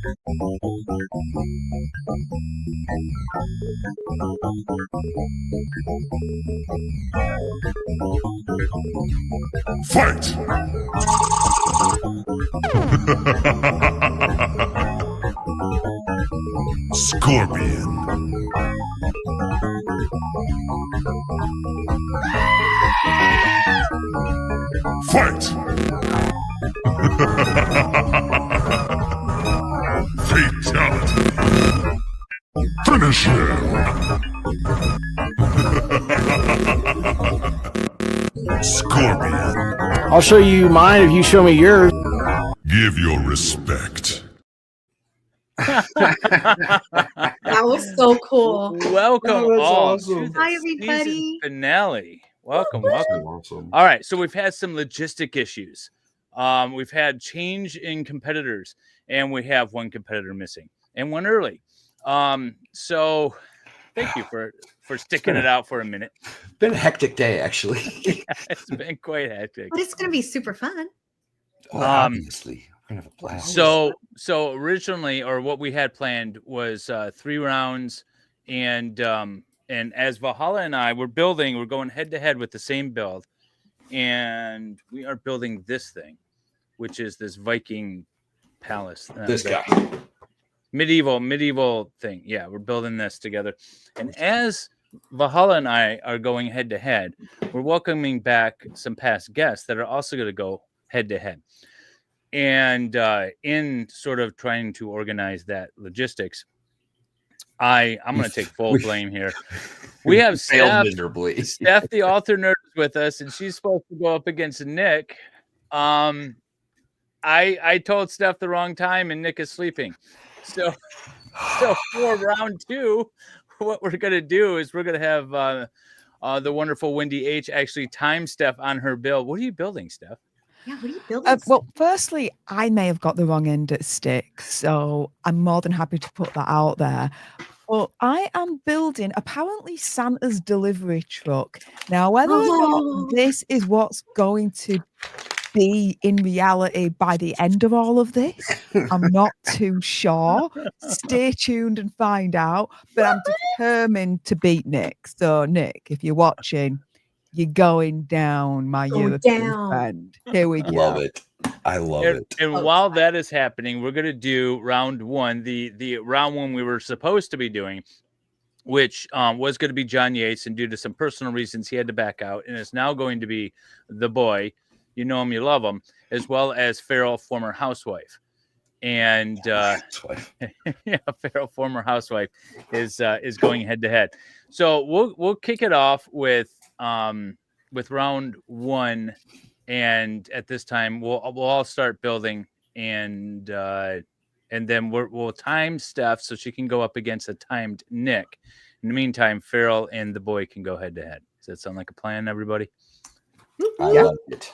Fight! Scorpion. Fight! Fatality. Finish him. Scorpion. I'll show you mine if you show me yours. Give your respect. That was so cool. Welcome all awesome. to the Hi, everybody. season finale. Welcome, That's welcome. awesome. All right, so we've had some logistic issues. We've had change in competitors, and we have one competitor missing and one early. So thank you for sticking it out for a minute. Been a hectic day, actually. It's been quite hectic. But it's going to be super fun. Well, obviously, we're gonna have a blast. So originally, or what we had planned was 3 rounds, and as Valhalla and I were building, we're going head to head with the same build, and we are building this thing, which is this Viking palace. This guy. Medieval thing. Yeah, we're building this together. And as Valhalla and I are going head to head, we're welcoming back some past guests that are also going to go head to head. And in sort of trying to organize that logistics, I'm going to take full blame here. We have failed miserably. Steph, the author nerd, is with us, and she's supposed to go up against Nick. I told Steph the wrong time, and Nick is sleeping. So for round 2, what we're going to do is we're going to have the wonderful Wendy H actually time Steph on her build. What are you building, Steph? Yeah, what are you building? Well, firstly, I may have got the wrong end of stick, so I'm more than happy to put that out there. But I am building apparently Santa's delivery truck. Now, whether or not this is what's going to be in reality by the end of all of this, I'm not too sure. Stay tuned and find out. But I'm determined to beat Nick. So, Nick, if you're watching, you're going down, my European friend. Here we go. Love it. I love it. And while that is happening, we're going to do round 1, the round 1 we were supposed to be doing, which was going to be John Yates, and due to some personal reasons, he had to back out, and it's now going to be the boy. You know him, you love him, as well as Farrell, former housewife. And yeah, Farrell, former housewife, is going head to head. So we'll kick it off with round 1, and at this time we'll all start building, and then we'll time Steph so she can go up against a timed Nick. In the meantime, Farrell and the boy can go head to head. Does that sound like a plan, everybody? I love it.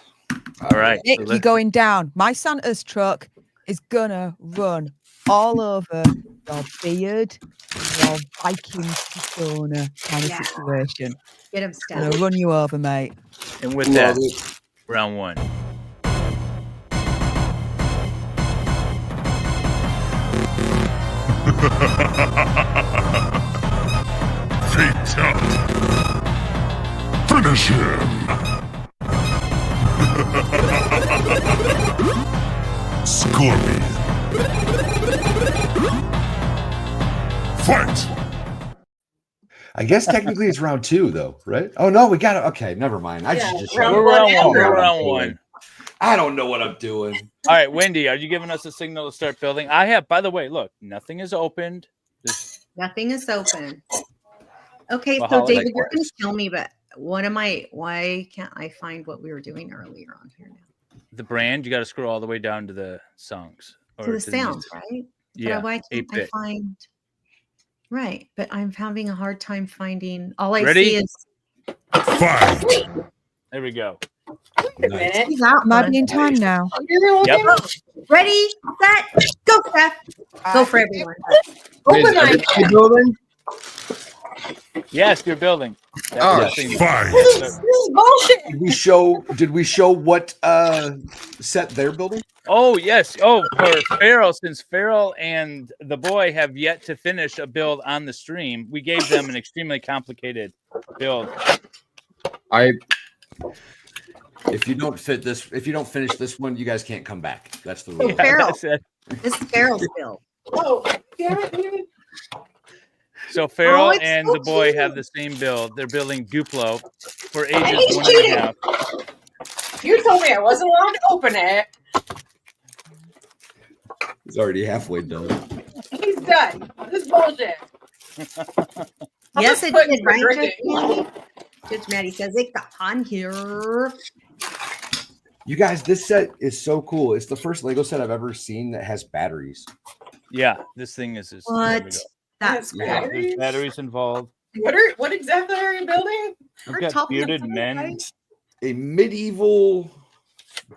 All right, Nick, you're going down. My Santa's truck is gonna run all over your beard, your Viking persona kind of situation. Get him, Gonna Steph. run you over, mate. and with that, round 1. Fatality. Finish him. Scorpion. Fight. I guess technically it's round 2, though, right? Oh no, we got it. Okay, never mind. I just round We're one round and 1. We're round round 1. I don't know what I'm doing. All right, Wendy, are you giving us a signal to start building? I have, by the way, look, nothing is opened. Nothing is open. Okay, Valhalla, so David, you're likewise. going to kill me, but why can't I find what we were doing earlier on here now? The brand, you got to scroll all the way down to the songs. To the sounds, music. right? Yeah, But why can't I 8-bit. find? Right, but I'm having a hard time finding. All I Ready? see is Fight. There we go. Nice. he's out. Am I one. being time now? Yep. Ready, set, go, Steph. Go for everyone. Is everybody building? Yes, you're building. That's Oh, the thing. Fight. This is bullshit. Did we show what set they're building? Oh, yes. Oh, for Farrell, since Farrell and the boy have yet to finish a build on the stream, we gave them an extremely complicated build. If you don't finish this one, you guys can't come back. That's the rule. Farrell. That's it. This is Farrell's bill. Oh, damn it, dude. So Farrell it's and so the boy cute. have the same build. They're building Duplo for Hey, ages he's 1.5. You told me I wasn't allowed to open it. He's already halfway done. He's done. This is bullshit. I'm Yes, just it putting did, right, Judge drinking. Maddie? Judge Maddie says it got on here. You guys, this set is so cool. It's the first Lego set I've ever seen that has batteries. Yeah, this thing is. There we What? go. That's Yeah. cool. There's batteries involved. What exactly are you building? We've We're got topping the bearded fire, men. right? A medieval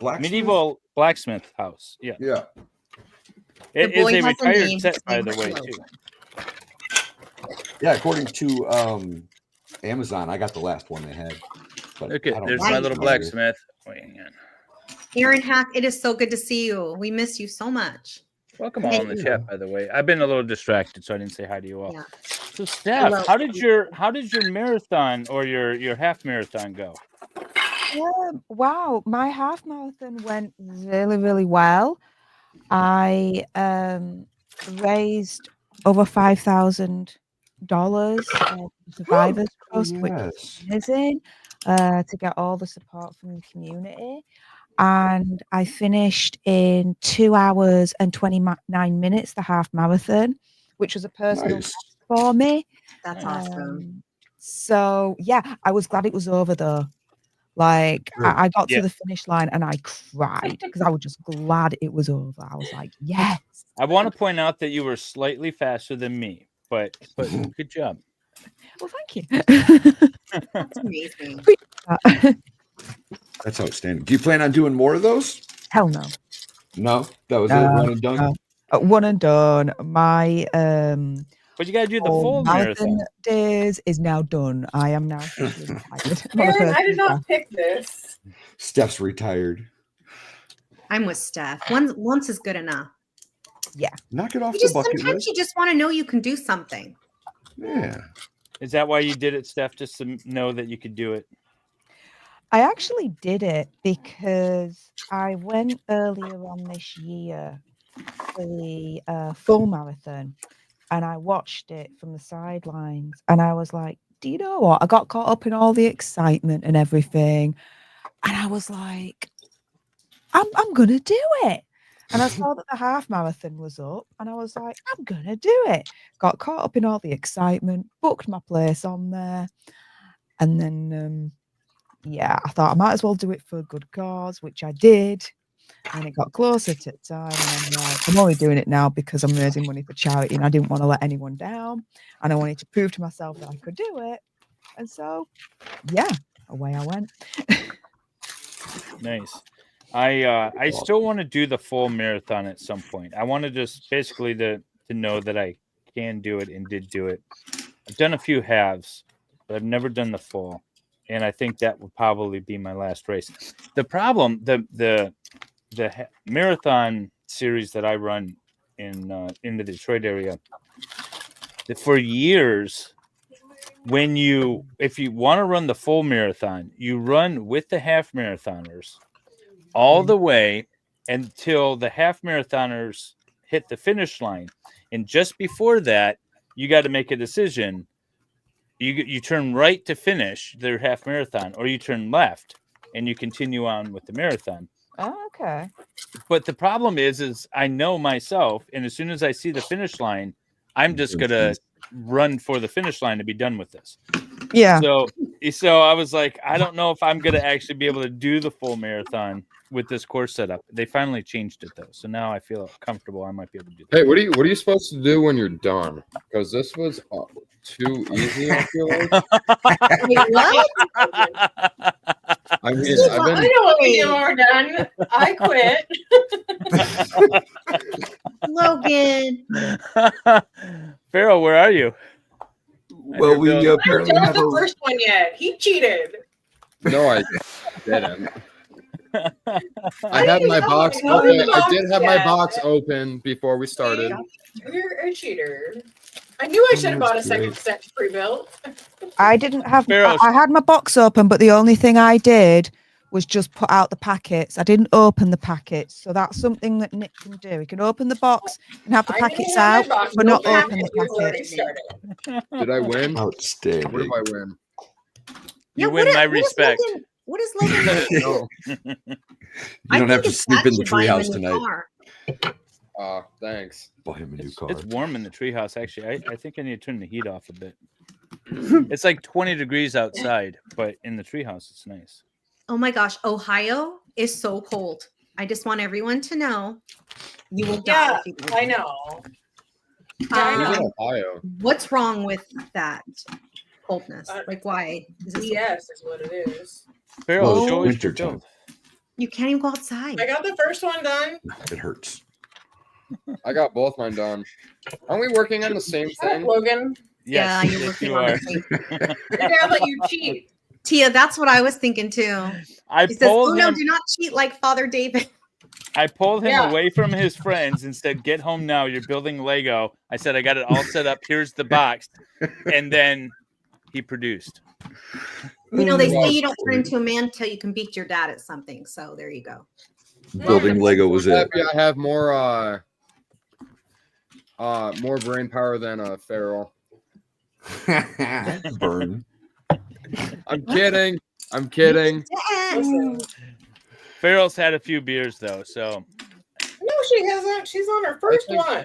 Blacksmith house. Yeah. Yeah. It The is boy a has a retired name. set, His by name the is way, Logan. too. Yeah, according to Amazon, I got the last one they had. But Okay, I don't there's know. my little blacksmith. Wait, hang on. Aaron Hack, it is so good to see you. We miss you so much. Welcome all in the chat, by the way. I've been a little distracted, so I didn't say hi to you all. Yeah. So, Steph, Hello. how did your marathon or your half marathon go? Wow, my half marathon went really, really well. I raised over $5,000 Survivors Trust, which is amazing, to get all the support from the community. And I finished in 2 hours and 29 minutes, the half marathon, which was a personal Nice. best for me. That's awesome. So yeah, I was glad it was over though. Like I got to the finish line and I cried because I was just glad it was over. I was like, yes. I want to point out that you were slightly faster than me, but good job. Well, thank you. That's amazing. That's outstanding. Do you plan on doing more of those? Hell no. No, that was it. One and done. One and done. My But you got to do the full marathon days is now done. I am now officially retired. Aaron, I did not pick this. Steph's retired. I'm with Steph. Once is good enough. Yeah. Knock it off You the just bucket sometimes list. you just want to know you can do something. Yeah. Is that why you did it, Steph? Just to know that you could do it? I actually did it because I went earlier on this year for the full marathon and I watched it from the sidelines and I was like, do you know what? I got caught up in all the excitement and everything. And I was like, I'm going to do it. And I saw that the half marathon was up and I was like, I'm going to do it. Got caught up in all the excitement, booked my place on there. And then, yeah, I thought I might as well do it for a good cause, which I did. And it got closer to time. And I'm like, I'm only doing it now because I'm raising money for charity and I didn't want to let anyone down. And I wanted to prove to myself that I could do it. And so, yeah, away I went. Nice. I still want to do the full marathon at some point. I want to just basically to know that I can do it and did do it. I've done a few halves, but I've never done the full. And I think that would probably be my last race. The problem, the marathon series that I run in the Detroit area, for years, if you want to run the full marathon, you run with the half marathoners all the way until the half marathoners hit the finish line. And just before that, you got to make a decision. You turn right to finish their half marathon, or you turn left and you continue on with the marathon. Oh, okay. But the problem is I know myself, and as soon as I see the finish line, I'm just gonna run for the finish line to be done with this. Yeah. So I was like, I don't know if I'm gonna actually be able to do the full marathon with this course setup. They finally changed it though, so now I feel comfortable. I might be able to do that. Hey, what are you supposed to do when you're done? Because this was too easy. I feel like. Wait, what? I mean, I know what we do when we're done. I quit. Logan. Farrell, where are you? Well, we I apparently haven't have done a. the first one yet. He cheated. No, I didn't. I didn't had my know. box I know open. the I did box have my yet. box open before we started. You're a cheater. I knew I should have bought a That's second great. set pre-built. I didn't have. Pharaoh, I had my box open, but the only thing I did was just put out the packets. I didn't open the packets, so that's something that Nick can do. He can open the box and have the I didn't packets have out, my box but not open, open the and you already packets. started. Did I win? What Outstanding. did I win? you win my what is respect. Logan- What is Logan? No. You don't have to sleep in the treehouse tonight. Thanks. Buy him a new car. It's warm in the treehouse, actually. I think I need to turn the heat off a bit. It's like 20 degrees outside, but in the treehouse, it's nice. Oh my gosh, Ohio is so cold. I just want everyone to know you will die. Yeah, if you go I there. know. Who's in Um, Ohio? what's wrong with that coldness? Uh, Like, why? Is it so- Yes, is what it is. Pharaoh, Well, it's show us winter your build. You can't even go outside. I got the first one done. It hurts. I got both mine done. Aren't we working on the same thing? Logan, Yeah, Yes, you're yes, working you on are. it. Too. your dad let you cheat. Tia, that's what I was thinking too. I He says, "Oh pulled no, him. do not cheat like Father David." I pulled him Yeah. away from his friends and said, "Get home now. You're building Lego." I said, "I got it all set up. Here's the box," and then he produced. You know, they say Well, you don't turn into a man until you can beat your dad at something. So there you go. Building Lego was it. Happy I have more brain power than Farrell. Burn. I'm kidding. I'm kidding. Listen. Farrell's had a few beers though, so No, she hasn't. She's on her first think- one.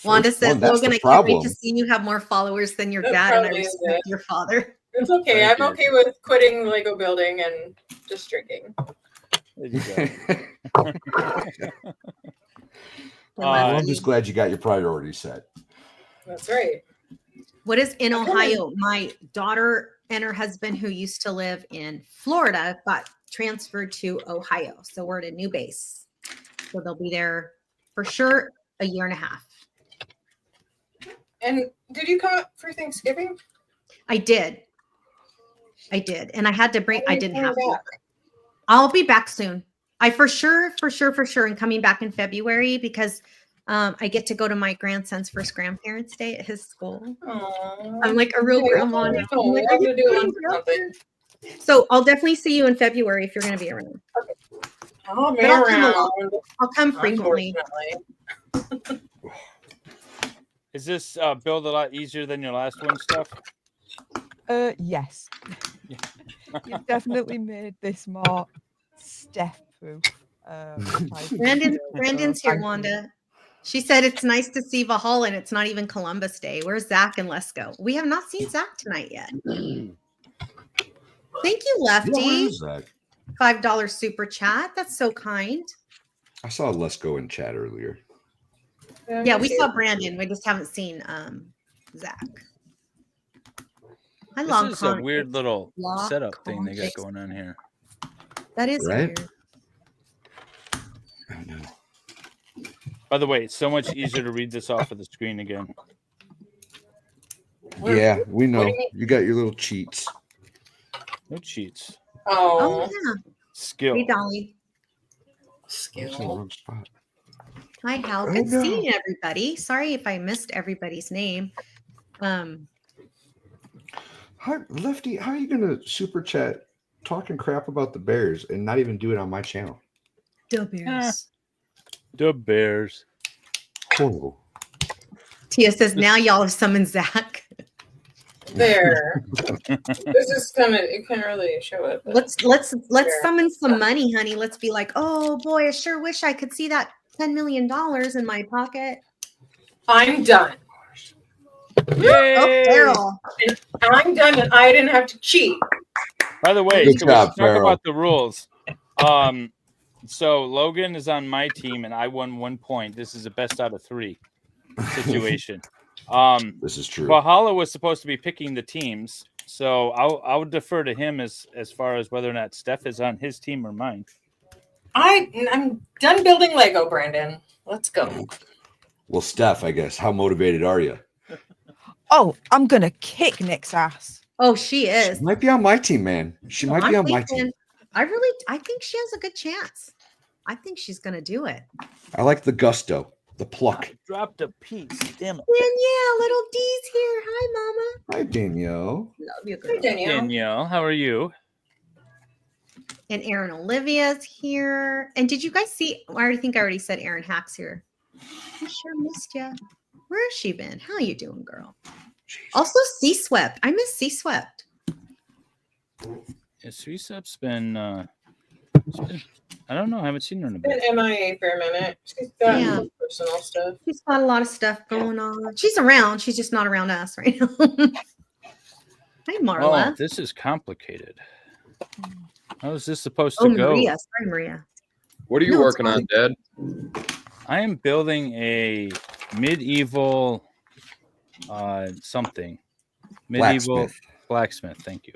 Wanda First says, one, that's "Logan, the I can't wait problem. to see you have more followers than your That dad, and I probably is respect it. your father." It's okay. Thank I'm you. okay with quitting Lego building and just drinking. there you go. Well, I'm just glad you got your priorities set. That's right. What is in Okay. Ohio? My daughter and her husband, who used to live in Florida, got transferred to Ohio. So we're at a new base. So they'll be there for sure a year and a half. And did you come up for Thanksgiving? I did. And I had to bring, I didn't have to. Back. I'll be back soon. I for sure, and coming back in February because I get to go to my grandson's first grandparents' day at his school. Aww. I'm like a real Okay, grandma. well, now. no, I'm like, I'm "Are gonna you do doing one for something. something?" So I'll definitely see you in February if you're going to be around. I'll be But I'll come around. along. I'll come frequently. Unfortunately. Is this build a lot easier than your last one, Steph? Yes. You've definitely made this more Steph-proof. Brandon's here, Wanda. She said it's nice to see Valhalla and it's not even Columbus Day. Where's Zach and Lesko? We have not seen Zach tonight yet. Thank you, Yeah, where Lefty. is that? $5 super chat. That's so kind. I saw Lesko in chat earlier. Yeah, we saw Brandon. We just haven't seen Zach. I love This is a weird little Lock setup thing they got context. going on here. That is Right? weird. I know. By the way, it's so much easier to read this off of the screen again. Yeah, we know. do you mean? You got your little cheats. No cheats. Oh, Oh, yeah. Skill. Hey, Dolly. That's in the skill. wrong spot. Hi, Hal. I Good know. seeing everybody. Sorry if I missed everybody's name. Lefty, how are you gonna super chat talking crap about the Bears and not even do it on my channel? The Bears. The Bears. Horrible. Tia says, now y'all have summoned Zach. There. This is kind of, it can really show it. but- Let's Sure. summon some money, honey. Let's be like, oh boy, I sure wish I could see that $10 million in my pocket. I'm done. Yay! Oh, Carol. I'm done and I didn't have to cheat. By the way, Good so job, let's talk Farrell. about the rules. So Logan is on my team and I won 1 point. This is a best out of 3 situation. This is true. Valhalla was supposed to be picking the teams, so I'll defer to him as far as whether or not Steph is on his team or mine. I'm done building Lego, Brandon. Let's go. Well, Steph, I guess. How motivated are you? Oh, I'm gonna kick Nick's ass. Oh, she is. Might be on my team, man. She might be on my team. I think she has a good chance. I think she's gonna do it. I like the gusto, the pluck. I dropped a piece. Damn it. Danielle, little D's here. Hi, Mama. Hi, Danielle. Love you, Hey, girl. Danielle. Danielle, how are you? And Aaron Olivia's here. And did you guys see? I already said Aaron Hack's here. I sure missed you. Where has she been? How you doing, girl? Also, Sea Swept. I miss Sea Swept. Yeah, Sweetup's been, I don't know. I haven't seen her in a Been bit. MIA for a minute. She's got Yeah. some personal stuff. She's got a lot of stuff going on. She's around. She's just not around us right now. Hi, Marla. Oh, this is complicated. How is this supposed Oh, to go? Maria. Sorry, Maria. What are you No, it's working on, Dad? I am building a medieval something. Medieval blacksmith. Thank you.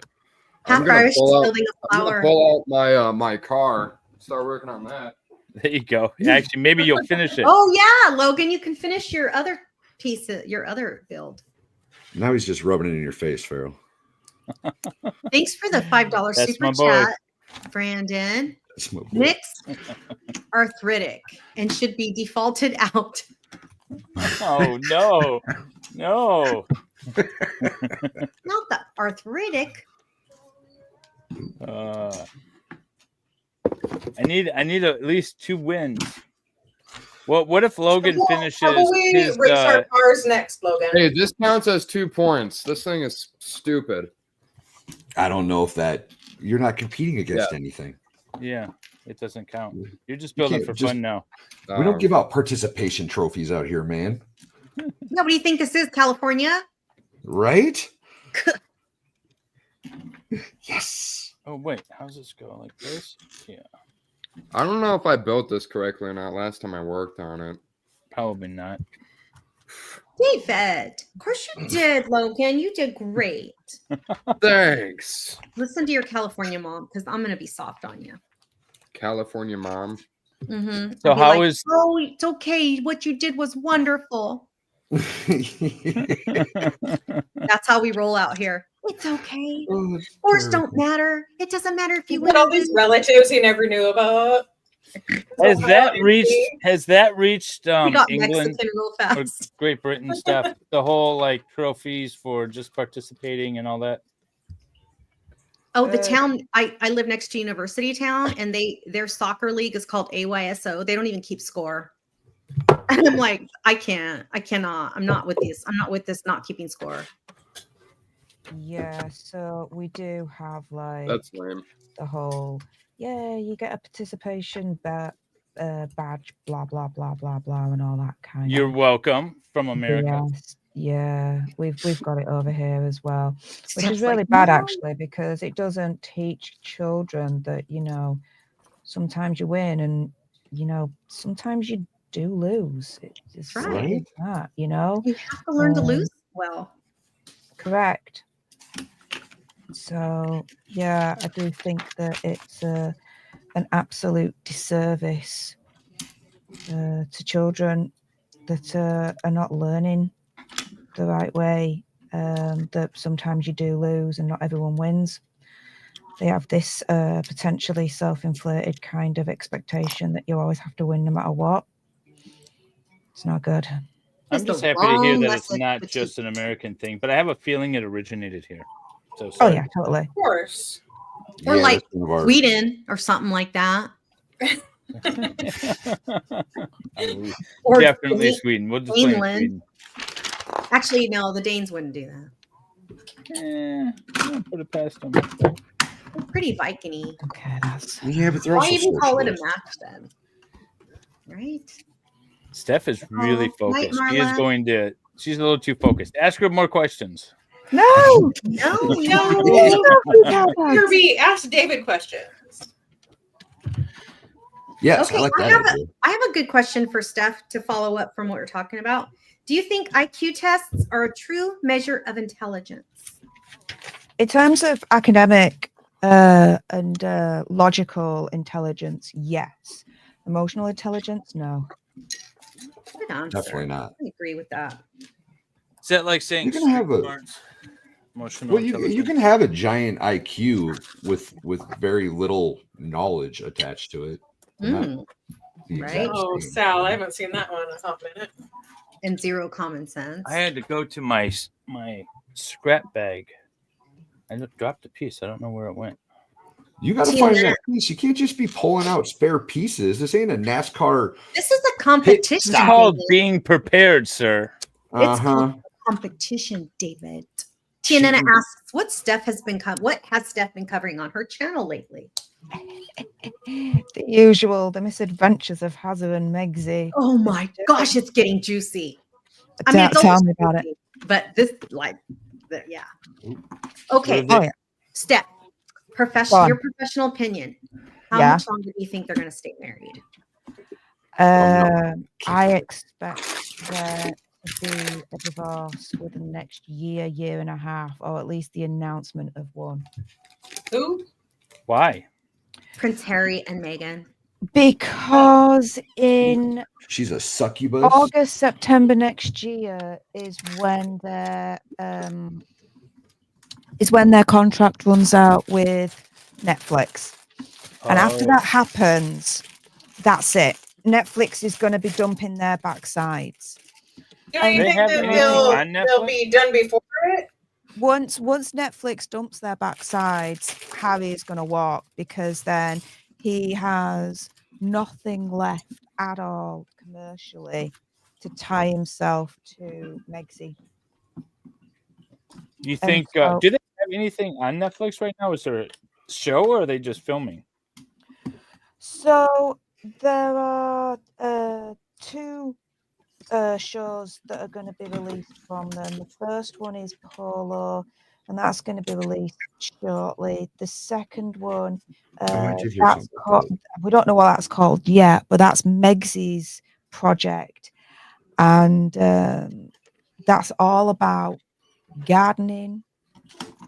I'm Half gonna Irish is pull out- building a I'm gonna flower. pull out my my car. Start working on that. There you go. Actually, maybe you'll finish it. Oh yeah, Logan, you can finish your other piece, your other build. Now he's just rubbing it in your face, Pharaoh. Thanks for the $5 That's super my boy. chat, Brandon. That's my boy. Nick's arthritic and should be defaulted out. Oh no, no. Not the arthritic. I need at least 2 wins. Well, what if Logan finishes How about we his? race our cars next, Logan? Hey, this counts as 2 points. This thing is stupid. I don't know if that you're not competing against anything. Yeah, it doesn't count. You're just building can't for just- fun now. We don't give out participation trophies out here, man. No, what do you think this is, California? Right? Yes. Oh wait, how's this go? Like this? Yeah, I don't know if I built this correctly or not last time I worked on it. probably not. David. Of course you did, Logan. You did great. Thanks, Listen to your California mom, because I'm gonna be soft on you. California mom. Mm-hmm. So how is- Oh, it's okay. What you did was wonderful. That's how we roll out here. It's okay. Oh, Scores don't matter. It doesn't matter if you You win. got all or these lose. relatives he never knew about. Has that Ohio reached? MP. Has that reached We got England Mexican real or fast. Great Britain stuff? The whole like trophies for just participating and all that. Oh, the town I live next to University Town, and their soccer league is called AYSO. They don't even keep score. And I'm like, I cannot. I'm not with this. I'm not with this not keeping score. Yeah, so we do have like That's lame. the whole, yeah, you get a participation badge, blah blah blah blah blah, and all that kind You're of. welcome from America. Yes, yeah, we've got it over here as well, which Steph's is really like, bad "No." actually, because it doesn't teach children that, sometimes you win and sometimes you do lose. It's That's simple right. as that, You have to learn to lose well. Correct. So yeah, I do think that it's an absolute disservice to children that are not learning the right way. That sometimes you do lose and not everyone wins. They have this potentially self-inflated kind of expectation that you always have to win no matter what. It's not good. I'm It's just the happy to hear wrong that it's message not to just an American thing, but I have a feeling it originated here. So Oh sorry. yeah, totally. Of course. Or Yeah, like that's one of ours. Sweden or something like that. Oh, Or definitely Dan- Sweden. We'll just blame England. Sweden. Actually, no, the Danes wouldn't do that. I don't put it past them. They're pretty Viking-y. Okay, that's Yeah, but they're Why also even call it a socialists. match then? Right? Steph is really Oh, night, focused. She is Marla. going to. She's a little too focused. Ask her more questions. no. No. Kirby, ask David questions. Yes, Okay, I like I that. have idea. I have a good question for Steph to follow up from what we're talking about. Do you think IQ tests are a true measure of intelligence? In terms of academic and logical intelligence, yes. Emotional intelligence, no. Good answer. Definitely not. I agree with that. Is that like saying You can have street a smarts? Emotional well, you intelligence? can have a giant IQ with very little knowledge attached to it. Not Mm, the right? exact Oh, same. Sal, I haven't seen that one in a hot minute. And zero common sense. I had to go to my scrap bag. I dropped a piece. I don't know where it went. You got to See, find now- that piece. You can't just be pulling out spare pieces. This ain't a NASCAR. This is a Pit competition. It's stop. called David. being prepared, sir. It's Uh-huh. called competition, David. Tiana asks, what has Steph been covering on her channel lately? The usual, the misadventures of Hazard and Megsy. Oh my gosh, it's getting juicy. I mean, Don't it's tell always me about it. juicy, but this, yeah. Okay, Oh yeah. Steph, Go on. your professional opinion. How Yeah. much longer do you think they're going to stay married? I expect there to be a divorce within the next year and a half, or at least the announcement of one. Who? Why? Prince Harry and Meghan. Because in She's a succubus. August, September next year is when their contract runs out with Netflix. And after that happens, that's it. Netflix is going to be dumping their backsides. Do you They think have that anything they'll on Netflix? be done before it? Once Netflix dumps their backsides, Harry is going to walk, because then he has nothing left at all commercially to tie himself to Megsy. Do you think? so- Do they have anything on Netflix right now? Is there a show, or are they just filming? So there are two shows that are going to be released from them. The first one is Polo, and that's going to be released shortly. The second one, I did hear that's something about called, we don't know what that's called yet, but that's Megsy's project, and that's all about gardening,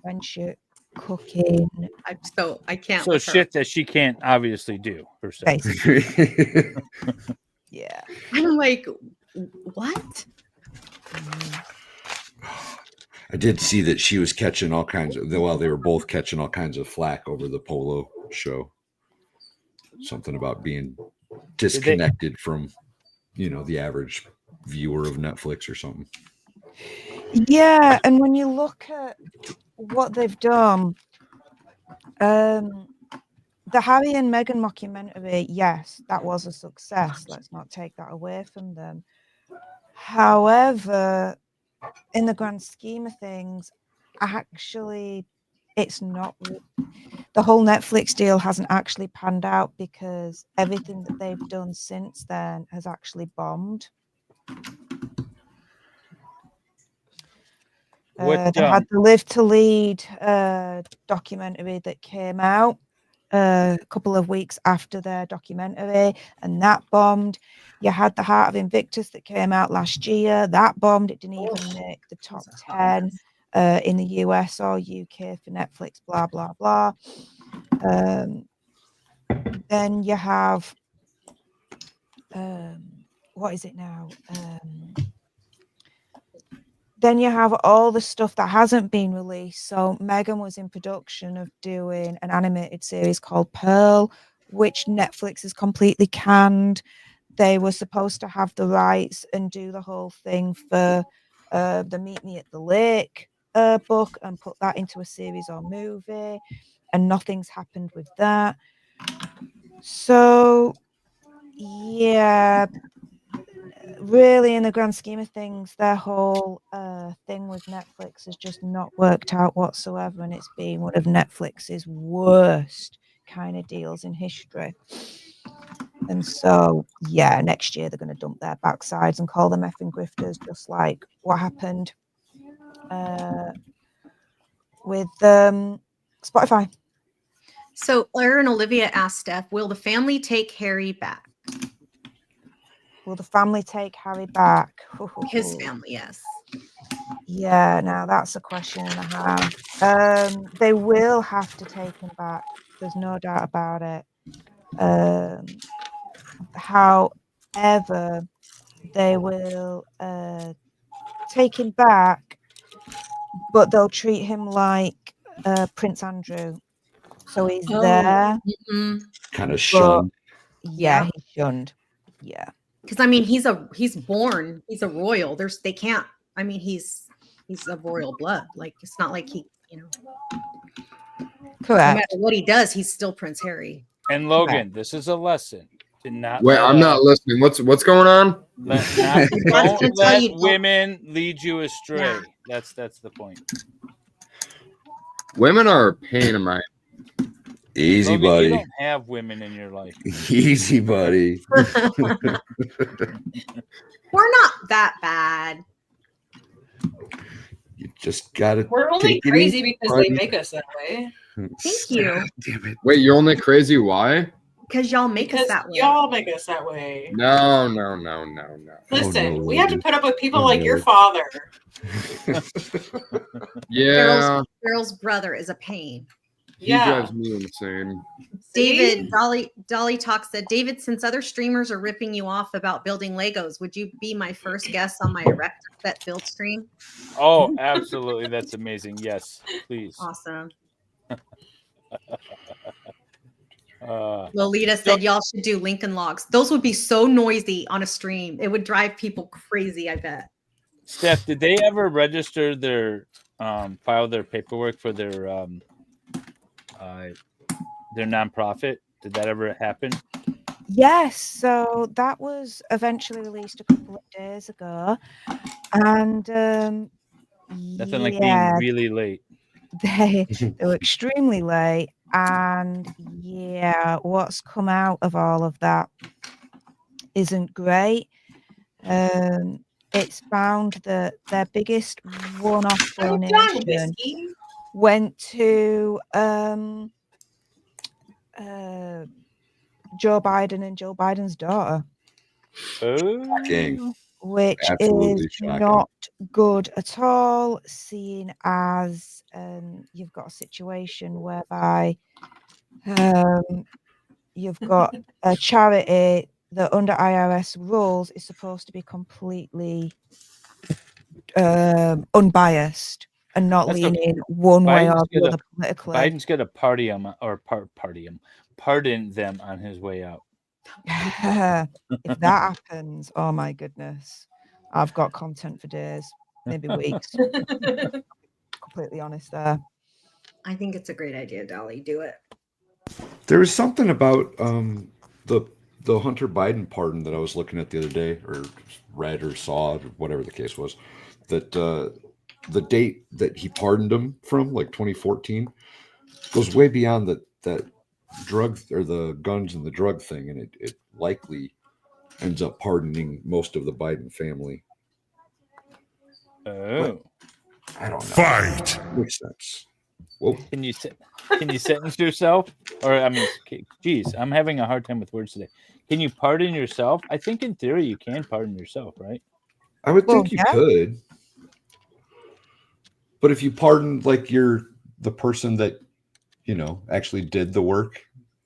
friendship, cooking, I can't. So with her. shit that she can't obviously do herself. basically. Yeah. I'm like, what? I did see that she was catching all kinds of. Well, they were both catching all kinds of flack over the Polo show. Something about being disconnected from, the average viewer of Netflix or something. Yeah, and when you look at what they've done, the Harry and Meghan mockumentary, yes, that was a success. Let's not take that away from them. However, in the grand scheme of things, actually, it's not. The whole Netflix deal hasn't actually panned out, because everything that they've done since then has actually bombed. They had the Live to Lead documentary that came out a couple of weeks after their documentary, and that bombed. You had the Heart of Invictus that came out last year. That bombed. It didn't even make the top 10 in the US or UK for Netflix, blah, blah, blah. Then you have, what is it now? Then you have all the stuff that hasn't been released. So Meghan was in production of doing an animated series called Pearl, which Netflix has completely canned. They were supposed to have the rights and do the whole thing for the Meet Me at the Lake book and put that into a series or movie, and nothing's happened with that. So, yeah, really, in the grand scheme of things, their whole thing with Netflix has just not worked out whatsoever, and it's been one of Netflix's worst kind of deals in history. And so, yeah, next year they're going to dump their backsides and call them effing grifters, just like what happened with Spotify. So Aaron Olivia asked Steph, will the family take Harry back? Will the family take Harry back? His family, yes. Yeah, now that's a question and a half. They will have to take him back. There's no doubt about it. However, they will taken back, but they'll treat him like Prince Andrew. So he's there. Mhm. Kind of shunned. Yeah, Yeah. he's shunned. Yeah. Because I mean, he's born, he's a royal. They can't. I mean, he's of royal blood. Like it's not like he, no Correct. matter what he does, he's still Prince Harry. And Logan, this is a lesson to not. Wait, I'm not listening. What's going on? Don't let women lead you astray. Yeah. That's the point. Women are a pain in my. Easy, Logan, buddy. you don't have women in your life. Easy, buddy. We're not that bad. You just gotta. We're only take it crazy easy, because buddy. they make us that way. Thank you. Damn it. Wait, you're only crazy? Why? Because y'all make us Because that way. y'all make us that way. No. Listen, no, we have to Logan. put up with people Oh, like no. your father. Yeah, Daryl's brother is a pain. he drives me insane. David, Dolly Talk said, David, since other streamers are ripping you off about building Legos, would you be my first guest on my Erect Set build stream? Oh, absolutely. That's amazing. Yes, please. Awesome. Lolita said, y'all should do Lincoln Logs. Those would be so noisy on a stream. It would drive people crazy, I bet. Steph, did they ever register their file their paperwork for their nonprofit? Did that ever happen? Yes, so that was eventually released a couple of days ago, and Nothing like being really late. they were extremely late, and what's come out of all of that isn't great. It's found that their biggest one-off donation went to Joe Biden and Joe Biden's daughter. Shocking. Which Absolutely is shocking. not good at all, seeing as you've got a situation whereby you've got a charity that under IRS rules is supposed to be completely unbiased and not That's leaning one way or Biden's the gonna- other politically. Biden's going to pardon them on his way out. If that happens, oh my goodness, I've got content for days, maybe weeks. Completely honest there. I think it's a great idea, Dolly. Do it. There was something about the Hunter Biden pardon that I was looking at the other day, or read or saw, or whatever the case was, that the date that he pardoned him from, like 2014, goes way beyond that drug or the guns and the drug thing, and it likely ends up pardoning most of the Biden family. Oh. I don't know. Fight. Makes sense. Well, Can you sentence yourself? Or I mean, geez, I'm having a hard time with words today. Can you pardon yourself? I think in theory you can pardon yourself, right? I would think you could. But if you pardon, like, you're the person that, actually did the work,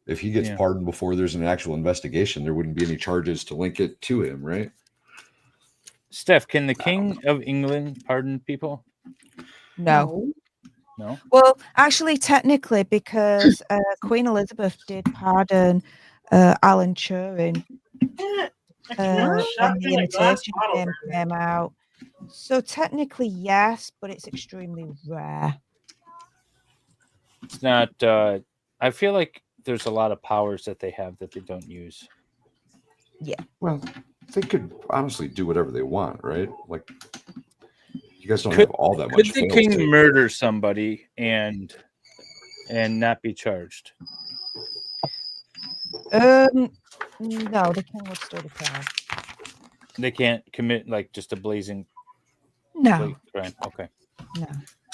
if he gets pardoned before there's an actual investigation, there wouldn't be any charges to link it to him, right? Steph, can the King of England pardon people? No. No. Well, actually, technically, because Queen Elizabeth did pardon Alan Turing when the imitation game came out. So technically, yes, but it's extremely rare. It's not. I feel like there's a lot of powers that they have that they don't use. Yeah. Well, they could honestly do whatever they want, right? Like, you guys don't have all that much. Could the king murder somebody and not be charged? No, the king would still be proud. They can't commit like just a blazing No. crime. Okay. No.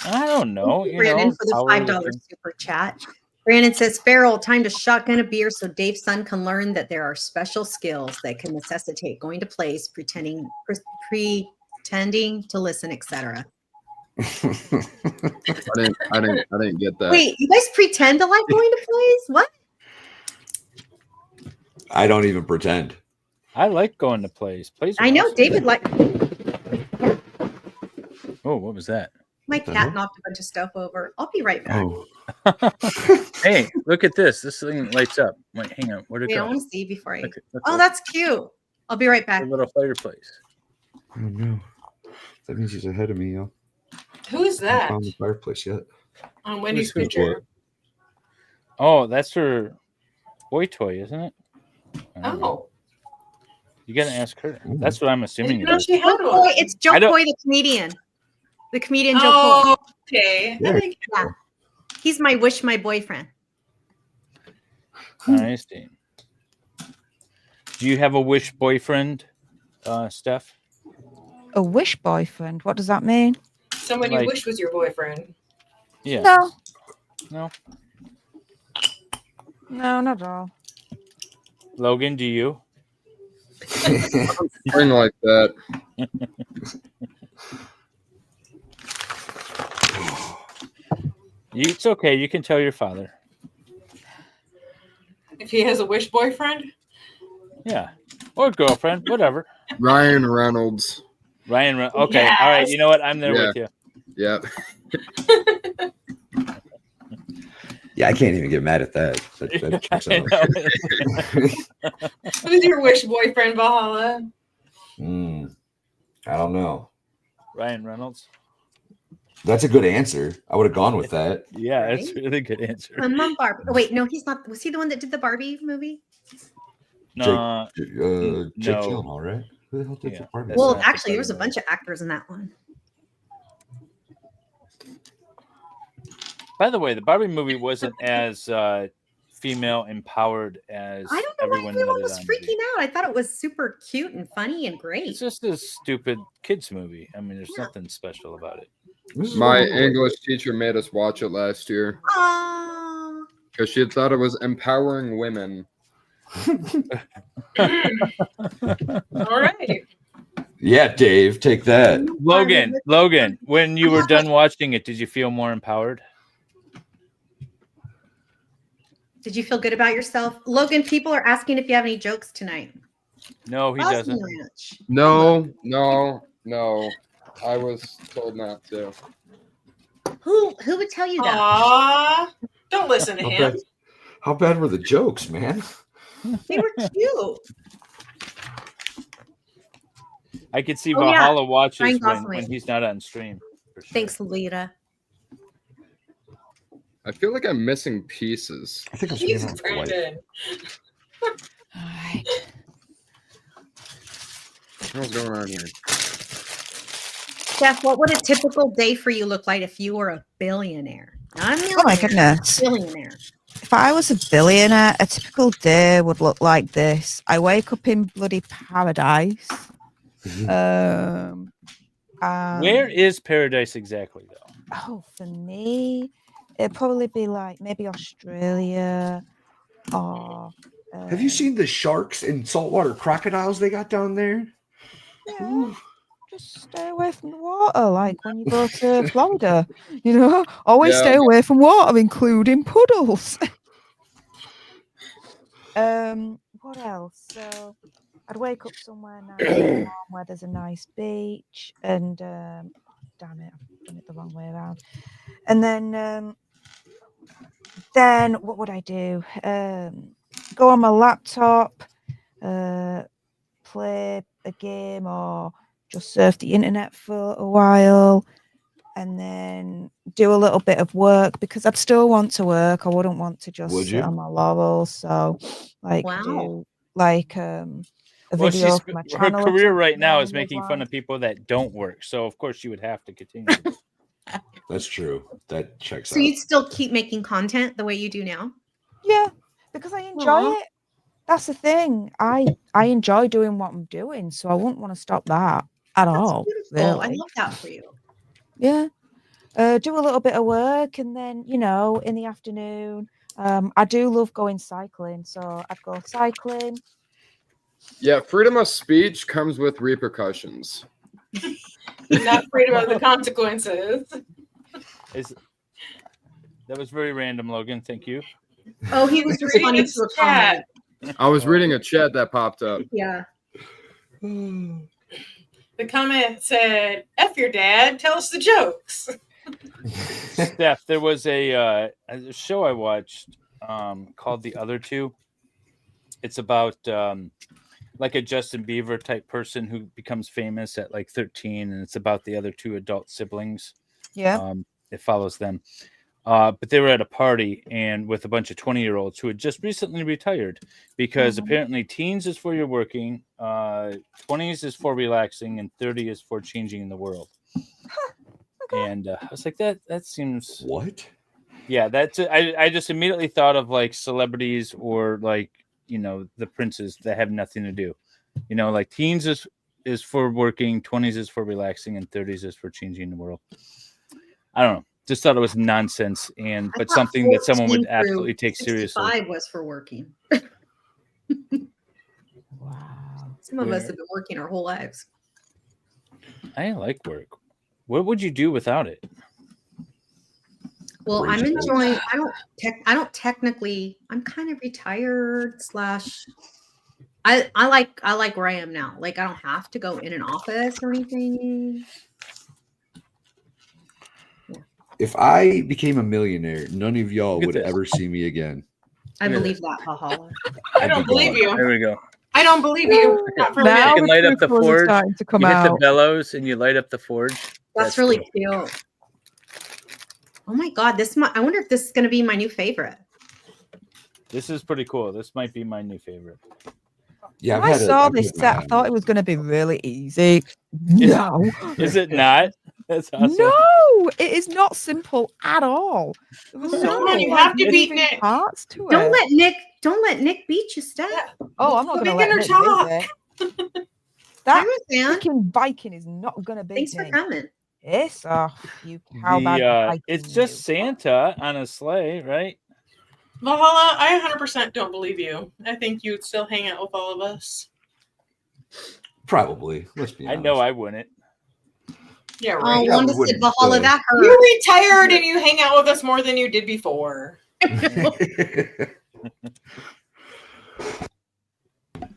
I don't know. Brandon for the $5 super chat. Brandon says, Farrell, time to shotgun a beer so Dave's son can learn that there are special skills that can necessitate going to plays, pretending to listen, etc. I didn't get that. Wait, you guys pretend to like going to plays? What? I don't even pretend. I like going to plays. Plays. I know awesome. David like. Oh, what was that? My What the cat hell? knocked a bunch of stuff over. I'll be right back. Oh, Hey, look at this. This thing lights up. Wait, hang on. Where'd it Wait, I go? want to see before I. Look, look, Oh, look. that's cute. I'll be right A back. little fireplace. oh no. That means he's ahead of me, yo. Who is I haven't that found the fireplace yet. on Wendy's Who's picture? Oh, that's her boy toy, isn't it? I don't know. Oh, You gotta ask her. That's what I'm I assuming didn't it know is. she had Joe Coy, one. it's Joe I don't- Coy, the comedian. The comedian Joe Oh, Coy. okay. Yeah. Yeah. He's my boyfriend. I see. Do you have a wish boyfriend, Steph? A wish boyfriend. What does that mean? Someone Like- you wish was your boyfriend. Yeah. No, No. no, not at all. Logan, do you? Spring like that. It's okay. You can tell your father. If he has a wish boyfriend, Yeah. Or girlfriend, whatever. Ryan Reynolds. Ryan. Okay. All right. Yes. You know what? I'm there Yeah. with you. Yep. Yeah, I can't even get mad at that. That checks I out. know. who's your wish boyfriend, Valhalla? I don't know. Ryan Reynolds. That's a good answer. I would have gone with that. Yeah, that's Right? a really good answer. I'm Barbie. Oh, wait, no, he's not. Was he the one that did the Barbie movie? No, Jake no. Gyllenhaal, right? Who the hell did Yeah, the Barbie? that's Well, not the actually, there was a Barbie bunch of actors in that one. By the way, the Barbie movie wasn't as female empowered as I don't know why everyone everyone let it was on to be. freaking out. I thought it was super cute and funny and great. It's just a stupid kids movie. I mean, there's Yeah. nothing special about it. This is My one of the- English teacher made us watch it last year Aww. because she had thought it was empowering women. All right. Yeah, Dave, take that. Logan, when you were done watching it, did you feel more empowered? Did you feel good about yourself? Logan, people are asking if you have any jokes tonight. No, he Boston doesn't. Ranch. No. I was told not to. Who would tell you that? Aw, don't listen to How him. bad, how bad were the jokes, man? They were cute. I could see Oh, yeah. Valhalla watches Ryan when Gosling. he's not on stream. For sure. Thanks, Lita. I feel like I'm missing pieces. I think I'm saying Jesus, that for white. Brandon. All right. What's going on here? Steph, what would a typical day for you look like if you were a billionaire? Not a millionaire, Oh my goodness. billionaire. If I was a billionaire, a typical day would look like this. I wake up in bloody paradise. Where is paradise exactly, though? Oh, for me, it'd probably be like maybe Australia or. Have you seen the sharks and saltwater crocodiles they got down there? Yeah, just stay away from the water, like when you go to Florida. You know, always Yeah. stay away from water, including puddles. What else? So I'd wake up somewhere nice and warm where there's a nice beach, and damn it, I've done it the wrong way around. And then what would I do? Go on my laptop, play a game, or just surf the internet for a while, and then do a little bit of work because I'd still want to work. I wouldn't want to just Would sit you? on my laurels. So, like, Wow. do like a Well, video for my her channel. or career right something now along is those making fun lines. of people that don't work. So of course you would have to continue. That's true. That checks So out. you'd still keep making content the way you do now? Yeah, because I enjoy Aw. it. That's the thing. I enjoy doing what I'm doing, so I wouldn't want to stop that at That's all. beautiful. I Really. love that for you. Yeah. Do a little bit of work, and then in the afternoon, I do love going cycling, so I'd go cycling. Yeah, freedom of speech comes with repercussions. Not afraid about the consequences. That was very random, Logan. Thank you. Oh, he was Reading responding his to a chat. comment. I was reading a chat that popped up. Yeah. The comment said, "F your dad, tell us the jokes." Steph, there was a show I watched called The Other Two. It's about like a Justin Bieber type person who becomes famous at like 13, and it's about the other two adult siblings. Yeah. It follows them. But they were at a party and with a bunch of 20-year-olds who had just recently retired because apparently teens is for your working, 20s is for relaxing, and 30 is for changing the world. And I was like, that seems What? Yeah, that's it. I just immediately thought of like celebrities or like, the princes that have nothing to do. Like teens is for working, 20s is for relaxing, and 30s is for changing the world. I don't know. Just thought it was nonsense, but something that someone would absolutely take seriously. 65 was for working. Wow. Some of us have been working our whole lives. I like work. What would you do without it? Well, I'm Raise enjoying. I don't technically. I'm kind of retired / I like where I am now. Like I don't have to go in an office or anything. If I became a millionaire, none of y'all Look at would this. ever see me again. I believe that, Valhalla. I don't believe you. There we go. I don't believe you. Not for a Now minute. You can light up the truth was forge. starting to come You hit the out. bellows and you light up the forge. That's really cool. cute. Oh my god, I wonder if this is going to be my new favorite. This is pretty cool. This might be my new favorite. Yeah, When I saw this set, I thought it was going to be really easy. No. Is it not? That's awesome. No, it is not simple at all. There was Come so on, many you have to beat moving Nick. parts to it. Don't let Nick beat you, Steph. Oh, I'm not We're going to let making Nick her beat me. Hi, That Miss Ann. freaking Viking is not going to beat Thanks for me. coming. Piss off, you cowbag Viking. It's just Santa on a sleigh, right? Valhalla, I 100% don't believe you. I think you'd still hang out with all of us. Probably. Let's be I honest. know I wouldn't. Yeah, Oh, right. Yeah, Wanda we said wouldn't, Valhalla, that hurt. You retired and you hang out with us more than you did before.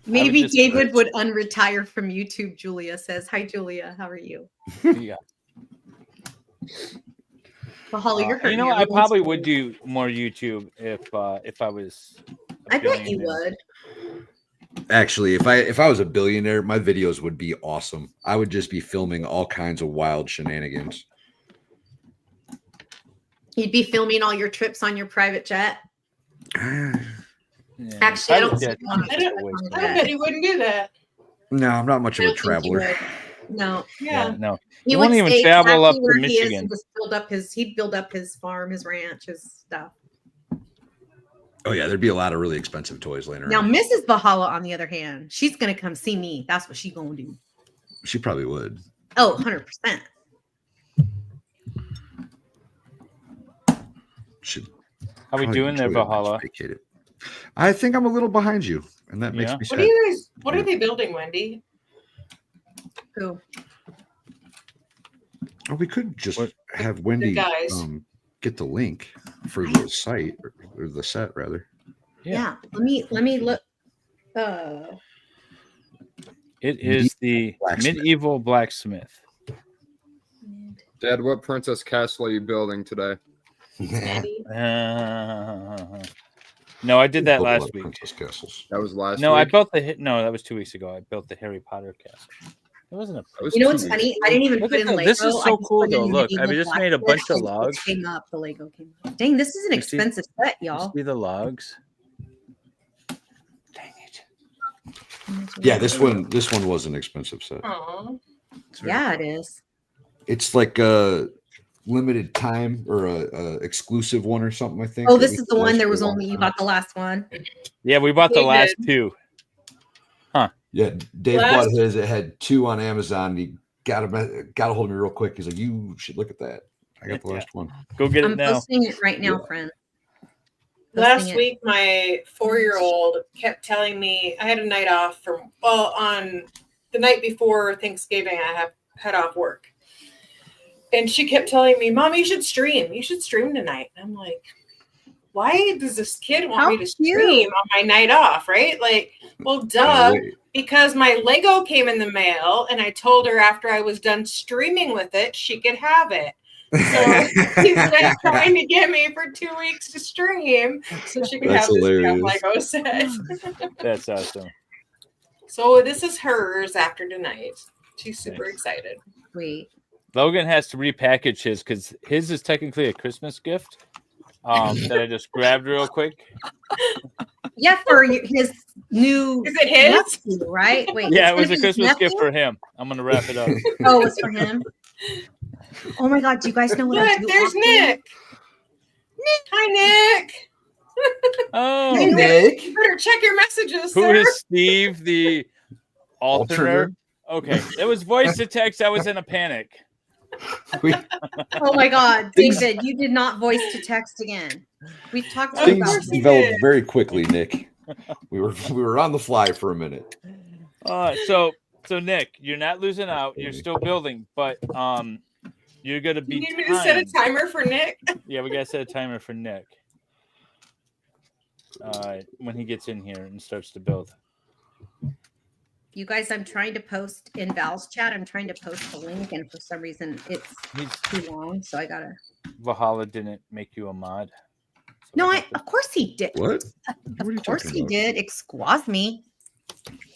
Maybe just- David would unretire from YouTube, Julia says. Hi, Julia. How are you? Yeah. Valhalla, you're hurting. I everyone's probably would feelings. do more YouTube if I was. I bet you would. Actually, if I was a billionaire, my videos would be awesome. I would just be filming all kinds of wild shenanigans. You'd be filming all your trips on your private jet. Yeah, Actually, I don't private jet see one is I just don't- a waste of I money. bet he wouldn't do that. No, I'm not much I of a don't think he traveler. would. No, Yeah. No, he You would won't even stay travel exactly up to where he is Michigan. and just he'd build up his farm, his ranch, his stuff. Oh yeah, there'd be a lot of really expensive toys laying Now, around. Mrs. Valhalla, on the other hand, she's gonna come see me. That's what she's gonna do. She probably would. Oh, 100%. Should How we probably doing there, enjoy it once Valhalla? vacated. I think I'm a little behind you, and that makes Yeah. me What sad. are you guys? What are they building, Wendy? Who? Or we could just What- have Wendy guys. get the link for the site or the set rather. Yeah. Let me look. It is the Blacksmith. medieval blacksmith. Dad, what princess castle are you building today? No, I did that Built a lot last of week. Princess castles. That was last No, I week. built no, that was 2 weeks ago. I built the Harry Potter castle. It wasn't a. That was You know 2 what's weeks funny? ago. I didn't even Look put at in that. Lego. This is so I just cool, put in though. Look, medieval I just made a blacksmith, bunch of and it logs. Came up. The Lego came up. Dang, this is an You see- expensive set, You y'all. see the logs? Dang it. Yeah, this one was an expensive set. Aw. It's very Yeah, cool. it is. It's like a limited time or a exclusive one or something. I think. Oh, At this least is the it one. There for a was long only you time. got the last one. Yeah, we bought the We last did. two. Yeah, Dave Last- bought his. It had 2 on Amazon. He got a hold of me real quick. He's like, "You should look at that." I got the Yeah. last one. Go get it I'm now. posting it right now, Yeah. friend. Last Posting it. week, my 4-year-old kept telling me I had a night off on the night before Thanksgiving. I had off work, and she kept telling me, "Mom, you should stream. You should stream tonight." And I'm like, why does this kid want How me to cute. stream on my night off? Right? Like, well, duh, because my Lego came in the mail and I told her after I was done streaming with it, she could have it. So he's been trying to get me for 2 weeks to stream so she could That's have this damn hilarious. Lego set. That's awesome. So this is hers after tonight. She's super excited. Sweet. Logan has to repackage his because his is technically a Christmas gift that I just grabbed real quick. Yeah, for his new. Is it his? nephew, right? Wait. Yeah, it's it was gonna a be Christmas his gift nephew? for him. I'm gonna wrap it up. Oh, it's for him. Oh my God! Do you guys know what I Look, do? there's often? Nick. Hi, Nick. Oh, Hey, Nick. You better check your messages, who sir. is Steve, the alterner? Alterner. Okay, it was voice to text. I was in a panic. We, Oh my God, Things- David, you did not voice to text again. We've talked to you things about course he developed did. very quickly, Nick. We were on the fly for a minute. So Nick, you're not losing out. You're still building, but you're gonna You be. need me to set a timed. timer for Nick? Yeah, we gotta set a timer for Nick. When he gets in here and starts to build. You guys, I'm trying to post in Val's chat. I'm trying to post the link, and for some reason, it's He's, too long. So I gotta. Valhalla didn't make you a mod. So No, we'll have to- of course he did. What? What are you Of course talking he about? did. Excuse me.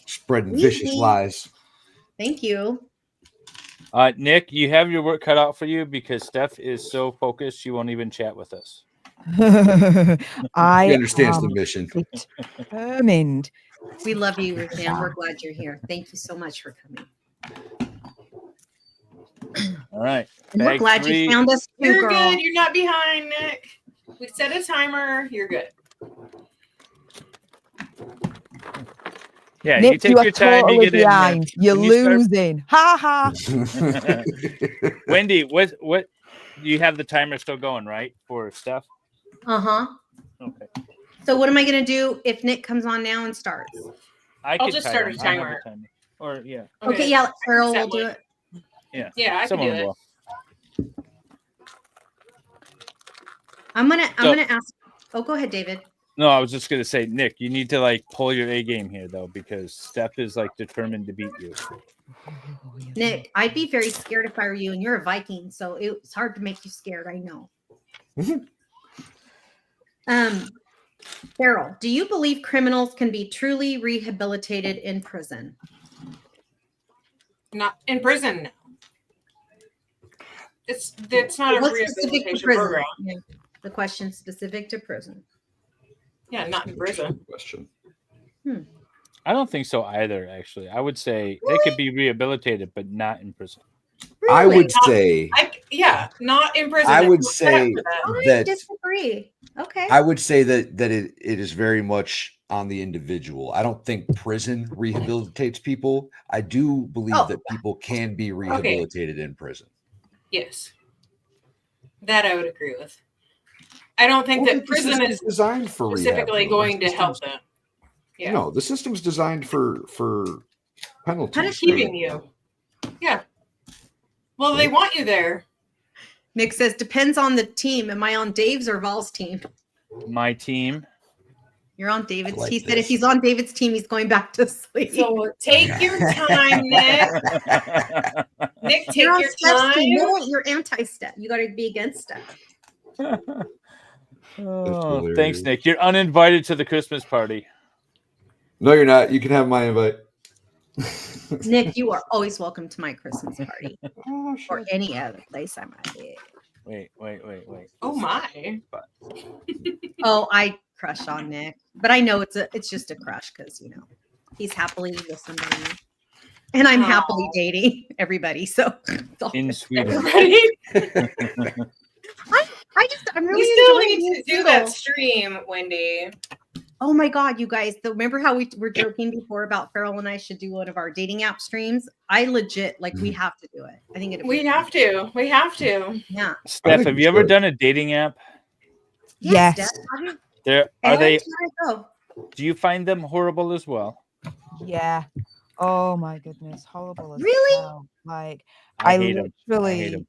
Spreading vicious Wee. lies. Thank you. Nick, you have your work cut out for you because Steph is so focused she won't even chat with us. I He understands the am mission. determined. We love you, Ruthann. We're glad you're here. Thank you so much for coming. All right. And we're Bag glad three. you found us too, You're girl. good. You're not behind, Nick. We set a timer. You're good. Yeah, Nick, you take you are your time. totally You get in there. behind. You're When you start- losing. Ha ha. Wendy, what you have the timer still going, right? For Steph? Uh-huh. Okay. So what am I gonna do if Nick comes on now and starts? I I'll could just time start a him. I have timer. timer. Or yeah. Okay, yeah, Farrell Set will do one. it. Yeah, I can Someone do it. will. I'm So- gonna ask. Oh, go ahead, David. No, I was just gonna say, Nick, you need to like pull your A game here though, because Steph is like determined to beat you. Nick, I'd be very scared if I were you, and you're a Viking, so it's hard to make you scared. I know. Farrell, do you believe criminals can be truly rehabilitated in prison? Not in prison. No. It's not a What's specific to rehabilitation prison? program. Yeah, the question specific to prison. Yeah, not in prison. Question. I don't think so either, actually. I would say they could be rehabilitated, but not in prison. I Really? would say Not in prison. I It's would not set up say for that. I that disagree. Okay. I would say that it is very much on the individual. I don't think prison rehabilitates people. I do believe Oh. that people can be rehabilitated in prison. Yes, that I would agree with. I don't think Well, that the prison system's is designed for rehab, specifically though. going The to help system's- them. Yeah, No, the system's designed for penalties. Punish keeping you. Yeah. Well, they want you there. Nick says depends on the team. Am I on Dave's or Val's team? My team. You're on David's. like He said if this. he's on David's team, he's going back to sleep. So take your time, Nick. Nick, take You're on your Steph's team. time. No, you're anti-Steph. You got to be against Steph. Oh, hilarious. thanks, Nick. You're uninvited to the Christmas party. No, you're not. You can have my invite. Nick, you are always welcome to my Christmas party Oh, or any other place I might be. Wait. Oh my! Oh, I crush on Nick, but I know it's just a crush because he's happily with somebody, and I'm happily Aw. dating everybody. So it's all In good. Sweden. Everybody, I'm we really still enjoying need being to do that single. stream, Wendy. Oh my God, you guys! Remember how we were joking before about Farrell and I should do one of our dating app streams? I legit we have to do it. I think it. We have to. We have to. Yeah. Steph, think have we you ever should. done a dating app? Yes. Yes. Steph, how do- There and are they? where I go? Do you find them horrible as well? Yeah. Oh my goodness. Horrible. As Really? hell. Like I I hate them. literally, hate 'em.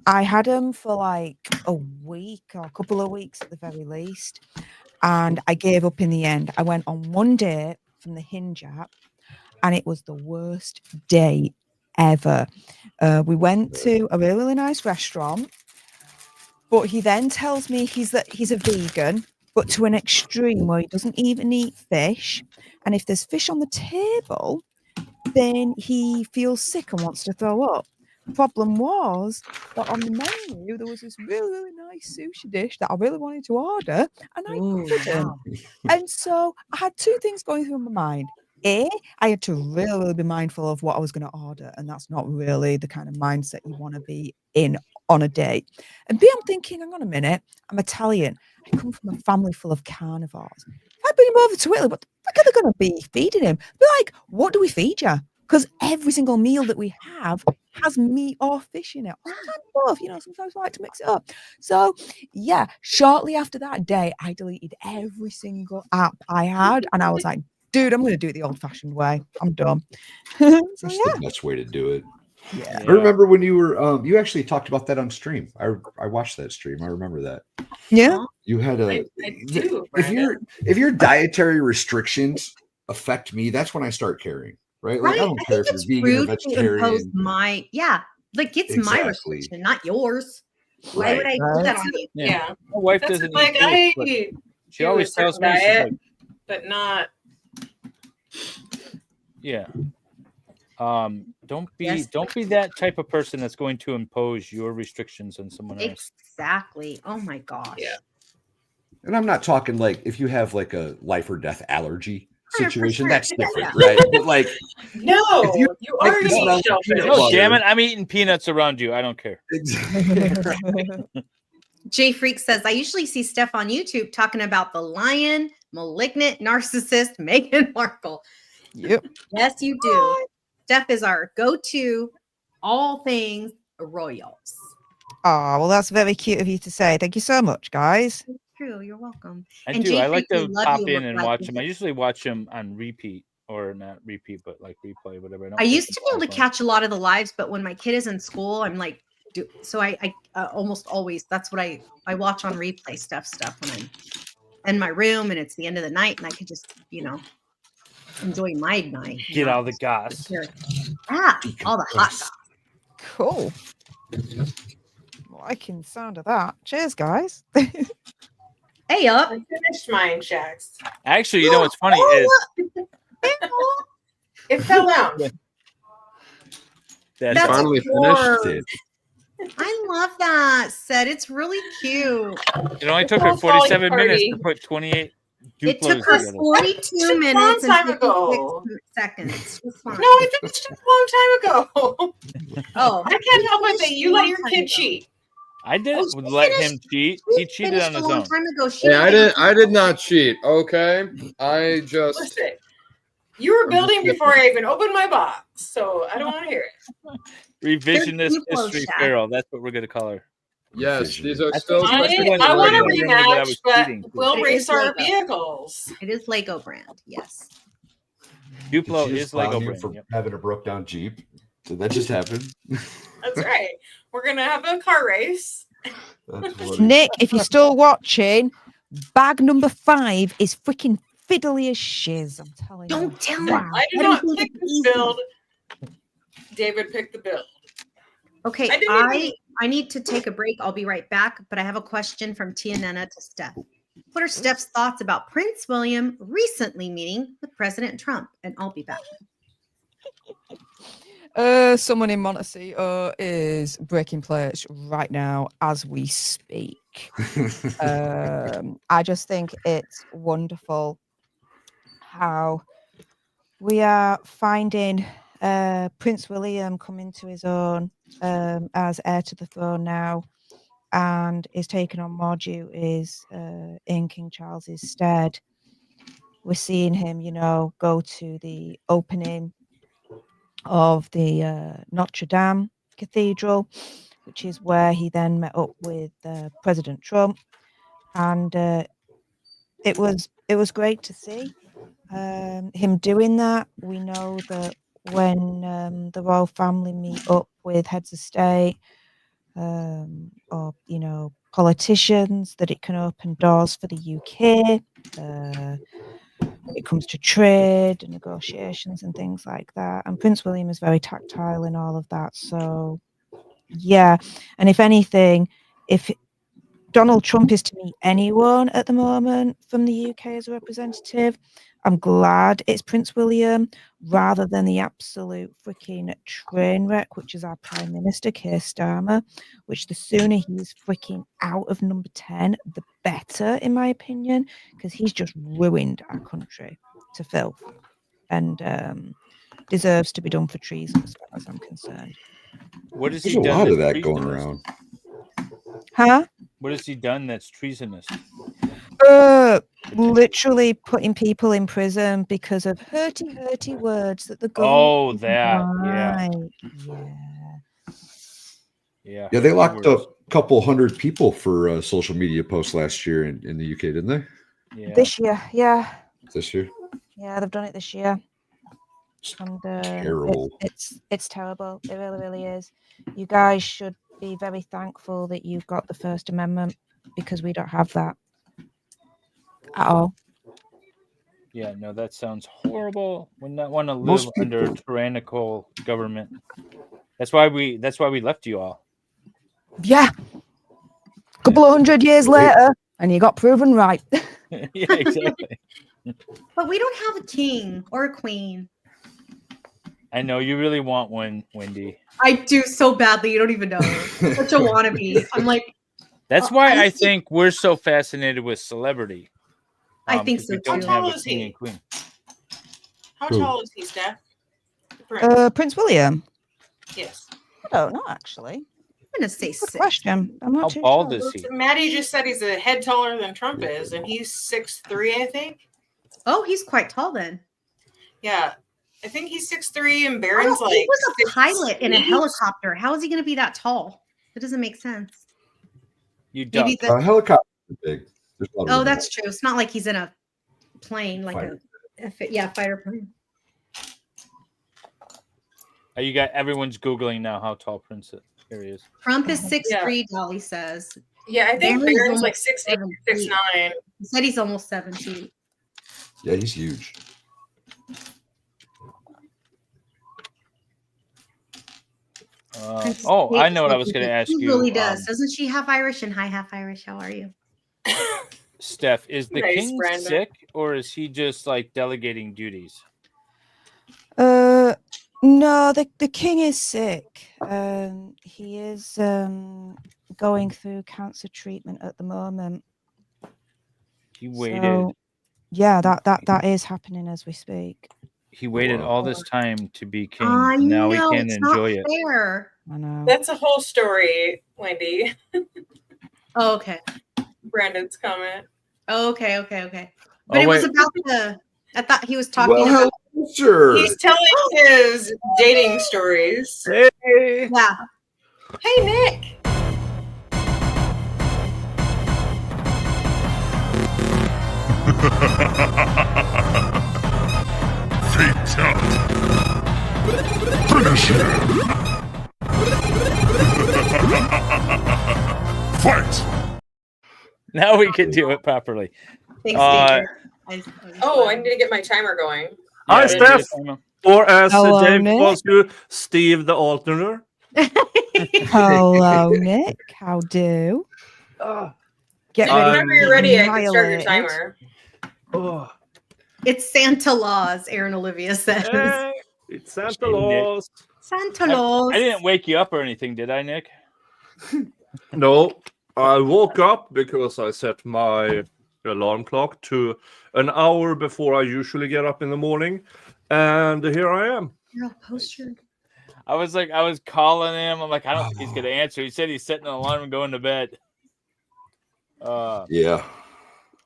I had them for like a week or a couple of weeks at the very least, and I gave up in the end. I went on one day from the Hinge app, and it was the worst day ever. We went to a really, really nice restaurant, but he then tells me he's a vegan, but to an extreme where he doesn't even eat fish, and if there's fish on the table, then he feels sick and wants to throw up. Problem was that on the menu there was this really, really nice sushi dish that I really wanted to order, and I Ooh, couldn't. wow. And so I had two things going through my mind. A, I had to really, really be mindful of what I was going to order, and that's not really the kind of mindset you want to be in on a date. And B, I'm thinking, hang on a minute, I'm Italian. I come from a family full of carnivores. If I bring him over to Italy, what the fuck are they going to be feeding him? Be like, what do we feed you? Because every single meal that we have has meat or fish in it. Or sometimes both, sometimes I like to mix it up. So, yeah, shortly after that day, I deleted every single app I had. And I was like, dude, I'm going to do it the old fashioned way. I'm done. So, That's yeah. the best way to do it. Yeah. I remember when you were you actually talked about that on stream. I watched that stream. I remember that. Yeah. You had I do, if your dietary restrictions affect me, that's when I start caring. Right? Like Right. I don't I care think if it's you're vegan or rude to impose vegetarian. it's my Exactly. restriction, not yours. Why would I Right. put that on you? Yeah. My wife That's doesn't like eat fish, but I she do a always tells certain me, she's diet, like, but not. yeah. Don't Yes. be that type of person that's going to impose your restrictions on someone else. Exactly. Oh my gosh. Yeah. And I'm not talking like if you have like a life or death allergy 100%. situation, that's Yeah, different, yeah. right? But like No, if you you like already the smell of shellfish. peanut No, butter- damn it! I'm eating peanuts around you. I don't care. Jay Freak says, I usually see Steph on YouTube talking about the lion, malignant narcissist Meghan Markle. Yep. Yes, you do. Steph is our go-to all things royals. Oh, well, that's very cute of you to say. Thank you so much, guys. True, you're welcome. I And do. Jay I like Freak, we to love pop you, in and like, watch them. I usually watch them on repeat, or not repeat, but like replay, whatever. I used to be able to catch a lot of the lives, but when my kid is in school, I'm like, so I almost always, that's what I watch on replay stuff when I'm in my room and it's the end of the night and I could just, enjoy my night. Get all the goss. All the hot goss. Cool. Liking the sound of that. Cheers, guys. Hey, up. I finished mine, Shax. Actually, you know what's funny is It fell down. that's Finally yours. finished. I love that set. It's really cute. it only took her 47 minutes to put 28 It Duplos took her together. 42 minutes and time 56 ago. seconds. She's fine. No, I finished it a long time ago. Oh, I can't help it that you let your Long time kid ago. cheat. I didn't she let finished- him cheat. We He cheated finished on a his long own. time ago. She Hey, I didn't- did not cheat. Okay, I just Listen, you were I'm building just before I even opened my box, so I don't want to hear it. Revisionist Duplo history Shack. Pharaoh. That's what we're going to call her. yes, these are I still. think I, Especially when- I want to when you remember that I was rematch, but cheating, too. we'll It race is our Lego. vehicles. It is Lego brand. Yes. Duplo Did she is just clown Lego you brand. for Yep. having a broke down Jeep. Did that just happen? That's right. We're gonna have a car race. That's funny. Nick, if you're still watching, bag number 5 is freaking fiddly as shiz. I'm telling you. Don't tell Wow. him. I did Let him not think pick it's this easy. build. David picked the build. Okay, I didn't I need to take a break. I'll be right back, but I have a question from Tianena to Steph. What are Steph's thoughts about Prince William recently meeting with President Trump? And I'll be back. Someone in Montecito is breaking plates right now as we speak. I just think it's wonderful how we are finding Prince William coming to his own as heir to the throne now, and is taking on more duties in King Charles's stead. We're seeing him, go to the opening of the Notre Dame Cathedral, which is where he then met up with President Trump, and it was great to see him doing that. We know that when the royal family meet up with heads of state, or politicians, that it can open doors for the UK. When it comes to trade and negotiations and things like that. And Prince William is very tactile in all of that. So, yeah. And if anything, if Donald Trump is to me anyone at the moment from the UK as a representative, I'm glad it's Prince William rather than the absolute freaking train wreck, which is our Prime Minister, Keir Starmer, which the sooner he's freaking out of number 10, the better, in my opinion, because he's just ruined our country to filth and deserves to be done for treason as far as I'm concerned. What has There's he a done? lot of that's that going treasonous? around. Huh? What has he done that's treasonous? Literally putting people in prison because of hurty words that the government. Oh, that. Yeah. Right. Yeah. Yeah. Yeah, they hurtful locked words. up a couple hundred people for social media posts last year in the UK, didn't they? Yeah. This year, yeah, This year, they've done it this year, it's and terrible. it's terrible. It really, really is. You guys should be very thankful that you've got the First Amendment because we don't have that at all. Yeah, no, that sounds horrible. We not want to live Most under a people- tyrannical government. That's why we left you all. Yeah. A couple of 100 years later, and you got proven right. Yeah, exactly. But we don't have a king or a queen. I know you really want one, Wendy. I do so badly. You don't even know. Such a wannabe. I'm like, That's why I think we're so fascinated with celebrity. I think 'cause so we don't too. How have tall a is king he? and queen. How Who? tall is he, Steph? Prince. Prince William? Yes. I don't know, actually. I'm gonna say Good 6. question. I'm not How too bald sure. is he? Maddie just said he's a head taller than Trump is, and he's 6'3", I think. Oh, he's quite tall then. Yeah. I think he's 6'3", and Oh, Barron's he like was a pilot in a 6'8". helicopter. How is he going to be that tall? It doesn't make sense. You duck. Maybe the, Helicopter is big. There's a lot of oh, room. that's true. It's not like he's in a plane, like Fighter. a fighter plane. You got everyone's googling now how tall Prince is. Here he is. Trump is 6'3", Dolly says. Yeah, I think Barron's Barron's like almost 6'8", 7 feet. 6'9". He said he's almost 7 feet. Yeah, he's huge. I know what I was going to ask He you. really does. Doesn't she half Irish and half Irish? How are you? Steph, is the Nice, king Brandon. sick or is he just like delegating duties? No, the king is sick. He is going through cancer treatment at the moment. He waited. So, yeah, that is happening as we speak. He waited Wow. all this time to be king. I and now know, he can it's enjoy not it. fair. I know. That's a whole story, Wendy. Oh, okay. Brandon's comment. Oh, okay. But Oh, it was wait. about I thought he was talking Well, about. sure. He's telling his dating stories. Hey. Yeah. Hey, Nick. Fatality. Finish him. Fight. Now we can do it properly. Thanks, Uh, David. Oh, I need to get my timer going. Hi, Yeah, Steph. Simon. Or as Hello, Dave Nick. calls you, Steve the Alterner. Hello, Nick. How do? Get ready. Whenever you're ready, I can start your timer. Oh, It's Santa Laws, Aaron Olivia says. hey, it's Santa Hey, Nick. Claus. Santa Laws. I didn't wake you up or anything, did I, Nick? No, I woke up because I set my alarm clock to an hour before I usually get up in the morning. And here I am. Girl, post your. I was calling him. I'm like, I don't think he's gonna answer. He said he's setting an alarm and going to bed. Yeah.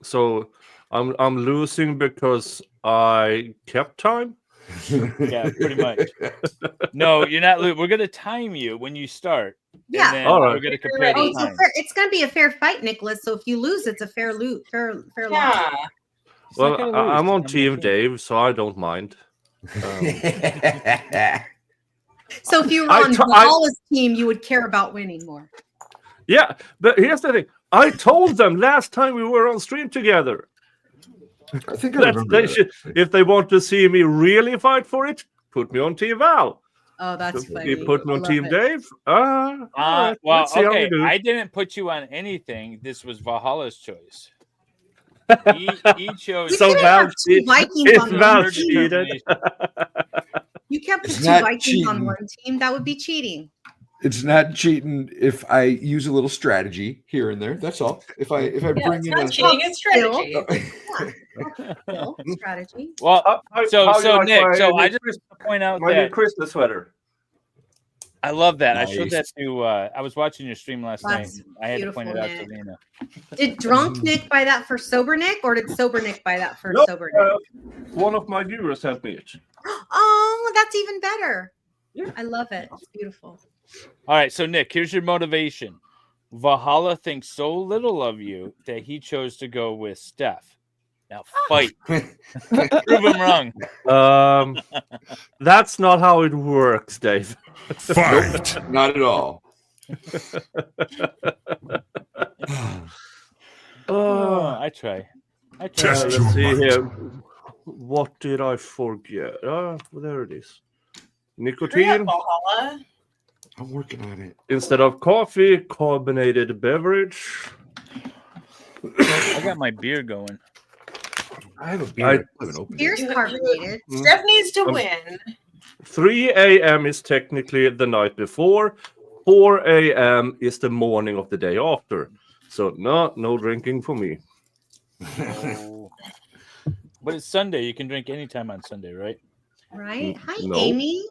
So I'm losing because I kept time. Yeah, pretty much. No, you're not. We're gonna time you when you start. Yeah. And then All right. we're gonna compare Oh, the it's, time. it's going to be a fair fight, Nicholas. So if you lose, it's a fair loot. Fair loss. Yeah. He's not Well, gonna I'm lose. on He's Team gonna Dave, so I don't mind. So if you were I on t- I- Valhalla's team, you would care about winning more. Yeah, but here's the thing. I told them last time we were on stream together I think I that remember they that. should, if they want to see me really fight for it, put me on Team Val. Oh, that's If funny. you put me I on love Team it. Dave. All right, Well, let's see how we okay. do. I didn't put you on anything. This was Valhalla's choice. He chose. You So couldn't Val have two cheat- Vikings if on Val one team. cheated. You can't put It's two not Vikings on cheating. one team. That would be cheating. It's not cheating if I use a little strategy here and there. That's all. If I Yeah, bring it's in not a cheating, it's strategy. Well, strategy. Well, How so you like Nick, my so new I just Chris- want to point out my new that Christmas sweater. I love that. I showed that Nice. to. I was watching your stream last That's night. I had to point it out beautiful, to Lena. Did drunk Nick buy that for sober Nick, or did sober Nick buy that for No, sober Nick? One of my viewers sent me it. Oh, that's even better. Yeah. I love it. It's beautiful. All right, so Nick, here's your motivation. Valhalla thinks so little of you that he chose to go with Steph. Now fight. Prove him wrong. That's not how it works, Dave. Fight. Not at all. I try. Test Let's your see might. here. What did I forget? There it is. Hurry up, Nicotine Valhalla. I'm working on it. instead of coffee, carbonated beverage. I got my beer going. I have a beer. I- I haven't opened it. Beer's carbonated. Steph needs to win. 3 a.m. is technically the night before. 4 a.m. is the morning of the day after. So no drinking for me. Oh. But it's Sunday. You can drink anytime on Sunday, right? Right? Hi, No. Amy.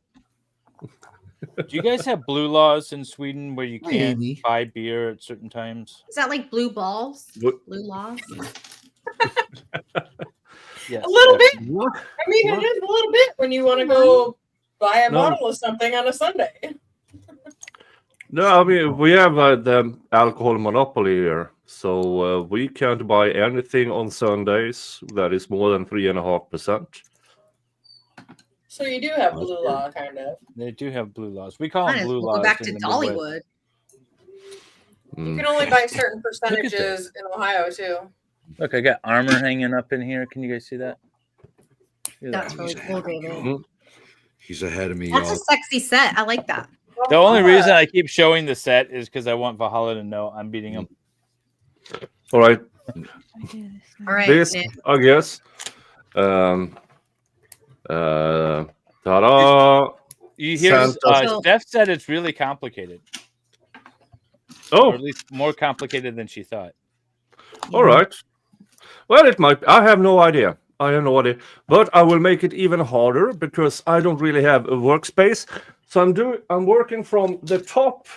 Do you guys have blue laws in Sweden where you Hi, can't Amy. buy beer at certain times? Is that like blue balls? What? Blue laws? Yes. A little bit. What? I mean, it is a little bit when you want to go buy a No. bottle of something on a Sunday. No, I mean we have the alcohol monopoly here, so we can't buy anything on Sundays that is more than 3.5%. So you do have blue law, kind of. They do have blue laws. We call Might them as blue well laws. go back in to the Midwest. Dollywood. You can only buy certain this. percentages in Ohio too. Look, I got armor hanging up in here. Can you guys see that? Look at That's that. really cool, David. He's ahead of me, That's y'all. a sexy set. I like that. The only reason I keep showing the set is because I want Valhalla to know I'm beating him. All right, All right, this Nick. I guess. Ta-da! You hear Santa. Steph said it's really complicated, Oh, or at least more complicated than she thought. all right. Well, it might. I have no idea. But I will make it even harder because I don't really have a workspace. So I'm working from the top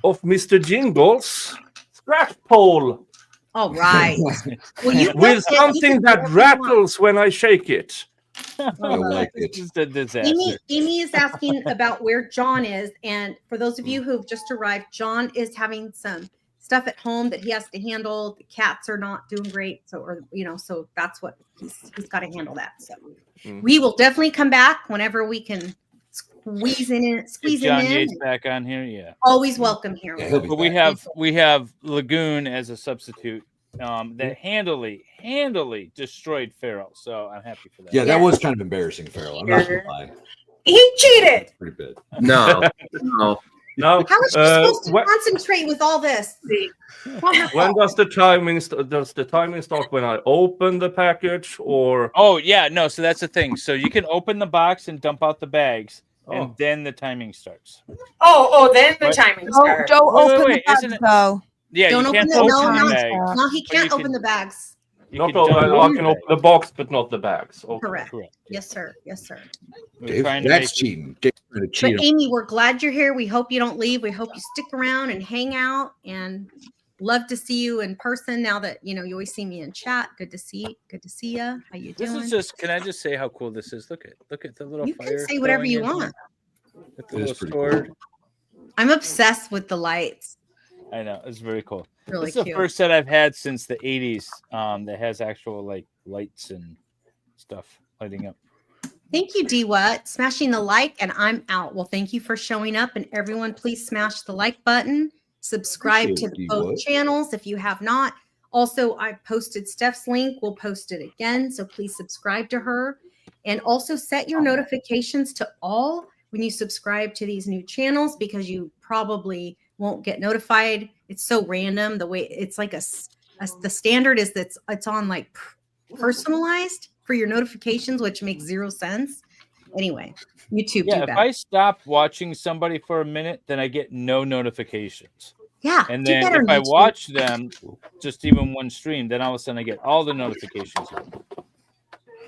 of Mr. Jingle's scratch pole All right. Well, you with can something that do whatever you want. rattles when I shake it. I like it. It's just a disaster. Amy is asking about where John is. And for those of you who've just arrived, John is having some stuff at home that he has to handle. The cats are not doing great. So that's what he's got to handle that. So we will definitely come back whenever we can squeeze Is John in. Yates back on here? Yeah. Always welcome here. Yeah, he'll be But back. we have Lagoon as a substitute that handily destroyed Farrell. So I'm happy for that. Yeah, that Yeah. was kind of embarrassing, Farrell. I'm not gonna lie. He cheated. Pretty bad. No, no. Now, How is she supposed to when concentrate with all this? does the timing start? When I open the package, or Oh yeah, no. So that's the thing. So you can open the box and dump out the bags, and Oh. then the timing starts. Then the What? timing Don't, starts. don't Wait, open wait, the isn't bags it- though. Yeah, Don't you open can't the open no, the no. bags. No, he But you can't can- open the bags. You not can all, dump I out can the open the box, but not the bags. Okay. Correct. Correct. Yes, sir. Yes, sir. We're Dave, trying to that's make it- cheating. Dave's trying to But cheat him. Amy, we're glad you're here. We hope you don't leave. We hope you stick around and hang out, and love to see you in person. Now that you always see me in chat. Good to see you. How you This doing? is just. Can I just say how cool this is? Look at the little You fire. can say whatever going you in want. here. With the It is little pretty sword. I'm obsessed with the lights. I know it's very cool. Really This is the cute. first set I've had since the '80s that has actual like lights and stuff lighting up. Thank you, Diwa. Smashing the like, and I'm out. Well, thank you for showing up, and everyone, please smash the like button. Subscribe to both channels if you have not. Also, I posted Steph's link. We'll post it again, so please subscribe to her. And also set your notifications to all when you subscribe to these new channels, because you probably won't get notified. It's so random. The way it's like the standard is that it's on like personalized for your notifications, which makes zero sense. Anyway, YouTube. Yeah, if I stop watching somebody for a minute, then I get no notifications. Yeah. And then if I watch them, just even one stream, then all of a sudden I get all the notifications.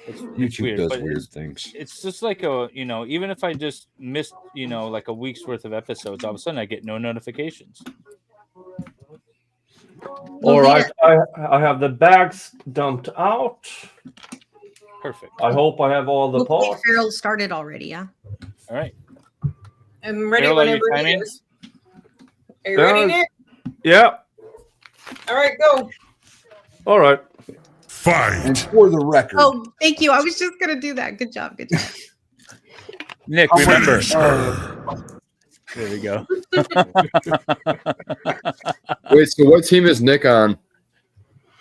It's YouTube weird, does but weird things. It's just like even if I just missed, like a week's worth of episodes, all of a sudden I get no notifications. All right, I have the bags dumped out. Perfect. I hope I have all the parts. Farrell started already, yeah. All right. I'm ready Farrell, whenever he is. Are you ready, Nick? Yeah. All right, go. All right. Fight. And for the record. Oh, thank you. I was just gonna do that. Good job. Good job. Nick, remember. There we go. Wait, so what team is Nick on?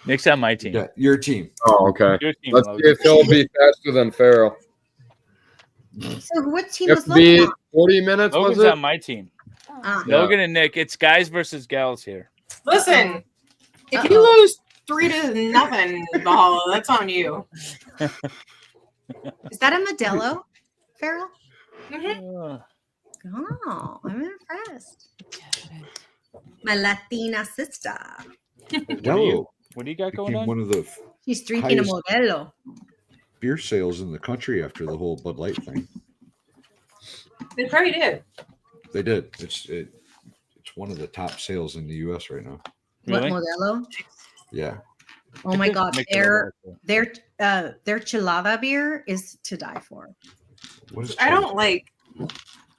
Nick's on my team. Yeah, your team. Oh, okay. Your team, Let's see if he'll be faster than Farrell. So what team It was have to be Logan 40 minutes, Logan's was it? on my team. on? Logan and Nick. It's guys versus gals here. Listen, if you lose 3-0, Valhalla, that's on you. Is that a Modelo, Farrell? Mm-hmm. Oh, I'm impressed. My Latina sister. Modelo What do you got going became on? one of the She's drinking highest a Modelo. beer sales in the country after the whole Bud Light thing. They probably did. They did. It's one of the top sales in the U.S. right now. Really? What Modelo? Yeah. Oh my God, Make their it chilada beer is to die for. What is I don't like.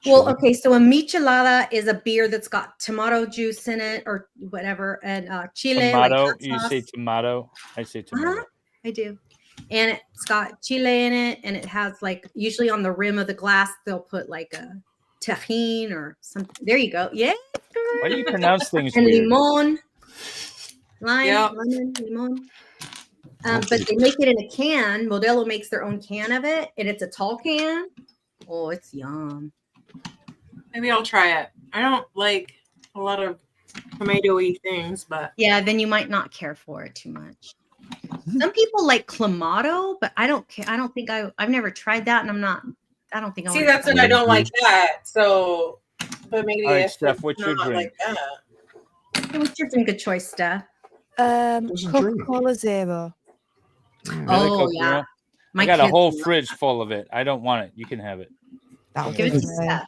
Well, okay, so a michelada is a beer that's got tomato juice in it or whatever, and chile. tomato. Like You say tomato. I say tomato. Uh-huh, I do. And it's got chile in it, and it has like usually on the rim of the glass they'll put like a tahine or something. There you go. Yeah. Why do you pronounce things And weird? limon, lime, Yep. lemon, limon. But they make it in a can. Modelo makes their own can of it, and it's a tall can. Oh, it's yum. Maybe I'll try it. I don't like a lot of tomato-y things, but Yeah, then you might not care for it too much. Some people like clamato, but I don't care. I don't think I've never tried that, and I don't think I see, wanna that's try what I it. don't like that. So, but maybe All right, if Steph, it's what's your not drink? like that. Hey, what's your drink of choice, Steph? Doesn't drink. Coca-Cola Zero. Really, Oh, Coke yeah. Zero? My I got a kids whole love fridge full of it. I don't want it. You can have it. That'll Give it do to me. Steph.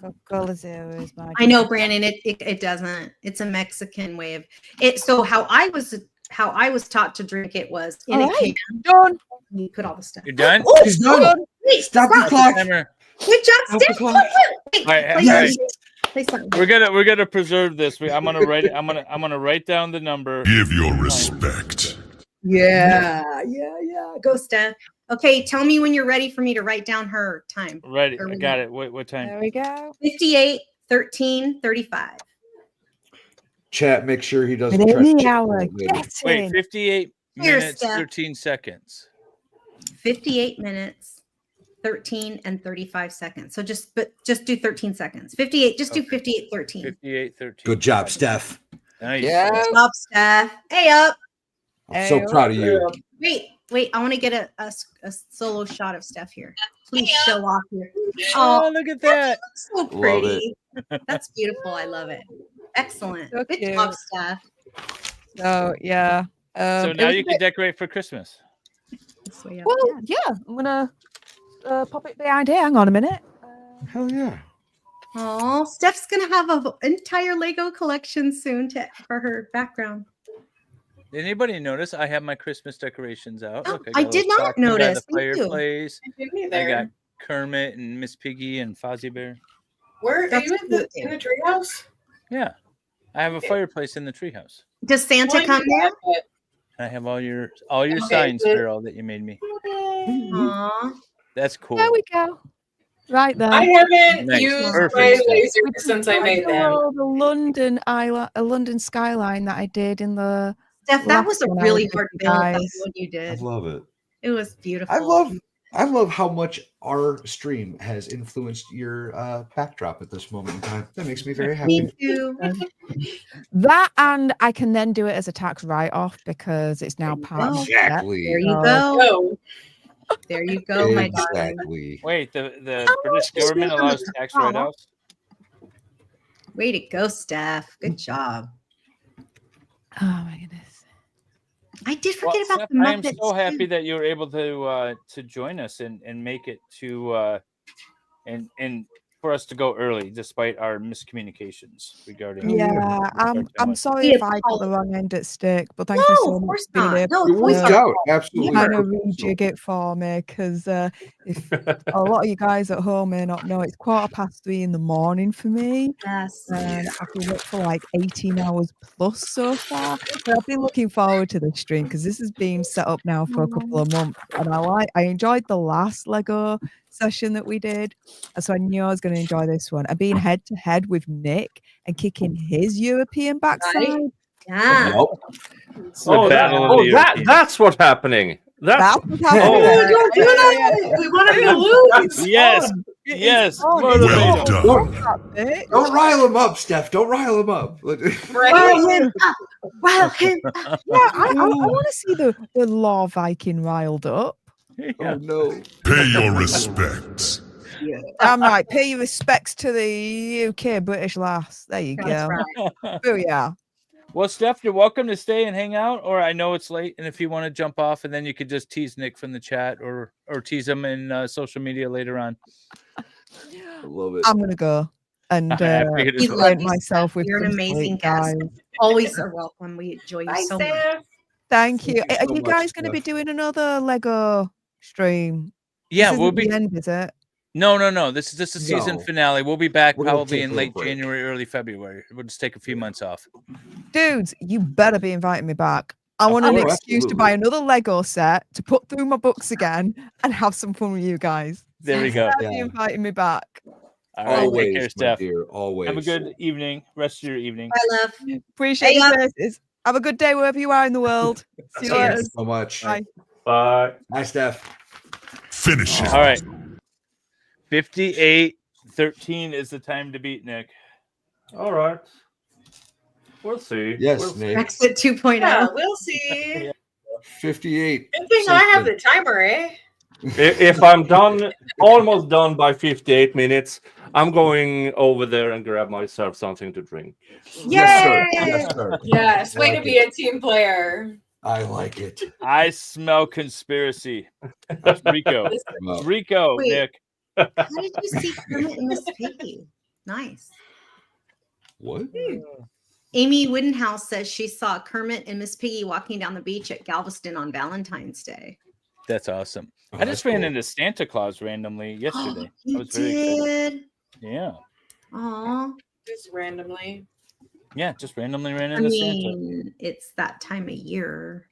Coca-Cola Zero is my. I know, Brandon. It doesn't. It's a Mexican way of it. So how I was taught to drink it was in a can. Done. You put all the stuff. You're done? Oh, She's done. Wait, Stop the clock. Timer. Good job, Stop the Steph. clock. Wait, All right, play yes. something. Play something. We're gonna preserve this. I'm gonna write it. I'm gonna write down the number. Give your respect. Yeah. Go, Steph. Okay, tell me when you're ready for me to write down her time. Ready? I got it. What time? There we go. 58, 13, 35. Chat, make sure he doesn't Within try to the cheat hour. later. Get Wait, in. 58 Here, minutes, Steph. 13 seconds. 58 minutes, 13 and 35 seconds. So just do 13 seconds. 58, just do 58, 13. 58, 13. Good job, Steph. Nice. Yeah. Good job, Steph. Hey up. I'm so proud of you. Wait, I want to get a solo shot of Steph here. Please show off here. Oh, look at that. So pretty. That's beautiful. I love it. Excellent. So Good cute. job, Steph. So yeah. So it now was you a can bit- decorate for Christmas. This way up. Well, yeah. I'm gonna pop it behind here. Hang on a minute. Hell yeah. Oh, Steph's gonna have an entire Lego collection soon for her background. Did anybody notice I have my Christmas decorations out? Oh, Look, I got a did little not stocking by notice. The Thank you. fireplace. I did me I there. got Kermit and Miss Piggy and Fozzie Bear. Where are That's you cute. in the treehouse? Yeah, I have a fireplace in the treehouse. Does Santa Well, I come knew there? that, but I have all your Okay, signs, good. Farrell, that you made me. Aw. That's cool. There we go. Right there. I haven't Nice. used Perfect my stuff. laser since I made them. The London skyline that I did in the. Steph, that was a Last one I really was hard with build. That guys. one you I did. love it. It was beautiful. I love how much our stream has influenced your backdrop at this moment in time. That makes me very happy. Me too. That, and I can then do it as a tax write-off because it's now part of the set. Exactly. There you So- go. Oh, There you go, my darling. Exactly. Wait, the British government allows tax write-offs? Way to go, Steph. Good job. Oh my goodness. I did Well, forget about Steph, the I am Muppets. so happy too. that you were able to join us and make it to and for us to go early despite our miscommunications regarding. Yeah, I'm sorry We if I got the wrong end at stick, but thank No, you so of much course for being not. able No, It of course worked not. out. Absolutely. kind of professional. rejig it for me because if a lot of you guys at home may not know, it's 3:15 in the morning for me. Yes. And I've been up for like 18 hours plus so far. But I've been looking forward to this stream because this has been set up now for a couple of months. And I enjoyed the last Lego session that we did. And so I knew I was going to enjoy this one. And being head to head with Nick and kicking his European backside. Yeah. Yep. It's the battle of the Europeans. That's what's happening. That's what's happening. oh, there. don't do that. We want him to lose. Yes, It is yes, fun. motivate Well him. done. Nick. Don't rile him up, Steph. Don't rile him up. Right? Rile him up. Rile him up. Yeah, I want to see the Law Viking riled up. Oh no. Pay your respects. I'm right. Pay your respects to the UK British lass. There you That's go. right. Oh yeah. Well, Steph, you're welcome to stay and hang out, or I know it's late, and if you want to jump off, and then you could just tease Nick from the chat, or tease him in social media later on. I love it. I'm gonna go and I figured as We well. love acquaint you, myself Steph. with You're an some amazing sweet guest. guys. Always are welcome. We enjoy you Bye, so much. Steph. Thank you. Thank you Are so you much, guys going to be Steph. doing another Lego stream? Yeah, This we'll isn't be. the end, is it? No. This is the season No. finale. We'll be back We're gonna probably take in a little late break. January, early February. We'll just take a few months off. Dudes, you better be inviting me back. I want Oh, an excuse to absolutely. buy another Lego set to put through my books again and have some fun with you guys. There we go. Better be Yeah. inviting me back. All right, Always, take care, my Steph. dear. Always. Have a good evening. Rest of your evening. Bye, love. Appreciate Hey, the love. faces. Have a good day wherever you are in the world. See you Cheers. later. so much. Bye. Bye. Hi, Steph. Finish it. All right. 58-13 is the time to beat Nick. All right. We'll see. Yes, We'll see. Nick. Exit 2.0. Yeah, we'll see. 58. Good thing I have the timer, eh? If I'm done, almost done by 58 minutes, I'm going over there and grab myself something to drink. Yes, sir. Yay! Yes, sir. Yes, I way like to be a team player. I like it. I smell conspiracy. It's Rico. It's Well, Rico, Wait. Nick. How did you see Kermit and Miss Piggy? Nice. what? Amy Widenhouse says she saw Kermit and Miss Piggy walking down the beach at Galveston on Valentine's Day. That's awesome. Oh, I just that's ran cool. into Santa Claus randomly yesterday. I You was very excited. did? Yeah. Aw. Just randomly. Yeah, just randomly ran I into Santa. mean, it's that time of year.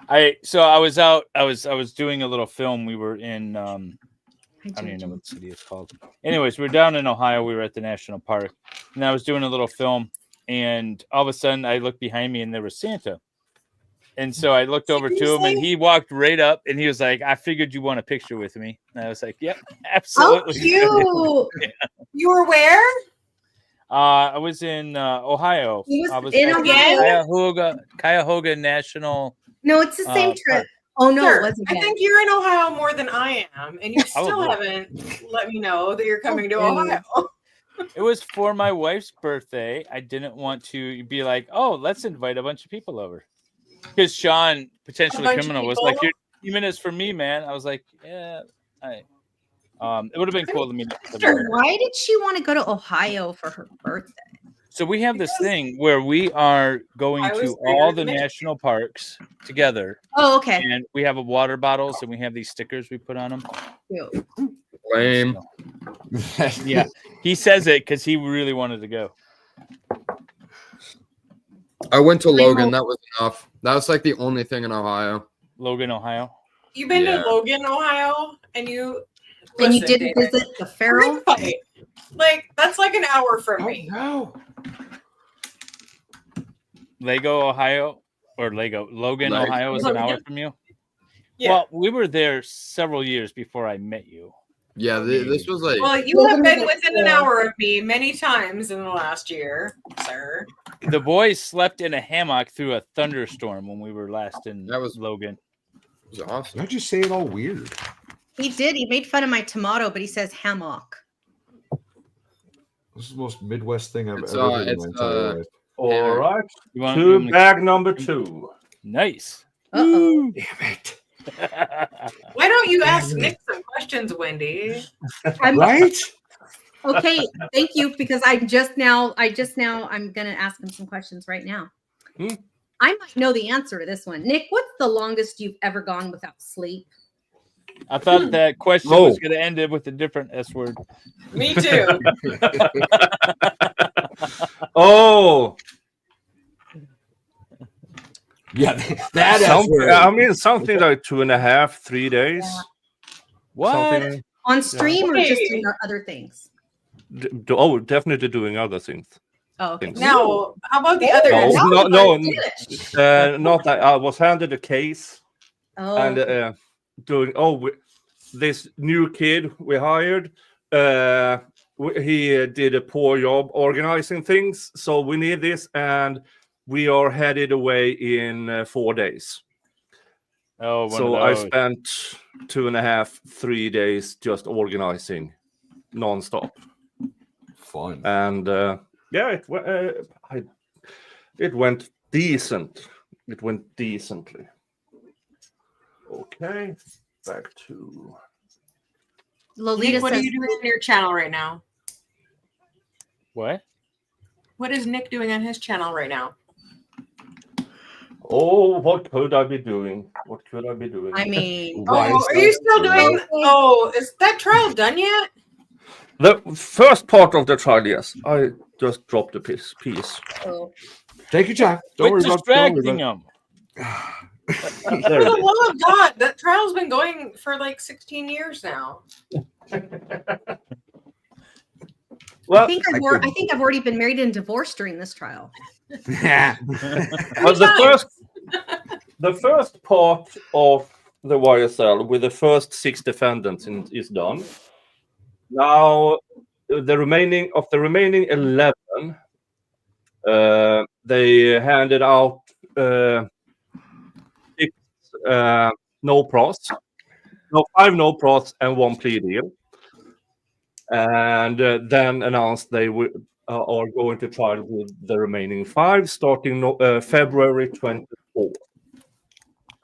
I was out. I was doing a little film. We were in. I don't even know what the city is called. Anyways, we were down in Ohio. We were at the national park, and I was doing a little film. And all of a sudden, I looked behind me, and there was Santa. And so I looked over to him, and he walked right up, and he was like, "I figured you want a picture with me." And I was like, "Yep, Oh, absolutely." cute. You were where? I was in Ohio. He was I was in at Ohio? Cuyahoga National. No, it's the same trip. Park. Oh, no, it Sure. wasn't. I yet. think you're in Ohio more than I am, and you still Probably. haven't let me know that you're coming to Okay. Ohio. It was for my wife's birthday. I didn't want to be like, "Oh, let's invite a bunch of people over," because Sean, potentially bunch of criminal, was people? like, "You're 2 minutes for me, man." I was like, "Yeah, it would have been cool to meet up with Sure. everybody." Why did she want to go to Ohio for her birthday? So we have this thing where we are going I was to there all to the make- national parks together, Oh, okay. and we have a water bottles, and we have these stickers we put on them. Cute. Lame. Yeah, he says it because he really wanted to go. I went to Logan. That was enough. That was like the only thing in Ohio. Logan, Ohio. You been Yeah. to Logan, Ohio, and you And you listen, didn't David, visit the ring Farrell? fight. Like that's like an hour from Oh me. no! Lego, Ohio, or Logan, Like- Ohio is an hour Logan. from you. Yeah. Well, we were there several years before I met you. Yeah, this was like Well, you have been within an hour of me many times in the last year, sir. The boys slept in a hammock through a thunderstorm when we were last in That was- Logan. It was awesome. Don't you say it all weird? He did. He made fun of my tomato, but he says hammock. This is the most Midwest thing I've It's, ever heard in it's, my entire life. All right. You want, To me- bag number 2. Nice. Uh-oh. Damn it! Why don't you ask Nick some questions, Wendy? Right? Okay, thank you, because I'm gonna ask him some questions right now. Hmm. I might know the answer to this one. Nick, what's the longest you've ever gone without sleep? I thought that question Oh. was going to end it with a different S word. Me too. Oh, Yeah, that something, something like 2.5, 3 days. What? Something, On stream or just Okay. doing other things? definitely doing other things. Oh, okay. Things. Now, how about the other No, end? Now no, you no, gotta finish. Not that I was handed a case Oh, and doing. This new kid we hired. He did a poor job organizing things, so we need this, and we are headed away in 4 days. Oh, one So of I those. spent 2.5, 3 days just organizing nonstop, fun. and it went decent. It went decently. Okay, back to. Lolita Nick, what are says, you doing on your channel right now? What? What is Nick doing on his channel right now? Oh, what could I be doing? What could I be doing? I mean, Why Oh, is are you that still doing? so? Oh, is that trial done yet? The first part of the trial, yes. I just dropped a piece. oh, Take your time. Don't Quit worry about distracting it. them. For There the it is. love of God, that trial's been going for like 16 years now. Well, I think I've already been married and divorced during this trial. well, the first part of the YSL with the first 6 defendants is done. Now the remaining 11, they handed out 6 no pros, 5 no pros and 1 plea deal, and then announced they are going to trial with the remaining 5 starting February 24.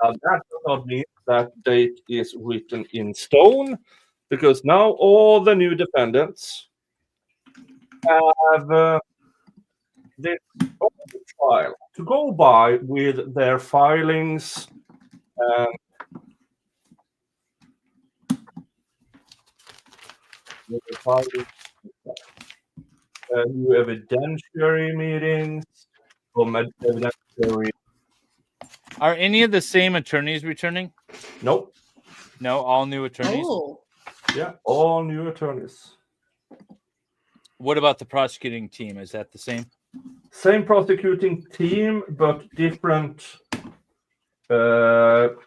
Now that does not mean that date is written in stone, because now all the new defendants have this trial to go by with their filings and new evidentiary meetings from evidentiary. Are any of the same attorneys returning? Nope. No, all new attorneys. Oh, Yeah, all new attorneys. What about the prosecuting team? Is that the same? Same prosecuting team, but different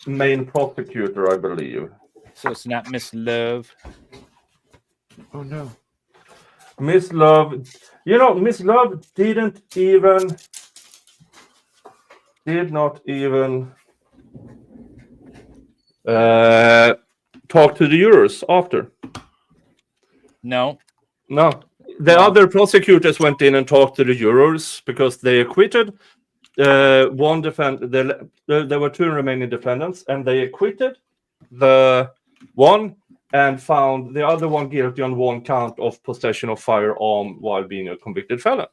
main prosecutor, I believe. So it's not Miss Love. Oh no. Miss Love, Miss Love did not even talk to the jurors after. No. No, the other prosecutors went in and talked to the jurors because they acquitted one defendant. There were 2 remaining defendants, and they acquitted the one and found the other one guilty on 1 count of possession of firearm while being a convicted felon.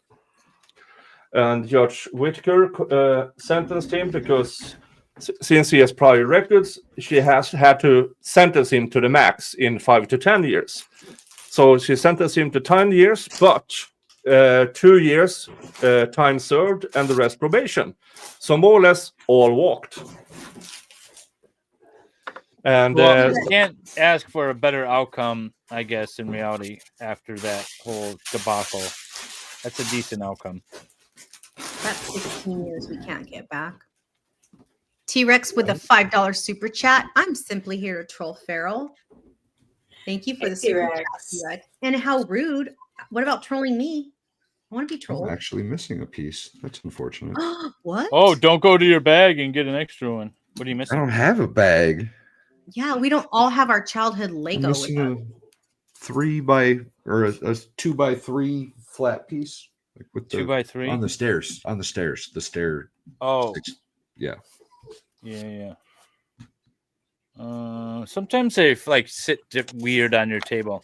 And Judge Whitaker sentenced him because since he has prior records, she has had to sentence him to the max in 5 to 10 years. So she sentenced him to 10 years, but 2 years time served and the rest probation. So more or less all walked. And You can't ask for a better outcome, I guess, in reality, after that whole debacle. That's a decent outcome. That's 16 years we can't get back. T-Rex with a $5 super chat. I'm simply here to troll Farrell. Thank you for the super chat, T-Rex. And how rude. What about trolling me? I want to be I'm trolled. actually missing a piece. That's unfortunate. What? Oh, don't go to your bag and get an extra one. What are you I missing? don't have a bag. Yeah, we don't all have our childhood I'm Lego. missing a 2x3 flat piece, like with the 2x3 on the stairs. On the stairs. The stair. Oh, Yeah. yeah. Sometimes they like sit weird on your table.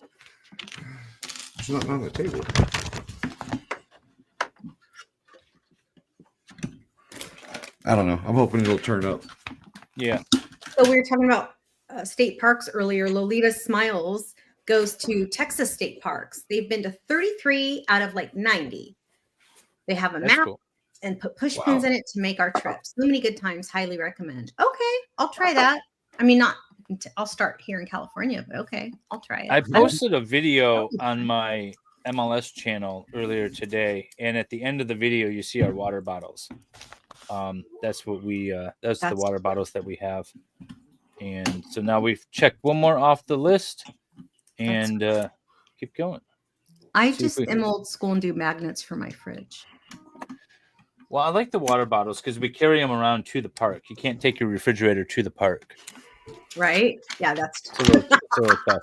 It's not on the table. I don't know. I'm hoping it'll turn up. Yeah. So we were talking about state parks earlier. Lolita Smiles goes to Texas state parks. They've been to 33 out of like 90. They have a That's map cool. and put push pins in it to make our trips. So many good times. Highly recommend. Okay, I'll try that. I mean, I'll start here in California, but okay, I'll try it. I posted a video on my MLS channel earlier today, and at the end of the video, you see our water bottles. That's what that's the water bottles that we have. And so now we've checked one more off the list, and keep going. I just am old school and do magnets for my fridge. Well, I like the water bottles because we carry them around to the park. You can't take your refrigerator to the park. Right? Yeah, that's it's a little tough.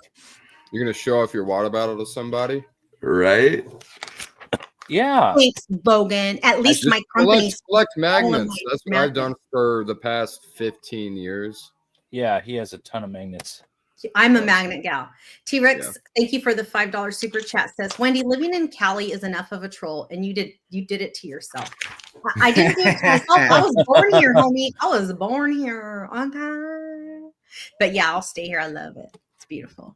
You're gonna show off your water bottle to somebody, right? Yeah. Thanks, Bogan. At least my company collect magnets. That's what I've done for the past 15 years. Yeah, he has a ton of magnets. I'm a magnet gal. T-Rex, thank you for the $5 super chat. Says Wendy, living in Cali is enough of a troll, and you did it to yourself. I didn't do it to myself. I was born here, homie. I was born here. Okay. But yeah, I'll stay here. I love it. It's beautiful.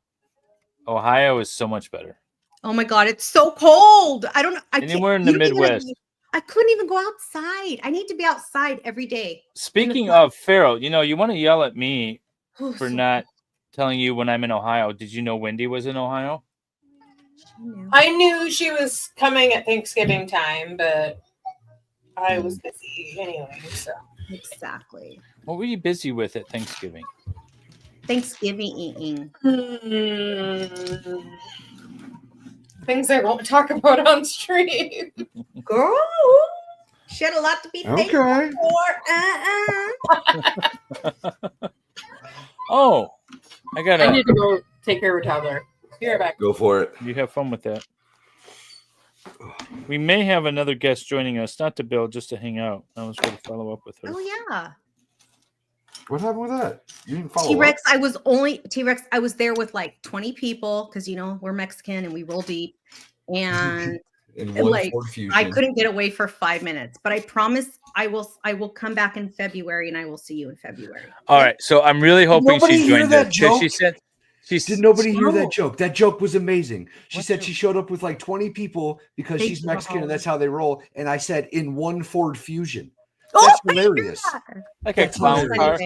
Ohio is so much better. Oh my God, it's so cold. I don't know. Anywhere in the Midwest. I couldn't even go outside. I need to be outside every day. Speaking of Farrell, you want to yell at me for not telling you when I'm in Ohio. Did you know Wendy was in Ohio? I knew she was coming at Thanksgiving time, but I was busy anyway. So exactly. What were you busy with at Thanksgiving? Thanksgiving eating. Things I won't talk about on stream. Girl, she had a lot to be thankful for. Oh, I need to go take care of a toddler. Be right back. Go for it. You have fun with that. We may have another guest joining us, not to build, just to hang out. I was going to follow up with her. Oh yeah. What happened with that? You didn't follow T-Rex, up? I was there with like 20 people because we're Mexican and we roll deep. And I couldn't get away for 5 minutes. But I promise I will come back in February and I will see you in February. All right. So I'm really hoping she joined us. Did nobody hear that joke? That joke was amazing. She said she showed up with like 20 people because she's Mexican and that's how they roll. And I said in one Ford Fusion. That's hilarious. Like a clown car.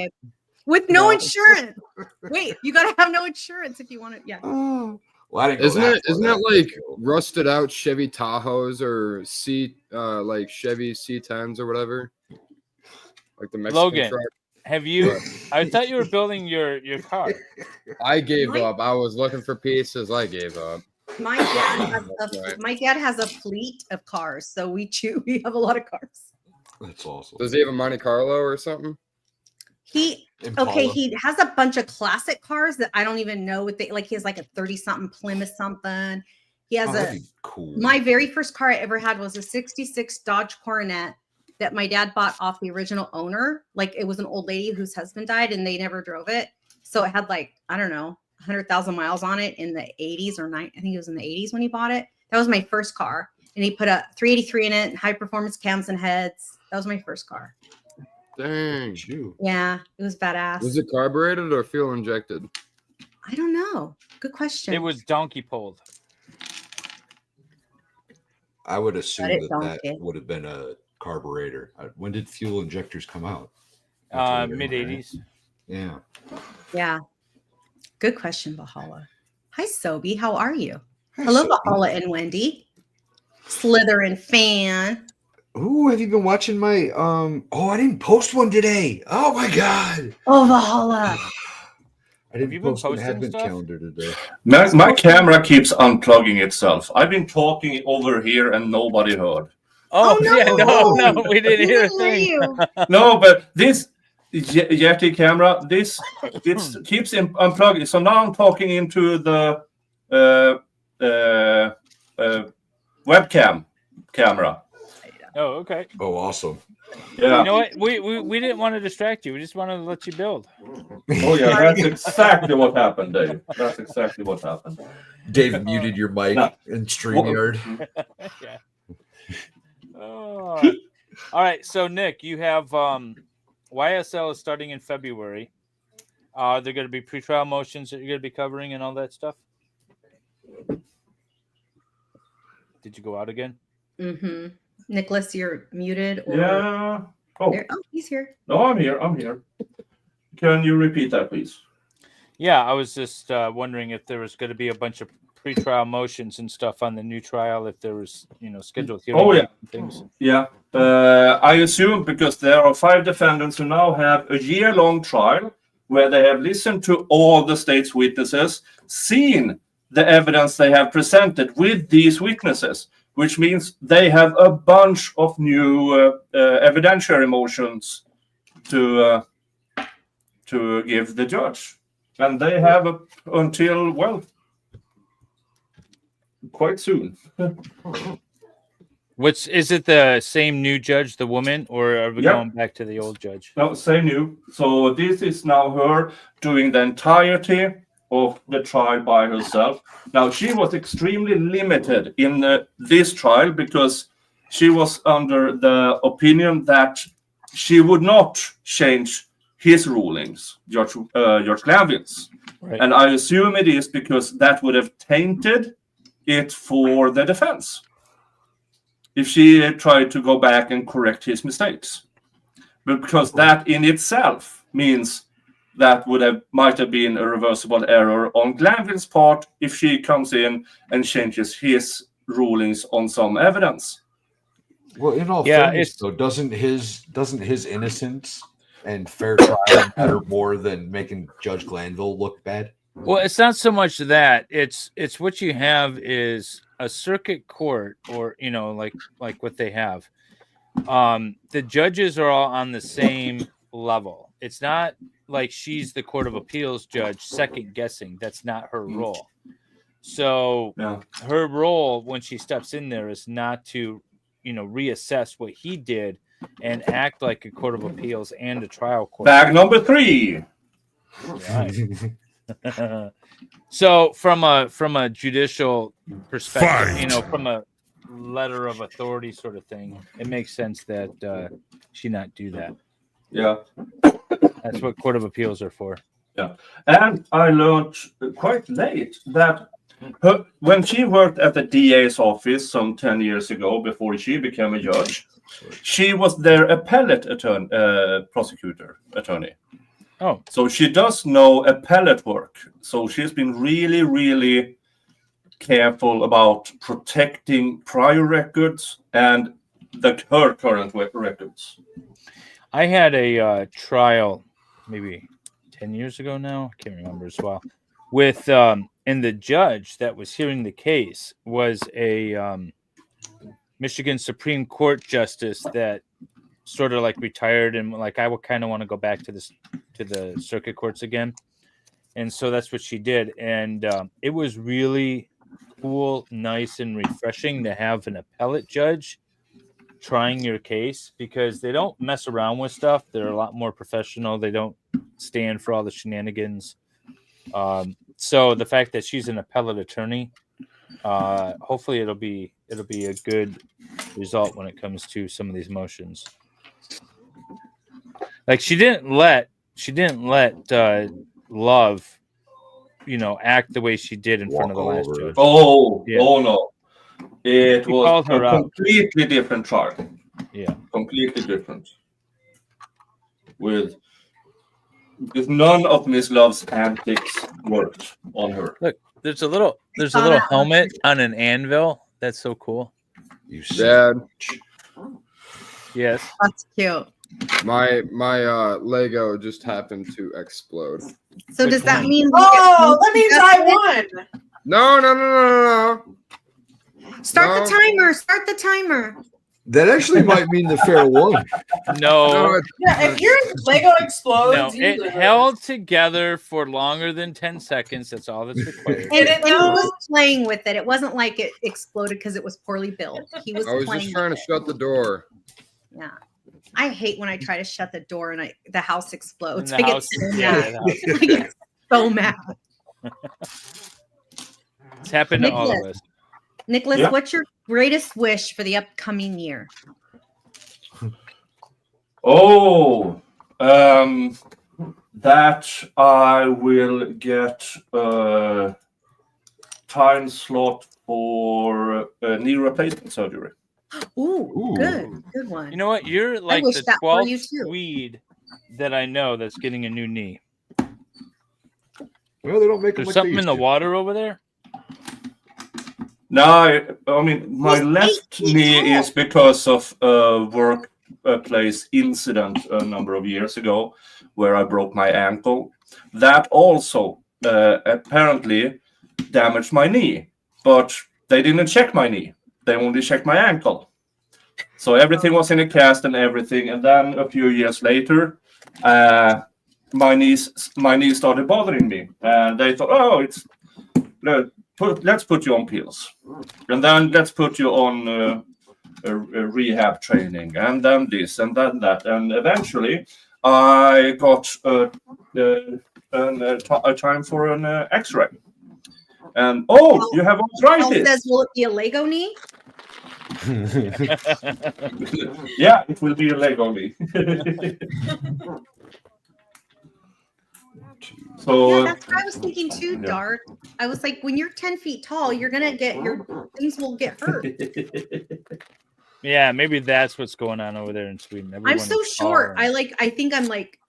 With no insurance. Wait, you gotta have no insurance if you want it. Yeah. Oh. Well, isn't it like rusted out Chevy Tahoes or like Chevy C10s or whatever? Like the Mexican Logan, truck? have you? I thought you were building your car. I gave up. I was looking for pieces. I gave up. My dad has a fleet of cars, so we have a lot of cars. That's awesome. Does he have a Monte Carlo or something? He has a bunch of classic cars that I don't even know what he has like a 30-something Plymouth something. He has my very first car I ever had was a 66 Dodge Coronet that my dad bought off the original owner. Like it was an old lady whose husband died and they never drove it. So it had like, I don't know, 100,000 miles on it in the 80s or 90s. I think it was in the 80s when he bought it. That was my first car. And he put a 383 in it, high performance cams and heads. That was my first car. Dang. Yeah, it was badass. Was it carbureted or fuel injected? I don't know. Good question. It was donkey pulled. I would assume that would have been a carburetor. When did fuel injectors come out? Mid 80s. Yeah. Yeah. Good question, Valhalla. Hi, Sobi. How are you? Hi, Hello, Sophie. Valhalla and Wendy. Slytherin fan. Ooh, have you been watching my oh, I didn't post one today. Oh my god. Oh, Valhalla. I Have didn't you been post an posting advent stuff? calendar today. My camera keeps unplugging itself. I've been talking over here and nobody heard. Oh, Oh, no. yeah, no, we didn't We hear a didn't hear thing. you. No, but this Yeti camera, it keeps unplugging. So now I'm talking into the webcam camera. Oh, okay. Oh, awesome. Yeah. You know what? We didn't want to distract you. We just wanted to let you build. Oh yeah, that's exactly what happened, Dave. That's exactly what happened. Dave muted your mic No. in StreamYard. Yeah. Oh. All right. So Nick, you have YSL is starting in February. They're going to be pretrial motions that you're going to be covering and all that stuff. Did you go out again? Mm-hmm. Nicholas, you're muted. Or Yeah. Oh, oh, he's here. no, I'm here. I'm here. Can you repeat that, please? Yeah, I was just wondering if there was going to be a bunch of pretrial motions and stuff on the new trial. If there was, scheduled hearings. Oh yeah. And things. Yeah. I assume because there are 5 defendants who now have a year-long trial where they have listened to all the state's witnesses, seen the evidence they have presented with these witnesses, which means they have a bunch of new evidentiary motions to give the judge. And they have until, well, quite soon. Is it the same new judge, the woman, or are we Yep. going back to the old judge? No, same new. So this is now her doing the entirety of the trial by herself. Now, she was extremely limited in this trial because she was under the opinion that she would not change his rulings, George Glanville's. Right. And I assume it is because that would have tainted it for the defense if she tried to go back and correct his mistakes. But because that in itself means that might have been a reversible error on Glanville's part if she comes in and changes his rulings on some evidence. Well, in all Yeah, fairness, though, doesn't his innocence and fair trial matter more than making Judge Glanville look bad? Well, it's not so much that it's what you have is a circuit court, or like what they have. The judges are all on the same level. It's not like she's the Court of Appeals judge second guessing. That's not her role. So her role when she steps in there is not to reassess what he did and act like a Court of Appeals and a trial court. Bag number 3. Right. So from a judicial perspective, Fight. from a letter of authority sort of thing, it makes sense that she not do that. Yeah. That's what Court of Appeals are for. Yeah. And I learned quite late that when she worked at the DA's office some 10 years ago, before she became a judge, she was their appellate prosecutor attorney. Oh. So she does know appellate work. So she's been really, really careful about protecting prior records and her current records. I had a trial maybe 10 years ago now. I can't remember as well. With and the judge that was hearing the case was a Michigan Supreme Court justice that sort of like retired, and like I would kind of want to go back to the circuit courts again. And so that's what she did. And it was really cool, nice, and refreshing to have an appellate judge trying your case, because they don't mess around with stuff. They're a lot more professional. They don't stand for all the shenanigans. So the fact that she's an appellate attorney, hopefully it'll be a good result when it comes to some of these motions. Like she didn't let Love, act the way she did in front of the last judge. Oh no. It was a completely different trial. Yeah. Completely different. With because none of Miss Love's antics worked on her. Look, there's a little saw that one. helmet on an anvil. That's so cool. You Dad, Yes. That's cute. my Lego just happened to explode. So Which does that one? mean? Oh, that means I won. No. Start No. the timer. Start the timer. That actually might mean the fair one. No. Yeah, if your Lego explodes, No, you it lose. held together for longer than 10 seconds. That's all that's required. And, it he know? was playing with it. It wasn't like it exploded because it was poorly built. He was I was playing just trying to with shut the door. it. Yeah. I hate when I try to shut the door and the house explodes. And the I get house- so yeah, mad. the house- I get so mad. It's happened to all of us. Nicholas, Yeah. what's your greatest wish for the upcoming year? Oh, that I will get a time slot for knee replacement surgery. Ooh, good one. You know what? You're like wish the that for you 12th too. Swede that I know that's getting a new knee. Well, they don't make them There's like something they in the used to. water over there. No, I mean my He's left 8 feet knee tall. is because of a workplace incident a number of years ago where I broke my ankle. That also apparently damaged my knee, but they didn't check my knee. They only checked my ankle. So everything was in a cast and everything. And then a few years later, my knee started bothering me, and they thought, "Oh, let's put you on pills, and then let's put you on a rehab training, and then this, and then that." And eventually, I got a time for an X-ray. And you have Paul arthritis. says, will it be a Lego knee? Yeah, it will be a Lego knee. So Yeah, that's what I was thinking too, yeah. Dart. I was like, when you're 10 feet tall, you're gonna get your things will get hurt. Yeah, maybe that's what's going on over there in Sweden. I'm Everyone so is short. taller. I think I'm like,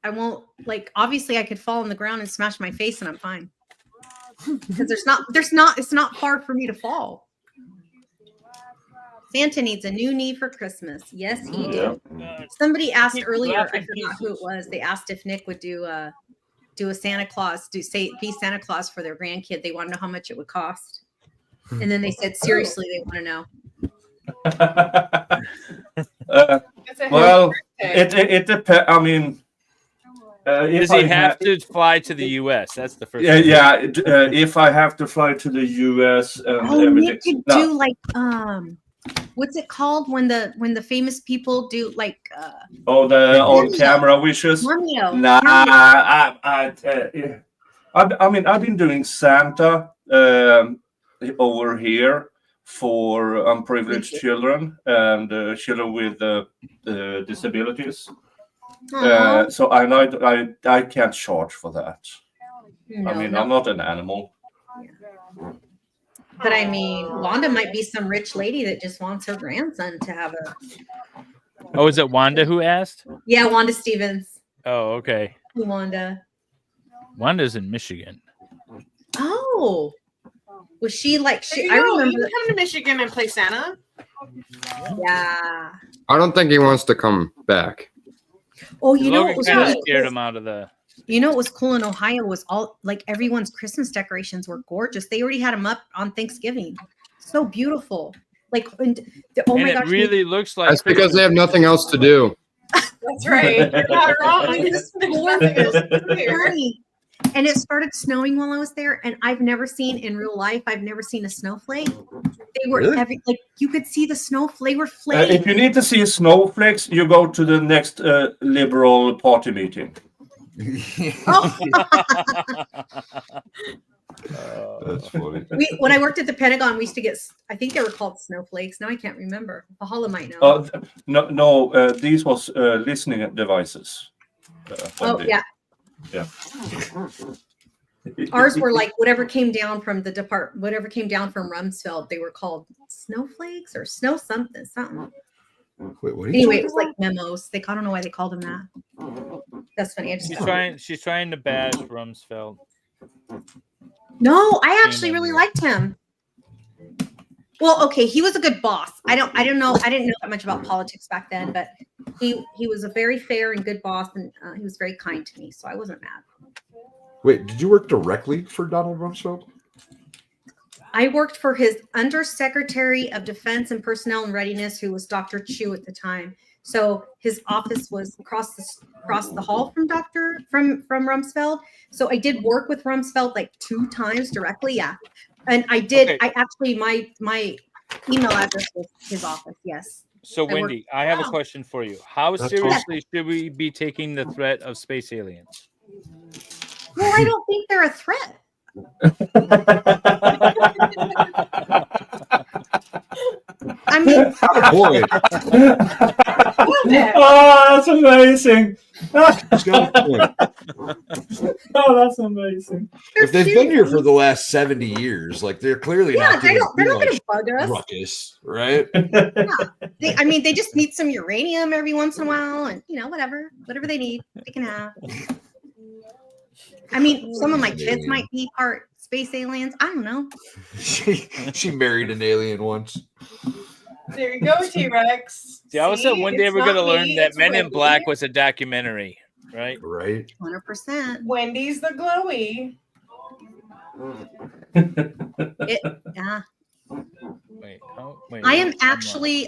I won't like. Obviously, I could fall on the ground and smash my face, and I'm fine. Because it's not far for me to fall. Santa needs a new knee for Christmas. Yes, he did. Somebody asked Keep earlier. I laughing forgot who it pieces. was. They asked if Nick would do a Santa Claus, be Santa Claus for their grandkid. They want to know how much it would cost, and then they said seriously they want to know. It's a Well, birthday. it depends. I mean, Does if I he have to fly to the U.S.? That's the first. thing. if I have to fly to the U.S. and Oh, everything. Nick could No. do like what's it called when the famous people do like The on-camera wishes. cameo? Nah, Cameo. I mean, I've been doing Santa over here for unprivileged children and children with disabilities. Aw. So I can't charge for that. No, I mean, no. I'm not an animal. But I mean, Wanda might be some rich lady that just wants her grandson to have a. Oh, is it Wanda who asked? Yeah, Wanda Stevens. Oh, okay. Wanda. Wanda's in Michigan. Oh, was she like There you I go. You remember? can come to Michigan and play Santa. Yeah. I don't think he wants to come back. Oh, you know Logan what was kind of really scared cool? him out of the. You know what was cool in Ohio was all like everyone's Christmas decorations were gorgeous. They already had them up on Thanksgiving. So beautiful. Like, oh And my it gosh. really looks like. That's because they have nothing else to do. That's right. You're not wrong. It was funny. And it started snowing while I was there, and I've never seen in real life. I've never seen a snowflake. They were Really? like you could see the snowflake. They were flakes. If you need to see snowflakes, you go to the next liberal party meeting. That's funny. When I worked at the Pentagon, we used to get. I think they were called snowflakes. Now I can't remember. Valhalla might know. No, these was listening devices. Yeah. Yeah. Ours were like whatever came down from the whatever came down from Rumsfeld. They were called snowflakes or snow something. Wait, what? Are you Anyway, talking it was like memos. I don't know why they called him that. That's funny. I just She's trying to bash Rumsfeld. No, I Team actually really MLS. liked him. Well, okay, he was a good boss. I didn't know that much about politics back then, but he was a very fair and good boss, and he was very kind to me, so I wasn't mad. Wait, did you work directly for Donald Rumsfeld? I worked for his Undersecretary of Defense and Personnel and Readiness, who was Dr. Chu at the time. So his office was across the hall from Rumsfeld. So I did work with Rumsfeld like 2 times directly. Yeah. And I did. Okay. I actually, my email address was his office. Yes. So, I Wendy, I have a question for you. How That's seriously should we be taking the threat of space aliens? Well, I don't think they're a threat. I mean, Boy, Oh, that's amazing. he's got a point. Oh, that's amazing. If they've been here for the last 70 years, like they're clearly not they're going not to going to bug us. ruckus, right? They just need some uranium every once in a while, and whatever they need, they can have. I mean, some of my kids might be part space aliens. I don't know. She married an alien once. There you go, T-Rex. See, I was saying one day it's we're going to not learn me, that it's Men in Wendy. Black was a documentary, right? Right. 100%. Wendy's the glowy. Yeah. Wait. I am actually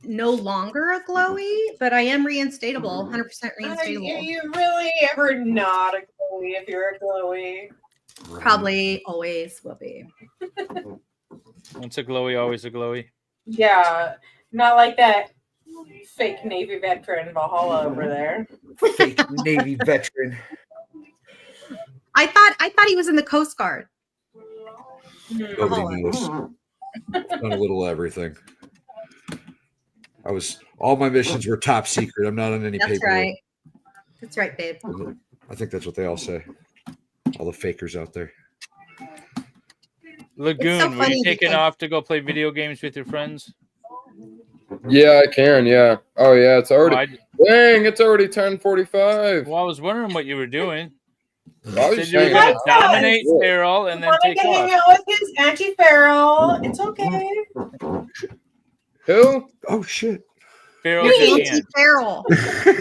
no longer a glowy, but I am reinstatable. 100% reinstatable. You really ever not a glowy if you're a glowy. Probably always will be. Once a glowy, always a glowy. Yeah, not like that fake Navy veteran Valhalla over there. Fake Navy veteran. I thought he was in the Coast Guard. Nobody knows. Done a little of everything. All my missions were top secret. I'm not on any That's paper. right. That's right, babe. I think that's what they all say. All the fakers out there. Lagoon, were funny you taking because- off to go play video games with your friends? Yeah, I can. Yeah. Oh, yeah. It's already. Oh, Dang! It's already 10:45. Well, I was wondering what you were doing. I You was said just you were hanging going to out. dominate Farrell and then Want to take hang off. out with his Auntie Farrell? It's okay. Who? Oh shit! Farrell's Your your Auntie aunt. Farrell.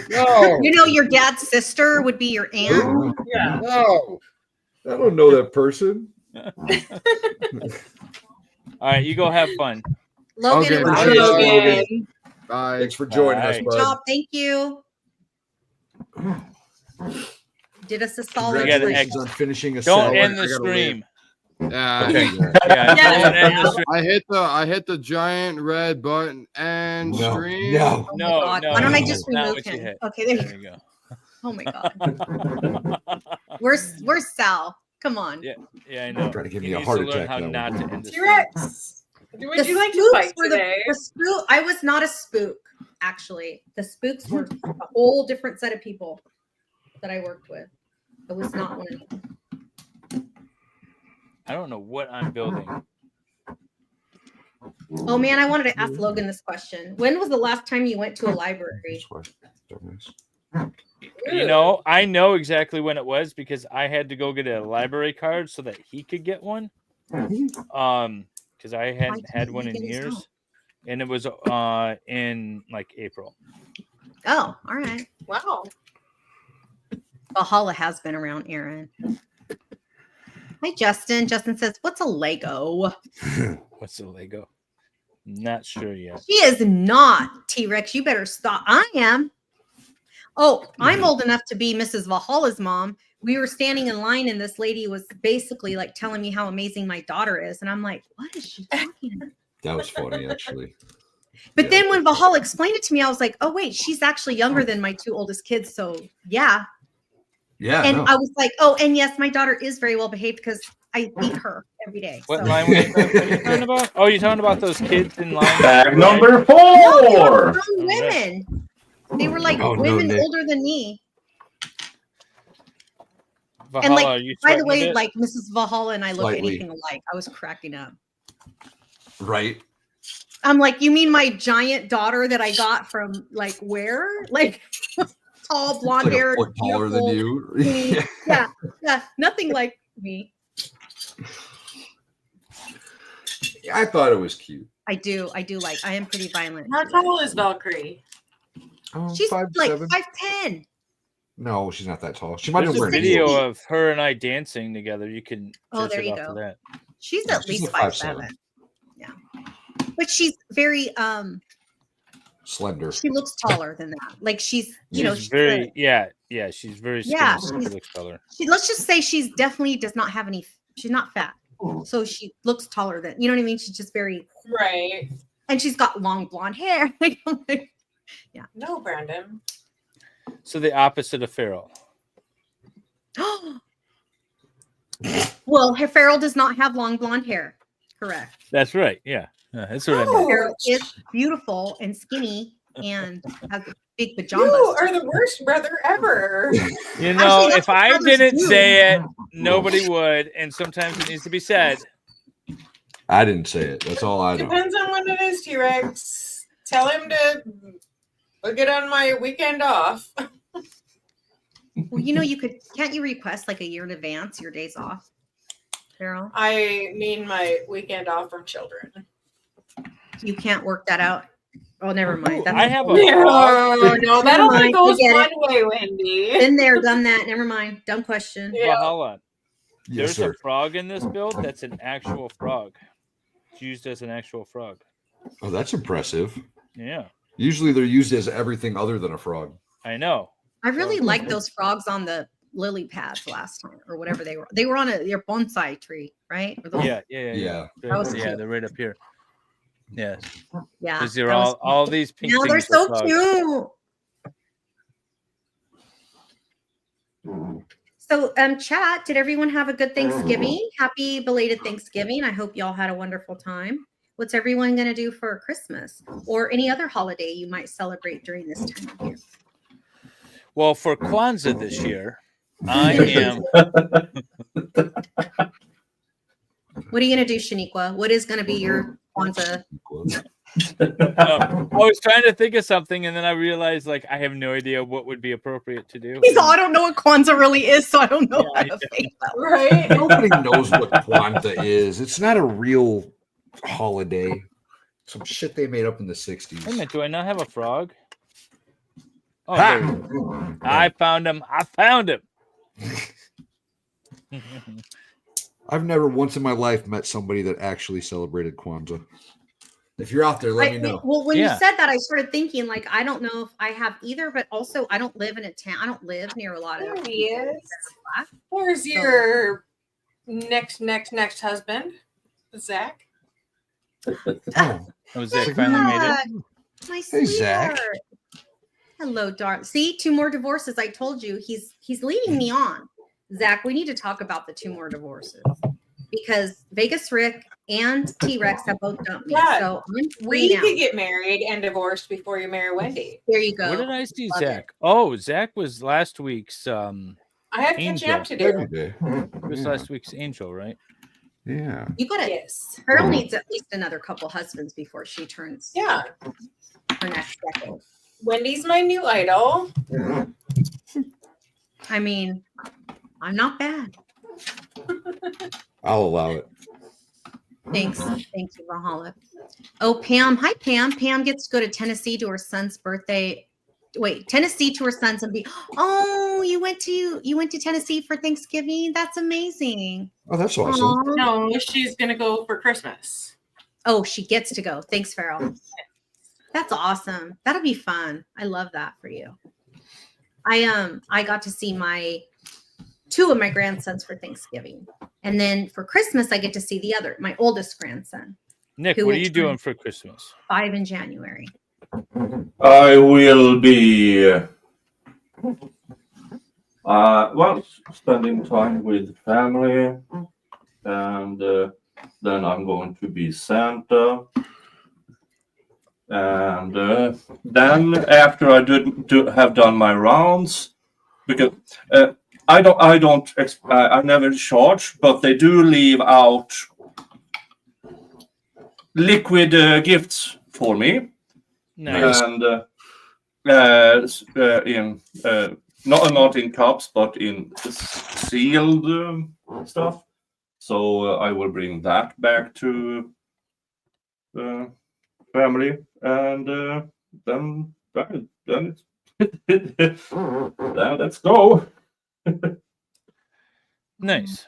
No. Your dad's sister would be your aunt. Yeah. No. I don't know that person. All right, you go have fun. Logan Okay, and bye, Ryan. Logan. Bye. Thanks for joining us, Bye. Good bud. job. Thank you. Did us a solid. gotta tonight. Congratulations on finishing a Don't set. end the I gotta stream. Yeah. Okay. Yeah, don't end the stream. I hit the giant red button and stream. No. Oh my No, God. no, Why don't I no, just not remove what you him? hit. Okay, there you There you go. Oh my God. Where's Sal? Come on. Yeah, I know. Trying to give He me a needs heart to learn attack how now. not to end the stream. T-Rex. Would The you like to spooks fight were today? the spook. I was not a spook, actually. The spooks were a whole different set of people that I worked with. It was not one of them. I don't know what I'm building. Oh man, I wanted to ask Logan this question. When was the last time you went to a library? You know, I know exactly when it was because I had to go get a library card so that he could get one. Because I hadn't had one in years, and it was in like April. Oh, all right. Wow. Valhalla has been around, Aaron. Hi, Justin. Justin says, "What's a Lego?" What's the Lego? Not sure yet. She is not T-Rex. You better stop. I am. Oh, I'm old enough to be Mrs. Valhalla's mom. We were standing in line, and this lady was basically like telling me how amazing my daughter is, and I'm like, "What is she talking about?" That was funny, actually. But then when Valhalla explained it to me, I was like, "Oh wait, she's actually younger than my 2 oldest kids." So yeah. Yeah. And no. I was like, "Oh, and yes, my daughter is very well behaved because I beat her every day." What so. line was that? What are you talking about? Oh, you're talking about those kids in line. Bag number No, they were 4. grown women. They were like Oh, no, women Nick. older than me. Valhalla, And like, are you by the sweating a way, bit? like Mrs. Valhalla and I look Slightly. anything alike. I was cracking up. Right. I'm like, you mean my giant daughter that I got from like where? Like tall, blonde Like a hair, foot taller than you. Yeah, nothing like me. I thought it was cute. I do like. I am pretty violent. How tall is Valkyrie? She's like 5'7". 5'10". No, she's not that tall. She might There's have a been video of her and I dancing together. You can Oh, search there it you off go. of that. She's Yeah, at she's least like 5'7". Yeah, but she's very slender. She looks taller than that. Like she's She's very she's very skinny. Yeah, so she looks taller. let's just say she's definitely does not have any. She's not fat, so she looks taller than you know what I mean. She's just very Right. and she's got long blonde hair. Yeah. No, Brandon. So the opposite of Farrell. Well, Farrell does not have long blonde hair. Correct. That's right. Yeah, that's what I mean. Oh, Farrell is beautiful and skinny and has big you pajamas. are the worst brother ever. You know, Actually, that's if what I brothers didn't do. say it, nobody would, and sometimes it needs to be said. I didn't say it. That's all I know. Depends on when it is, T-Rex. Tell him to book it on my weekend off. Well, can't you request like a year in advance your days off, Farrell? I mean my weekend off from children. You can't work that out. Oh, never mind. That's I have a No, that Never only mind, goes forget one it. way, Wendy. been there, done that. Never mind. Dumb question. Yeah. Valhalla. Yes, There's a sir. frog in this build that's an actual frog. It's used as an actual frog. Oh, that's impressive. Yeah, Usually they're used as everything other than a frog. I know. I really liked those frogs on the lily pads last time, or whatever they were. They were on your bonsai tree, right? Or the- Yeah. Yeah. That was Yeah, cute. they're right up here. Yeah, yeah. these are that was all cute. these pink Now they're things are so frogs. cute. So, chat, did everyone have a good Thanksgiving? Happy belated Thanksgiving. I hope y'all had a wonderful time. What's everyone going to do for Christmas or any other holiday you might celebrate during this time of year? Well, for Kwanzaa this year, I am. What are you going to do, Shaniqua? What is going to be your Kwanzaa? I was trying to think of something, and then I realized like I have no idea what would be appropriate to do. He's all, I don't know what Kwanzaa really is, so I don't know how to think about it. Right? Nobody knows what Kwanzaa is. It's not a real holiday. Some shit they made up in the 60s. Wait a minute, do I not have a frog? Oh, Ha! there we go. I found him. I found him. I've never once in my life met somebody that actually celebrated Kwanzaa. If you're out there, let me know. Well, when you Yeah. said that, I started thinking, like, I don't know if I have either, but also I don't live in a town. I don't live near a lot of There he people is. that are Black. Where's your next husband, Zach? Oh, Oh, Zach finally made it. My Hey, sweetheart. Zach. Hello, darling. See, 2 more divorces. I told you he's leading me on. Zach, we need to talk about the 2 more divorces because Vegas Rick and T-Rex have both dumped me. Yeah. So I'm free We now. could get married and divorced before you marry Wendy. There you go. Where did I see Love Zach? Oh, Zach was last week's. I have catching up to every do. day. It was Yeah. last week's angel, right? Yeah. You gotta. Yes. Pearl needs at least another couple husbands before she turns Yeah. her next decade. Wendy's my new idol. I mean, I'm not bad. I'll allow it. Thanks. Thank you, Valhalla. Oh, Pam. Hi, Pam. Pam gets to go to Tennessee to her son's birthday. Wait, Tennessee to her son's and be. Oh, you went to Tennessee for Thanksgiving? That's amazing. Oh, that's awesome. Aw. No, she's gonna go for Christmas. Oh, she gets to go. Thanks, Farrell. That's awesome. That'll be fun. I love that for you. I got to see 2 of my grandsons for Thanksgiving. And then for Christmas, I get to see my oldest grandson, Nick, Who what are will you doing for Christmas? 5 in January. I will be well, spending time with family, and then I'm going to be Santa, and then after I have done my rounds, because I never charge, but they do leave out liquid gifts for me, Nice. and in not in cups, but in sealed stuff. So I will bring that back to family, and then it's then let's go. Nice.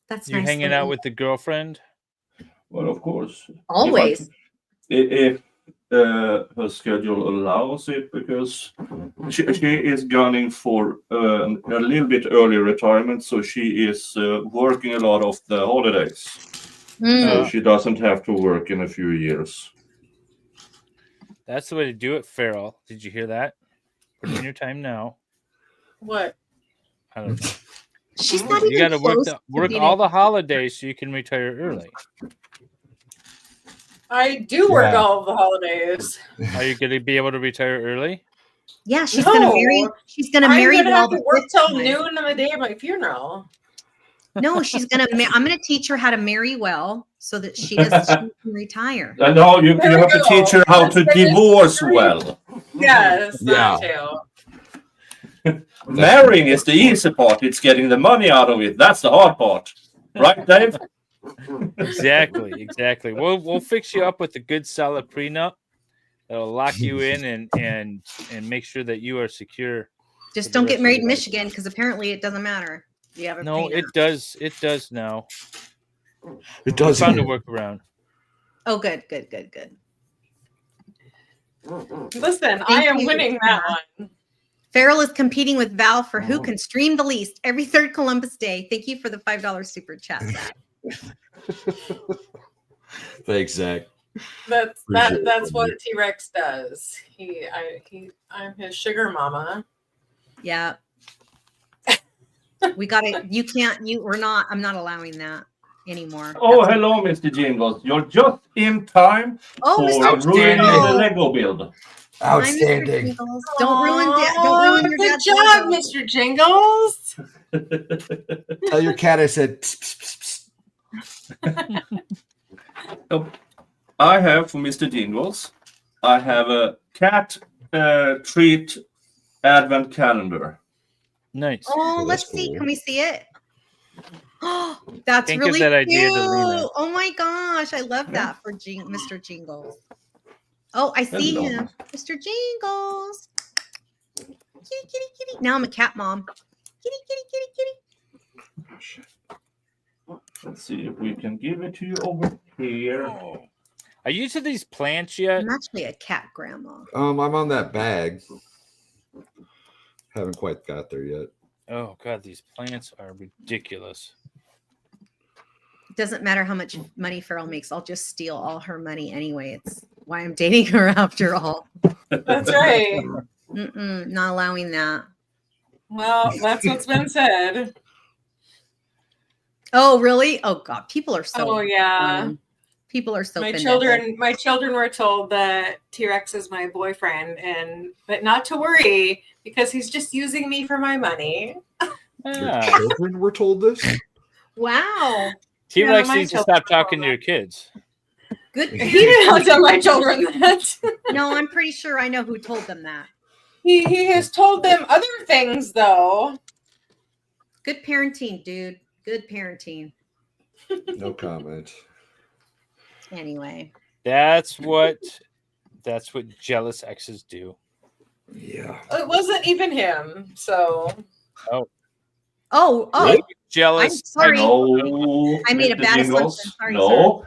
That's You nice. hanging out with the girlfriend? Well, of course. Always. If her schedule allows it, because she is gunning for a little bit early retirement, so she is working a lot of the holidays. So she doesn't have to work in a few years. That's the way to do it, Farrell. Did you hear that? Put in your time now. What? I don't know. She's not You even got to close to work being all able the to- holidays so you can retire early. I do work Yeah. all of the holidays. Are you going to be able to retire early? Yeah, she's gonna marry. No. She's gonna I'm marry gonna while have to the work fifth till time. noon on the day of my funeral. No, she's gonna. I'm gonna teach her how to marry well so that she can retire. And now you There we have to go. teach her how Let's to finish divorce the well. Yes, that too. Marrying is the easy part. It's getting the money out of it. That's the hard part. Right, Dave? Exactly. We'll fix you up with a good solid prenup that'll lock you in and make sure that you are secure. Just for the don't rest get of married your in life. Michigan because apparently it doesn't matter. You have a No, prenup. it does. It does now. It does. Found a workaround. Oh, good. Listen, I Thank am you. winning that one. Farrell is competing with Val for who can stream the least every third Columbus Day. Thank you for the $5 super chat. Thanks, Zach. That's Appreciate it, that's what buddy. T-Rex does. I'm his sugar mama. Yeah. I'm not allowing that anymore. Oh, That's- hello, Mr. Jingles. You're just in time Oh, for Mr. ruining Jingle. the Lego build. Hi, Mr. Jingles. Don't ruin your Good dad's job, Lego. Mr. Jingles. Tell your cat I said. Psst, psst, psst. I have for Mr. Jingles, I have a cat treat advent calendar. Nice. Oh, that's let's see. cool. Can we see it? Oh, that's Can't give really that cute. idea to Lena. Oh my gosh, I love that for Mr. Jingles. Oh, I see Hello. him, Mr. Jingles. Kitty, kitty, kitty. Now I'm a cat mom. Kitty, kitty, kitty, kitty. Let's see if we can give it to you over here. Are you to these plants yet? I'm actually a cat grandma. I'm on that bag. Haven't quite got there yet. Oh god, these plants are ridiculous. It doesn't matter how much money Farrell makes. I'll just steal all her money anyway. It's why I'm dating her after all. That's right. Not allowing that. Well, that's what's been said. Oh, really? Oh God, people are so. Oh yeah. People are so. My benevolent. children were told that T-Rex is my boyfriend, but not to worry because he's just using me for my money. Your children were told this? Wow. T-Rex my needs to children stop talking to your kids. Good. He did not tell my children that. No, I'm pretty sure I know who told them that. He has told them other things though. Good parenting, dude. Good parenting. No comment. Anyway. That's what jealous exes do. Yeah. It wasn't even him, so. Oh. Really? I'm Jealous. sorry. No, I made a Mr. bad Jingles. assumption. Sorry, No.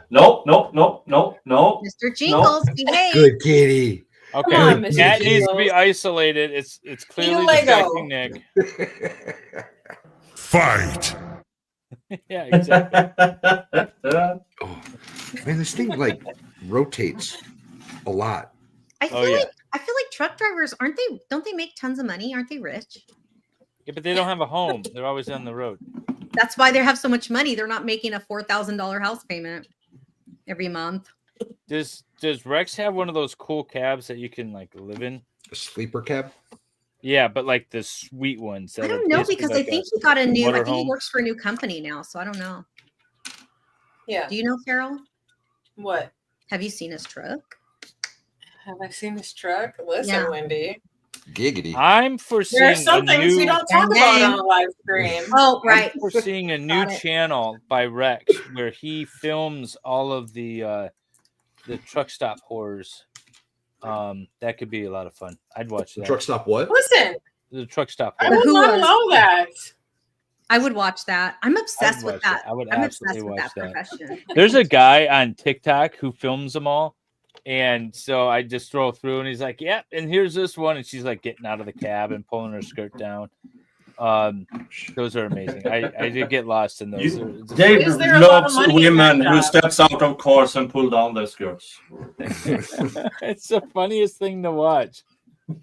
Mr. Jingles, behave. Good kitty. Okay, Come on, Mr. Cat needs to be Jingles. isolated. It's clearly Lego. distracting Nick. Fight! Yeah, exactly. Oh, man, this thing like rotates a lot. I feel like truck drivers don't they make tons of money? Aren't they rich? Yeah, but they don't have a home. They're always on the road. That's why they have so much money. They're not making a $4,000 house payment every month. Does Rex have one of those cool cabs that you can like live in? A sleeper cab? Yeah, but like the sweet ones. I don't know because I think he got a new. I think he motorhome. works for a new company now, so I don't know. Yeah. Do you know, Farrell? What? Have you seen his truck? Have I seen this truck? Listen, Yeah. Wendy. Giggity. I'm There foreseeing are some things we don't talk about on a live stream. Oh, right. I'm foreseeing a new Got it. channel by Rex where he films all of the truck stop horrors. That could be a lot of fun. I'd watch that. Truck stop what? Listen, The truck stop I horrors. would not Who allow that. I would watch that. I'm obsessed I'd with watch that. that. I would I'm absolutely obsessed with watch that that. profession. There's a guy on TikTok who films them all. And so I just scroll through and he's like, yep, and here's this one. And she's like getting out of the cab and pulling her skirt down. Those are amazing. I did get lost in those. Dave Is there a lot of loves money in women that who job? steps out of cars and pull down their skirts. It's the funniest thing to watch.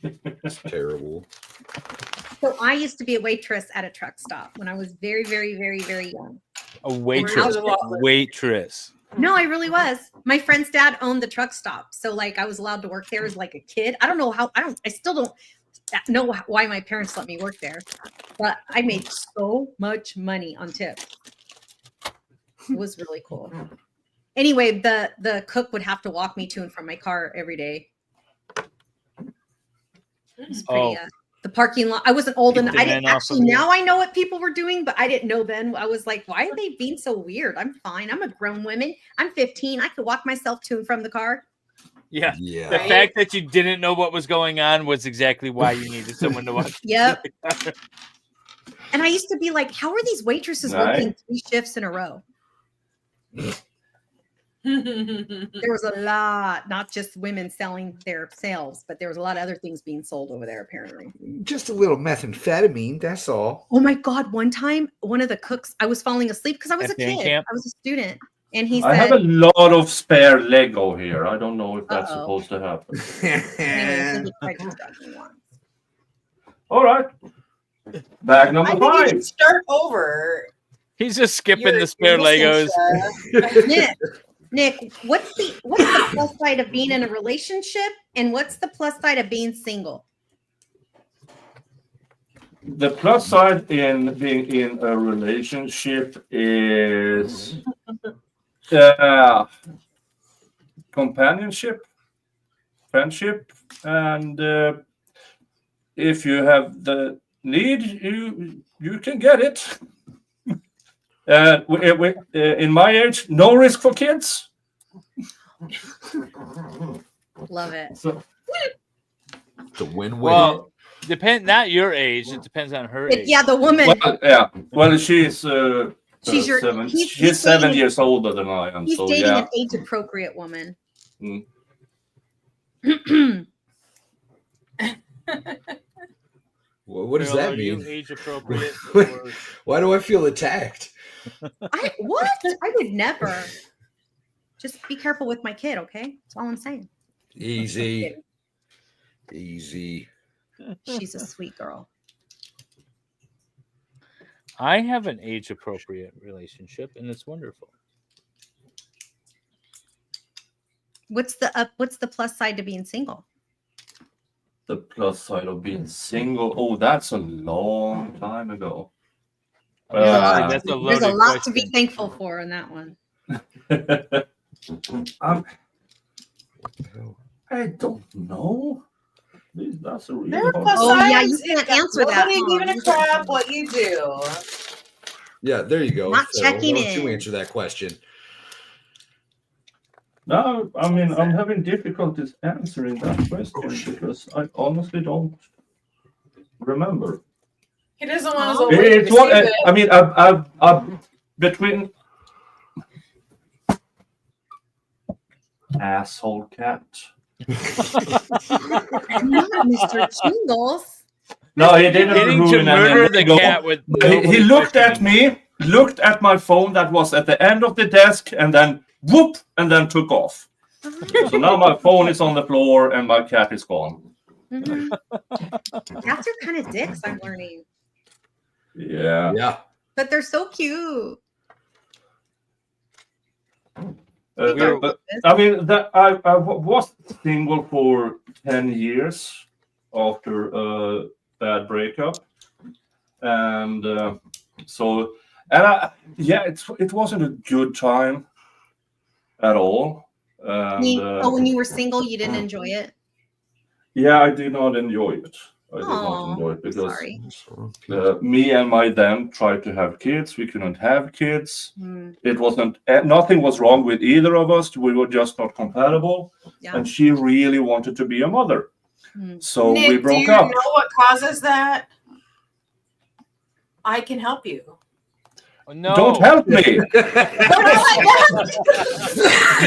It's terrible. So I used to be a waitress at a truck stop when I was very, very, very, very young. A waitress. Waitress. No, I really was. My friend's dad owned the truck stop. So like I was allowed to work there as like a kid. I don't know how, I still don't know why my parents let me work there, but I made so much money on tips. It was really cool. Anyway, the cook would have to walk me to and from my car every day. It was pretty, the parking lot. I wasn't old enough. I didn't actually, now I know what people were doing, but I didn't know then. I was like, why are they being so weird? I'm fine. I'm a grown woman. I'm 15. I could walk myself to and from the car. Yeah. Yeah. The fact that you didn't know what was going on was exactly why you needed someone to watch. Yep. And I used to be like, how are these waitresses working 3 shifts in a row? There was a lot, not just women selling their sales, but there was a lot of other things being sold over there, apparently. Just a little methamphetamine, that's all. Oh my God. One time, one of the cooks, I was falling asleep because I was a At band kid. camp? I was a student. And he I have said, a lot of spare Lego here. I don't know if that's supposed to happen. anyways, he tried to drug me once. All right. Bag number I think you 5. should start over. He's just skipping Your- the spare your Legos. Nick, what's the plus side of being in a relationship, and what's the plus side of being single? The plus side in being in a relationship is companionship, friendship, and if you have the need, you can get it. In my age, no risk for kids. Love it. So, It's a win-win. Well, not your age. It depends on her age. Yeah, the woman. well, she's She's your. 7. He's She's 7 dating- years older than I am. He's So dating yeah. an age-appropriate woman. Mm. What does Carol, that are you mean? age appropriate? Why do I feel attacked? What? I would never. Just be careful with my kid, okay? That's all I'm saying. Easy. Easy. She's a sweet girl. I have an age appropriate relationship, and it's wonderful. What's the plus side to being single? The plus side of being single. Oh, that's a long time ago. That's a There's a loaded lot to be question. thankful for in that one. I don't know. That's a really There are hard plus Oh, yeah, sides. you can't answer that, Nobody huh? giving a crap what you do. Yeah, there you go. Not So checking why don't you in. answer that question? No, I mean, I'm having difficulties answering that question because I honestly don't remember. He doesn't want his old lady It's to what see it. I mean. I've between asshole cat. Not Mr. Jingles. No, he didn't Getting to ruin murder the anything. cat with He nobody looked at touching me, looked at my phone that was at the end of the desk, and then whoop, and then took off. So now my phone is on the floor and my cat is gone. Mhm. Cats are kind of dicks, I'm learning. Yeah. Yeah. But they're so cute. But I mean, I was single for 10 years after a bad breakup, and it wasn't a good time. at all. And, when you were single, you didn't enjoy it? yeah, I did not enjoy it. I did not Oh, enjoy it because sorry. me and my then tried to have kids. We couldn't have kids. Mm, It wasn't nothing was wrong with either of us. We were just not compatible. yeah. And she really wanted to be a mother. Mm. So Nick, we do broke you up. know what causes that? I can help you. No. Don't help me.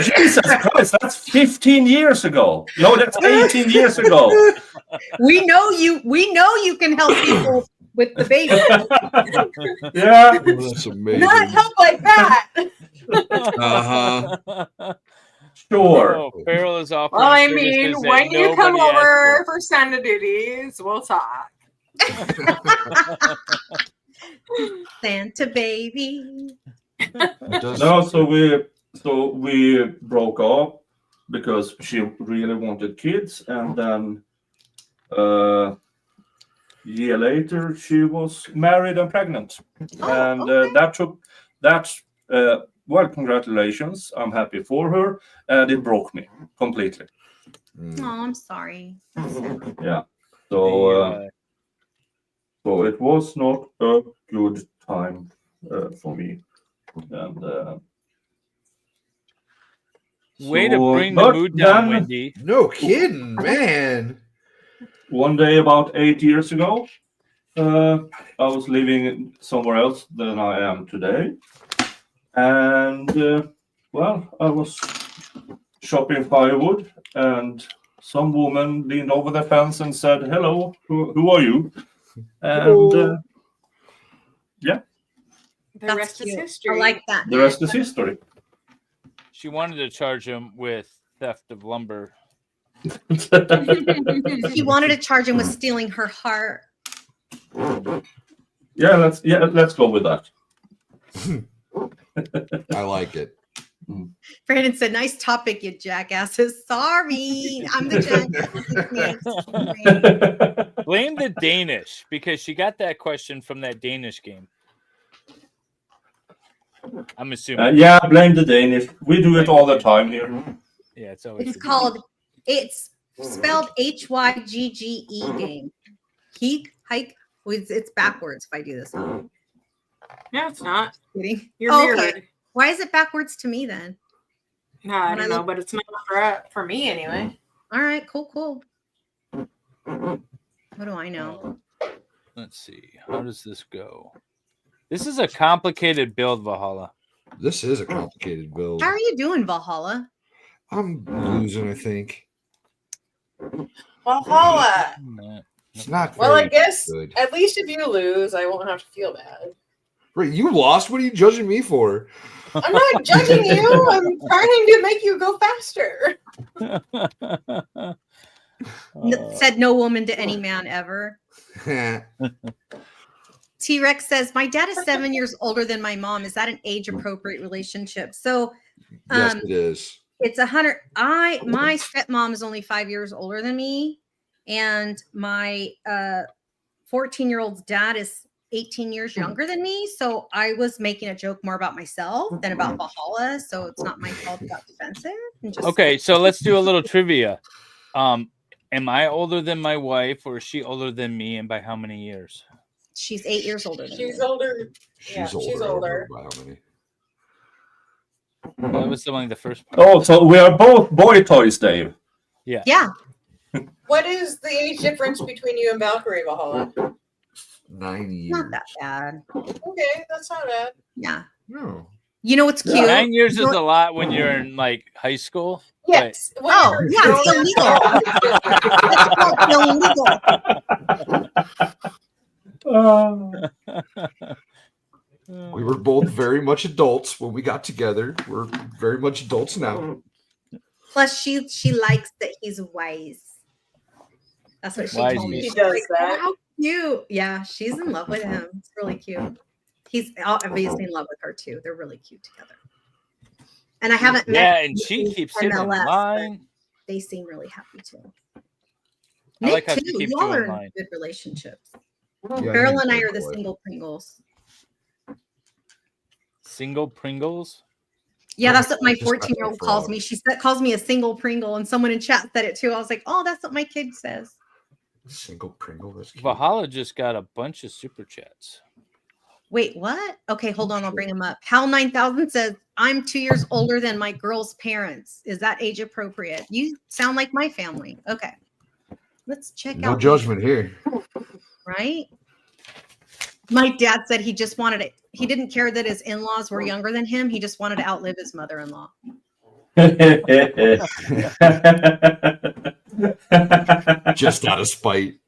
Jesus Christ, that's 15 years ago. No, that's 18 years ago. We know you can help people with the baby. Yeah. That's amazing. Not help like that. Uh-huh. Sure. Oh, Farrell is offering Well, I services mean, that when you come nobody asked over for Santa duties, we'll talk. Santa baby. No, so we broke up because she really wanted kids, and then year later she was married and pregnant, and well, congratulations. I'm happy for her, and it broke me completely. Oh, I'm sorry. Yeah. So so it was not a good time for me, and Way to bring the but mood down, then, Wendy. No kidding, man. one day about 8 years ago, I was living somewhere else than I am today, and well, I was shopping firewood, and some woman leaned over the fence and said, "Hello, who are you?" And yeah, The rest is cute. history. I like that. the rest is history. She wanted to charge him with theft of lumber. He wanted to charge him with stealing her heart. Yeah, let's go with that. I like it. Brandon said, "Nice topic, you jackasses." Sorry, I'm the jackass. Blame the Danish because she got that question from that Danish game. I'm assuming. Yeah, blame the Danish. We do it all the time here. Yeah, it's always. It's called. It's spelled HYGGE game. Hike. It's backwards. If I do this, No, it's not. kidding. You're Okay. mirrored. Why is it backwards to me then? No, I When I don't know, look- but it's not for me anyway. All right, cool. What do I know? Let's see. How does this go? This is a complicated build, Valhalla. This is a complicated build. How are you doing, Valhalla? I'm losing, I think. Valhalla. It's not Well, I very guess good. at least if you lose, I won't have to feel bad. Right, you lost. What are you judging me for? I'm not judging you. I'm trying to make you go faster. Said no woman to any man ever. T-Rex says, "My dad is 7 years older than my mom. Is that an age-appropriate relationship?" So Yes, it is. it's 100. My stepmom is only 5 years older than me, and my 14-year-old's dad is 18 years younger than me. So I was making a joke more about myself than about Valhalla. So it's not my fault it got defensive. Okay, so let's do a little trivia. Am I older than my wife, or is she older than me, and by how many years? She's 8 years older than She's me. older. Yeah, she's older. By how many? That was only the first part. Oh, so we are both boy toys, Dave. Yeah. What is the age difference between you and Valkyrie, Valhalla? 9 years. Not that bad. Okay, that's not bad. Yeah. No. You know what's cute? 9 years is a lot when you're in like high school. Yes. Oh, yeah, it's illegal. We were both very much adults when we got together. We're very much adults now. Plus, she likes that he's wise. That's what she Wise told me. beast. She's She does like, that. "Oh, how cute." Yeah, she's in love with him. It's really cute. He's obviously in love with her too. They're really cute together. And I haven't met. Yeah, and she Team keeps hitting MLS, line. but they seem really happy too. I like Nick how she too. keeps Y'all you in are in line. good relationships. Yeah, Farrell me and I too, are the boy. single Pringles. Single Pringles. Yeah, that's what my Just got 14-year-old that calls frog. me. Calls me a single Pringle, and someone in chat said it too. I was like, oh, that's what my kid says. Single Pringle. That's cute. Valhalla just got a bunch of super chats. Wait, what? Okay, hold on. I'll bring him up. Hal 9000 says, I'm 2 years older than my girl's parents. Is that age appropriate? You sound like my family. Okay. Let's check No out. judgment here. Right? My dad said he just wanted it. He didn't care that his in-laws were younger than him. He just wanted to outlive his mother-in-law. Just out of spite.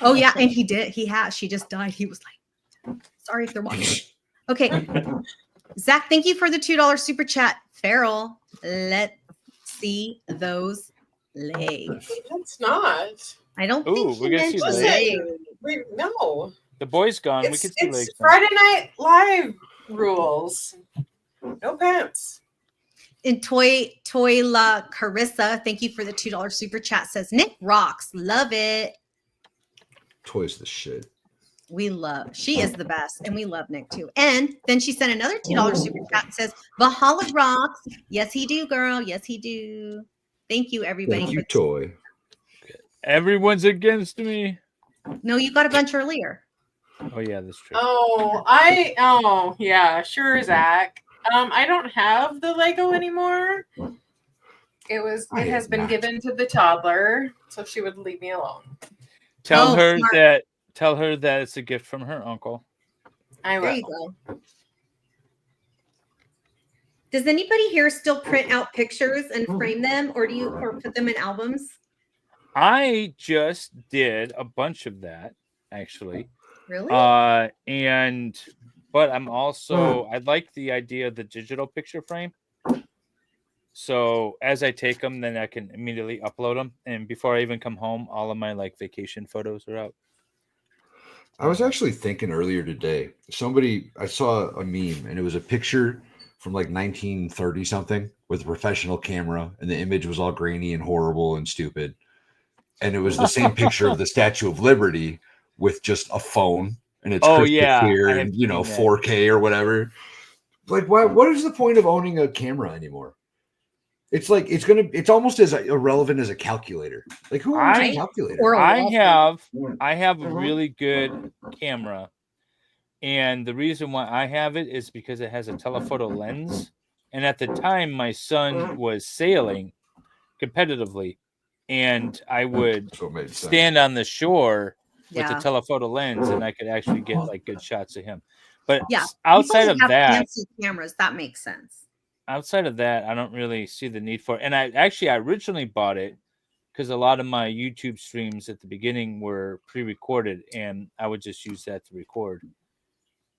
Oh, yeah. And he did. He has. She just died. He was like, sorry if they're watching. Okay. Zach, thank you for the $2 super chat. Farrell, let's see those legs. It's not. I don't Ooh, think we're he gonna see mentioned legs. legs. No. The boy's gone. We can see It's legs. now. Friday Night Live rules. No pants. And Toy La Carissa, thank you for the $2 super chat. Says Nick rocks. Love it. Toy's the shit. She is the best, and we love Nick too. And then she sent another $2 super chat and says, Valhalla rocks. Yes, he do, girl. Yes, he do. Thank you, everybody. Thank you, Toy. Everyone's against me. No, you got a bunch earlier. Oh yeah, that's true. Oh yeah, sure, Zach. I don't have the Lego anymore. It has been given to the toddler, so she would leave me alone. Tell her smart. that it's a gift from her uncle. I will. There you go. Does anybody here still print out pictures and frame them, or put them in albums? I just did a bunch of that actually. Really? But I'm also I like the idea of the digital picture frame. So as I take them, then I can immediately upload them, and before I even come home, all of my like vacation photos are out. I was actually thinking earlier today, I saw a meme and it was a picture from like 1930 something with a professional camera, and the image was all grainy and horrible and stupid. And it was the same picture of the Statue of Liberty with just a phone, and it's crystal clear and 4K or whatever. Like, what is the point of owning a camera anymore? It's like it's almost as irrelevant as a calculator. Like, who owns a calculator? I have a really good camera, and the reason why I have it is because it has a telephoto lens. And at the time, my son was sailing competitively, and I would stand on the shore with the telephoto lens, and I could actually get like good shots of him. But outside of that, fancy cameras, that makes sense. Outside of that, I don't really see the need for it. And I originally bought it because a lot of my YouTube streams at the beginning were pre-recorded, and I would just use that to record.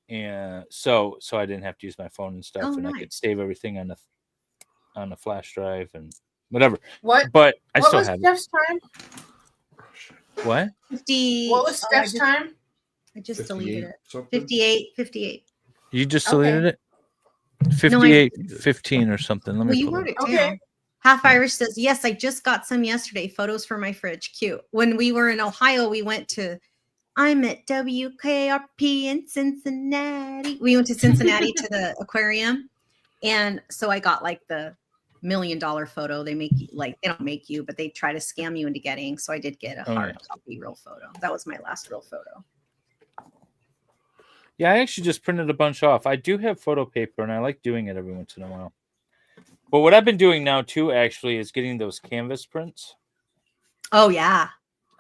And so I didn't have to use my phone and stuff, I could save everything on the flash drive and whatever. But I still have Steph's time? What? 50. What was Steph's time? I just deleted it. 58. You just deleted it? 58:15 or something. Let me you wrote it down. Half Irish says, yes, I just got some yesterday. Photos for my fridge. Cute. When we were in Ohio, I'm at WKRP in Cincinnati. We went to Cincinnati to the aquarium. And so I got like the $1 million photo. They don't make you, but they try to scam you into getting. So I did get a hard copy real photo. That was my last real photo. Yeah, I actually just printed a bunch off. I do have photo paper, and I like doing it every once in a while. But what I've been doing now, too, actually, is getting those canvas prints. Oh, yeah.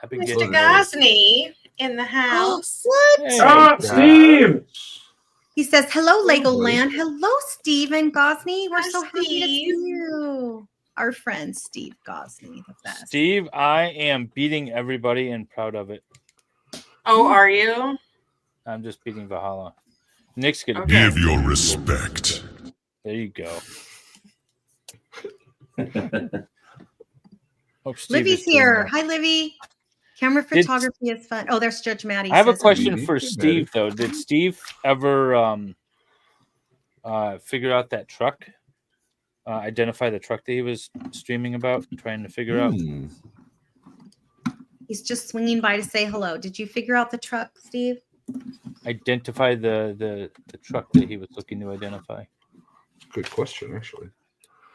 I've been Mr. Gosney in the house. What? Hey, Steve! He says, hello, Legoland. Hello, Steve and Gosney. We're so happy to see you. Our friend, Steve Gosney. The best. Steve, I am beating everybody and proud of it. Oh, are you? I'm just beating Valhalla. Nick's gonna give your respect. There you go. Livy's here. Hi, Livy. Camera photography is fun. Oh, there's Judge Maddie. I have a question for Steve, though. Did Steve ever figure out that truck? Identify the truck that he was streaming about, trying to figure out? He's just swinging by to say hello. Did you figure out the truck, Steve? Identify the truck that he was looking to identify. Good question, actually.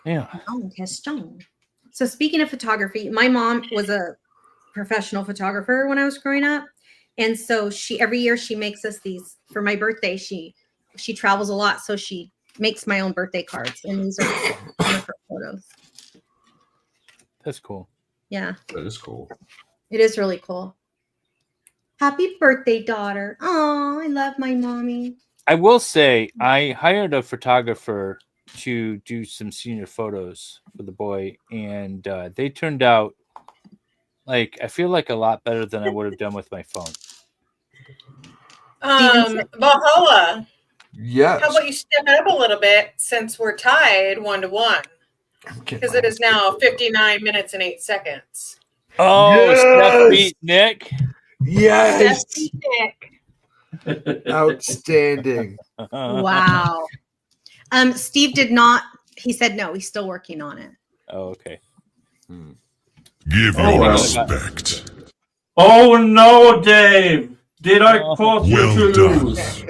Yeah. Oh, question. So speaking of photography, my mom was a professional photographer when I was growing up. And so every year she makes us these for my birthday. She travels a lot, so she makes my own birthday cards. And these are some of her photos. That's cool. Yeah. That is cool. It is really cool. Happy birthday, daughter. Oh, I love my mommy. I will say I hired a photographer to do some senior photos for the boy, and they turned out like I feel like a lot better than I would have done with my phone. Valhalla. Yes. How about you step it up a little bit since we're tied 1-1? Because it is now 59 minutes and 8 seconds. Oh, Steph beat Nick. Yes. Steph beat Nick. Outstanding. Wow. Steve did not. He said no. He's still working on it. Oh, okay. Give your respect. Oh no, Dave! Did I cause you Well to done. lose?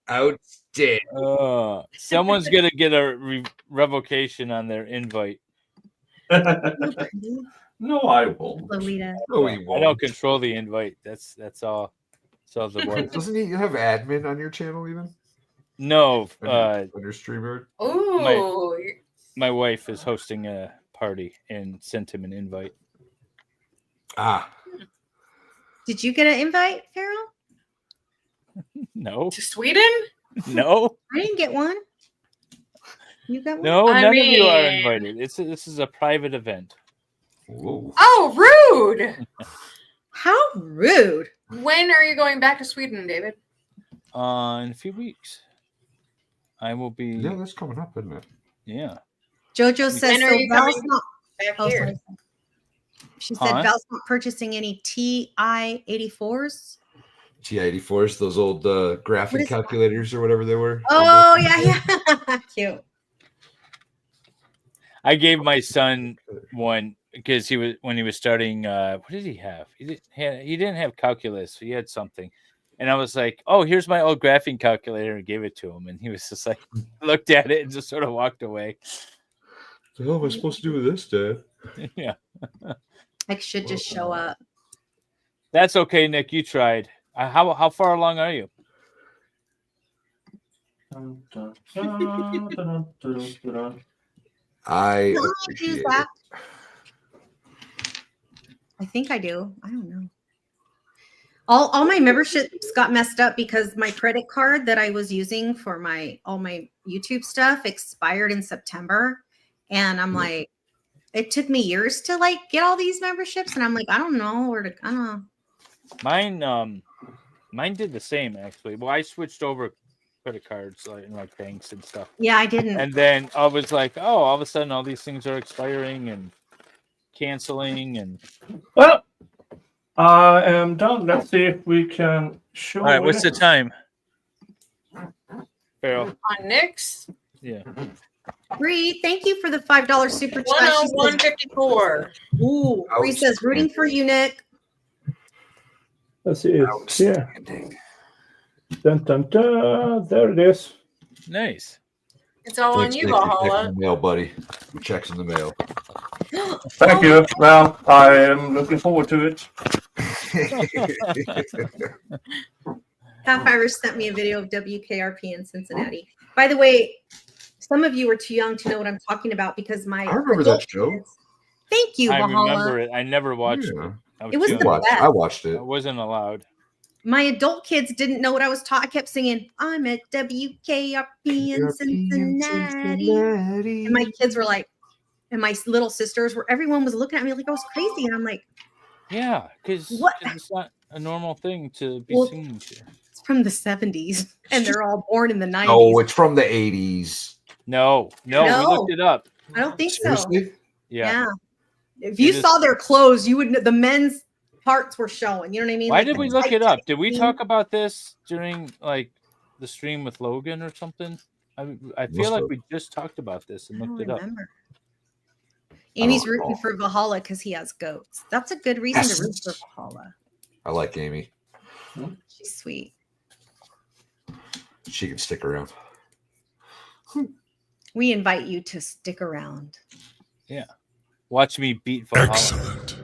Outstanding. Someone's gonna get a revocation on their invite. No, I won't. Lolita. No, he I don't won't. control the invite. That's all. That's all the work. Doesn't he have admin on your channel even? No, On your streamer? Ooh. my wife is hosting a party and sent him an invite. Ah. Did you get an invite, Farrell? No, To Sweden? no, I didn't get one. You got one? no. I None of you are mean- invited. This is a private event. Whoa. Oh, rude. How rude. When are you going back to Sweden, David? In a few weeks, I will be. Yeah, that's coming up, isn't it? Yeah. Jojo says When are so. you Val's coming not. back Oh, here? sorry. She said Huh? Val's not purchasing any TI-84s. TI-84s, those old What graphing is that? calculators or whatever they were. Oh yeah. Cute. I gave my son one because when he was starting. What did he have? He didn't have calculus. He had something, and I was like, "Oh, here's my old graphing calculator," and gave it to him, and he was just like, looked at it and just sort of walked away. What the hell am I supposed to do with this, Dad? Yeah, I should just show up. that's okay, Nick. You tried. How far along are you? I No, I appreciate use it. that. I think I do. I don't know. All my memberships got messed up because my credit card that I was using for all my YouTube stuff expired in September, and I'm like, it took me years to like get all these memberships, and I'm like, I don't know where to. I don't know. Mine did the same actually. Well, I switched over credit cards and like banks and stuff. Yeah, I didn't. And then I was like, oh, all of a sudden all these things are expiring and canceling and Well, I am done. Let's see if we can show. all right, what's the it. time? Farrell. On Nick's? Yeah. Bree, thank you for the $5 super chat. She says, 101.54. ooh, Bree says, rooting for you, Nick. Let's see. It's here. Dun, dun, dun. There it is. Nice. It's all on Thanks, you, Nick, for checking Valhalla. the mail, buddy. Checks in the mail. Thank you. Well, I am looking forward to it. Half Irish sent me a video of WKRP in Cincinnati. By the way, some of you are too young to know what I'm talking about because my I remember that show. Thank you, I Valhalla. remember it. I never watched Yeah. it. It was too the young. best. I watched it. I wasn't allowed. My adult kids didn't know what I was taught. I kept singing, I'm at WKRP in Cincinnati. And my kids were like, and my little sisters were, everyone was looking at me like I was crazy. And I'm like, Yeah, because What? it's not a normal thing to be Well, singing to. it's from the 70s and they're all born in the 90s. Oh, it's from the 80s. No, we No. looked it up. I don't think so. Seriously? Yeah. If you It is- saw their clothes, you would know the men's parts were showing. You know what I mean? Why Like did the we look tight it up? Did we jeans. talk about this during like the stream with Logan or something? I feel Must like have. we just talked about this and I looked don't it up. remember. Amy's don't rooting recall. for Valhalla because he has goats. That's a good reason to root Yes. for Valhalla. I like Amy. She's sweet. She can stick around. We invite you to stick around. Yeah. Watch me beat Valhalla. Excellent.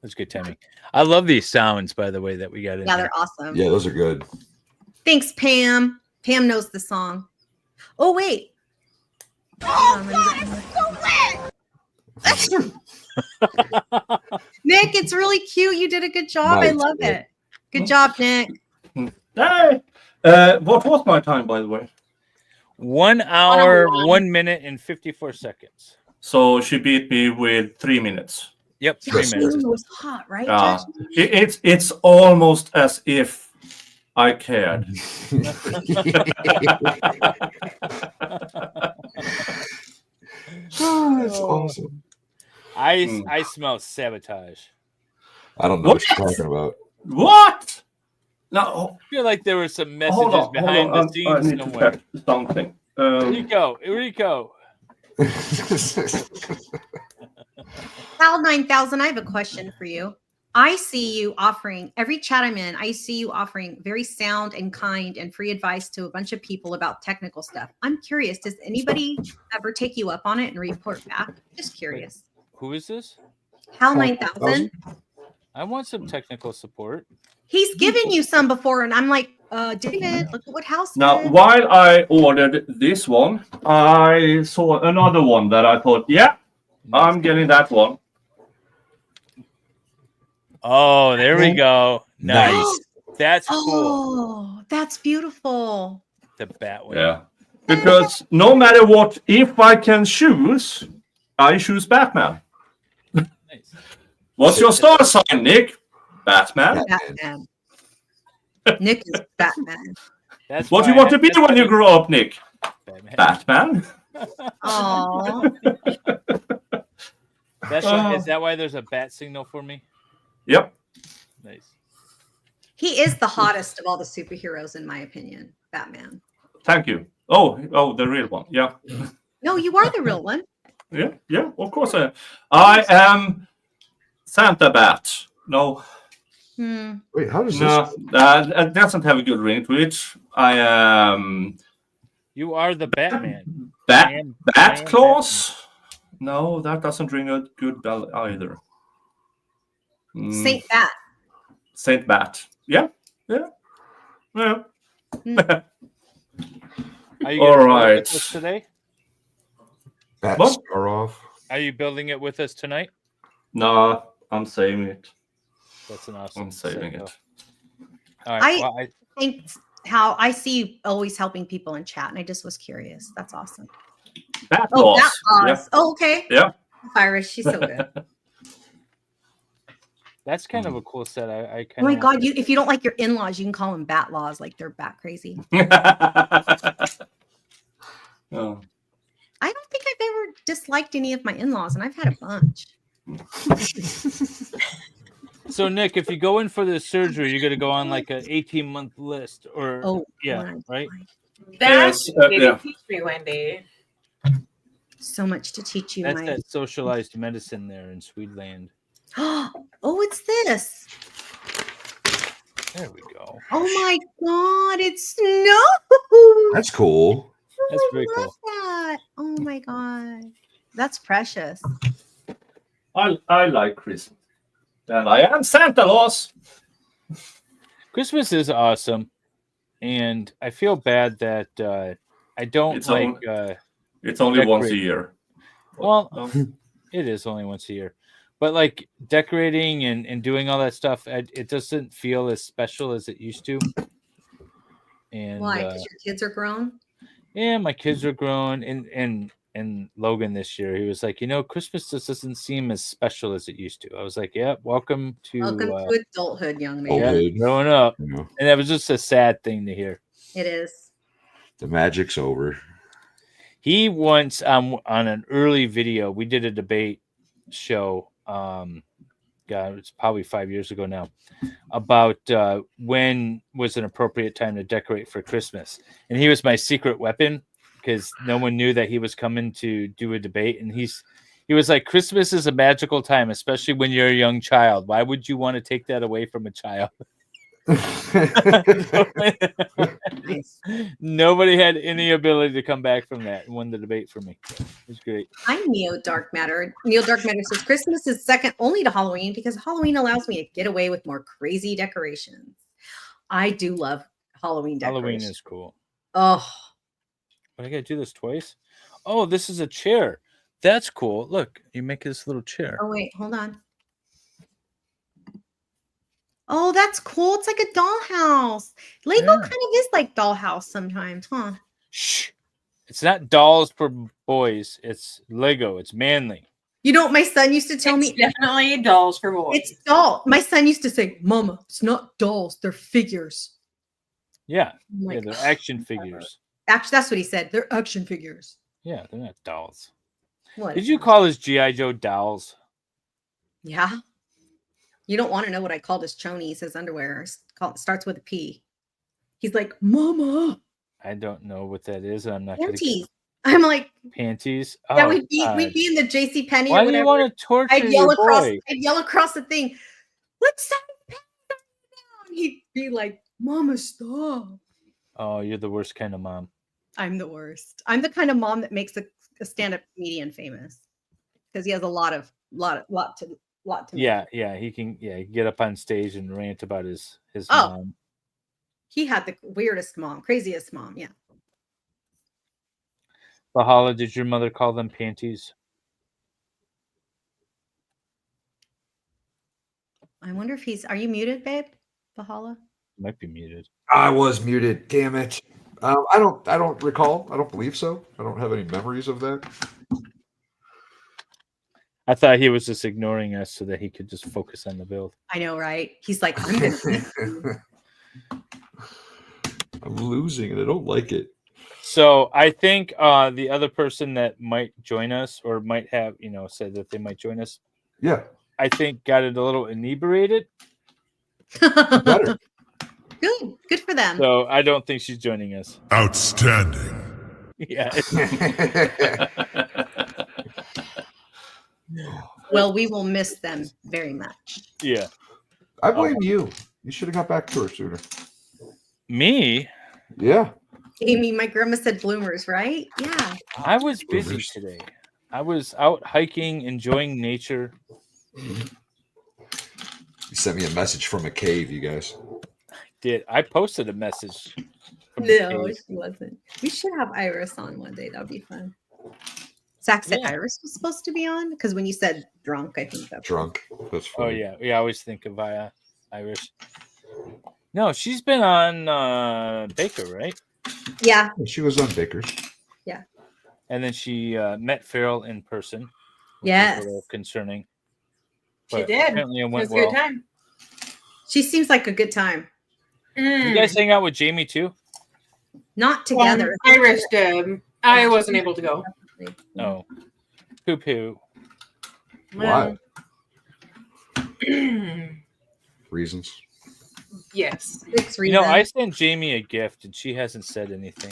That's good timing. I love these sounds, by the way, that we got in Yeah, here. they're awesome. Yeah, those are good. Thanks, Pam. Pam knows the song. Oh, wait. Nick, it's really cute. You did a good job. I Nice, love Nick. it. Good job, Nick. Hey, what was my time, by the way? 1 hour, 1 minute, and 54 seconds. So she beat me with 3 minutes. Yep, 3 Yes, minutes. It was hot, right? Yeah, Judge? it's almost as if I cared. Oh, that's awesome. I smell sabotage. I don't know what you're talking about. What? No. I feel like there were some Hold messages on, behind hold on. the I scenes need to somewhere. check something. Rico. Cal 9000, I have a question for you. I see you offering, every chat I'm in, I see you offering very sound and kind and free advice to a bunch of people about technical stuff. I'm curious, does anybody ever take you up on it and report back? Just curious. Who is this? Cal 9000, I want some technical support. he's given you some before, and I'm like, David, look at what House Now, did. while I ordered this one, I saw another one that I thought, yeah, I'm getting that one. Oh, there we go. Nice. Nice. That's cool. Oh, that's beautiful. The Batwing. Yeah. Because no matter what, if I can choose, I choose Batman. Nice. What's your star sign, Nick? Batman. Batman. Nick is Batman. That's What do why you want to I- be that's when why you grow up, Nick? Batman. Batman. Oh, That's why, is that why there's a bat signal for me? Yep. Nice. he is the hottest of all the superheroes, in my opinion. Batman. Thank you. Oh, the real one. Yeah. No, you are the real one. Yeah. Of course I am Santa Bat. No, Wait, how does no, this? that doesn't have a good ring to it. I am You are the Batman. Bat I am Claus. No, that doesn't ring a good bell either. Saint Bat. Saint Bat. Yeah. Are you All gonna build right. it with us today? Bat What? star off. Are you building it with us tonight? No, I'm saving it. That's an awesome. I'm saving set, it. though. All right. Well, I think how I see you always helping people in chat, and I just was curious. That's awesome. Bat Oh, Claus. that Oz. Yeah. Oh, okay. Yeah. Iris, she's so good. that's kind of a cool set. I kind Oh my of. God, if you don't like your in-laws, you can call them bat laws, like they're bat crazy. Oh. I don't think I've ever disliked any of my in-laws, and I've had a bunch. So Nick, if you go in for this surgery, you're gonna go on like an 18-month list, or Oh, yeah, right? That's Yes, what you yeah. teach me, Wendy. So much to teach you, That's my. that socialized medicine there in Swedeland. Oh, it's this. There we go. Oh my God, it's snow. That's cool. That's very I love cool. that. Oh my God, that's precious. I like Christmas. And I am Santa Claus. Christmas is awesome, and I feel bad that I don't It's like. It's only once a Decorate. year. Well, No. it is only once a year, but like decorating and doing all that stuff, it doesn't feel as special as it used to. And Why? Because your kids are grown. yeah, my kids are grown, and Logan this year, he was like, Christmas just doesn't seem as special as it used to. I was like, yeah, welcome to Adulthood, young man. yeah, Oldhood. growing up, You know, and that was just a sad thing to hear. It is. the magic's over. He once on an early video, we did a debate show. God, it's probably 5 years ago now, about when was an appropriate time to decorate for Christmas, and he was my secret weapon because no one knew that he was coming to do a debate, and he was like, Christmas is a magical time, especially when you're a young child. Why would you want to take that away from a child? Nobody had any ability to come back from that and won the debate for me. It was great. I'm Neo Dark Matter. Neo Dark Matter says Christmas is second only to Halloween because Halloween allows me to get away with more crazy decorations. I do love Halloween decorations. Halloween is cool. Oh, But I gotta do this twice. Oh, this is a chair. That's cool. Look, you make this little chair. oh wait, hold on. Oh, that's cool. It's like a dollhouse. Lego Yeah. kind of is like dollhouse sometimes, huh? Shh. It's not dolls for boys. It's Lego. It's manly. You know what my son used to tell It's me? definitely dolls for boys. It's doll. My son used to say, "Mama, it's not dolls. They're figures." Yeah. I'm like, Yeah, they're action figures. Actually, that's what he said. They're action figures. Yeah, they're not dolls. What? Did you call his G.I. Joe dolls? Yeah. You don't want to know what I called his chonies, his underwear. Starts with a P. He's like, "Mama, I don't know what that is. I'm not going to panties." I'm like, panties. yeah, Oh, we'd be in the J.C. Penney why or do you whatever. want to torture I'd yell your across. boy? I'd yell across the thing. Let's stop. He'd be like, "Mama, stop." Oh, you're the worst kind of mom. I'm the worst. I'm the kind of mom that makes a stand-up comedian famous because he has a lot to Yeah, he can. Yeah, he can get up on stage and rant about his Oh. mom. He had the weirdest mom, craziest mom. Yeah. Valhalla, did your mother call them panties? I wonder if he's. Are you muted, babe? Valhalla. Might be muted. I was muted. Damn it. I don't recall. I don't believe so. I don't have any memories of that. I thought he was just ignoring us so that he could just focus on the build. I know, right? He's like, I'm gonna. I'm losing and I don't like it. So I think the other person that might join us or might have, said that they might join us. Yeah. I think got it a little inebriated. Better. Good for them. So I don't think she's joining us. Outstanding. Yeah. Well, we will miss them very much. Yeah. I blame you. You should have got back to her sooner. Me? Yeah. Amy, my grandma said bloomers, right? Yeah. I was busy today. I was out hiking, enjoying nature. You sent me a message from a cave, you guys. I posted a message. No, she wasn't. We should have Iris on one day. That would be fun. Zach said Iris was supposed to be on because when you said drunk, I think that's drunk. That's funny. Oh yeah, we always think of Iris. No, she's been on Baker, right? Yeah. She was on Baker's. Yeah. And then she met Farrell in person. Yes. A little concerning. She did. Apparently it It went was a well. good time. She seems like a good time. You guys hang out with Jamie too? Not together. Iris did. I wasn't able to go. No. Poo poo. Why? Reasons. Yes. I sent Jamie a gift and she hasn't said anything.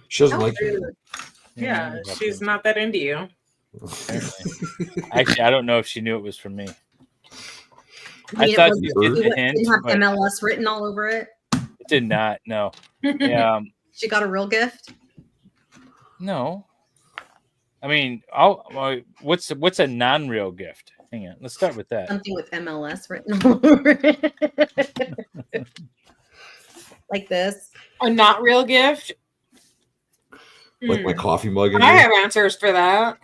She doesn't like you. Yeah, she's not that into you. Actually, I don't know if she knew it was from me. I thought it she did the hint, didn't have but MLS written all over it. it did not. No. Yeah. She got a real gift. No. I mean, what's a non-real gift? Hang on, let's start with that. Something with MLS written all over it. Like this. A not real gift? Like my coffee mug. I have answers for that.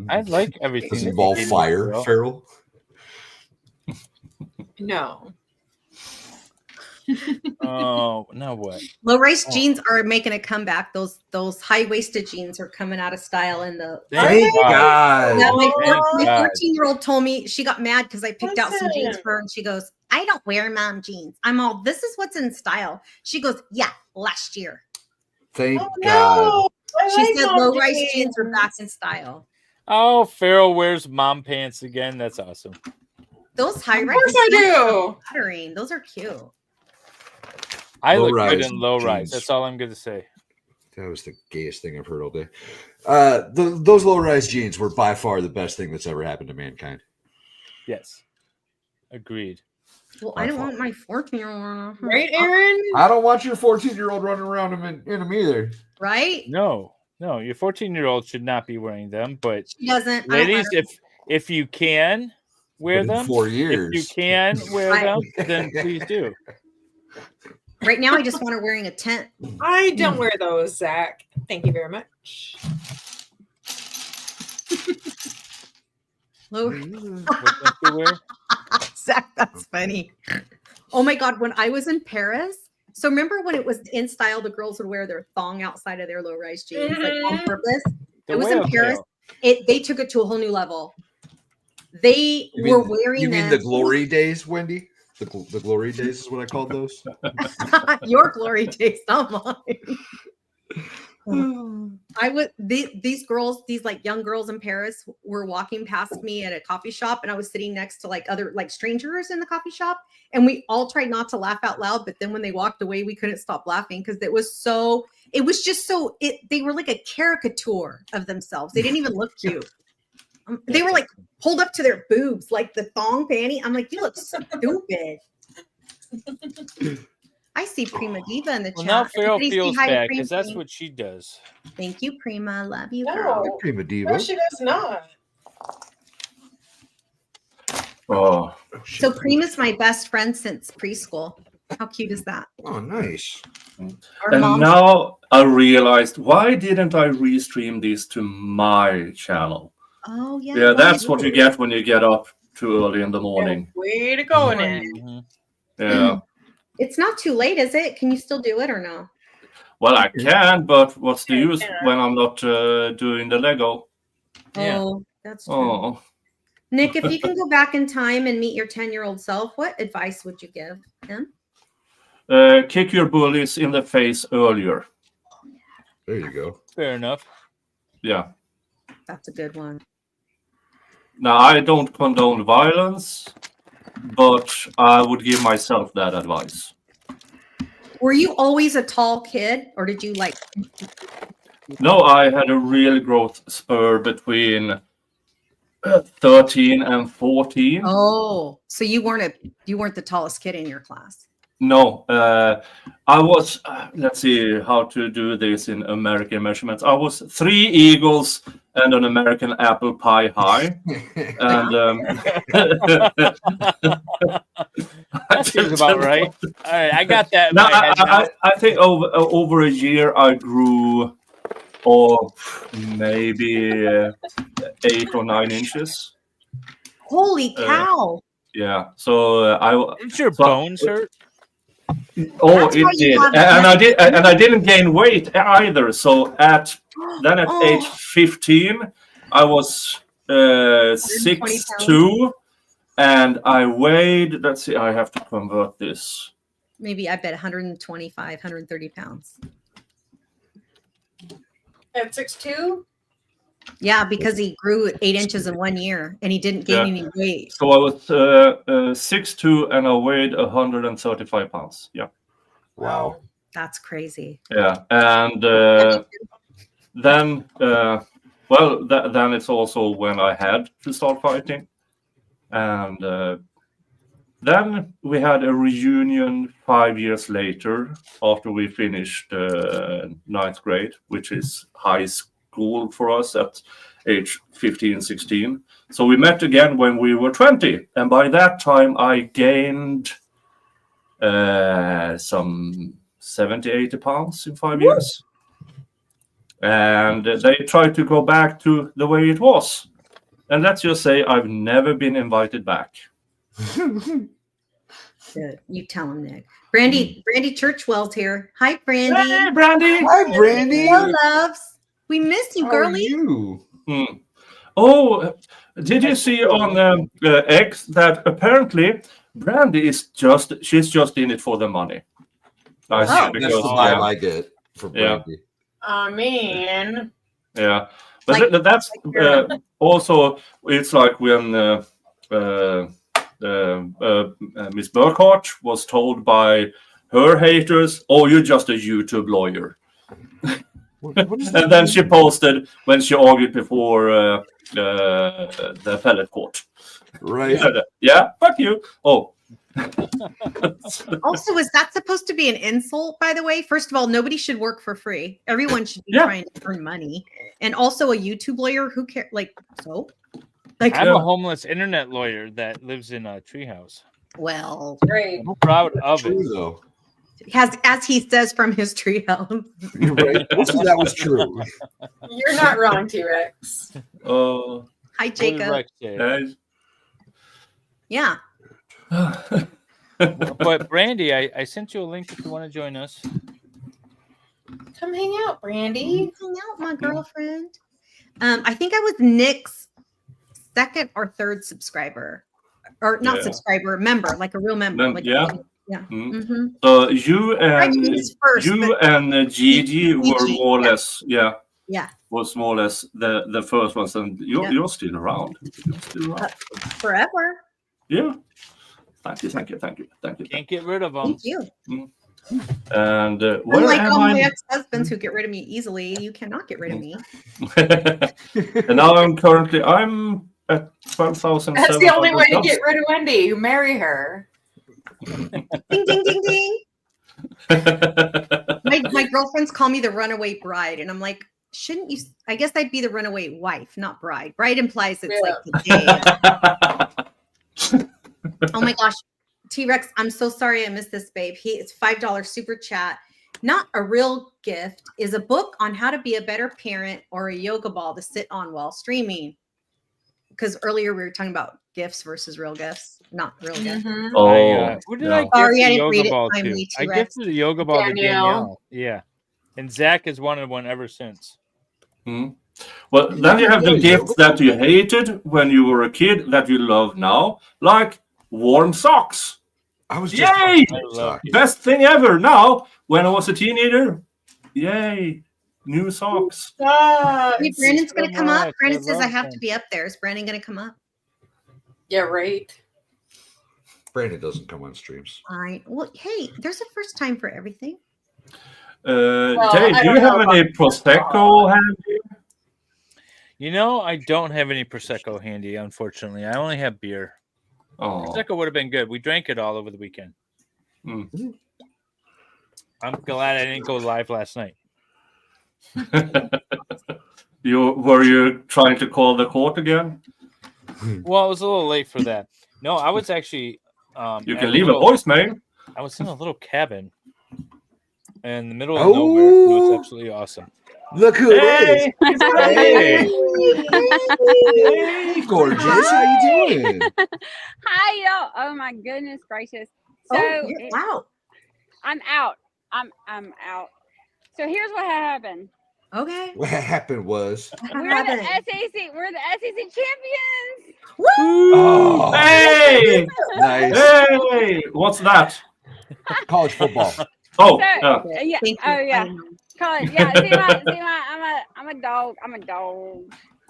I like everything. Does it that involve you gave me, fire, Farrell. No. Oh, now what? Low rise jeans are making a comeback. Those high waisted jeans are coming out of style in the. Thank God. Yeah, my Thank God. 14-year-old told me she got mad because I picked out some jeans for her, and she goes, "I don't wear mom jeans." I'm all, "This is what's in style." She goes, "Yeah, last year." Thank God. She said low rise jeans are back in style. Oh, Farrell wears mom pants again. That's awesome. Those high rise. Of course I do. Flattering. Those are cute. I look Low-rise good in low rise. jeans. That's all I'm going to say. That was the gayest thing I've heard all day. Those low-rise jeans were by far the best thing that's ever happened to mankind. Yes. Agreed. Well, I don't want my 14-year-old. Right, Aaron? I don't want your 14-year-old running around in them either. Right? No, your 14-year-old should not be wearing them. But She doesn't. ladies, if you can wear But in them, 4 if years. you can wear Right. them, then please do. Right now, I just want her wearing a tent. I don't wear those, Zach. Thank you very much. Lower. What don't you wear? Zach, that's funny. Oh my God, when I was in Paris, so remember when it was in style, the girls would wear their thong outside of their low-rise jeans, like on purpose. The It was in whale Paris. tail. They took it to a whole new level. They were wearing You mean them. the glory days, Wendy? The glory days is what I called those. Your glory days, not mine. I would these girls, these like young girls in Paris were walking past me at a coffee shop, and I was sitting next to like other like strangers in the coffee shop, and we all tried not to laugh out loud, but then when they walked away, we couldn't stop laughing because they were like a caricature of themselves. They didn't even look cute. They were like pulled up to their boobs, like the thong panty. I'm like, you look stupid. I see Prima Diva in the Well, chat. now Farrell Everybody say feels hi to bad Prima because that's Diva. what she does. Thank you, Prima. Love you, girl. No, Prima Diva. no, she does not. Oh, So Prima's my best friend since preschool. How cute is that? Oh, nice. Our and mom. now I realized, why didn't I restream this to my channel? Oh yeah. Yeah, why that's did what you get when you get up too early in the morning. Way to go, Nick. Mhm. Yeah. It's not too late, is it? Can you still do it or no? Well, I can, but what's the use Yeah. when I'm not doing the Lego? Yeah. Oh, that's true. Oh, Nick, if you can go back in time and meet your 10-year-old self, what advice would you give him? kick your bullies in the face earlier. There you go. Fair enough. Yeah. That's a good one. Now, I don't condone violence, but I would give myself that advice. Were you always a tall kid, or did you like? No, I had a real growth spur between 13 and 14. Oh, so you weren't the tallest kid in your class. No, I was, let's see how to do this in American measurements. I was 3 eagles and an American apple pie high. And That seems about right. All right, I got that. In No, my head now. I think over a year I grew, maybe 8 or 9 inches. Holy cow! Yeah. So Did your bones hurt? Oh, That's why it you did, have and I didn't gain weight either. So at Oh. age 15, I was 6'2", and I weighed. Let's see, I have to convert this. Maybe I bet 125, 130 pounds. At 6'2"? Yeah, because he grew 8 inches in 1 year and he didn't gain any weight. So I was 6'2", and I weighed 135 pounds. Yeah. Wow. That's crazy. Yeah, and then then it's also when I had to start fighting, and then we had a reunion 5 years later after we finished 9th grade, which is high school for us at age 15, 16. So we met again when we were 20, and by that time I gained some 70, 80 pounds in 5 years. And they tried to go back to the way it was. And let's just say I've never been invited back. Good. You tell him, Nick. Brandy Churchwell's here. Hi, Brandy. Hey, Brandy. Hi, Brandy. Hello, loves. We miss you, How are girlie. you? Oh, did you see on X that apparently Brandy she's just in it for the money? I see, Oh. That's the vibe I get from Brandy. I mean, yeah, but Like- that's also, it's like when Miss Burkhardt was told by her haters, "Oh, you're just a YouTube lawyer." What is And then she posted when she argued before the appellate court. Right. Yeah, fuck you. Oh. Also, is that supposed to be an insult, by the way? First of all, nobody should work for free. Everyone should be trying to earn money. And also a YouTube lawyer, who cares? Like, so? Like, I'm a homeless internet lawyer that lives in a treehouse. Well, Great. I'm proud of True, it. though. as he says from his treehouse. You're right. Most of that was true. You're not wrong, T-Rex. Oh. Hi, What did Jacob. Rex say? Yeah. But Brandy, I sent you a link if you want to join us. Come hang out, Brandy. Hang out, my girlfriend. I think I was Nick's second or third subscriber, or not subscriber, member, like a real member. Like, Yeah. Yeah. Mm-hmm. So you and Gigi were more or less, was more or less the first ones, and you're still around. You're still around. Forever. Yeah. Thank you. Can't get rid of them. Thank you. And unlike all my ex-husbands who get rid of me easily, you cannot get rid of me. And now I'm at 12,000. That's the only way to get rid of Wendy. You marry her. Ding, ding, ding, ding. my girlfriends call me the runaway bride, and I'm like, shouldn't you? I guess I'd be the runaway wife, not bride. Bride implies it's like the day. Oh my gosh, T-Rex, I'm so sorry I missed this, babe. It's $5 super chat. Not a real gift is a book on how to be a better parent or a yoga ball to sit on while streaming. Because earlier we were talking about gifts versus real gifts, not real gifts. Oh, who did I gift Sorry, I the didn't read yoga it ball timely, to? I T-Rex. gifted the yoga ball to Danielle. Danielle. Yeah, and Zach has wanted one ever since. Well, then you have the gifts that you hated when you were a kid that you love now, like warm socks. I was just Yay! Best thing ever. Now, when I was a teenager, yay, new socks. Hey, Brandon's going to come up. much. Brandon I says I love have him. to be up there. Is Brandon going to come up? Yeah, right. Brandon doesn't come on streams. All right. Well, hey, there's a first time for everything. Jay, I do you don't have know any about Prosecco handy? You know, I don't have any Prosecco handy, unfortunately. I only have beer. Oh. Prosecco would have been good. We drank it all over the weekend. Mm. I'm glad I didn't go live last night. Were you trying to call the court again? Well, it was a little late for that. No, I was actually. You at can leave a voicemail. I was in a little cabin in the middle of nowhere. It was absolutely awesome. Look who Hey! it is. Hey, gorgeous. How you doing? Hi, y'all. Oh my goodness gracious. So you're out. I'm out. I'm out. So here's what happened. Okay. What happened was. We're the SEC. We're the SEC champions. Woo! Oh, Hey! nice. Hey! What's that? College football. Oh, So, yeah. yeah. Thank you. Oh yeah. College. Yeah. I'm a dog.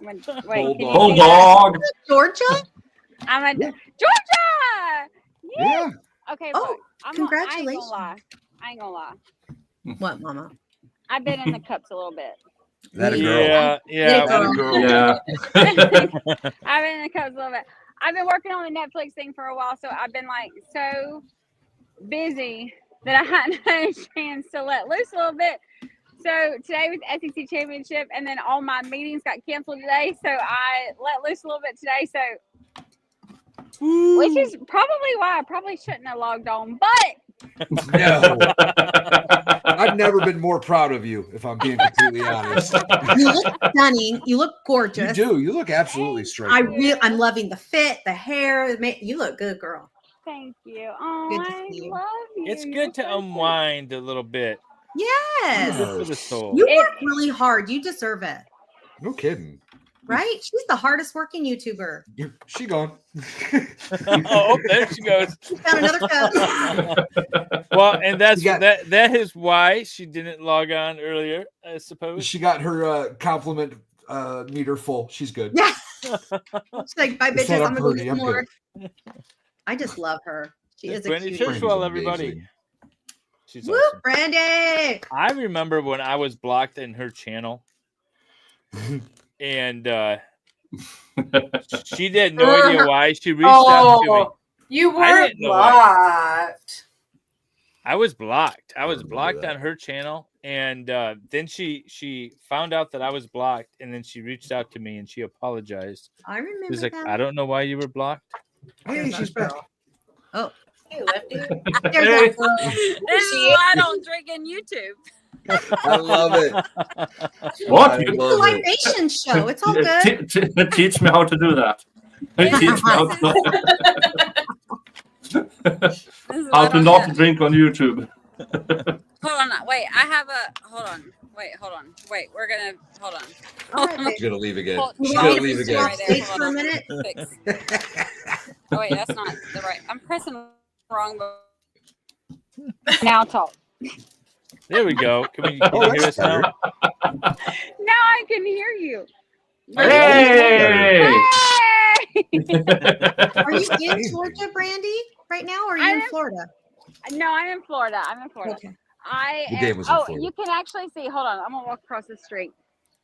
Wait. can you Hold see that? on. Georgia? I'm a Georgia. Yeah. Okay. Oh, look, congratulations. I ain't gonna lie. What, Mama? I've been in the cups a little bit. That a girl. Yeah. That a girl. Yeah. I've been in the cups a little bit. I've been working on the Netflix thing for a while, so I've been like so busy that I hadn't had a chance to let loose a little bit. So today was SEC championship, and then all my meetings got canceled today, so I let loose a little bit today. So, which is probably why I probably shouldn't have logged on, but No. I've never been more proud of you, if I'm being completely honest. You look stunning. You look gorgeous. You do. You look absolutely striking. I'm loving the fit, the hair. You look good, girl. thank you. Oh, Good to I see you. love you. It's You're good to so sweet. unwind a little bit. Yes. Good for the soul. You work really hard. You deserve it. No kidding. Right? She's the hardest working YouTuber. She gone. Oh, there she goes. She found another cup. Well, and that is why she didn't log on earlier, I suppose. She got her compliment meter full. She's good. Yeah. She's like, bye, It's not bitches. up I'm for going to me, get I'm more. good. I just love her. She is a Brandy cutie. Churchwell, everybody. She's Woo, awesome. Brandy. I remember when I was blocked in her channel, and she had no idea why. She reached out to me. You I were didn't know why. blocked. I was blocked. I was remember blocked that. on her channel, and then she found out that I was blocked, and then she reached out to me and she apologized. I remember She was like, that. "I don't know why you were blocked." Hey, she's back. Oh, Hey, Lefty. This is why I don't drink in YouTube. I love it. What? I it's a love it. libation show. It's all good. Teach me how to do that. Teach me how to, This is why how I to don't not get- drink on YouTube. Hold on. Wait, I have a. Hold on. Wait, we're gonna. Hold on. All right, babe. She's gonna leave again. Hold- She's you gonna want me leave to again. right there. Wait Hold for a on. minute. Fix. Oh wait, that's not the right. I'm pressing wrong. Now talk. There we go. Can you hear us now? Now I can hear you. Hey! Are you in Georgia, Brandy, right now, or are you I'm in in- Florida? No, I'm in Florida. Okay. I The am, game was in Florida. you can actually see. Hold on, I'm gonna walk across the street.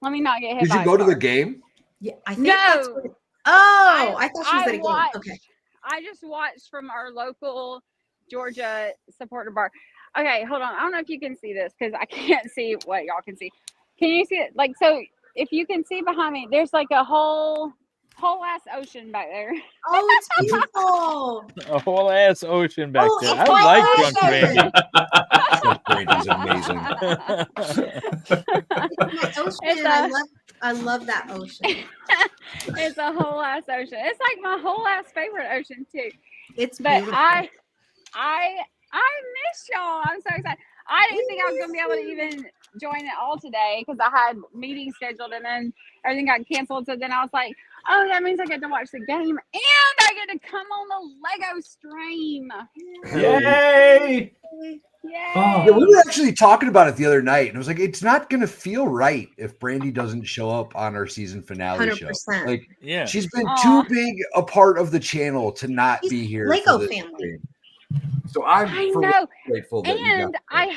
Let me not get hit Did by you a go to car. the game? Yeah, I think that's No. what oh, I thought she was I at a game. watched- Okay. I just watched from our local Georgia supporter bar. Okay, hold on. I don't know if you can see this because I can't see what y'all can see. Can you see it? Like, so if you can see behind me, there's like a whole ass ocean back there. Oh, it's beautiful. A whole ass ocean back Oh, there. it's I my like ocean. Drunk Brady's amazing. It's my ocean. I love that ocean. It's a whole ass ocean. It's like my whole ass favorite ocean too. It's But beautiful. I miss y'all. I'm so excited. I didn't think I was gonna be able to even join it all today because I had meetings scheduled and then everything got canceled. So then I was like, oh, that means I get to watch the game and I get to come on the Lego stream. Yay! Yay! Oh. Yeah, we were actually talking about it the other night, and it was like, it's not going to feel right if Brandy doesn't show up on our season finale show. 100%. Like, Yeah. she's been Aw. too big a part of the channel to not She's be here. Lego for this family. stream. So I'm I for know. grateful that you And got I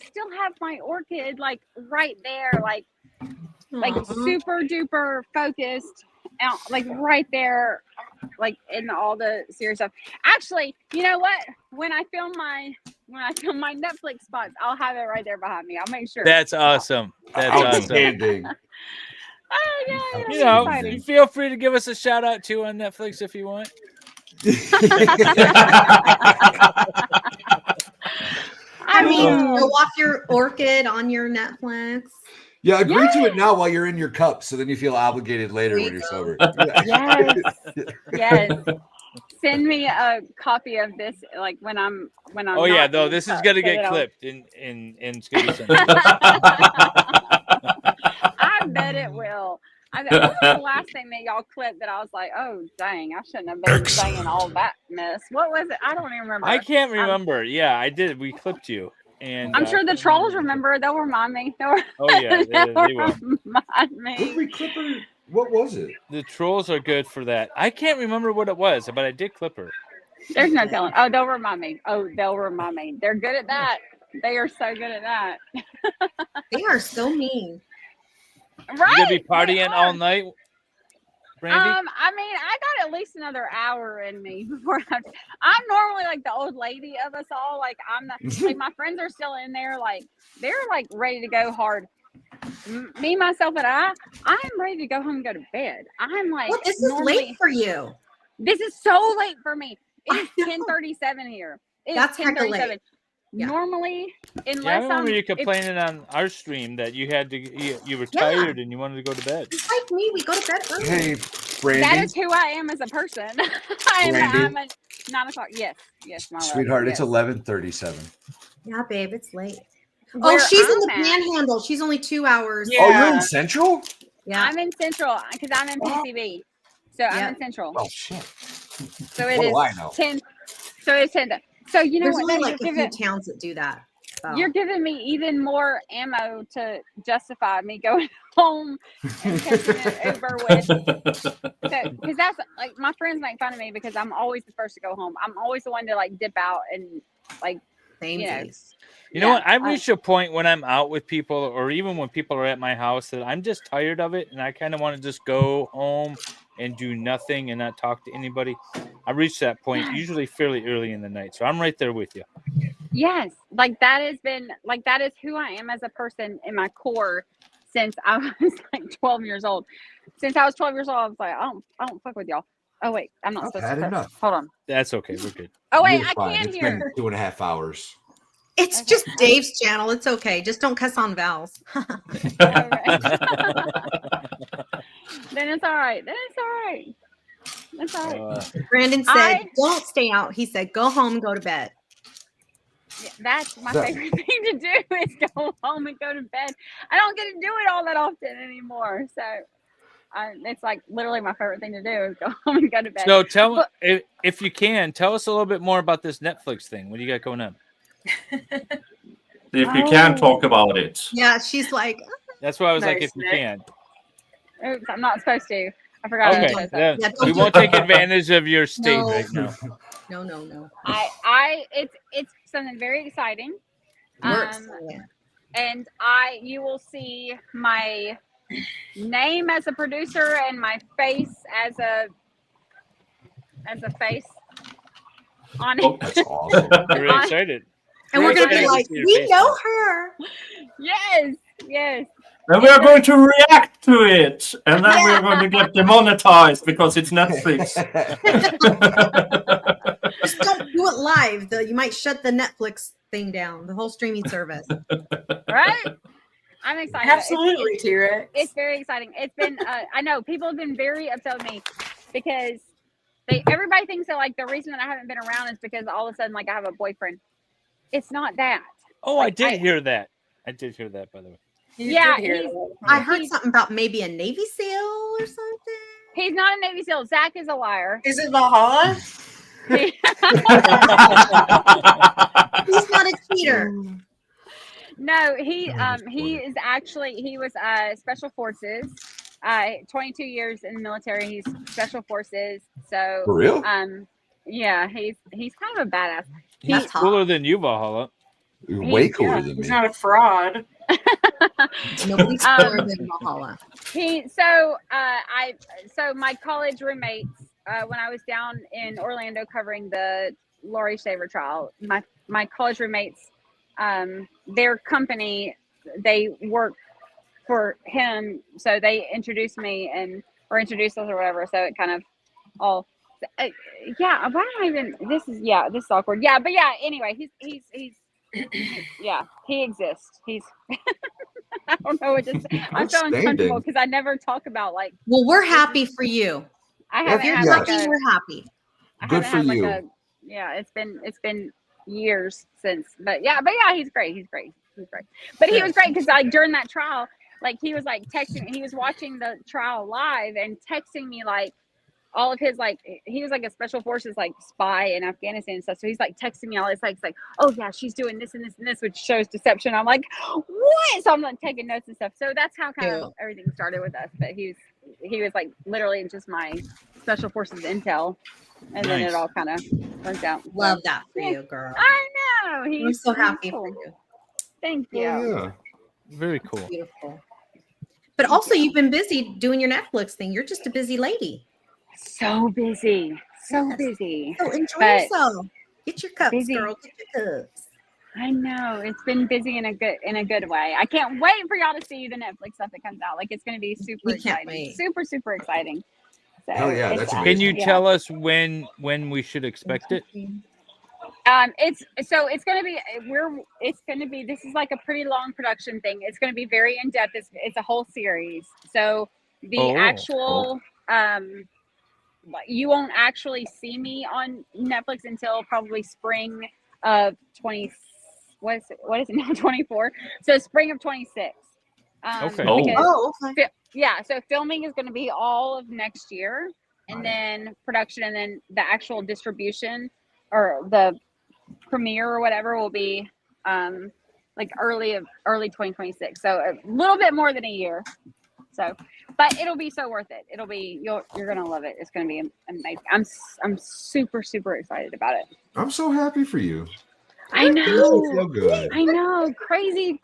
still have my orchid like right there, like Aw. super duper focused out, like right there, like in all the serious stuff. Actually, you know what? When I film my Netflix spots, I'll have it right there behind me. I'll make sure. That's awesome. That's awesome. outstanding. Oh yeah, You that's know, exciting. feel free to give us a shout out too on Netflix if you want. I mean, will. go off your orchid on your Netflix. Yeah, agree to it now while you're in your cup, so then you feel obligated later when you're sober. Yes. Yes. Send me a copy of this, like when I'm. Oh yeah, not though in this is touch, gonna so get that I'll- clipped and it's gonna be sent. I bet it will. What was the last thing that y'all clipped that I was like, oh dang, I shouldn't have been saying all that mess. What was it? I don't even remember. I can't remember. Yeah, I did. We clipped you. And I'm sure the trolls remember. They'll remind me. Oh yeah, they will. Remind What me. we clip her? What was it? The trolls are good for that. I can't remember what it was, but I did clip her. There's no telling. Oh, they'll remind me. They're good at that. They are so good at that. They are so mean. Right? You gonna be they partying are. all night, Brandy? I mean, I got at least another hour in me before I'm normally like the old lady of us all. Like like my friends are still in there, like they're like ready to go hard. Me, myself, and I'm ready to go home and go to bed. I'm like, What? This is late for you. This is so late for me. It is 10:37 here. It's That's kinda 10:37. late. Yeah. Normally, Yeah, I unless remember you if- complaining on our stream that you had to you were tired and you wanted to go to bed. Just like me, we go to bed early. Hey, that Brandy, is who I am as a person. I'm a 9 o'clock. Yes, my love. sweetheart, it's Yes. 11:37. Yeah, babe, it's late. Where Oh, she's in the I'm at- Panhandle. She's only 2 hours. Yeah. Oh, you're in Central? Yeah. I'm in Central because I'm in PCB, so I'm Yeah. in Central. Oh shit! So it What is do I know? 10. So it's 10. So you know There's what? only Now like a few towns that do that. So. You're giving me even more ammo to justify me going home and catching an Uber with. Because that's like my friends make fun of me because I'm always the first to go home. I'm always the one to like dip out and like Same. You know what? I've reached a point when I'm out with people, or even when people are at my house, that I'm just tired of it, and I kind of want to just go home and do nothing and not talk to anybody. I reached that point usually fairly early in the night, so I'm right there with you. Yes, like that has been like that is who I am as a person in my core since I was like 12 years old. Since I was 12 years old, I was like, I don't fuck with y'all. Oh wait, I'm not supposed to had curse. enough. Hold on. That's okay. We're good. Oh wait, You're I fine. can It's hear. been 2.5 hours. It's just Dave's channel. It's okay. Just don't cuss on Val's. Then it's all right. Then it's all right. That's all right. Brandon said, "Don't stay out." He said, "Go home and go to bed." Yeah, that's my favorite thing to do is go home and go to bed. I don't get to do it all that often anymore. So it's like literally my favorite thing to do is go home and go to bed. So tell me, if you can, tell us a little bit more about this Netflix thing. What do you got going on? If you can talk about it. Yeah, she's like. That's why I was like, Nice, if you Nick. can. Oops, I'm not supposed to. I forgot. Okay, we won't take advantage of your state right now. No. It's something very exciting. Works. And you will see my name as a producer and my face as a face on it. Oh, that's awesome. Very excited. And we're gonna be like, we know her. Yes. And we are going to react to it, and then we are going to get demonetized because it's Netflix. Just don't do it live. You might shut the Netflix thing down, the whole streaming service. Right? I'm excited. Absolutely, T-Rex. It's very exciting. It's been, I know people have been very upset with me because everybody thinks that like the reason that I haven't been around is because all of a sudden like I have a boyfriend. It's not that. Oh, like, I did hear that. I did hear that, by the way. I heard something about maybe a Navy SEAL or something. He's not a Navy SEAL. Zach is a liar. Is it Valhalla? He's not a cheater. No, he is actually he was special forces. 22 years in the military. He's special forces. So for real? Yeah, he's kind of a badass. He's cooler than you, Valhalla. Way cooler than me. He's not a fraud. Nobody's cooler than Valhalla. So my college roommates, when I was down in Orlando covering the Lori Shaver trial, my college roommates, their company, they work for him, so they introduced me or introduced us or whatever. So it kind of all. Yeah, why am I even? This is awkward. Yeah, but yeah. Anyway, he's yeah, he exists. He's. I don't know what to say. I'm so uncomfortable because I never talk about like. Well, we're happy for you. I haven't had lucky, we're happy. Good for you. It's been years since, but yeah, he's great. He's great. But he was great because like during that trial, like he was like texting. He was watching the trial live and texting me like. All of his like he was like a special forces like spy in Afghanistan and stuff. So he's like texting me all this like oh yeah, she's doing this and this and this, which shows deception. I'm like, what? So I'm like taking notes and stuff. So that's how kind of everything started with us. But he was like literally just my special forces intel, and then it all kind of worked out. Love that for you, girl. I know. I'm so happy for you. Thank you. Yeah. Very cool. Beautiful. But also, you've been busy doing your Netflix thing. You're just a busy lady. So busy. So busy. So enjoy yourself. Get your cups, busy. girl. Get your cups. I know. It's been busy in a good way. I can't wait for y'all to see the Netflix stuff that comes out. Like it's gonna be super exciting. Super exciting. So hell yeah, that's amazing. Can you tell us when we should expect it? It's gonna be this is like a pretty long production thing. It's gonna be very in depth. It's a whole series. So the actual you won't actually see me on Netflix until probably spring of 20. What is it now? 24. So spring of 26. Okay. Okay. Yeah. So filming is going to be all of next year, and then production, and then the actual distribution or the premiere or whatever will be like early 2026. So a little bit more than a year. So, but it'll be so worth it. It'll be you're gonna love it. It's gonna be amazing. I'm super excited about it. I'm so happy for you. I know. So good. I know. Crazy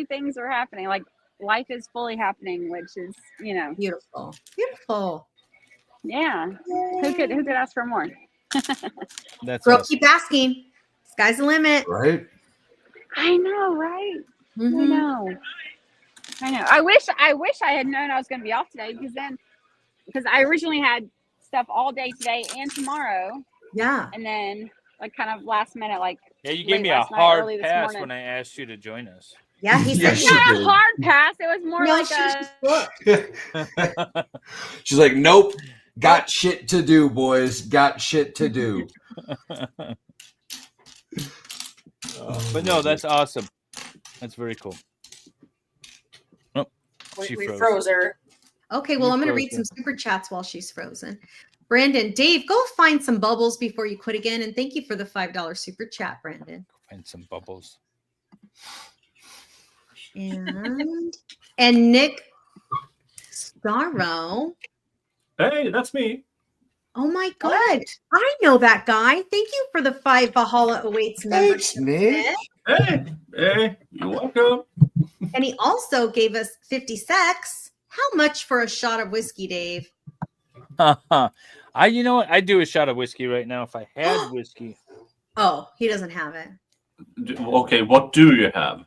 things are happening. Like life is fully happening, which is, Beautiful. Beautiful. yeah. Who could ask for more? That's Girl, awesome. keep asking. Sky's the limit. Right? I know, right? Mhm. I know. I wish I had known I was going to be off today because I originally had stuff all day today and tomorrow, Yeah. and then like kind of last minute, like Yeah, you gave late me a last night, hard early this pass morning. when I asked you to join us. Yeah, he said Yes, It's she not a did. hard pass. It was more no, like she's a. She's like, nope. Got shit to do, boys. Got shit to do. But no, that's awesome. That's very cool. Oh, she We froze. froze her. Okay, well, You I'm going to froze read me. some super chats while she's frozen. Brandon, Dave, go find some bubbles before you quit again. And thank you for the $5 super chat, Brandon. Find some bubbles. And Nick Starro. Hey, that's me. Oh my God. I know that guy. Thank you for the 5 Valhalla Awaits Thanks, membership. Nick. Hey, you're welcome. And he also gave us 50 secs. How much for a shot of whiskey, Dave? You know what? I'd do a shot of whiskey right now if I had whiskey. Oh, he doesn't have it. Okay, what do you have?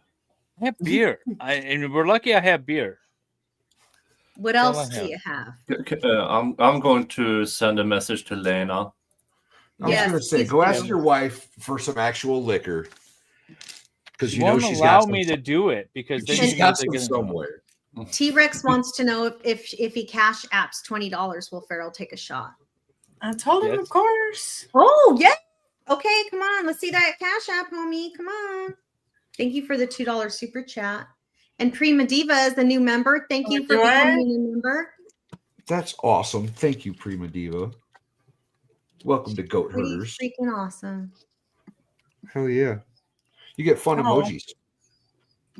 I have beer. And we're lucky I have beer. What That's all else I do you have? I'm going to send a message to Lena. I was going to say, go ask your wife for some actual liquor. Because you know won't she's allow got me to do it because then she's you got guys are some gonna somewhere. T-Rex wants to know if he cash apps $20, will Farrell take a shot? I told him, Yes. of course. Oh, yeah. Okay, come on. Let's see that cash app, homie. Come on. Thank you for the $2 super chat. And Prima Diva is a new member. Thank you for becoming a new member. That's awesome. Thank you, Prima Diva. Welcome to Goat Pretty Herders. freaking awesome. Hell yeah. You get fun emojis.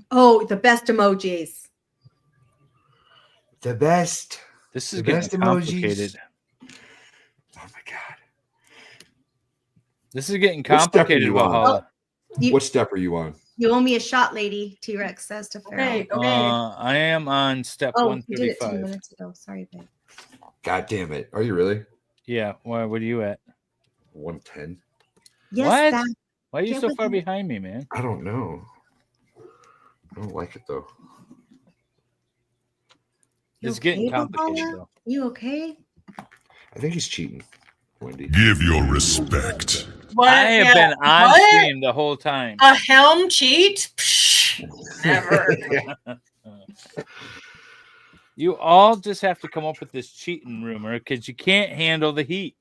Oh, the best emojis. The best. This is The getting best complicated. emojis. Oh my God. This is getting What step are complicated, you on? Valhalla. What step are you on? You owe me a shot, lady, T-Rex says to Farrell. I am on step Oh, you did it 10 135. minutes ago. Sorry, babe. God damn it. Are you really? Yeah. Why? What are you at? 110. Yes, What? that- Why are you yeah, so but- far behind me, man? I don't know. I don't like it though. You It's getting okay, complicated Valhalla? though. You okay? I think he's cheating, Wendy. Give your respect. What? I have Yeah. been on What? stream the whole time. A helm cheat? Psh, never. You all just have to come up with this cheating rumor because you can't handle the heat.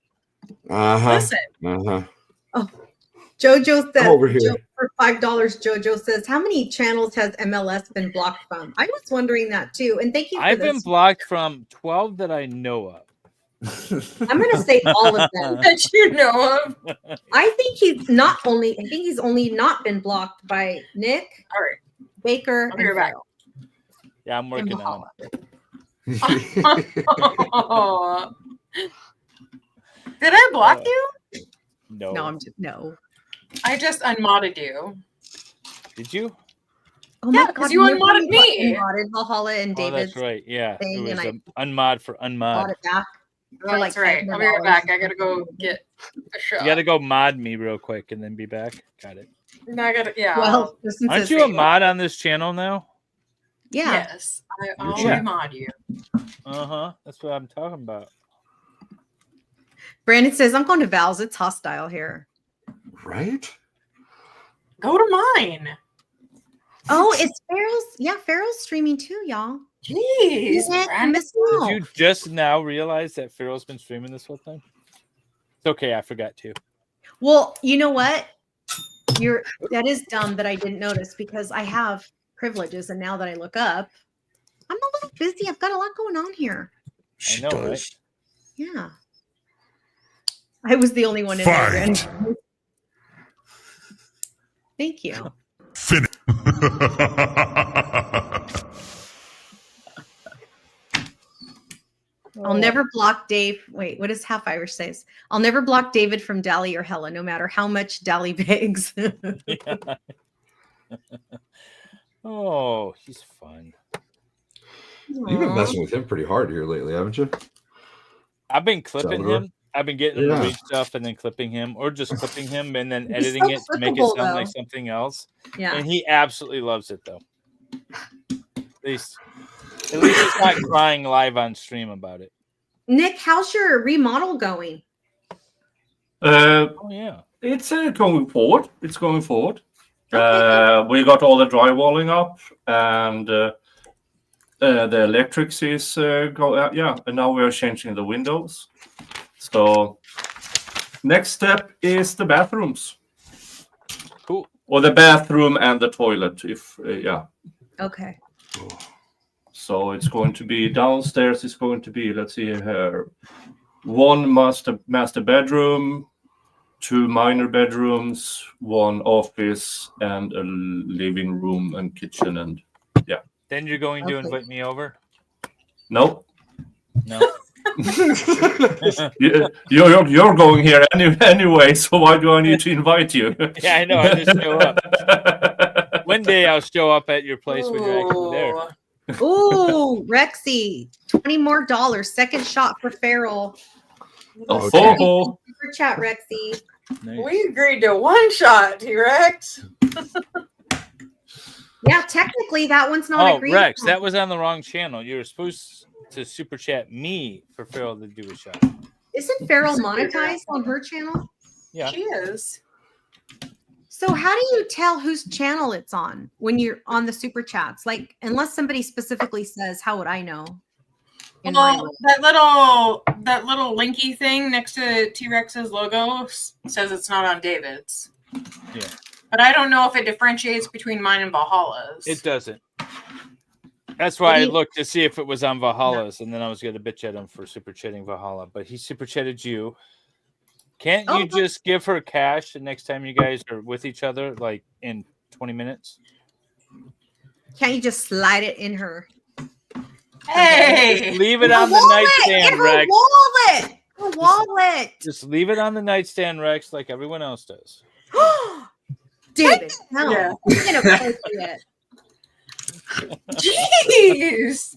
Uh-huh. Listen. Uh-huh. Jojo says, over here. for $5, Jojo says, how many channels has MLS been blocked from? I was wondering that too. And thank you for I've this. been blocked from 12 that I know of. I'm going to say all of them. That you know of. I think he's only not been blocked by Nick, All right. Baker, I'll be and right back. Farrell. Yeah, I'm working on it. Oh. Did I block you? No. No, I'm just, no. I just unmodded you. Did you? Oh Yeah, my 'cause God, you remember unmodded when we got me. unmodded Valhalla and Oh, David's that's right. Yeah. It thing, was and I unmod for bought unmod. it back. For That's like right. I'll be right $500. back. I gotta go get a shot. You got to go mod me real quick and then be back. Got it. No, I gotta. Yeah. Well, Kristen Aren't says you a they- mod on this channel now? Yeah. Yes. I'll Yeah. remod you. Uh-huh. That's what I'm talking about. Brandon says, I'm going to Val's. It's hostile here. Right? Go to mine. Oh, it's Farrell's. Yeah, Farrell's streaming too, y'all. Jeez, Nick, Brandon. Miss Did Mo. you just now realize that Farrell's been streaming this whole time? It's okay. I forgot to. Well, you know what? That is dumb that I didn't notice because I have privileges, and now that I look up, I'm a little busy. I've got a lot going on here. She know, does. right? Yeah. I was the only one in there. Fight. Brandon. Thank you. Finish. Oh I'll never block Dave. Wait, what does Half Irish says? I'll never block David from Dally or Hella, no matter how much Dally begs. Yeah. Oh, he's fun. You've been messing with him pretty hard here lately, haven't you? I've been clipping Salvador? him. I've been getting him to Yeah. read stuff and then clipping him, or just clipping him and then He's editing so it to make it clippable, sound like though. something else. Yeah. And he absolutely loves it, though. At least he's not crying live on stream about it. Nick, how's your remodel going? Oh yeah, It's going forward. It's going forward. Okay. We got all the drywalling up, and the electrics is yeah. And now we are changing the windows. So next step is the bathrooms. Cool. Or the bathroom and the toilet. If yeah. Okay. So it's going to be downstairs. It's going to be, let's see here, one master bedroom, 2 minor bedrooms, 1 office, and a living room and kitchen. And yeah. Then you're going to Okay. invite me over? No. No. You're going here anyway. So why do I need to invite you? Yeah, I know. I just show up. One day I'll show up at your place when you're actually there. Ooh, Rexy, $20 more. Second shot for Farrell. Oh, Super chat, Rexy. Nice. We agreed to 1 shot, T-Rex. Yeah, technically that one's not Oh, agreed. Rex, upon. that was on the wrong channel. You were supposed to super chat me for Farrell to do a shot. Isn't Farrell monetized on her channel? Yeah. She is. So how do you tell whose channel it's on when you're on the super chats? Like, unless somebody specifically says, how would I know? In my Well, world? that little linky thing next to T-Rex's logo says it's not on David's. Yeah. But I don't know if it differentiates between mine and Valhalla's. It doesn't. That's why I looked to see if it was on Valhalla's, and then I was going to bitch at him for super chatting Valhalla, but he super chatted you. Can't you just give her cash the next time you guys are with each other, like in 20 minutes? Can't you just slide it in her? Hey! Just leave it Her on the wallet! nightstand, In her Rex. wallet! Her wallet! Just leave it on the nightstand, Rex, like everyone else does. David, no. Yeah. You're inappropriate. Jeez!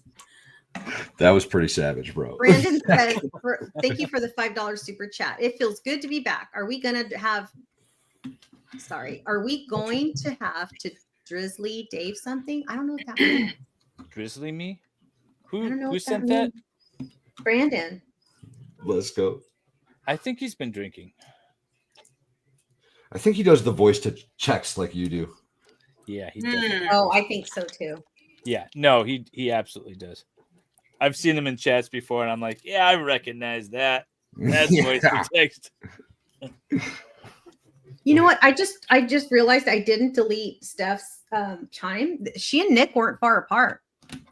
That was pretty savage, bro. Brandon says, thank you for the $5 super chat. It feels good to be back. Are we going to have to Drizzly Dave something? I don't know what that means. Drizzly me? I don't know Who what sent that? means. Brandon. Let's go. I think he's been drinking. I think he does the voice to checks like you do. Yeah, he does. Oh, I think so too. Yeah, no, he absolutely does. I've seen him in chats before, and I'm like, yeah, I recognize that. That's voice to text. You know what? I just realized I didn't delete Steph's chime. She and Nick weren't far apart.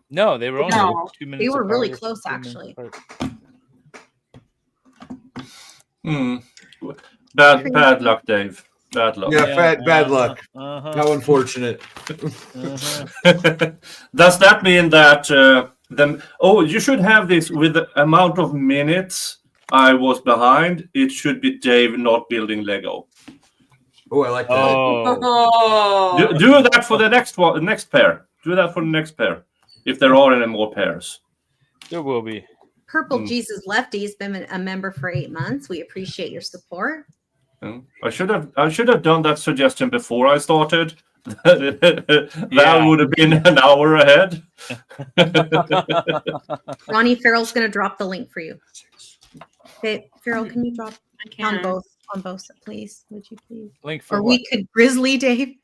No, they were only No. 2 minutes. They were really apart, close, 3 minutes actually. apart. Bad luck, Dave. Bad luck. Yeah, bad luck. Uh-huh. How unfortunate. Does that mean that you should have this with the amount of minutes I was behind? It should be Dave not building Lego. Oh, I like that. Oh. Do that for the next pair. Do that for the next pair. If there are any more pairs. There will be. Purple Jesus Lefty has been a member for 8 months. We appreciate your support. I should have done that suggestion before I started. That would have been an hour ahead. Ronnie Farrell's going to drop the link for you. Okay, Farrell, can you drop on both, please? Would you please? Link for Or what? we could Grizzly Dave.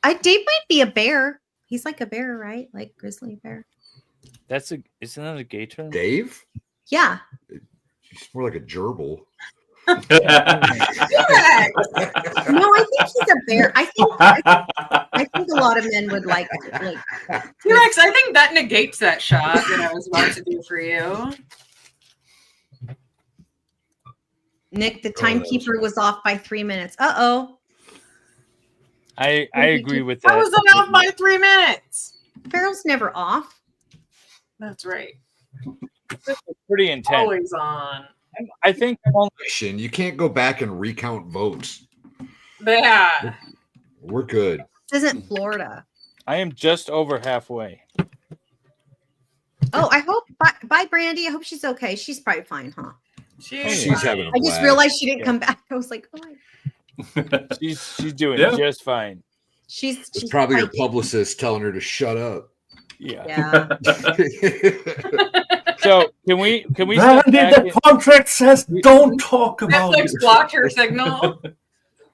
Dave might be a bear. He's like a bear, right? Like grizzly bear. Isn't that a gay term? Dave? Yeah. He's more like a gerbil. No, I think he's a bear. I think a lot of men would like T-Rex, I think that negates that shot that I was about to do for you. Nick, the timekeeper was off by 3 minutes. Uh-oh. I agree with that. I was off by 3 minutes. Farrell's never off. That's right. Pretty intense. Always on. I think I'm only You can't go back and recount votes. Yeah. We're good. This isn't Florida. I am just over halfway. Oh, I hope. Bye, Brandy. I hope she's okay. She's probably fine, huh? She's having a I just blast. realized she didn't come back. I was like, oh. She's doing Yeah. just fine. She's probably her fighting. publicist telling her to shut up. Yeah. Yeah. So can we Randy, the contract says don't talk about Netflix it. blocked her signal.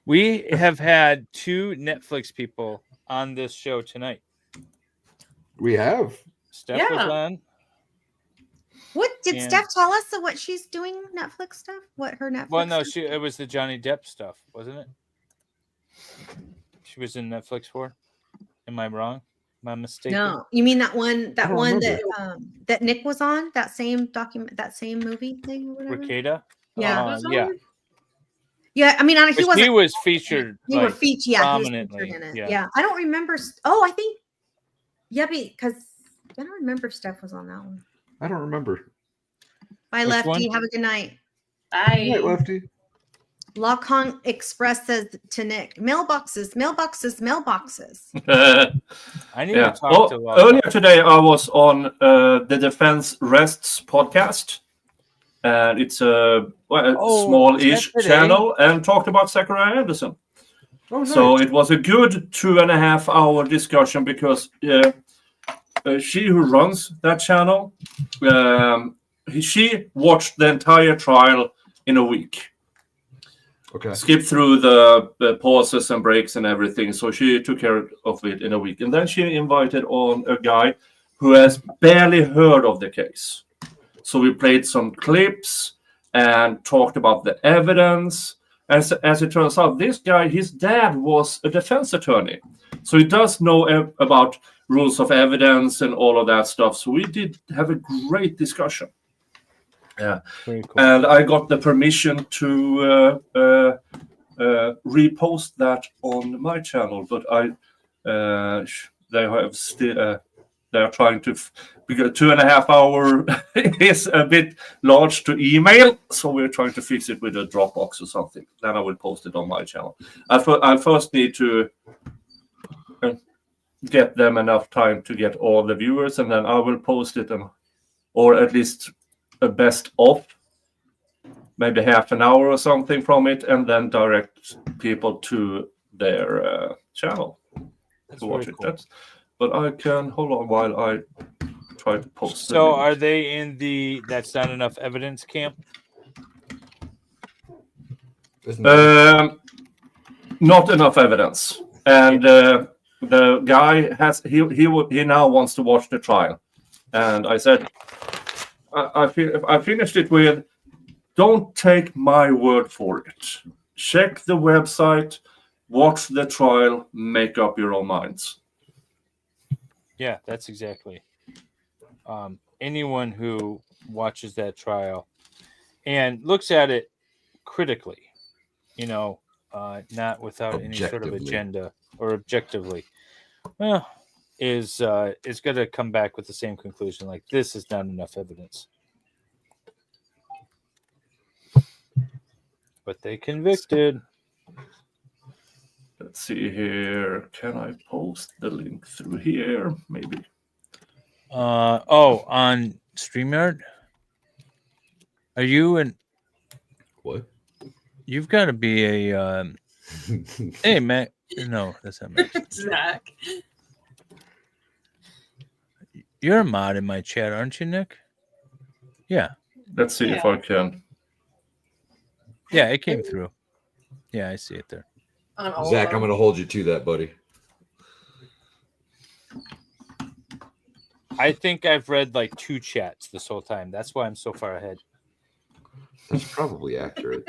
We have had 2 Netflix people on this show tonight. We have. Steph was on. What did And- Steph tell us of what she's doing Netflix stuff? What her Netflix? Well, no, stuff? it was the Johnny Depp stuff, wasn't it? She was in Netflix for. Am I wrong? Am I mistaken? No, you mean that one? That don't one remember. that Nick was on? That same document? That same movie thing or whatever? Ricada? Yeah. Yeah. Yeah, I mean, he wasn't. He was featured. He were like, featured. Yeah, he was prominently. featured in it. Yeah. Yeah, I don't remember. Oh, I think. Yeah, because I don't remember if Steph was on that one. I don't remember. Bye, Which Lefty. one? Have a good night. Bye. Night, Lefty. Lock Hong Express says to Nick, mailboxes. I need Yeah. to talk to Earlier today, I was on the Defense Rests podcast. And it's a small-ish yesterday. channel and talked about Zachariah Anderson. Oh, nice. So it was a good 2.5-hour discussion because she who runs that channel, she watched the entire trial in a week. Okay. Skipped through the pauses and breaks and everything. So she took care of it in a week. And then she invited on a guy who has barely heard of the case. So we played some clips and talked about the evidence. As it turns out, this guy, his dad was a defense attorney. So he does know about rules of evidence and all of that stuff. So we did have a great discussion. Yeah. Very cool. And I got the permission to repost that on my channel. But they have still... they are trying to, because 2.5 hour is a bit large to email, so we're trying to fix it with a Dropbox or something. Then I will post it on my channel. I first need to get them enough time to get all the viewers, and then I will post it, or at least a best of, maybe half an hour or something from it, and then direct people to their channel That's to watch very it. cool. But I can hold on while I try to post. the So link. are they in the that's not enough evidence camp? Not enough evidence, and the guy he now wants to watch the trial, and I said I finished it with, don't take my word for it. Check the website, watch the trial, make up your own minds. Yeah, that's exactly. Anyone who watches that trial and looks at it critically, not without any sort of Objectively. agenda or objectively, well, is going to come back with the same conclusion. Like, this is not enough evidence. But they convicted. Let's see here. Can I post the link through here? Maybe. On StreamYard? Are you in? What? You've got to be a. Hey, Matt. No, that's not Matt. Zach. You're a mod in my chat, aren't you, Nick? Yeah. Let's see if I can. Yeah, it came through. Yeah, I see it there. Zach, I'm going to hold you to that, buddy. I think I've read like 2 chats this whole time. That's why I'm so far ahead. That's probably accurate.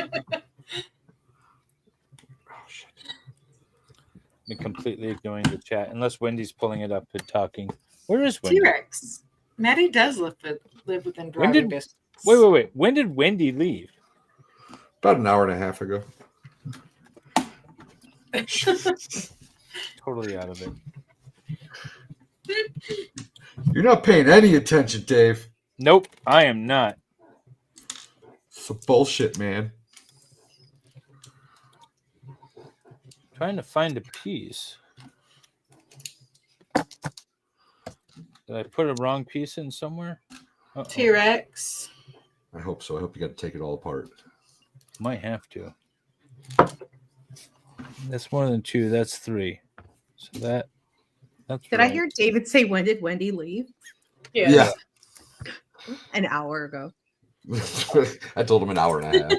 I'm completely ignoring the chat unless Wendy's pulling it up and talking. Where is Wendy? T-Rex. Maddie does live within When driving did distance. wait? When did Wendy leave? About an hour and a half ago. Totally out of it. You're not paying any attention, Dave. Nope, I am not. Some bullshit, man. Trying to find a piece. Did I put a wrong piece in somewhere? Uh-oh. T-Rex. I hope so. I hope you got to take it all apart. Might have to. That's more than 2. That's 3. So that's. Did I hear David say, when did Wendy leave? Yeah. An hour ago. I told him an hour and a half.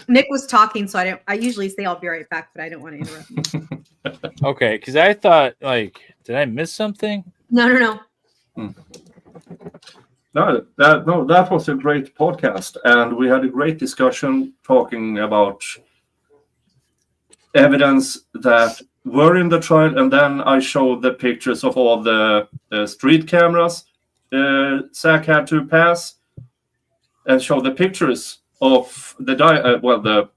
Nick was talking, so I usually say I'll be right back, but I don't want to interrupt. Okay, because I thought, like, did I miss something? No. No, that was a great podcast, and we had a great discussion talking about evidence that were in the trial, and then I showed the pictures of all the street cameras Zach had to pass, and show the pictures of the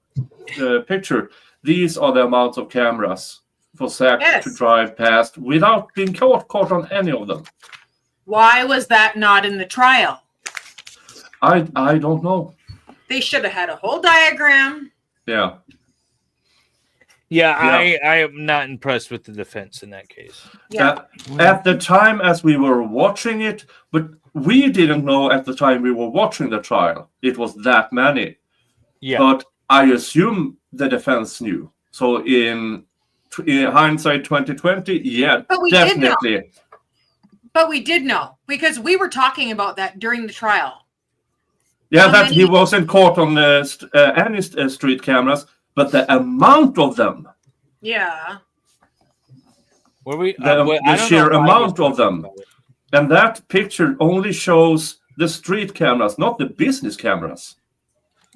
picture. These are the amounts of cameras for Zach to drive past without being caught on any of them. Why was that not in the trial? I don't know. They should have had a whole diagram. Yeah. I am not impressed with the defense in that case. Yeah. At the time as we were watching it, but we didn't know at the time we were watching the trial it was that many. Yeah. But I assume the defense knew. So in hindsight 2020, yeah, But we definitely. did know. But we did know because we were talking about that during the trial. Yeah, that he wasn't caught on any street cameras, but the amount of them. Yeah. Were we? The sheer amount of them. And that picture only shows the street cameras, not the business cameras.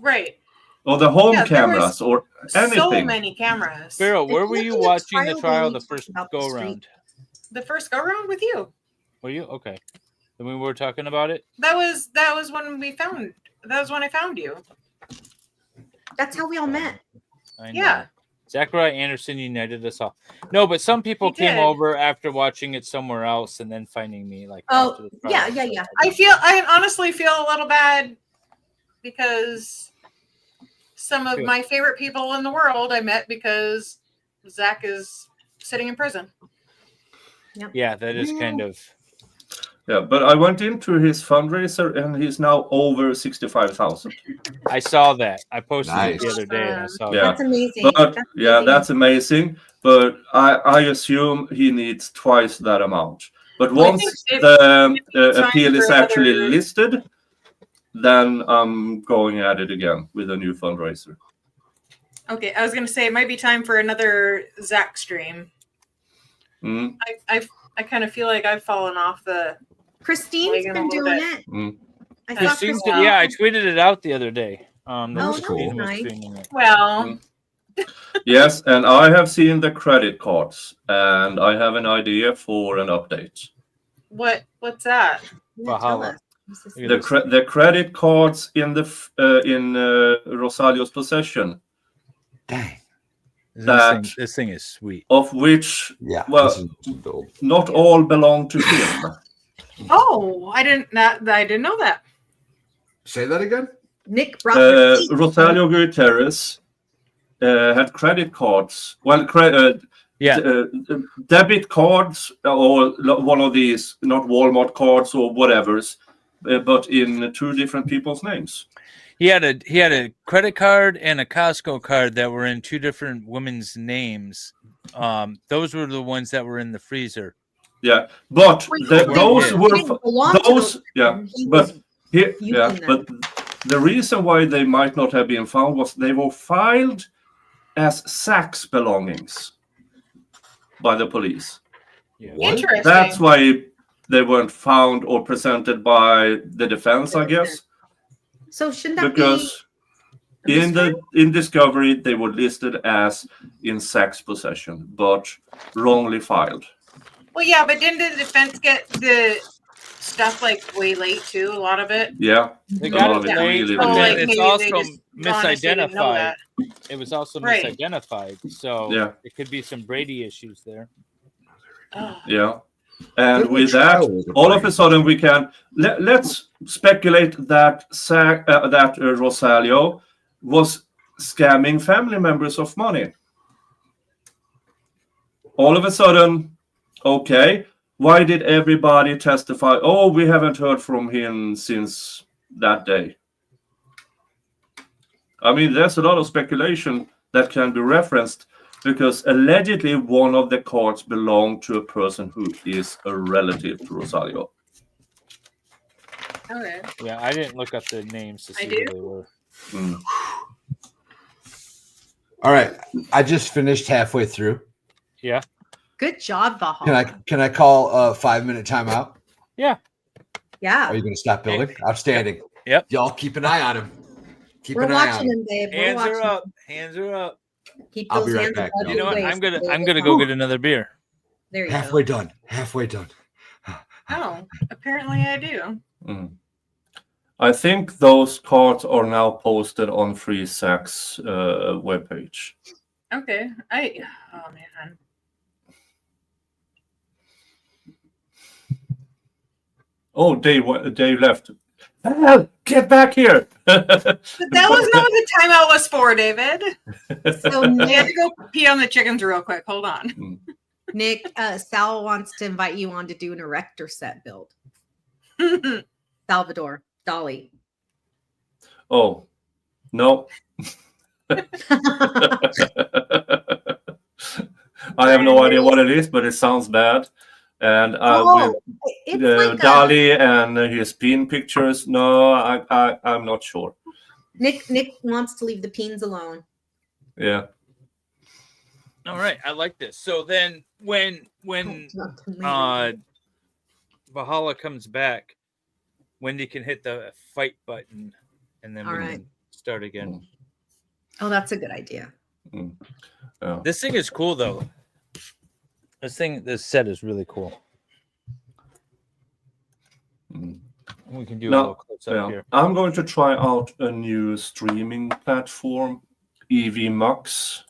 Right. Or the home cameras or anything. So many cameras. Farrell, where were you watching the trial the first go around? The first go around with you. Were you? Okay. Then we were talking about it? That was when we found. That was when I found you. That's how we all met. I know. Yeah. Zachariah Anderson united us all. No, but some people came over after watching it somewhere else and then finding me like. Oh, yeah. I honestly feel a little bad because some of my favorite people in the world I met because Zach is sitting in prison. Yep. Yeah, that is kind of. Yeah, but I went into his fundraiser and he's now over 65,000. I saw that. I posted it the other day. And I saw that. That's amazing. But that's amazing. But I assume he needs twice that amount. But once the appeal is actually listed, then I'm going at it again with a new fundraiser. Okay, I was going to say it might be time for another Zach stream. Mm. I kind of feel like I've fallen off the. Christine's been doing it. Mm. I saw Christine, Christine. I tweeted it out the other day. That's cool. Nice. Well. Yes, and I have seen the credit cards, and I have an idea for an update. What's that? Valhalla. The credit cards in Rosalio's possession. Dang. This thing is sweet. Of which, not all belong to him. Oh, I didn't know that. Say that again. Nick brought Rosalio Gutierrez had credit cards. Well, debit cards or one of these, not Walmart cards or whatever's, but in two different people's names. He had a credit card and a Costco card that were in two different women's names. Those were the ones that were in the freezer. Yeah, but those were those. Yeah, but here, yeah, but the reason why they might not have been found was they were filed as Zach's belongings by the police. Yeah. Interesting. That's why they weren't found or presented by the defense, I guess. So shouldn't that because in discovery they were listed as in Zach's possession, but wrongly filed. Well, yeah, but didn't the defense get the stuff like way late too? A lot of it. Yeah, they got it late. It's also misidentified. It was also misidentified, so it could be some Brady issues there. Oh. Yeah. And Didn't with the that, trial was a all of a prank? sudden we can let's speculate that Rosalio was scamming family members of money. All of a sudden, okay, why did everybody testify? Oh, we haven't heard from him since that day. I mean, there's a lot of speculation that can be referenced because allegedly one of the cards belonged to a person who is a relative to Rosalio. Okay. Yeah, I didn't look up the names to I see do. who they were. All right, I just finished halfway through. Yeah. Good job, Valhalla. Can I call a 5-minute timeout? Yeah. Yeah. Are you going to stop building? Outstanding. Yep. Y'all keep an eye on him. Keep We're an eye on watching him. him, babe. We're Hands are watching up. him. Hands are up. Keep I'll those be right hands back, above though. You know what? your I'm waist, gonna babe. go get another beer. There you Halfway go. done. Halfway done. Oh, apparently I do. I think those cards are now posted on Free Sack's webpage. Okay. Oh man. Oh, Dave left. Get back here! But that was not what the timeout was for, David. So I have to Nick, go pee on the chickens real quick. Hold on. Sal wants to invite you on to do an erector set build. Salvador Dali. Oh, no. I have no idea what it is, but it sounds bad. And with it's like Dali and his pin pictures, no, I'm not sure. Nick wants to leave the peens alone. Yeah. All right, I like this. So then when Valhalla comes back, Wendy can hit the fight button and then All we right. can start again. Oh, that's a good idea. Yeah. This thing is cool though. This set is really cool. We can do a little close up here. I'm going to try out a new streaming platform, EVMux,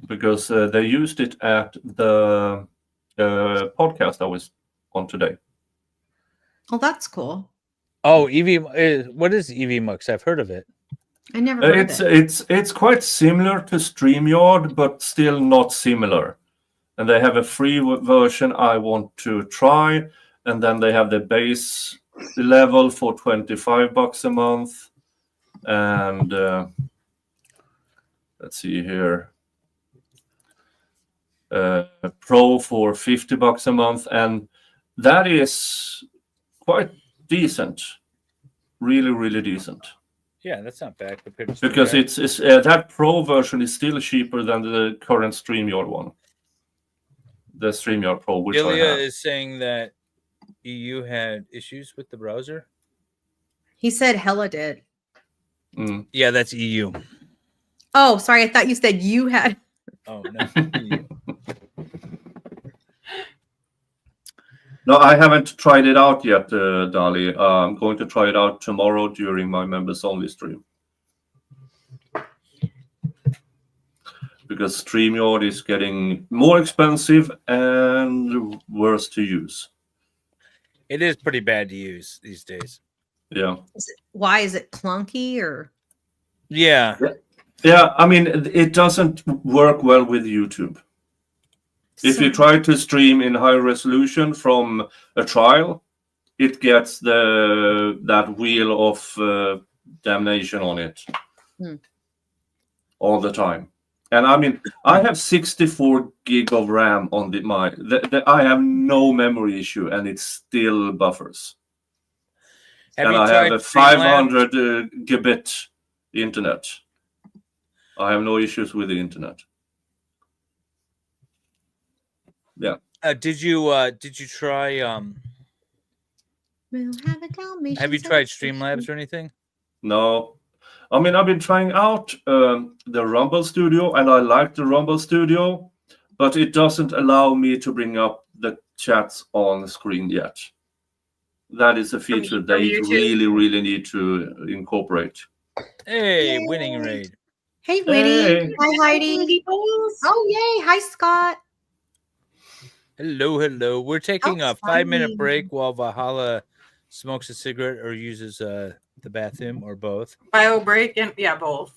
because they used it at the podcast I was on today. Oh, that's cool. Oh, what is EVMux? I've heard of it. I never heard of it. It's quite similar to StreamYard, but still not similar. And they have a free version I want to try, and then they have the base level for $25 a month, and let's see here, Pro for $50 a month, and that is quite decent, really, really decent. Yeah, that's not bad compared to Because StreamYard. it's that Pro version is still cheaper than the current StreamYard one. The StreamYard Pro, which I Ilya have. is saying that EU had issues with the browser. He said Hella did. Yeah, that's EU. Oh, sorry. I thought you said you had. Oh, no. EU. No, I haven't tried it out yet, Dali. I'm going to try it out tomorrow during my members only stream. Because StreamYard is getting more expensive and worse to use. It is pretty bad to use these days. Yeah. Why is it clunky or? Yeah. Yeah, I mean, it doesn't work well with YouTube. If you try to stream in high resolution from a trial, it gets that wheel of damnation on it all the time. And I mean, I have 64 gig of RAM on I have no memory issue, and it still buffers. Have and you I tried have a Streamlabs? 500 gigabit internet. I have no issues with the internet. Yeah. Did you try We'll have a Dalmatian have you tried Streamlabs or anything? No. I mean, I've been trying out the Rumble Studio, and I like the Rumble Studio, but it doesn't allow me to bring up the chats on the screen yet. That is a feature they really, really need to incorporate. Hey, winning raid. Hey, Whitty. Hey. Hi, Heidi. Oh, yay. Hi, Scott. Hello, hello. We're taking a 5-minute funny. break while Valhalla smokes a cigarette or uses the bathroom or both. Bio break and both.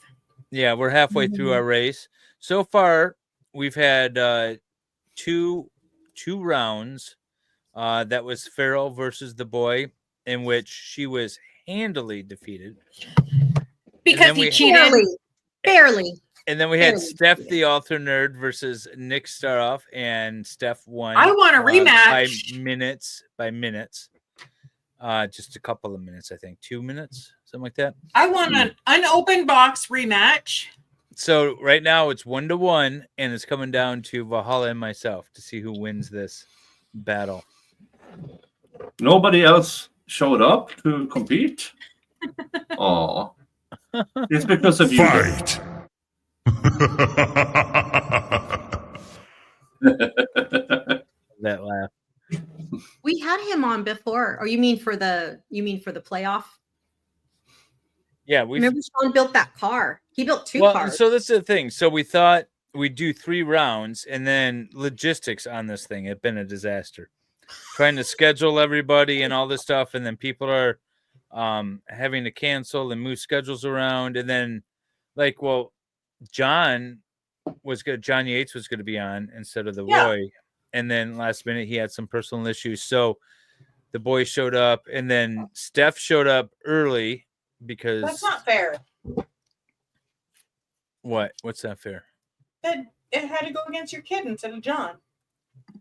Yeah, we're halfway through our race. So far, we've had two rounds. That was Farrell versus the boy, in which she was handily defeated. Because he cheated. Barely. And then we had Barely Steph, defeated. the author nerd, versus Nick Staroff, and Steph won. I want a rematch. By minutes. Just a couple of minutes, I think. 2 minutes, something like that. I want an unopened box rematch. So right now it's 1-1, and it's coming down to Valhalla and myself to see who wins this battle. Nobody else showed up to compete. Oh, it's because of you. Fight. That laugh. We had him on before. Oh, you mean for the playoff? Yeah, we Remember Sean built that car. He built two cars. So this is the thing. So we thought we'd do 3 rounds, and then logistics on this thing have been a disaster. Trying to schedule everybody and all this stuff, and then people are having to cancel and move schedules around, and then John Yates was gonna be on instead of the boy, and then last minute he had some personal issues, so the boy showed up, and then Steph showed up early because That's not fair. What's not fair? It had to go against your kid instead of John.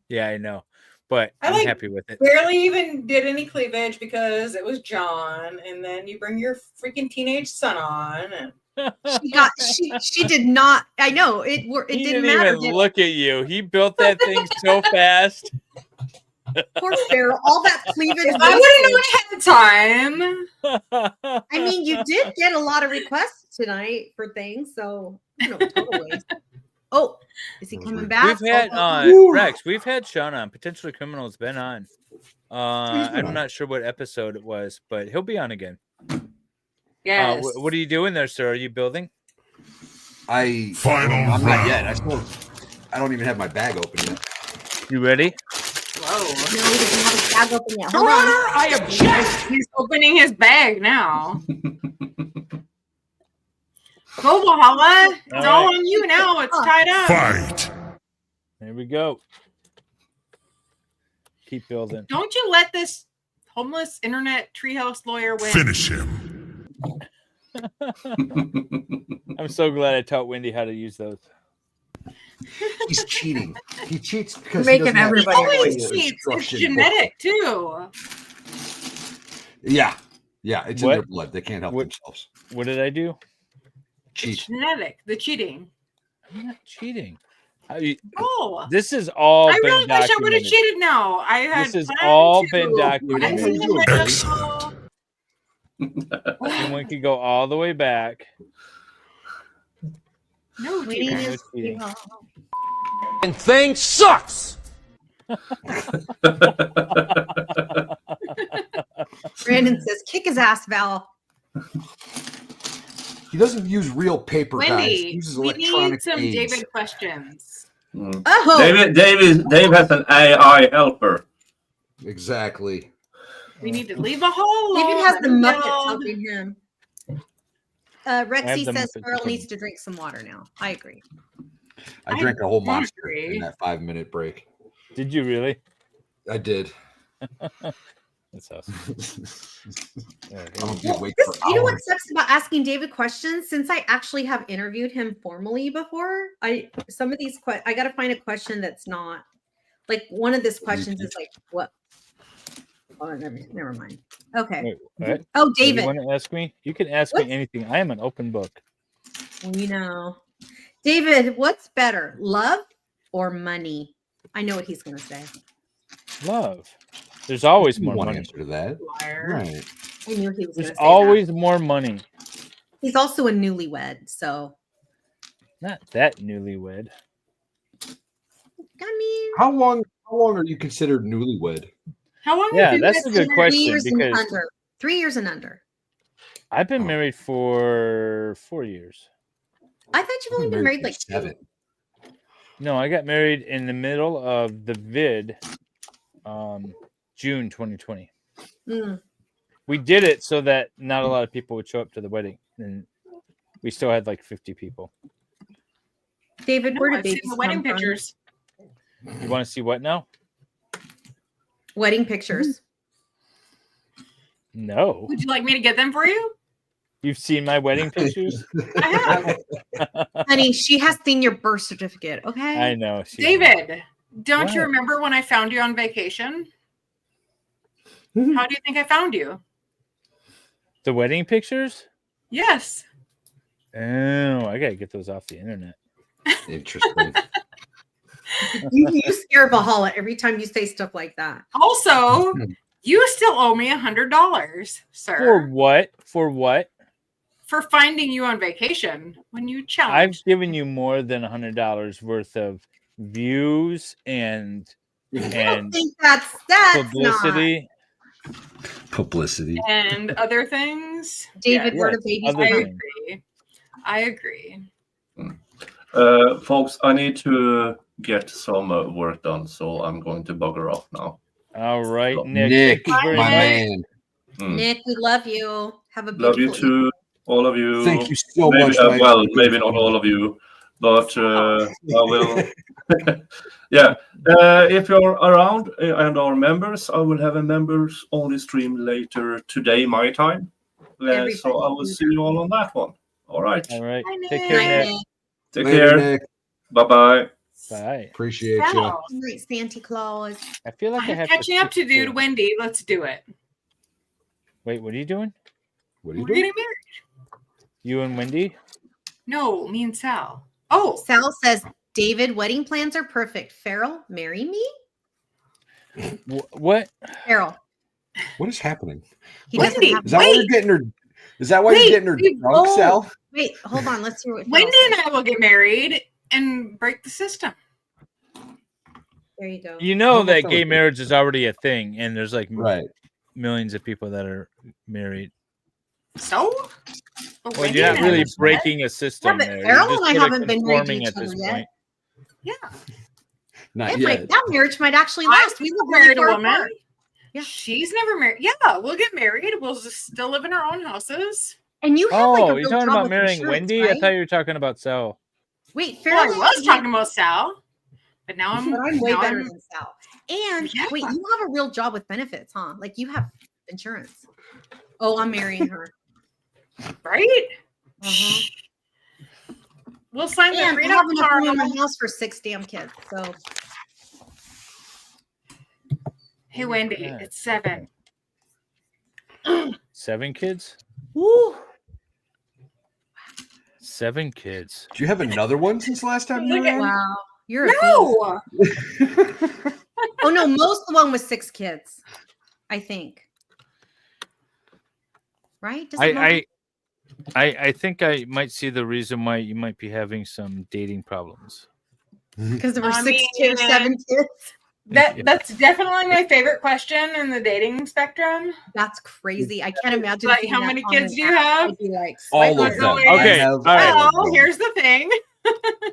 Yeah, I know, but I'm happy with it. Barely even did any cleavage because it was John, and then you bring your freaking teenage son on. And she did not. I know it. He didn't didn't matter. even look at you. He built that thing so fast. Poor Farrell. All that cleavage. I would have known ahead of time. I mean, you did get a lot of requests tonight for things, so totally. Oh, is he coming back? We've had Rex. We've had Sean on. Potentially Criminal has been on. I'm not sure what episode it was, but he'll be on again. Yes. What are you doing there, sir? Are you building? I'm not yet. I don't even have my bag open yet. You ready? Whoa. No, he doesn't have his bag open yet. Your Hold on. Honor, I object. He's opening his bag now. Go, Valhalla. It's all on you now. It's tied up. Fight. There we go. Keep building. Don't you let this homeless internet treehouse lawyer win. Finish him. I'm so glad I taught Wendy how to use those. He's cheating. He cheats because Making he everybody always cheats. It's genetic too. Yeah, it's in their blood. They can't help themselves. What did I do? Cheat. It's genetic. The cheating. I'm not cheating. This is all. I been really wish I would have documented. cheated. Now I had. This has planned all to. been documented. Excellent. And we could go all the way back. No cheating. And thing sucks. Brandon says, "Kick his ass, Val." He doesn't use real paper, guys. He Wendy, uses we electronic need some aids. David questions. Oh, Dave has an AI helper. Exactly. We need to leave a hole. David has the alone. Muppets helping him. Rexy the says Muppets Farrell helping. needs to drink some water now. I agree. I drank a whole I monster agree. in that 5-minute break. Did you really? I did. That's awesome. I'm gonna be awake for You know what hours. sucks about asking David questions? Since I actually have interviewed him formally before, I got to find a question that's not like one of these questions is like what? Oh, never mind. Okay. Wait, what? Oh, David. You want to ask me? You can ask me anything. I am an open book. We know. David, what's better, love or money? I know what he's going to say. Love. There's always You more want to money. answer to that. Liar. Right. I knew he was going There's to say always more money. that. He's also a newlywed, so. Not that newlywed. I mean, How long are you considered newlywed? How long? Yeah, have you that's been a good married? question 3 years and because under. 3 years and under. I've been married for 4 years. I thought you've only been married like 2. 7. No, I got married in the middle of the vid, June 2020. Mm. We did it so that not a lot of people would show up to the wedding, and we still had like 50 people. David, No, where do I've seen babies the wedding come from? pictures. You want to see what now? Wedding pictures. No. Would you like me to get them for you? You've seen my wedding pictures? I have. Honey, she has seen your birth certificate. Okay. I know. David, don't you What? remember when I found you on vacation? How do you think I found you? The wedding pictures? Yes. Oh, I gotta get those off the internet. Interesting. You scare Valhalla every time you say stuff like that. Also, you still owe me $100, sir. For what? For what? For finding you on vacation when you I've challenged. given you more than $100 worth of views and I don't think that's publicity. Publicity. And other things. David, Yeah. where do babies other I come? things. agree. I agree. Folks, I need to get some work done, so I'm going to bugger off now. All right, So- Nick. Nick, thank you very my much. man. Mm. Nick, we love you. Have a Love beautiful you too, all of you. Thank you so maybe, much, my well, good maybe not friend. all of you, but I will. Yeah, if you're around and are members, I will have a members only stream later today, my time. So I will see you all on that one. All right. All right. Bye, Take Nick. care, Night, Nick. Nick. Take Later, care. Nick. Bye-bye. Bye. Appreciate you. Sal, Night, Santa Claus. I feel like I I'm have catching to up to switch dude Wendy. Let's do it. Wait, what are you doing? What are you We're doing? getting married. You and Wendy? No, me and Sal. Oh, Sal says, David, wedding plans are perfect. Farrell, marry me? What? Farrell. What is happening? He doesn't Wendy, have Is that why you're wait. getting her? Is that why you're Wait, getting her we drunk, both- Sal? Wait, hold on. Let's hear what Wendy Farrell and I will get married and break the system. says. There you go. You I know don't know if that that gay was- marriage is already a thing, and there's like Right. millions of people that are married. So? But Well, Wendy you're and not I really will- breaking a system but there. Farrell You're just and I kinda haven't been married to conforming each at this other yet. point. Yeah. Not That, yet. that marriage might actually I last. We live really married a far woman. apart. Yeah. She's never married. Yeah, we'll get married. We'll just still live in our own houses. And you have Oh, like a you're real talking job about with marrying insurance, Wendy? right? I thought you were talking about Sal. Wait, Well, I Farrell was talking about Sal, but now I'm, but I'm way now better I'm- than Sal. And Yeah. wait, you have a real job with benefits, huh? Like you have insurance. Oh, I'm marrying her. right? Uh-huh. We'll sign the And I prenup have enough room in tomorrow. my house for 6 damn kids. So Hey, Wendy, Yeah. it's 7. 7 kids? woo. 7 kids. Do you have another one since last time you Look were at- on? Wow. You're a beast. No, Oh no, most of the one with 6 kids, I think. Right? Does it most- I think I might see the reason why you might be having some dating problems. Because there were I 6 kids, mean, 7 kids. that's definitely my favorite question in the dating spectrum. That's crazy. I can't imagine. Like, seeing how that many on kids an do you app. have? I'd be like, All swipe of on them. it. Okay, I have all right. all of Well, them. here's the thing.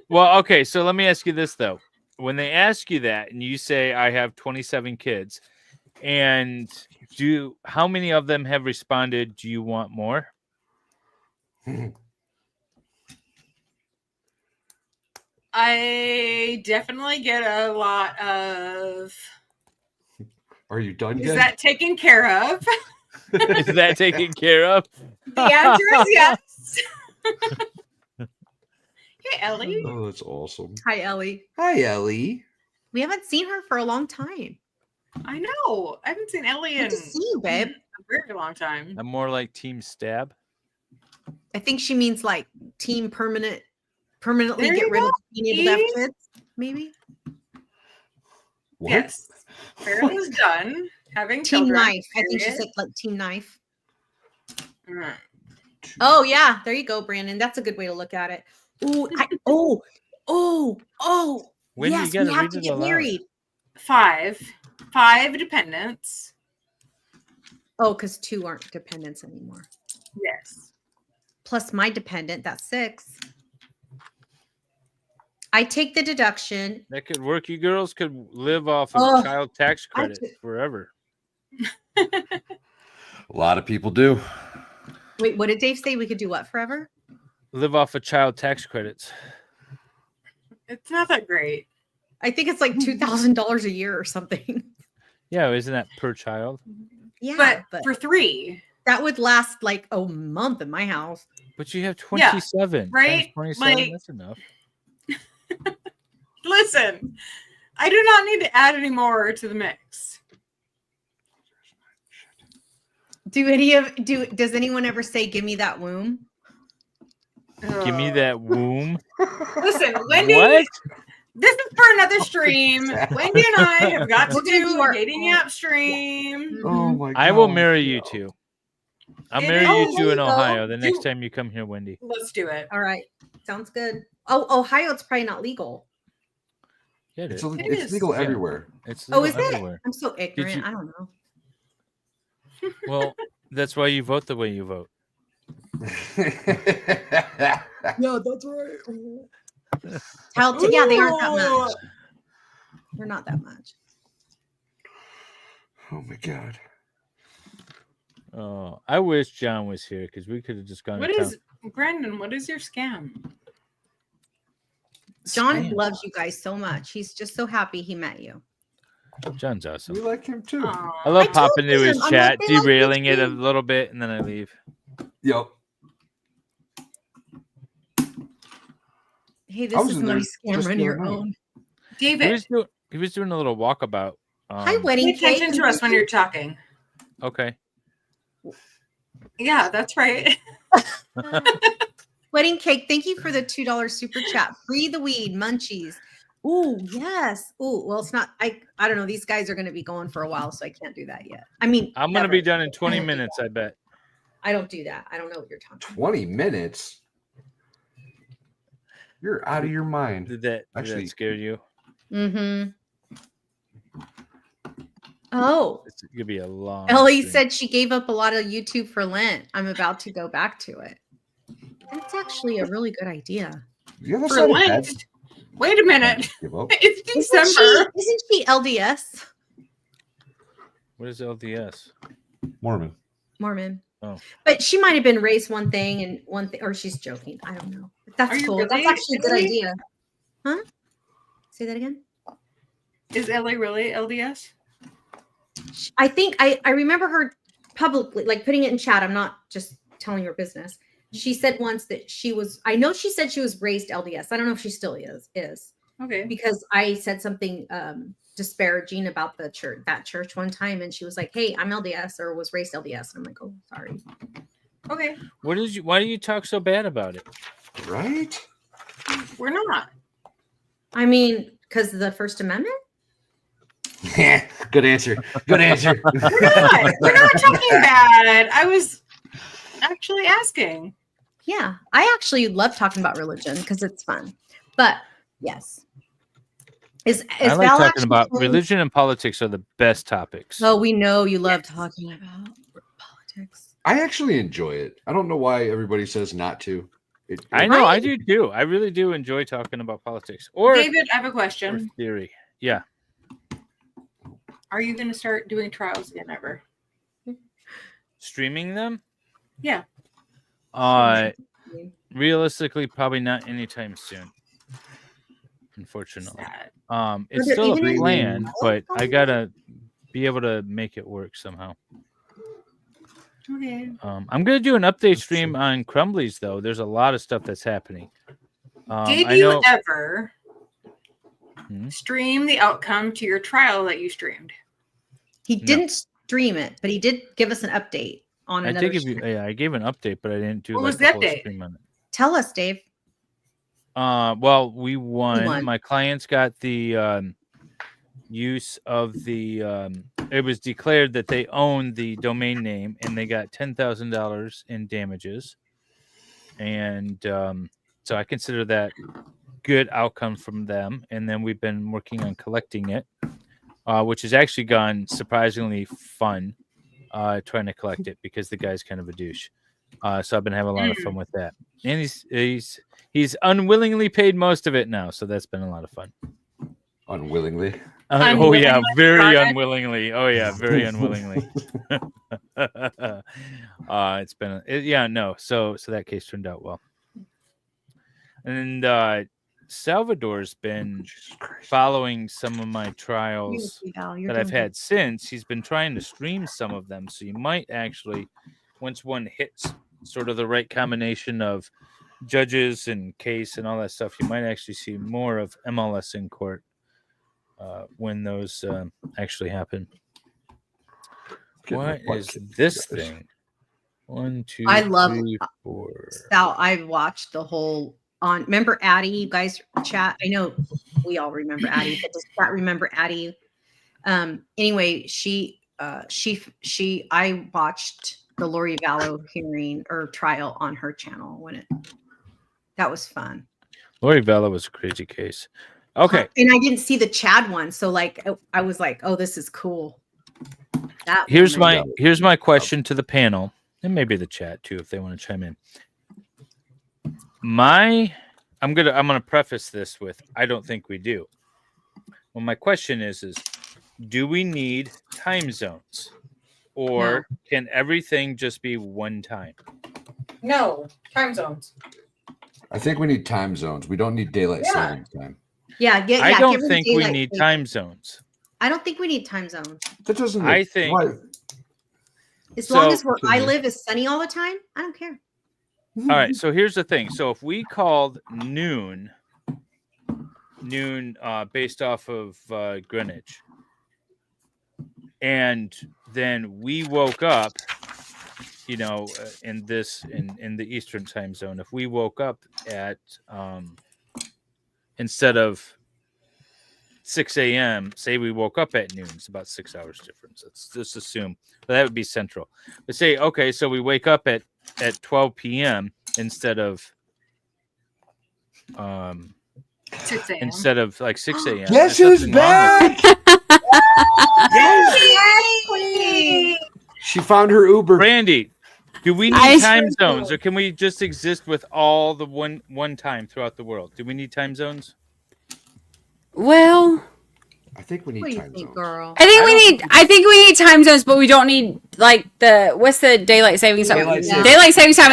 Well, okay, so let me ask you this though. When they ask you that and you say I have 27 kids, and how many of them have responded, do you want more? I definitely get a lot of, Are you done is yet? that taken care of? Is that taken care of? The answer is yes. Hey, Ellie. Oh, that's awesome. Hi, Ellie. Hi, Ellie. We haven't seen her for a long time. I know. I haven't seen Ellie in Good to see you, babe. a very long time. I'm more like Team Stab. I think she means like team permanently There get you rid go, of being able to have Eve. kids, maybe. What? Yes. Farrell is done having Team children. knife. I think she period. said like team knife. Mm. Oh yeah, there you go, Brandon. That's a good way to look at it. Ooh, When do you yes, gotta we have read to it get aloud? married. 5 dependents. Oh, because 2 aren't dependents anymore. Yes. Plus my dependent, that's 6. I take the deduction. That could work. You girls could live off of Oh, child tax I credit do- forever. A lot of people do. Wait, what did Dave say? We could do what forever? Live off of child tax credits. It's not that great. I think it's like $2,000 a year or something. Yeah, isn't that per child? Yeah, But for 3, that would last like a month in my house. But you have 27. right? 27, Like- that's enough. Listen, I do not need to add any more to the mix. Does anyone ever say give me that womb? Give me that womb. Listen, Wendy. What? This is for another stream. Wendy and I have got to We're gonna do do a our- dating app stream. Oh my god. I will marry you two. I'll It marry is- you two in there you go. Ohio the next time you come here, Wendy. Let's do it. All right. Sounds good. Oh, Ohio, it's probably not legal. Yeah, It's, is. it's legal Yeah. everywhere. It's Oh, legal is everywhere. it? I'm so ignorant. you- I don't know. Well, that's why you vote the way you vote. Yeah, that's right. Yeah, they aren't that much. They're not that much. Oh my god. Oh, I wish John was here because we could have just gone. What to is Brandon? What is your scam? John Scam. loves you guys so much. He's just so happy he met you. John's awesome. We like him too. I love I told popping into his him, I'm chat, like, they like derailing you it a too. little bit, and then I leave. Yep. Hey, I this was is in my there scam. just Run the your other night. own. David, He was doing a little walkabout. Hi, wedding pay attention cake. to us when you're talking. Okay. Yeah, that's right. Wedding cake. Thank you for the $2 super chat. Free the weed, munchies. Ooh, yes. Ooh, well, it's not. I don't know. These guys are going to be going for a while, so I can't do that yet. I mean, I'm going to never. be done in 20 I don't do minutes, I bet. I don't do that. I don't know what you're talking about. 20 minutes. You're out of your mind. Did that Actually- scare you? Mm-hmm. Oh, It's going to be a long. Ellie stream. said she gave up a lot of YouTube for Lent. I'm about to go back to it. That's actually a really good idea. The other For side of Lent. bed, Wait a minute. give up. It's Isn't she December. LDS? What is LDS? Mormon. Mormon. Oh. But she might have been raised one thing and one thing, or she's joking. I don't know. But Are that's you cool. really? That's actually a good Really? idea. Huh? Say that again. Is Ellie really LDS? I think I remember her publicly, like putting it in chat. I'm not just telling your business. She said once that she was, I know she said she was raised LDS. I don't know if she still is Okay. because I said something disparaging about the church, that church one time. And she was like, hey, I'm LDS or was raised LDS. And I'm like, oh, sorry. Okay. Why do you talk so bad about it? Right? We're not. I mean, because of the First Amendment? Good answer. Good answer. We're not. We're not talking bad. I was actually asking. Yeah. I actually love talking about religion because it's fun. But yes. Is I like Val talking actually about playing- religion and politics are the best topics. Oh, we know you love talking about politics. I actually enjoy it. I don't know why everybody says not to. I know, I Right. do too. I really do enjoy talking about politics or, David, I have a or question. theory. Yeah. Are you going to start doing trials again ever? Streaming them? Yeah. Realistically, probably not anytime soon. Unfortunately. Sad. It's Are there still a even any plan, trials but I going gotta be able to make it work somehow. Okay. I'm gonna do an update stream on Crumblies though. There's a lot of stuff that's happening. Did I you know ever Hmm? stream the outcome to your trial that you streamed? He didn't stream it, but he did give us an update on I another did give you stream. I gave an update, but I didn't do What like was the the whole update? stream on it. Tell us, Dave. Well, we won. won. My clients got the use of the. It was declared that they owned the domain name, and they got $10,000 in damages. And so I consider that good outcome from them. And then we've been working on collecting it, which has actually gone surprisingly fun. Trying to collect it because the guy's kind of a douche. So I've been having a lot of fun with that. And he's unwillingly paid most of it now, so that's been a lot of fun. Unwillingly. Oh yeah, very unwillingly. Oh yeah, very unwillingly. It's been So that case turned out well. And Salvador's been following some of my trials that I've had since. He's been trying to stream some of them, so you might actually, once one hits sort of the right combination of judges and case and all that stuff, you might actually see more of MLS in court when those actually happen. What is this thing? 1, 2, I love 3, 4. Sal. I've watched the whole on. Remember Addie? You guys chat. I know we all remember Addie, but does chat remember Addie? Anyway, I watched the Lori Vallow hearing or trial on her channel that was fun. Lori Vallow was a crazy case. Okay. And I didn't see the Chad one, so like I was like, oh, this is cool. Here's my question to the panel, and maybe the chat too, if they want to chime in. I'm gonna preface this with I don't think we do. Well, my question is do we need time zones, or can everything just be one time? No, time zones. I think we need time zones. We don't need daylight savings time. Yeah. I don't think we need time zones. I don't think we need time zones. That doesn't. I think as long as where I live is sunny all the time, I don't care. All right. So here's the thing. So if we called noon based off of Greenwich, and then we woke up, in the Eastern time zone, if we woke up at instead of 6 a.m., say we woke up at noon, it's about 6 hours difference. Let's just assume that would be central. But say, okay, so we wake up at 12 p.m. instead of 6 a.m. Instead of like 6 a.m. Guess who's back? She found her Uber. Randy, do we need time zones, or can we just exist with all the one time throughout the world? Do we need time zones? Well, I think we need time zones. Girl? I think we need time zones, but we don't need like what's the daylight savings time? Daylight savings time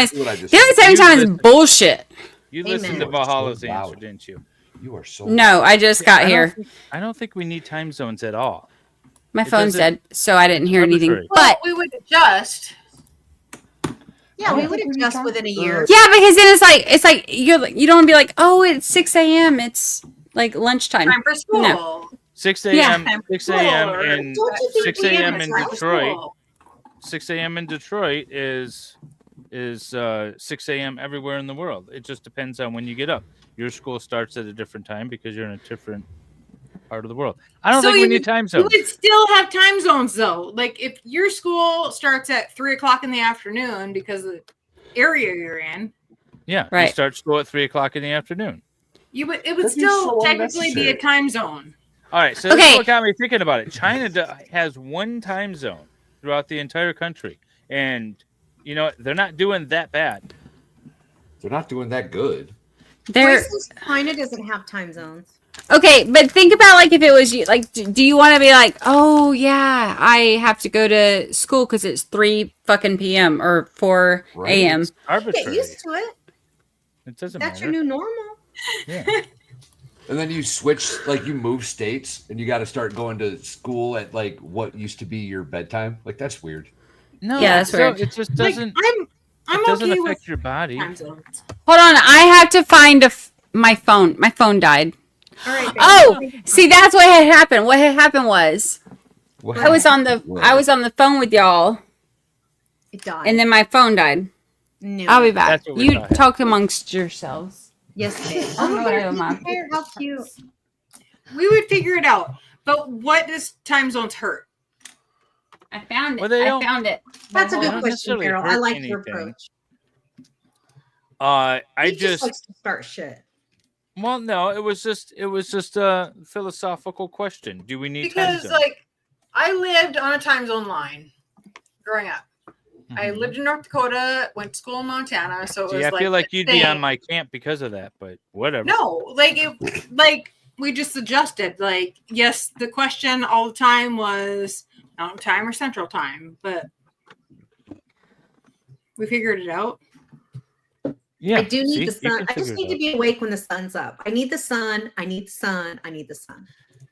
is bullshit. You listened to Valhalla's answer, didn't you? You are so. No, I just got here. I don't think we need time zones at all. My phone's dead, so I didn't hear anything. But we would adjust. Yeah, we would adjust within a year. Yeah, because then it's like you don't want to be like, oh, it's 6 a.m. It's like lunchtime. Time for school. No. 6 a.m. Yeah. 6 a.m. in 6 a.m. in Detroit. 6 a.m. in Detroit is 6 a.m. everywhere in the world. It just depends on when you get up. Your school starts at a different time because you're in a different part of the world. I don't think we need time zones. You would still have time zones though. Like if your school starts at 3 o'clock in the afternoon because of the area you're in. Yeah, right. You start school at 3 o'clock in the afternoon. It would still technically be a time zone. All right, so this is what got me thinking about it. China has one time zone throughout the entire country, and they're not doing that bad. They're not doing that good. China doesn't have time zones. Okay, but think about like if it was you. Like, do you want to be like, oh yeah, I have to go to school because it's 3 fucking p.m. or 4 a.m. It's arbitrary. Get used to it. It doesn't That's matter. your new normal. Yeah. And then you switch, like you move states, and you got to start going to school at like what used to be your bedtime. Like that's weird. No, yeah, that's weird. It just doesn't. I'm it doesn't okay affect with your body. time zones. Hold on, I have to find my phone. My phone died. All right. Oh, see, that's what had happened. What had happened was I was on the phone with y'all. It died. And then my phone died. No. I'll be back. You talk amongst yourselves. Yes, babe. How cute. We would figure it out. But what does time zones hurt? I found it. Well, they I found it. That's a good don't question, necessarily Carol. I hurt like your anything. approach. I He just likes to start shit. Well, no, it was just a philosophical question. Do we need time Because zones? like I lived on a time zone line growing up. I lived in North Dakota, went to school in Montana, so it was I like feel like the you'd be on same. my camp because of that, but whatever. No, like we just adjusted. Like, yes, the question all the time was Mountain Time or Central Time, but we figured it out. Yeah, I do need see? the You sun. can I just figure it need to out. be awake when the sun's up. I need the sun. I need the sun. I need the sun.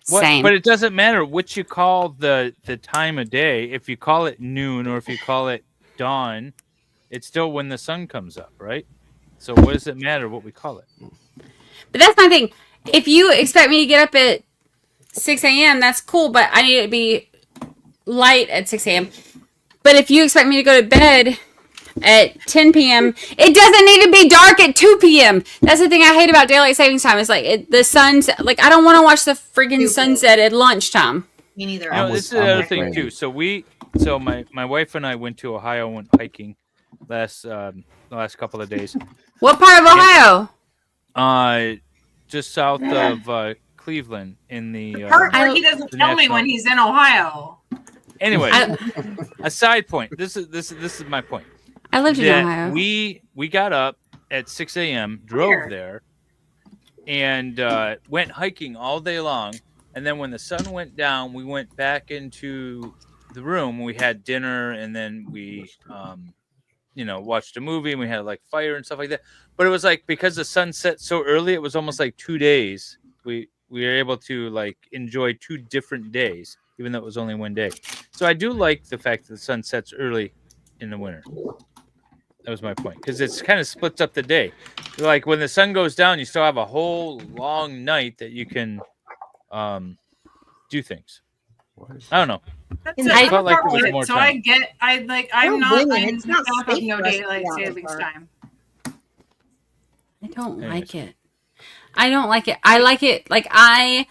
What? Same. But it doesn't matter what you call the time of day. If you call it noon or if you call it dawn, it's still when the sun comes up, right? So what does it matter what we call it? But that's my thing. If you expect me to get up at 6 a.m., that's cool, but I need it to be light at 6 a.m. But if you expect me to go to bed at 10 p.m., it doesn't need to be dark at 2 p.m. That's the thing I hate about daylight savings time. Is like the sun's like I don't want to watch the freaking sunset at lunchtime. Me neither. You know, this is the other thing too. So my wife and I went to Ohio and went hiking the last couple of days. What part of Ohio? Just south of Cleveland in the Part where he doesn't the tell me national- when he's in Ohio. Anyway, a side point. This is my point. I lived in That Ohio. We got up at 6 a.m., drove there, and went hiking all day long. And then when the sun went down, we went back into the room. We had dinner, and then we, watched a movie, and we had like fire and stuff like that. But it was like because the sun set so early, it was almost like 2 days. We were able to like enjoy 2 different days, even though it was only 1 day. So I do like the fact that the sun sets early in the winter. That was my point, because it's kind of splits up the day. Like when the sun goes down, you still have a whole long night that you can do things. I don't know. That's I it. felt like there was I'm more so time. I'm We're not women. I'm It's not half of safe no for us to daylight be out in the savings dark. time. I don't like it. I don't like it. I like it. Like I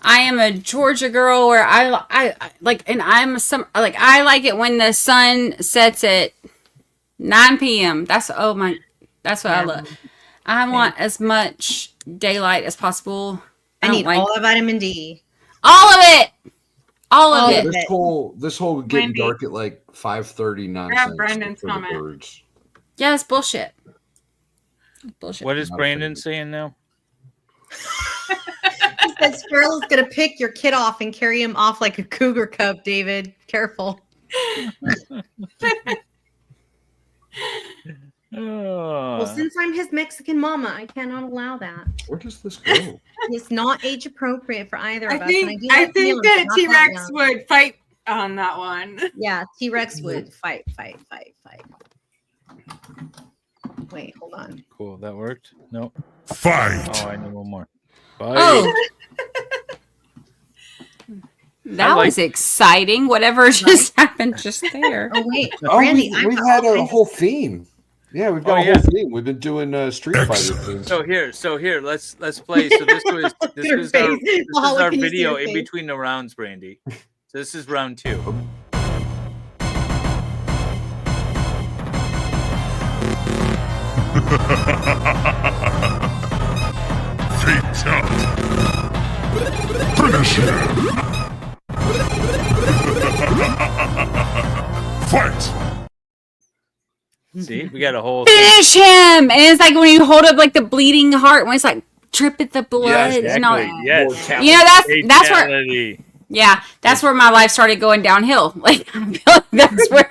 am a Georgia girl where I like, and I like it when the sun sets at 9 p.m. That's what I love. I want as much daylight as possible. I need all the vitamin D. All of it. All of it. This whole getting Wendy. dark at like 5:30 nonsense Brendan's for the comment. birds. Yeah, it's bullshit. Bullshit. What is Brandon saying now? He said Squirrel's gonna pick your kid off and carry him off like a cougar cub, David. Careful. Well, since I'm his Mexican mama, I cannot allow that. Where does this go? It's not age appropriate for either of us. and do I like think feelings, that not T-Rex young. would fight on that one. Yeah, T-Rex would fight. Wait, hold on. Cool, that worked. No. Fight. Oh, I need one more. Fight. Oh. That was exciting. Whatever just happened just there. Oh wait, Oh, Randy, we've had a whole theme. Yeah, we've got Oh, a whole theme. We've been doing Street Fighter things. So here, let's play. So this was Your our, face. Paula, our can you see video your in face? between the rounds, Brandy. So this is round 2. Fatality. Finish him. Fight. See, we got a whole Finish him! And it's like when you hold up like the bleeding heart when it's like dripping the blood and all. Yes. You know, that's where. Fatality. Yeah, that's where my life started going downhill. Like I feel like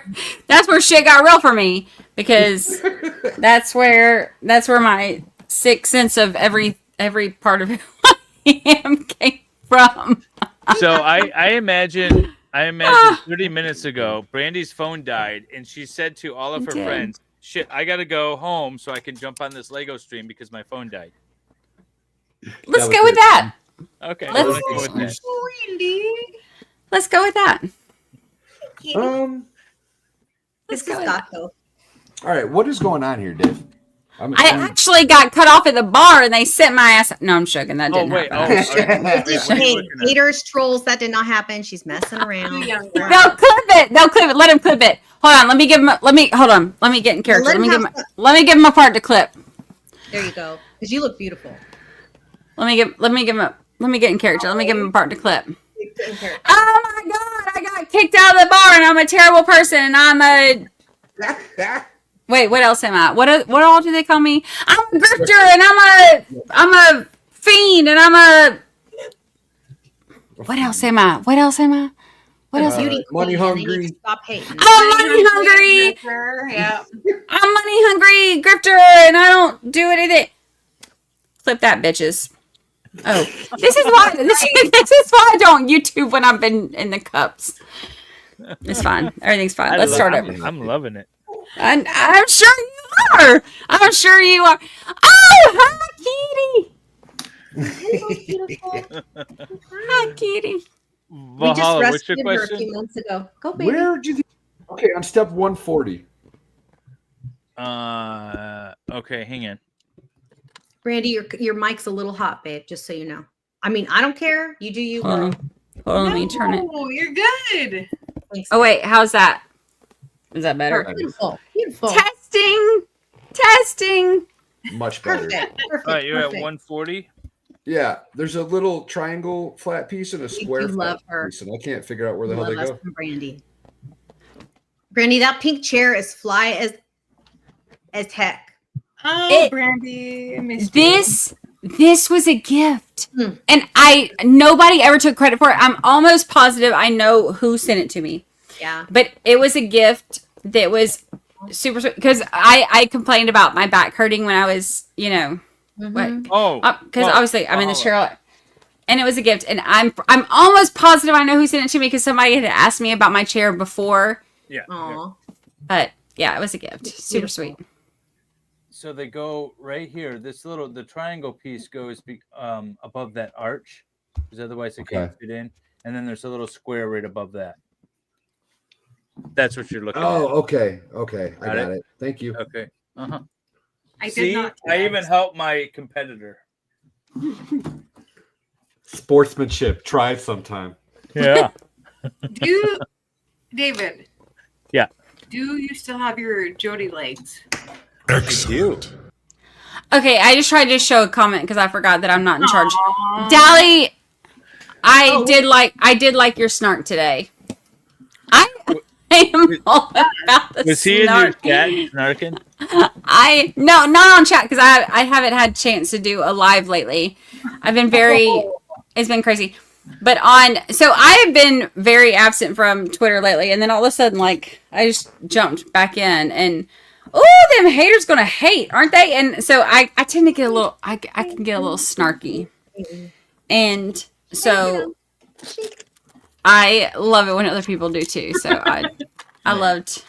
that's where shit got real for me, because that's where my sixth sense of every part of who I am came from. So I imagine 30 minutes ago, Brandy's phone died, and she said to all of her It did. friends, "Shit, I gotta go home so I can jump on this Lego stream because my phone died." Let's go with that. Okay, Let's- let's go with that. Let's go with that. This is Gato. All right, what is going on here, Dave? I actually got cut off at the bar and they sent my ass. No, I'm joking. That didn't happen. Hey, haters, trolls, that did not happen. She's messing around. They'll clip it. They'll clip it. Let him clip it. Hold on. Let me give him. Hold on. Let me get in character. Let him Let me give him a part to clip. There you go. Because you look beautiful. Let me get in character. Let me give him a part to clip. Oh my god! I got kicked out of the bar and I'm a terrible person and I'm a Wait, what else am I? What all do they call me? I'm a grifter, and I'm a fiend, and I'm a. What else am I? What else am I? What else? Money hungry. Stop hating. I'm money hungry. Yeah. I'm money hungry grifter, and I don't do anything. Flip that, bitches. Oh, this is why this is why I don't YouTube when I've been in the cups. It's fine. Everything's fine. Let's start over. I'm loving it. I'm sure you are. I'm sure you are. Oh, hi, Kitty. Hi, Kitty. We just Valhalla, what's your rescued her a question? few months ago. Go, baby. Where did you? Okay, on step 140. Okay, hang on. Brandy, your mic's a little hot, babe. Just so you know. I mean, I don't care. You do you. Hold on. Hold on, let me turn it. Oh, you're good. Thanks, Oh wait, how's that? Is that better? Beautiful. Beautiful. Testing. Much better. Perfect. Perfect. All right, you're at perfect. 140. Yeah, there's a little triangle flat piece and a square You flat love her. piece, and I can't figure out where the hell they Love us go. some Brandy. Brandy, that pink chair is fly as heck. Oh, Brandy, I missed you. This was a gift. Hmm. And nobody ever took credit for it. I'm almost positive I know who sent it to me. Yeah. But it was a gift that was super sweet because I complained about my back hurting when I was, Mhm. because obviously I'm in the chair, and it was a gift, and I'm almost positive I know who sent it to me because somebody had asked me about my chair before. Yeah. Aw. But yeah, it was a gift. Super sweet. So they go right here. The triangle piece goes above that arch, because otherwise it can't fit in. And then there's a little square right above that. That's what you're looking at. Oh, okay. Okay. I got it. Thank you. Okay. Uh-huh. I See, did not. I even helped my competitor. Sportsmanship. Try it sometime. Yeah. David. Yeah. Do you still have your Jody legs? Excellent. Okay, I just tried to show a comment because I forgot that I'm not in charge. Dally, I did like your snark today. I am all about the Was he in your snarking. chat snarking? No, not on chat because I haven't had a chance to do a live lately. I've been it's been crazy. But so I have been very absent from Twitter lately, and then all of a sudden, like, I just jumped back in, and them haters gonna hate, aren't they? And so I tend to get a little, I can get a little snarky, and so I love it when other people do too. So I loved.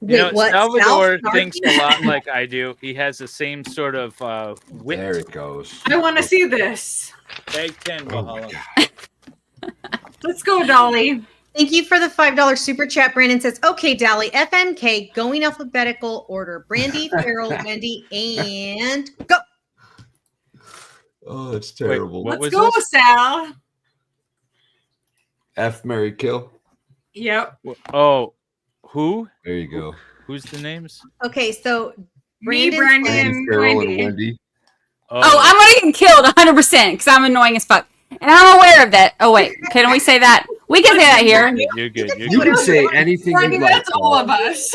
Salvador thinks a lot like I do. He has the same sort of wit. There it goes. I want to see this. Bag 10, Valhalla. Let's go, Dolly. Thank you for the $5 super chat. Brandon says, okay, Dally, FMK, going alphabetical order. Brandy, Farrell, Wendy, and go. Oh, that's terrible. Let's go, Sal. F, Mary, kill. Yep. Oh, who? There you go. Who's the names? Okay, so Me, Brandon, Brandon, Farrell Wendy. and Wendy. Oh, I'm gonna get killed 100% because I'm annoying as fuck, and I'm aware of that. Oh wait, can we say that? We can say that here. You're good. You can say anything Wendy, you like. that's all of us.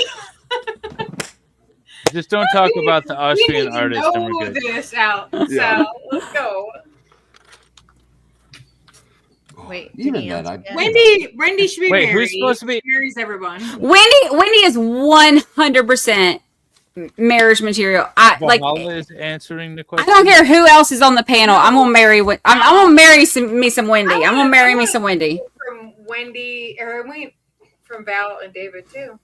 Just don't talk about the We Austrian need to artist, and know we're good. this out. Yeah. So let's go. wait, Even then, I Wendy should be Wait, married. who's supposed to be- Marries everyone. Wendy is 100% marriage material. I Valhalla is answering the I question. don't care who else is on the panel. I'm gonna marry. I'm gonna marry me some Wendy. I'm gonna marry me some Wendy. From Wendy, or from Val and David too.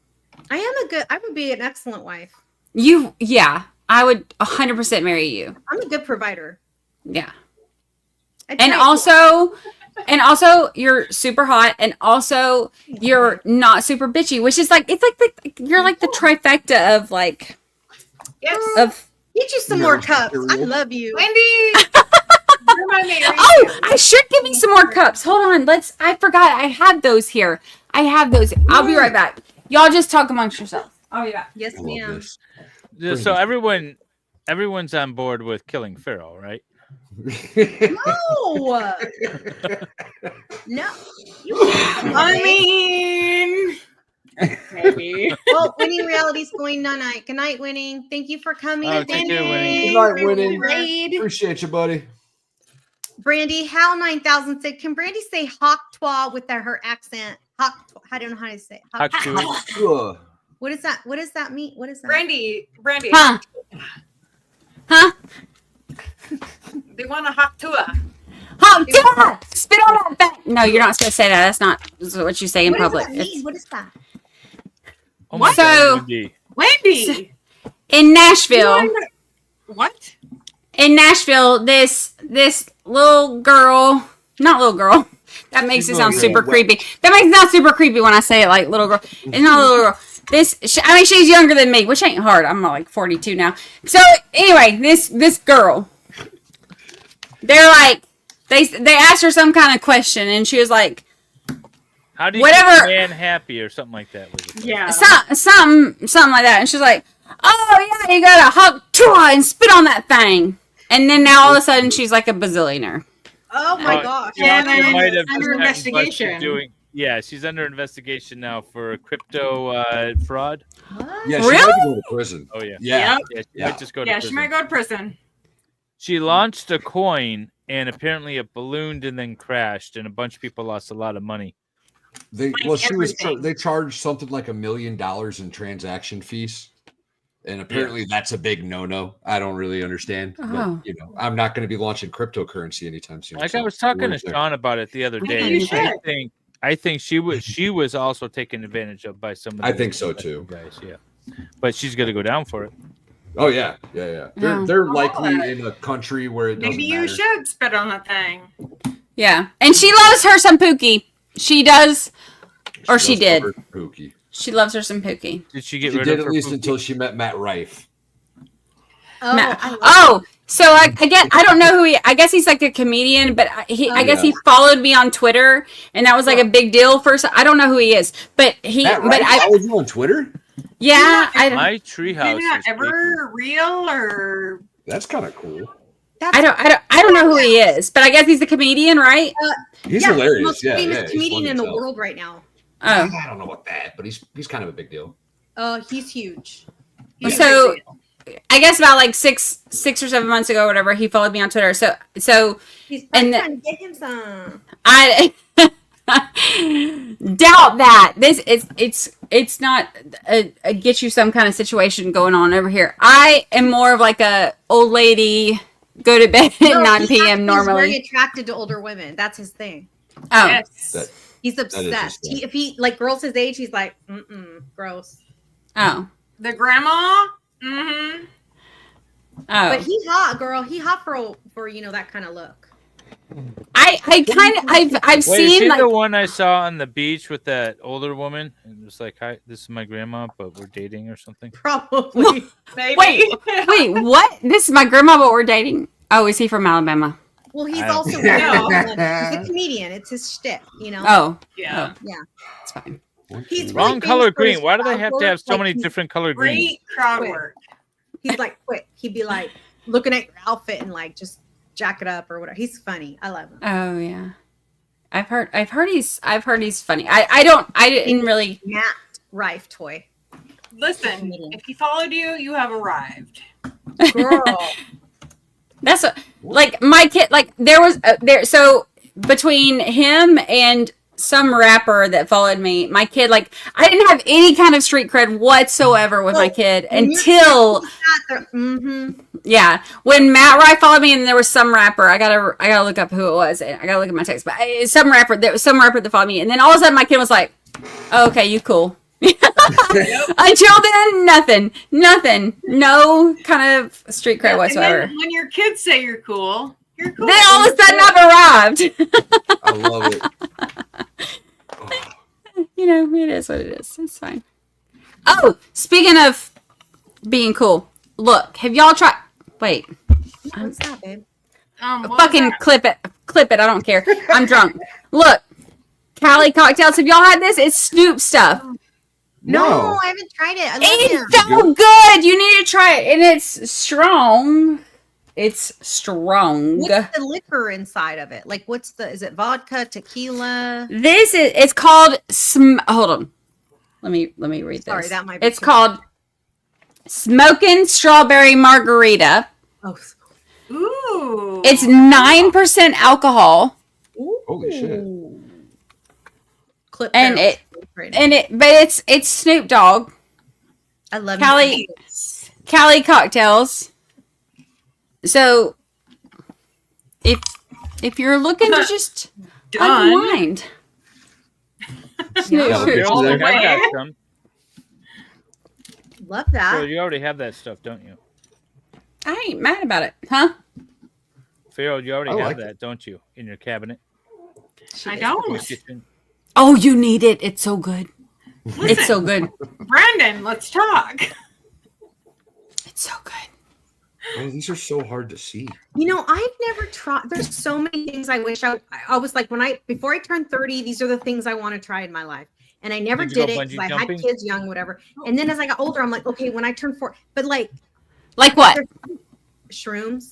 I would be an excellent wife. Yeah, I would 100% marry you. I'm a good provider. Yeah. I'd And try- also you're super hot, and also you're not super bitchy, which is you're like the trifecta of like Yes. of. Get you some more cups. I love you. Wendy. You're my Mary. Oh, I should give you some more cups. Hold on, I forgot I have those here. I have those. I'll be right back. Y'all just talk amongst yourselves. I'll be back. Yes, ma'am. So everyone's on board with killing Pharaoh, right? No. No. I mean, baby. Well, Winning Reality's going night. Good night, Winning. Thank you for coming. Oh, take care, Winning. Good night, Winning. Appreciate you, buddy. Brandy, Hal 9000 said, can Brandy say hawk twa with her accent? I don't know how to say it. Ugh. What is that? What does that mean? What is that? Brandy. Huh? Huh? They want a hawk tua. Hawk tua! Spit on that thing. No, you're not supposed to say that. That's not what you say in What does public. that mean? What is that? Oh my So- God, Wendy. In Nashville, What? this little girl, not little girl. That makes it sound super creepy. That makes it sound super creepy when I say it like little girl. It's not a little girl. She's younger than me, which ain't hard. I'm like 42 now. So anyway, this girl, they're like, they asked her some kind of question, and she was like, how do you whatever, keep a man happy or something like that? Yeah. something like that. And she's like, oh yeah, you gotta hug try and spit on that thing. And then now all of a sudden she's like a bazillionaire. Oh my gosh. Yeah, then might have under just gotten busted investigation. she's under investigation now for crypto fraud. Yeah, she Really? might be going to prison. Oh yeah. Yeah. Yep. She might just go to Yeah, prison. she might go to prison. She launched a coin and apparently it ballooned and then crashed, and a bunch of people lost a lot of money. They Like she was everything. they charged something like $1 million in transaction fees, and apparently that's a big no. I don't really understand, Oh. but I'm not going to be launching cryptocurrency anytime soon. Like so I was talking to rules there. Sean about it the other Maybe day. you should. I think she was also taken advantage of by some of the I think so too. guys. Yeah, but she's gonna go down for it. Oh yeah. They're Oh. likely in a country where it doesn't Maybe you matter. should spit on that thing. Yeah, and she loves her some Pookie. She does, or she Goes did. over Pookie. She loves her some Pookie. Did she get She rid did of at her least Pookie? until she met Matt Rife. So I get, I don't know who he, I guess he's like a comedian, but I guess he followed me on Twitter, and that was like a big deal for, I don't know who he is, but Matt Rife followed you on Twitter? Yeah, My treehouse. Maybe not ever real or That's kind of cool. I don't know who he is, but I guess he's a comedian, right? He's yeah, hilarious. Most Yeah, famous he's comedian funny in as the hell. world right now. Oh, I don't know about that, but he's kind of a big deal. He's huge. so I guess about like six or 7 months ago, or whatever, he followed me on Twitter. So He's and trying to get him some. I doubt that it's not a get you some kind of situation going on over here. I am more of like a old lady, go to bed at 9 p.m. He's normally. very attracted to older women. That's his thing. Oh, yes. He's obsessed. If he like girls his age, he's like, gross. Oh, The grandma? Mm-hmm. oh. But he hot, girl. He hot for that kind of look. I've Wait, is seen she like the one I saw on the beach with that older woman? And it was like, "Hi, this is my grandma, but we're dating or something." Probably. Maybe. wait, what? This is my grandma, but we're dating. Oh, is he from Alabama? Well, he's I don't also think he's a comedian. It's his shtick, Oh, Yeah. Yeah. it's fine. He's Wrong really color famous for his green. Why do they have to have so crowd many work. different color greens? Great crowd work. He's like quick. He'd be like looking at your outfit and like just jack it up or whatever. He's funny. I love him. Oh yeah, I've heard he's funny. I didn't really. Matt Rife toy. Listen, if he followed you, you have arrived. Girl. That's like my kid. Like there was so between him and some rapper that followed me, my kid, like I didn't have any kind of street cred whatsoever with my kid until yeah, when Matt Rife followed me and there was some rapper. I gotta look up who it was. I gotta look at my text, but some rapper. There was some rapper that followed me, and then all of a sudden my kid was like, oh, "Okay, you cool." Until then, nothing, no kind of street cred whatsoever. And then when your kids say you're cool, you're cool. Then all of a sudden I've arrived. I love it. It is what it is. It's fine. Oh, speaking of being cool, look, have y'all tried? Wait, What's that, babe? What was fucking that? clip it. I don't care. I'm drunk. Look, Cali cocktails. Have y'all had this? It's Snoop stuff. No, I haven't tried it. I love It's him. so good. You need to try it, and it's strong. It's strong. What's the liquor inside of it? Like, is it vodka, tequila? It's called hold on. Let me read this. Sorry, that might be It's too called Smoking Strawberry Margarita. Oh. Ooh. It's 9% alcohol. Holy shit. Clip And barrels. but it's Snoop Dogg. I love Cali you. Cali cocktails. So if you're looking to just Done. unwind. Yeah. Carol, like, I got some. Love that. Carol, you already have that stuff, don't you? I ain't mad about it, huh? Pharaoh, you already I have like that, don't you, in your cabinet? I In don't. the kitchen? Oh, you need it. It's so good. It's so good. Brandon, let's talk. It's so good. Oh, these are so hard to see. You know, I've never tried. There's so many things I wish I was like before I turned 30. These are the things I want to try in my life, and I never Did you did go it because bungee I had jumping? kids young, whatever. And then as I got older, I'm like, okay, when I turn 40, but like what? Shrooms.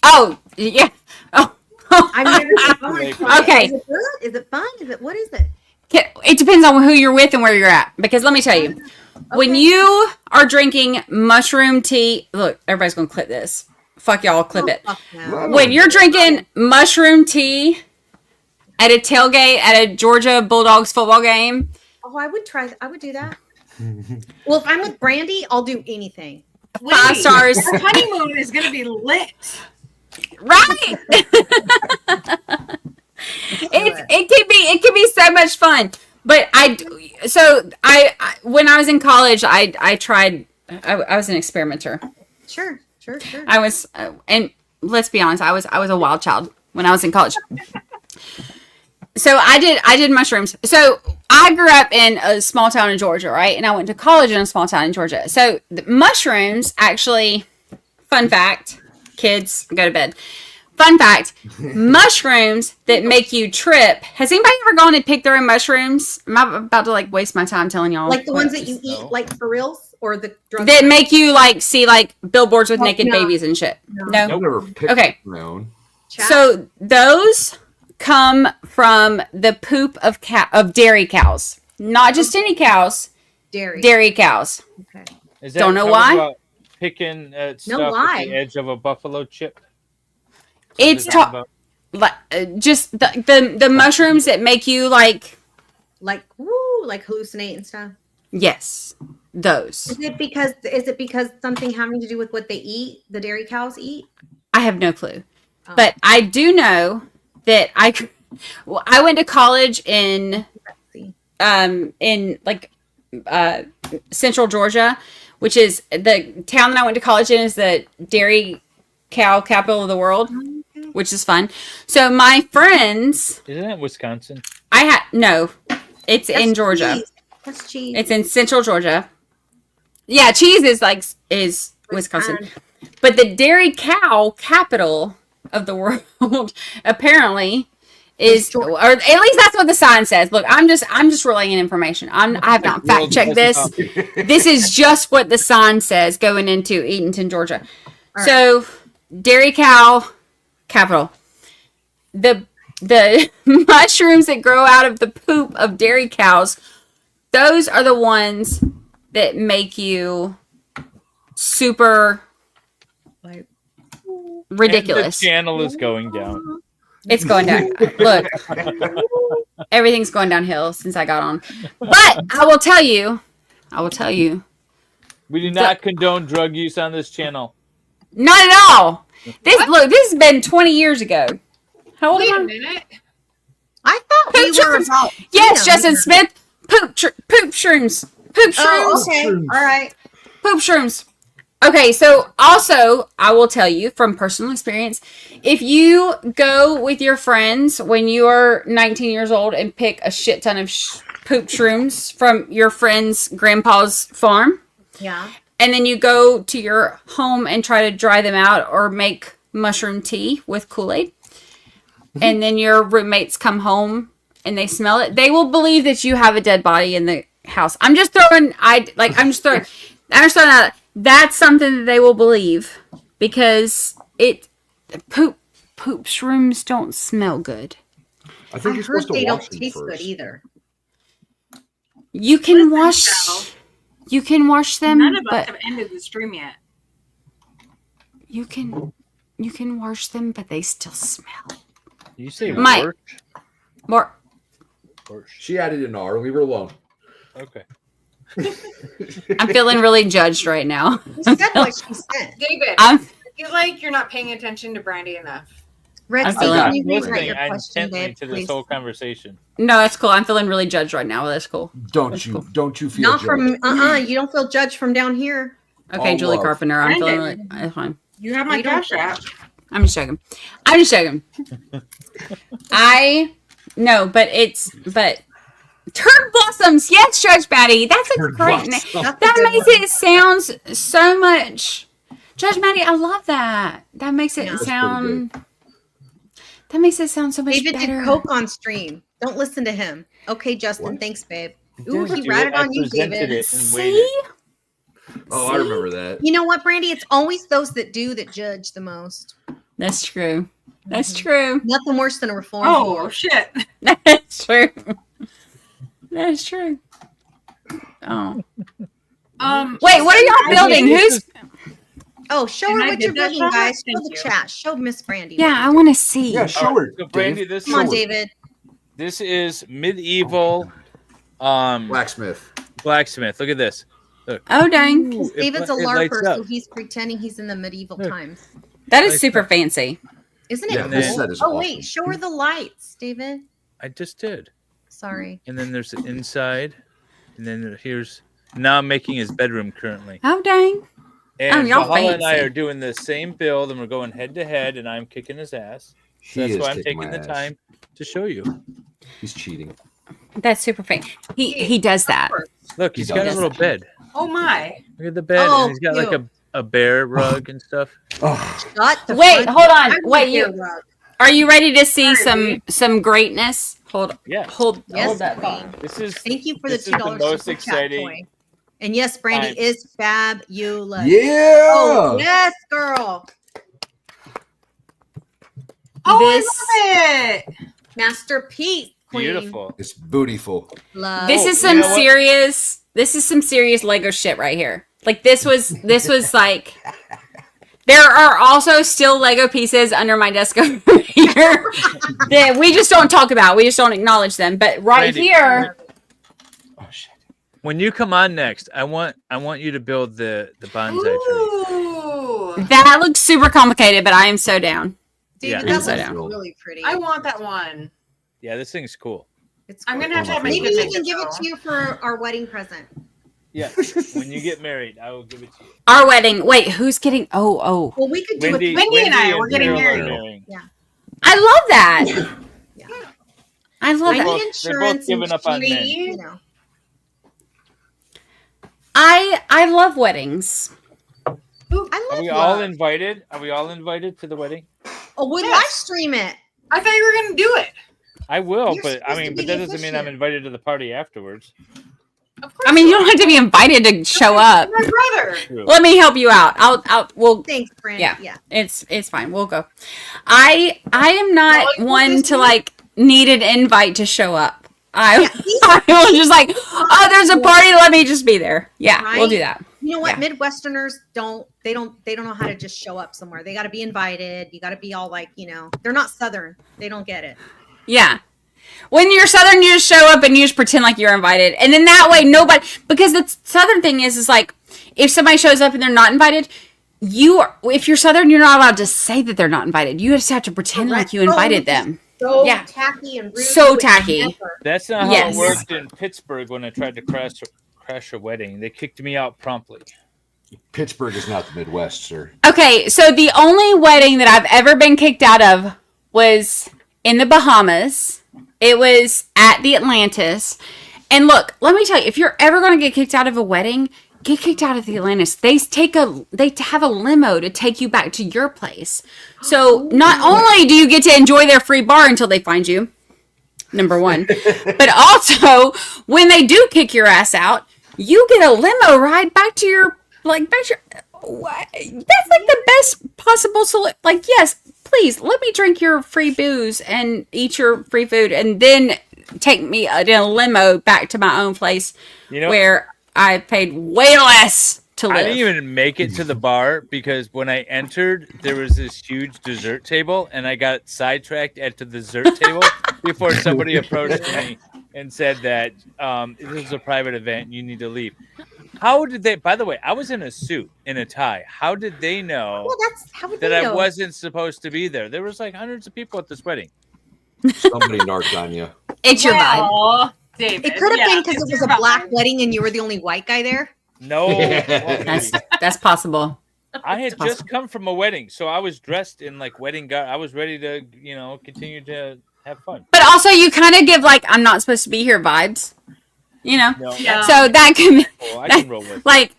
Oh yeah. Oh. I've never. I wanna try it. Okay. Is it good? Is it fun? Is it what is it? It depends on who you're with and where you're at. Because let me tell you, when you are drinking mushroom tea, look, everybody's gonna clip this. Fuck y'all, clip it. No. When you're drinking mushroom tea at a tailgate at a Georgia Bulldogs football game, Oh, I would try. I would do that. Well, if I'm with Brandy, I'll do anything. 5 stars. Our honeymoon is going to be lit. Right? it can be so much fun. But when I was in college, I tried. I was an experimenter. Sure. I was, and let's be honest, I was a wild child when I was in college. So I did mushrooms. So I grew up in a small town in Georgia, right? And I went to college in a small town in Georgia. So the mushrooms, actually, fun fact, kids, go to bed. Fun fact, mushrooms that make you trip. Has anybody ever gone and picked their own mushrooms? Am I about to like waste my time telling y'all? Like the ones that you eat, like for reals, or the drugs that make you like see like billboards with naked no. babies and shit. No. I've never picked Okay. my own. So those come from the poop of dairy cows, not just any cows. Dairy cows. Okay. Is that Don't know talking why. about picking stuff why. at the edge of a buffalo chip? It's just the mushrooms that make you like hallucinate and stuff. Yes, those. Is it because something having to do with what they eat? The dairy cows eat. I have no clue, but I do know that I went to college in Central Georgia, which is the town that I went to college in is the dairy cow capital of the world, which is fun. So my friends, Isn't that Wisconsin? it's in Georgia. Cheese. That's cheese. It's in Central Georgia. Yeah, cheese is Wisconsin. But the dairy cow capital of the world apparently is, or at least that's what the sign says. Look, I'm just relaying information. I have not fact checked this. This is just what the sign says going into Eatonton, Georgia. So, dairy cow capital. The mushrooms that grow out of the poop of dairy cows, those are the ones that make you super ridiculous. And the channel is going down. It's going down. Look, everything's going downhill since I got on. But I will tell you. We do not condone drug use on this channel. Not at all. This has been 20 years ago. How old Wait am a I? minute. I thought Poop shrooms. Yes, Justin Smith. Poop shrooms. Poop shrooms. Oh, okay. All right. Poop shrooms. Okay, so also, I will tell you from personal experience, if you go with your friends when you are 19 years old and pick a shit ton of poop shrooms from your friend's grandpa's farm, Yeah. and then you go to your home and try to dry them out or make mushroom tea with Kool-Aid, and then your roommates come home and they smell it, they will believe that you have a dead body in the house. I'm just throwing out. That's something that they will believe because poop shrooms don't smell good. I think I you're heard supposed to they wash don't them taste first. good either. You can wash. You can wash them. None of us but have ended the stream yet. you can wash them, but they still smell. You say Mike. More. She added an R. Leave her alone. Okay. I'm feeling really judged right now. You said what she said. David, I'm- I feel like you're not paying attention to Brandy enough. Rex, I'm can feeling- you rewrite Listening your question, intently babe, to this please? whole conversation. No, that's cool. I'm feeling really judged right now. That's cool. Don't you feel Not judged? from you don't feel judged from down here. Okay, All Julie love. Carpenter. I'm feeling Brandon. really fine. You have my We don't- cash app. I'm just joking. But Turd Blossoms. Yes, Judge Maddie. That's a Turd great name. Blossom. That makes it sound so much. Judge Maddie, I love that. That makes it Yeah. sound. That makes it sound so much David better. did coke on stream. Don't listen to him. Okay, Justin. What? Thanks, babe. Didn't Ooh, he do ratted it. I on you, presented David. it and See? waited. Oh, I remember that. You know what, Brandy? It's always those that do that judge the most. That's true. That's true. Nothing worse than a reform. Oh board. shit! That's true. That's true. Oh. Wait, what are y'all building? Who's? Oh, show Can her I what get you're that building, shot? guys. Show Thank the you. chat. Show Miss Brandy. Yeah, I want to see. Yeah, show her. So Brandy, Dave. this Come on, is David. this is medieval Blacksmith. blacksmith. Look at this. Look. Oh dang, Ooh, it David's a li- it lights larper, up. so he's pretending he's in the medieval Look. times. that is Lights super up. fancy. Isn't it Yeah, cool? this set is Oh, awesome. wait. Show her the lights, David. I just did. Sorry. And then there's the inside, and then here's now I'm making his bedroom currently. Oh dang. And y'all Valhalla and I fancy. are doing the same build, and we're going head to head, and I'm kicking his ass. He That's is why I'm kicking taking my the ass. time to show you. He's cheating. That's super fancy. He does that. Look, He he's got a does. little bed. Oh my! Look at the bed, Oh, and he's got like cute. a bear rug and stuff. Oh, Shut the Wait, front hold door. on. I Wait, would you get a rug. are you ready to see Sorry, some greatness? Hold Yeah. hold Yes, that queen. thought. This is Thank you for the this is the $2 most super chat exciting. toy. And yes, Brandy time. is fabulous. yeah. Oh, yes, girl. Oh, This- I love it. Masterpiece, queen. Beautiful. It's bootyful. Love. This Oh, is you some know what? serious. This is some serious Lego shit right here. Like this was like. There are also still Lego pieces under my desk over here that we just don't talk about. We just don't acknowledge them. But right Brandy. here, Oh shit. When you come on next, I want you to build the bonsai tree. Ooh, that looks super complicated, but I am so down. Yeah. David, that Inside looks out. really pretty. I want that one. Yeah, this thing's cool. It's I'm cool. gonna have to have my Maybe kid we make can it, give it though. to you for our wedding present. Yeah. When you get married, I will give it to you. Our wedding. Wait, who's getting? Oh. Well, we could do Wendy, it. Wendy and I, we're getting Carol are married. marrying. I love that. Yeah. I love I that. need They're both insurance giving and up on tree, men. you know. I love weddings. Ooh, I Are love we all love. invited? Are we all invited to the wedding? Oh, we'll Yes. live stream it. I thought you were gonna do it. I will, You're but I supposed to mean, be but the that doesn't mean I'm officiant. invited to the party afterwards. Of course. I mean, you don't have to be invited to show up. My brother. True. Let me help you out. We'll. Thanks, Brandon. Yeah. Yeah. It's fine. We'll go. I am not Well, you one just to need- like need an invite to show up. I Yeah, he's- I will just like, oh, there's a party. Let me just be there. Yeah, we'll Right? do that. You know what? Yeah. Midwesterners don't know how to just show up somewhere. They got to be invited. You got to be all like, they're not Southern. They don't get it. Yeah. When you're Southern, you just show up and you just pretend like you're invited, and then that way nobody. Because the Southern thing is like, if somebody shows up and they're not invited, if you're Southern, you're not allowed to say that they're not invited. You just have to pretend like you invited them. So Yeah. tacky and rude. So with tacky. temper. That's not how Yes. it worked in Pittsburgh when I tried to crash a wedding. They kicked me out promptly. Pittsburgh is not the Midwest, sir. Okay, so the only wedding that I've ever been kicked out of was in the Bahamas. It was at the Atlantis. And look, let me tell you, if you're ever going to get kicked out of a wedding, get kicked out of the Atlantis. They have a limo to take you back to your place. So not only do you get to enjoy their free bar until they find you, number one, but also when they do kick your ass out, you get a limo ride back to your that's like the best possible solution. Like, yes, please let me drink your free booze and eat your free food, and then take me in a limo back to my own place, where I paid way less to live. I didn't even make it to the bar because when I entered, there was this huge dessert table, and I got sidetracked at the dessert table before somebody approached me and said that this is a private event and you need to leave. How did they? By the way, I was in a suit and a tie. How did they know that I wasn't supposed to be there? There was like hundreds of people at this wedding. Somebody narked on you. It's your vibe. David, It could have been because it was a black wedding and you were the only white guy there. No, that's possible. I had just come from a wedding, so I was dressed in like wedding garb. I was ready to, continue to have fun. But also, you kind of give like I'm not supposed to be here vibes, No, So that can, I can roll with. Like,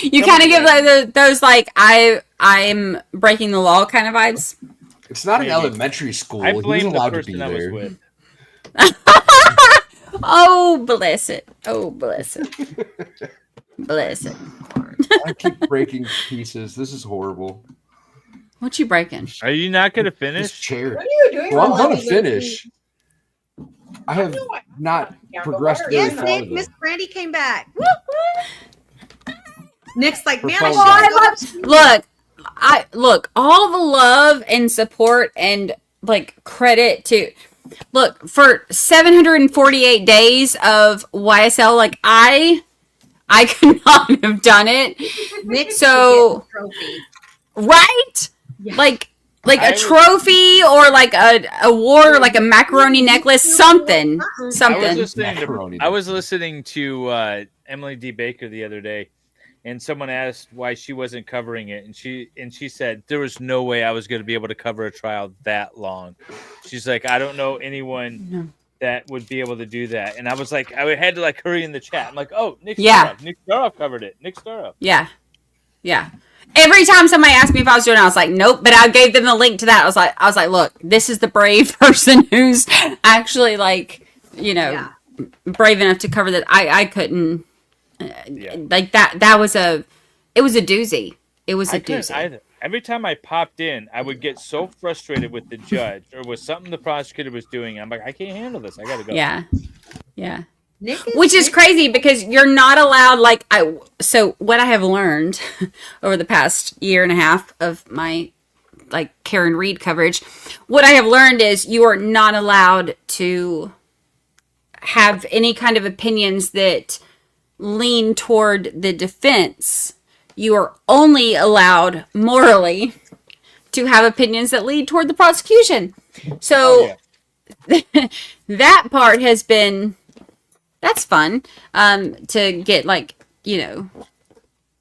you kind of give like those like I'm breaking the law kind of vibes. It's not an elementary school. I He was blame the allowed to person be I was there. with. Oh, bless it. Oh, bless it. Bless it. I keep breaking pieces. This is horrible. What you breaking? Are you not going to This finish? chair. What are you doing? Well, I'm While going to we finish. I have not progressed very Yes, far. Nick, though. Miss Brandy came back. Nick's like, man, phone I should Look, all the love and support and like credit to for 748 days of YSL, like I could not have done it. Nick So trophy. right? Yeah. Like a trophy or like a award or like a macaroni necklace, something. I was listening to Emily D. Baker the other day, and someone asked why she wasn't covering it, and she said there was no way I was going to be able to cover a trial that long. She's like, I don't know anyone that would be able to do that, and I was like, I had to like hurry in the chat. I'm like, oh, Nick Staroff covered it. Nick Staroff. Yeah. Every time somebody asked me if I was doing it, I was like, nope. But I gave them the link to that. I was like, look, this is the brave person who's actually like, brave enough to cover that. I couldn't. Like that was it was a doozy. It was a doozy. Either. Every time I popped in, I would get so frustrated with the judge or with something the prosecutor was doing. I'm like, I can't handle this. I gotta go. Yeah. Which is crazy because you're not allowed. So what I have learned over the past year and a half of my like Karen Reed coverage, what I have learned is you are not allowed to have any kind of opinions that lean toward the defense. You are only allowed morally to have opinions that lead toward the prosecution. So that part has been, that's fun, to get like,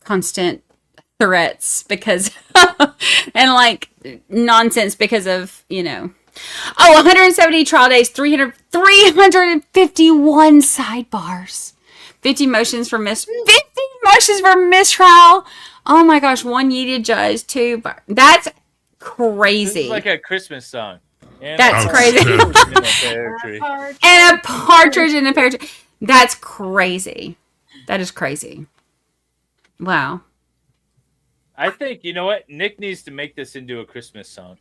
constant threats because, and like nonsense because of, 170 trial days, 351 sidebars. 50 motions for mistrial. Oh my gosh, one yeeted judge, two. That's crazy. This is like a Christmas song. That's crazy. And a partridge in a pear tree. That's crazy. That is crazy. Wow. I think, you know what? Nick needs to make this into a Christmas song.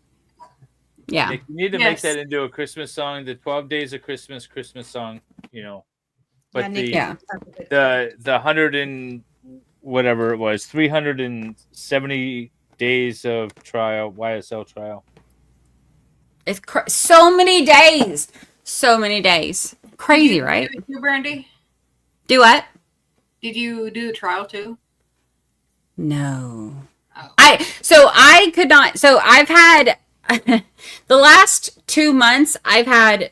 Yeah. Nick, you need to make that into a Christmas song. The 12 Days of Christmas song, But the 100 and whatever it was, 370 days of trial, YSL trial. It's so many days. Crazy, right? Did you, Brandy? Do what? Did you do the trial too? No. Oh. I could not. So I've had the last 2 months. I've had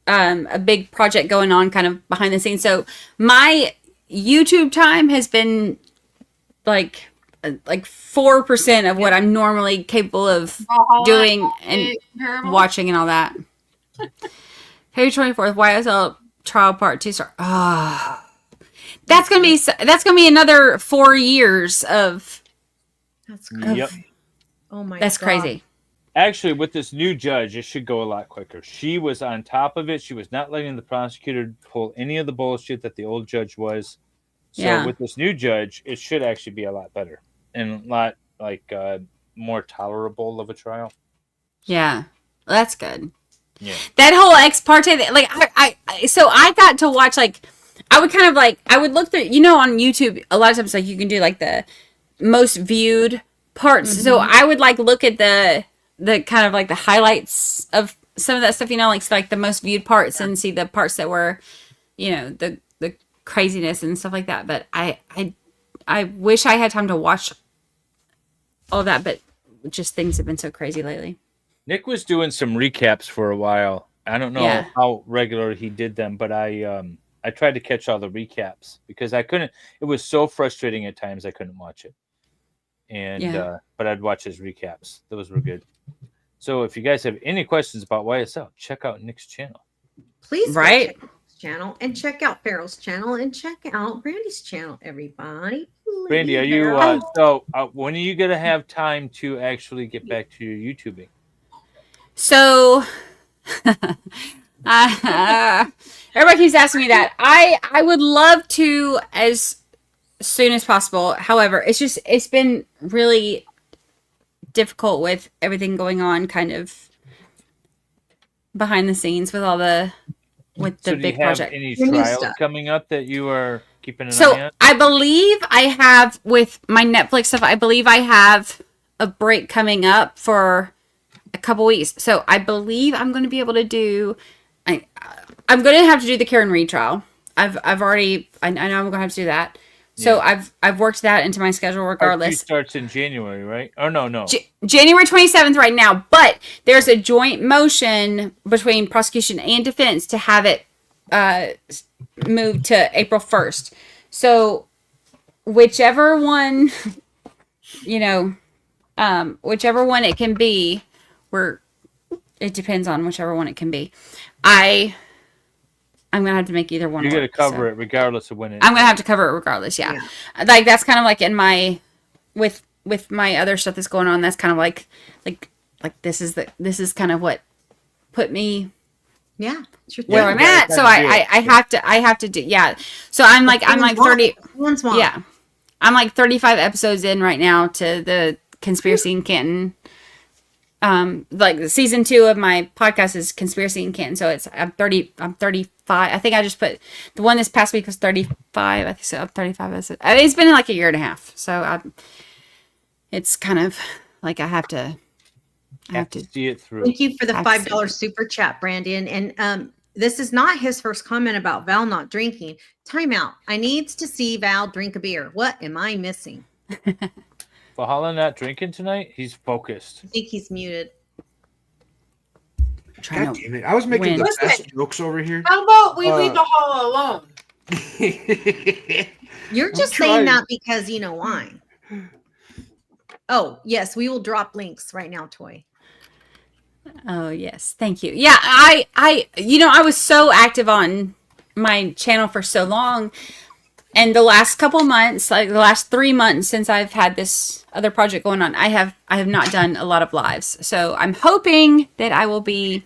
a big project going on kind of behind the scenes. So my YouTube time has been like 4% of what I'm normally capable of doing and watching and all that. February 24th, YSL trial part 2 star. Oh, that's gonna be another 4 years of. That's crazy. Yep. Oh my. That's God. crazy. Actually, with this new judge, it should go a lot quicker. She was on top of it. She was not letting the prosecutor pull any of the bullshit that the old judge was. So with this new judge, it should actually be a lot better and a lot more tolerable of a trial. Yeah, that's good. That whole ex parte, like so I got to watch, like, I would kind of like, I would look through, on YouTube, a lot of times, like, you can do like the most viewed parts. So I would like look at the kind of like the highlights of some of that stuff, like the most viewed parts and see the parts that were, the craziness and stuff like that. But I wish I had time to watch all that, but just things have been so crazy lately. Nick was doing some recaps for a while. I don't know how regular he did them, but I tried to catch all the recaps because I couldn't. It was so frustrating at times I couldn't watch it. And but I'd watch his recaps. Those were good. So if you guys have any questions about YSL, check out Nick's channel. Please go check out Nick's channel and check out Farrell's channel and check out Brandy's channel, everybody. Brandy, are you when are you gonna have time to actually get back to your YouTubing? So everybody keeps asking me that. I would love to as soon as possible. However, it's been really difficult with everything going on kind of behind the scenes with all the big project. Any trials coming up that you are keeping an eye on? I believe I have, with my Netflix stuff, I believe I have a break coming up for a couple weeks. So I believe I'm going to be able to do, I'm going to have to do the Karen Reed trial. I know I'm going to have to do that. So I've worked that into my schedule regardless. It starts in January, right? Or no. January 27th right now, but there's a joint motion between prosecution and defense to have it moved to April 1st. So whichever one, whichever one it can be, it depends on whichever one it can be. I'm gonna have to make either one. You're gonna cover it regardless of when it. I'm gonna have to cover it regardless. Yeah. Like that's kind of like in my with my other stuff that's going on. That's kind of like this is kind of what put me. Yeah. Where I'm at. So I have to do. Yeah. So I'm like 30. Yeah. I'm like 35 episodes in right now to the Conspiracy in Canton. Like season 2 of my podcast is Conspiracy in Canton. So I'm 35. I think I just put the one this past week was 35. I think so. I'm 35. It's been like a year and a half. So it's kind of like I have to see it through. Thank you for the $5 super chat, Brandon. And this is not his first comment about Val not drinking. Time out. I needs to see Val drink a beer. What am I missing? Valhalla not drinking tonight? He's focused. I think he's muted. God damn it. I was making the best jokes over here. How about we leave Valhalla alone? You're just saying that because you know why. Oh, yes, we will drop links right now, Toy. Oh, yes. Thank you. Yeah, I was so active on my channel for so long. And the last couple months, like the last 3 months since I've had this other project going on, I have not done a lot of lives. So I'm hoping that I will be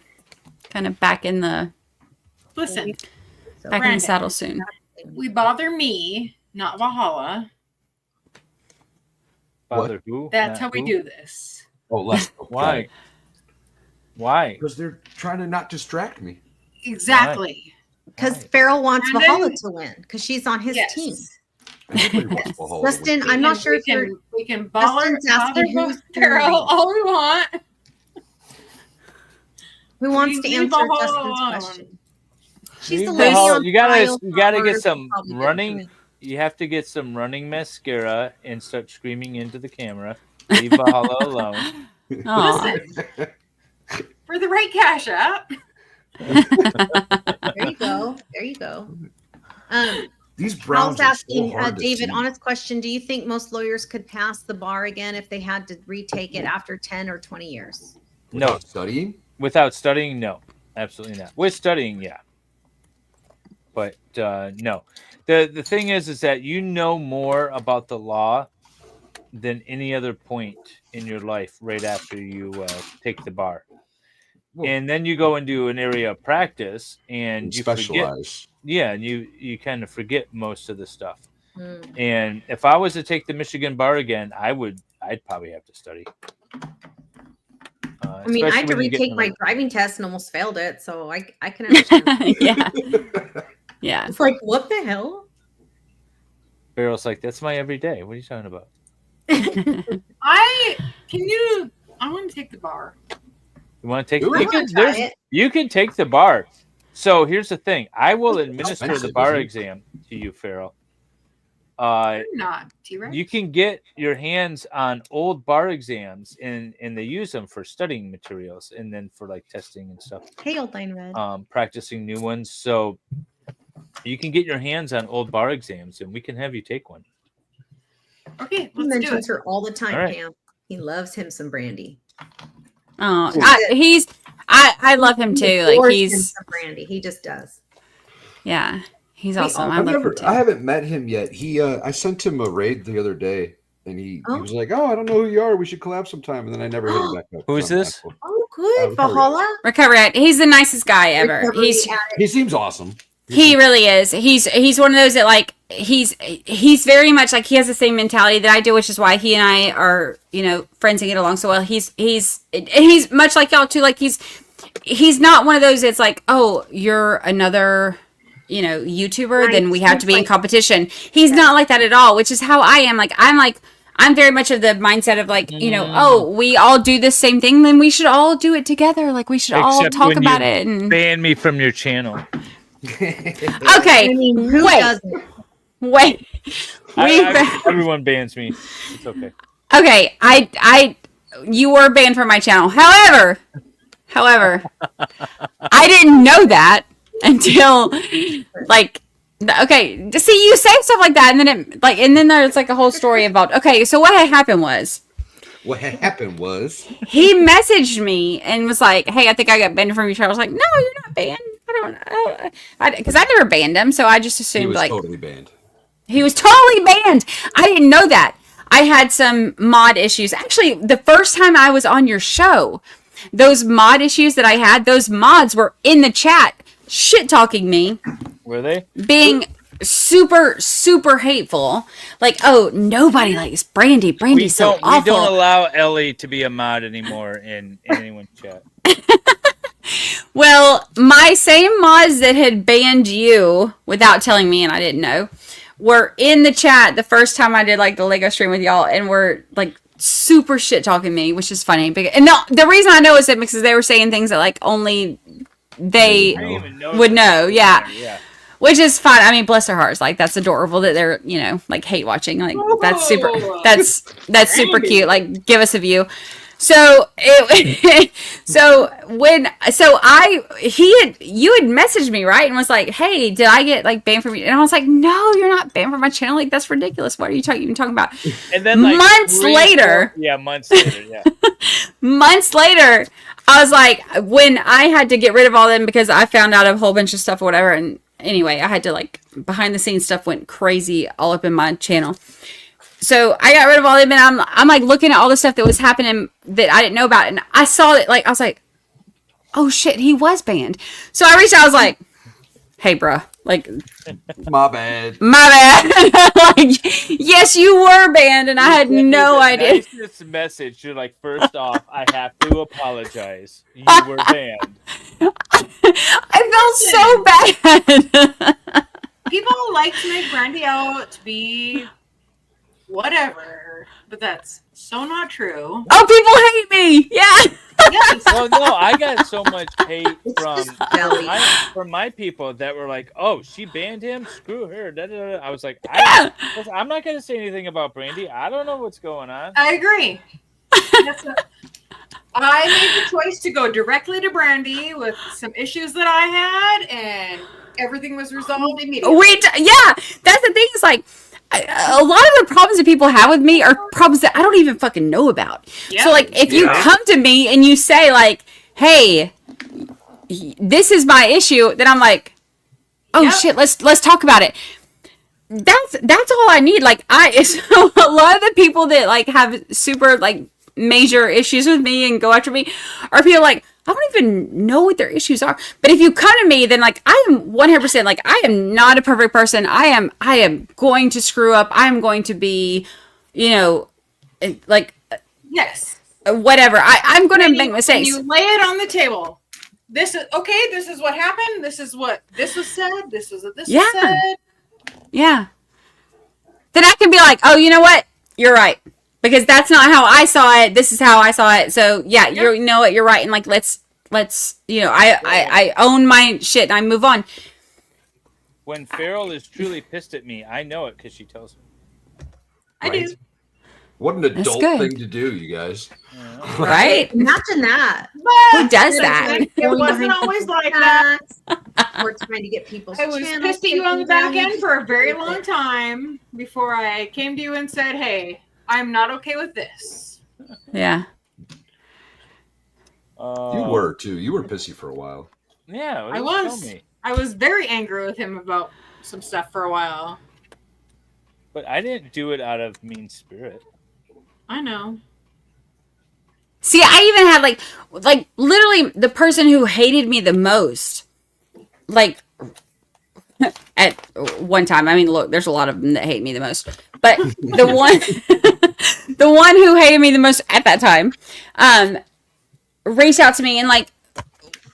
kind of back in the in the saddle soon. We bother me, not Valhalla. Bother who? That's how we do this. Oh, less. Why? Why? Because they're trying to not distract me. Exactly. Because Farrell wants Valhalla to win because she's on his team. Justin, I'm not sure if we can bother Farrell all we want. Who wants to answer Justin's question? She's the lady on you gotta get some running. You have to get some running mascara and start screaming into the camera. Leave Valhalla alone. Listen, for the right cash app. There you go. There you go. These Browns I was asking so hard to David, see. honest question. Do you think most lawyers could pass the bar again if they had to retake it after 10 or 20 years? No. Studying? Without studying, no. Absolutely not. With studying, yeah. But no. The thing is that you know more about the law than any other point in your life right after you take the bar. And then you go into an area of practice and you specialize. And you kind of forget most of the stuff. And if I was to take the Michigan bar again, I'd probably have to study. I mean, I had to especially when you get retake my into driving test and almost failed it, so I can understand. Yeah. Yeah. It's like, what the hell? Farrell's like, that's my everyday. What are you talking about? I want to take the bar. You want to take? Ooh, You can take the bar. So here's the thing: I will administer the expensive, bar isn't it? exam to you, Farrell. Not T-Rex. You can get your hands on old bar exams, and they use them for studying materials, and then for like testing and stuff. Hey, old line red. Practicing new ones. So you can get your hands on old bar exams, and we can have you take one. Okay, He mentions her all the time, All right. Pam. He loves him some Brandy. Oh, I love him too. Like Adores him he's some Brandy. He just does. yeah, he's Hey, awesome. I love him too. I haven't met him yet. I sent him a raid the other day, and he Oh. was like, "Oh, I don't know who you are. We should collab sometime." And then I never hit him back up. Who is So I'm this? thankful. Oh, good. Recovery. Valhalla. Recovery Addict. He's the nicest guy ever. Recovery He seems awesome. He really is. He's one of those that like he's very much like he has the same mentality that I do, which is why he and I are, friends and get along so well. He's much like y'all too. Like he's not one of those that's like, oh, you're another YouTuber, then we have to be in competition. He's not like that at all, which is how I am. I'm very much of the mindset of like, oh, we all do the same thing, then we should all do it together. Like we should all Except talk when about you it and ban me from your channel. Okay, I mean, who doesn't? wait. Everyone bans me. It's okay. Okay, you were banned from my channel. However, I didn't know that until okay, see, you say stuff like that, and then there's like a whole story about. Okay, so what had happened was. What happened was he messaged me and was like, "Hey, I think I got banned from your channel." I was like, "No, you're not banned. Because I never banned him, so I just assumed he was like totally banned. he was totally banned. I didn't know that. I had some mod issues. Actually, the first time I was on your show, those mod issues that I had, those mods were in the chat, shit talking me. Were they? Being super, super hateful. Like, oh, nobody likes Brandy. Brandy's so awful. We don't allow Ellie to be a mod anymore in anyone's chat. Well, my same mods that had banned you without telling me, and I didn't know, were in the chat the first time I did like the Lego stream with y'all, and were like super shit talking me, which is funny. And the reason I know is that because they were saying things that like only they would know. Yeah. Which is fine. I mean, bless their hearts. Like that's adorable that they're, like hate watching. Like that's super super cute. Like give us a view. So you had messaged me, right? And was like, "Hey, did I get like banned from you?" And I was like, "No, you're not banned from my channel. Like that's ridiculous. What are you even talking about?" And then months later, months later. months later, I was like, when I had to get rid of all them because I found out a whole bunch of stuff or whatever. And anyway, I had to like behind the scenes stuff went crazy all up in my channel. So I got rid of all them, and I'm like looking at all the stuff that was happening that I didn't know about, and I saw it. Like I was like, "Oh shit, he was banned." So I reached out. I was like, "Hey, bro, like, my bad, like, yes, you were banned, and I had no idea." Nicest message. You're like, first off, I have to apologize. You were banned. I felt so bad. People like to make Brandy out to be whatever, but that's so not true. Oh, people hate me. Yeah. Yes. Well, no, I got so much hate from my people that were like, "Oh, she banned him. Screw her." Da, da, da. I was like, I'm not going to say anything about Brandy. I don't know what's going on. I agree. I made the choice to go directly to Brandy with some issues that I had, and everything was resolved immediately. That's the thing. Is like a lot of the problems that people have with me are problems that I don't even fucking know about. Yeah. So like, if you come to me and you say like, "Hey, this is my issue," then I'm like, "Oh shit, let's talk about it." That's all I need. Like so a lot of the people that like have super like major issues with me and go after me are people like, I don't even know what their issues are. But if you come to me, then like I am 100% like I am not a perfect person. I am going to screw up. I am going to be, like yes. whatever. I'm going to make And mistakes. you lay it on the table. This is okay. This is what happened. This is what this was said. This was what this was said. Yeah. Then I can be like, oh, you know what? You're right. Because that's not how I saw it. This is how I saw it. So yeah, you know what? You're right. And like, let's, I own my shit and I move on. When Farrell is truly pissed at me, I know it because she tells me. I do. What an adult good. thing to do, you guys. Right? Imagine that. Who does that? It wasn't always like that. We're trying to get people's I was channels pissed at you on the back taken end for a very long time before I came to you and said, hey, I'm not okay with this. Yeah. You were too. You were pissy for a while. Yeah, I was very angry with him about some stuff for a while. But I didn't do it out of mean spirit. I know. See, I even had like literally the person who hated me the most, like at one time. I mean, look, there's a lot of them that hate me the most, but the one who hated me the most at that time, reached out to me and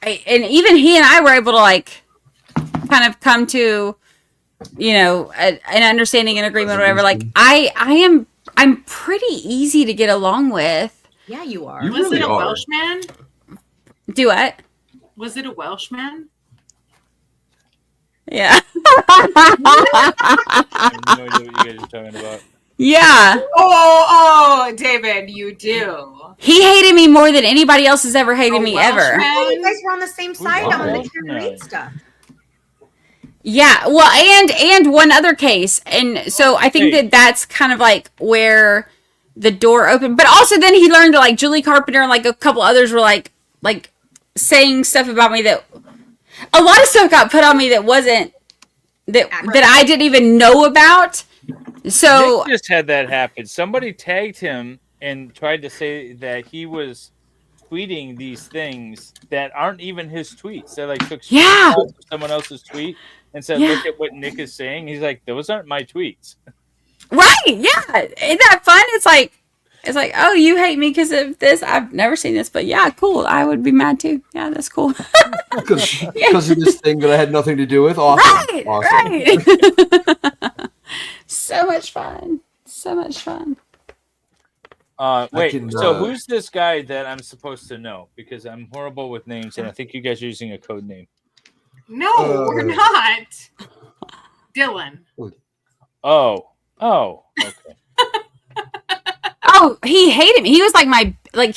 and even he and I were able to like kind of come to, an understanding and agreement, or whatever. Like I'm pretty easy to get along with. Yeah, you are. Was really it a are. Welshman? Do what? Was it a Welshman? Yeah. I have no idea what you guys are talking about. Yeah. Oh, David, you do. He hated me more than anybody else has ever hated me ever. Oh, you guys were on the same side on the Welshman? Karen Reed stuff. Yeah, well, and one other case, and so I think that's kind of like where the door opened. But also, then he learned that like Julie Carpenter and like a couple others were like saying stuff about me that a lot of stuff got put on me that wasn't that I didn't even know about. So Nick just had that happen. Somebody tagged him and tried to say that he was tweeting these things that aren't even his tweets. They like took screenshots of someone else's tweet and said, "Look at what Nick is saying." He's like, "Those aren't my tweets." Right? Yeah. Isn't that fun? It's like, oh, you hate me because of this. I've never seen this, but yeah, cool. I would be mad too. Yeah, that's cool. Because of this thing that I had nothing to do with. Awesome. Right. Awesome. Right. So much fun. So much fun. Wait, can, so who's this guy that I'm supposed to know? Because I'm horrible with names, and I think you guys are using a code name. No, we're not. Dylan. Oh, okay. Oh, he hated me. He was like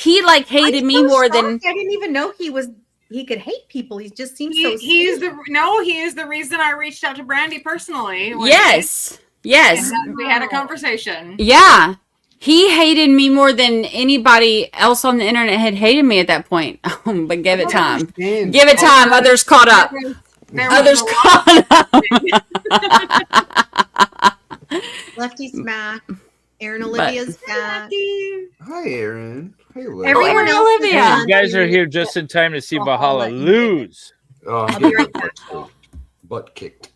he hated me more than. I didn't even know he could hate people. He just seems so. He is the reason I reached out to Brandy personally. Yes. Yes. And we had a conversation. Yeah. He hated me more than anybody else on the internet had hated me at that point. But give it time. Give it time. Others caught up. Others caught up. Lefty's back. Aaron Olivia's back. Hi, Aaron. Hey, Olivia. Everyone else is Olivia. on. You guys are here just in time to see Valhalla lose. Oh, I'll be right back. Butt kicked.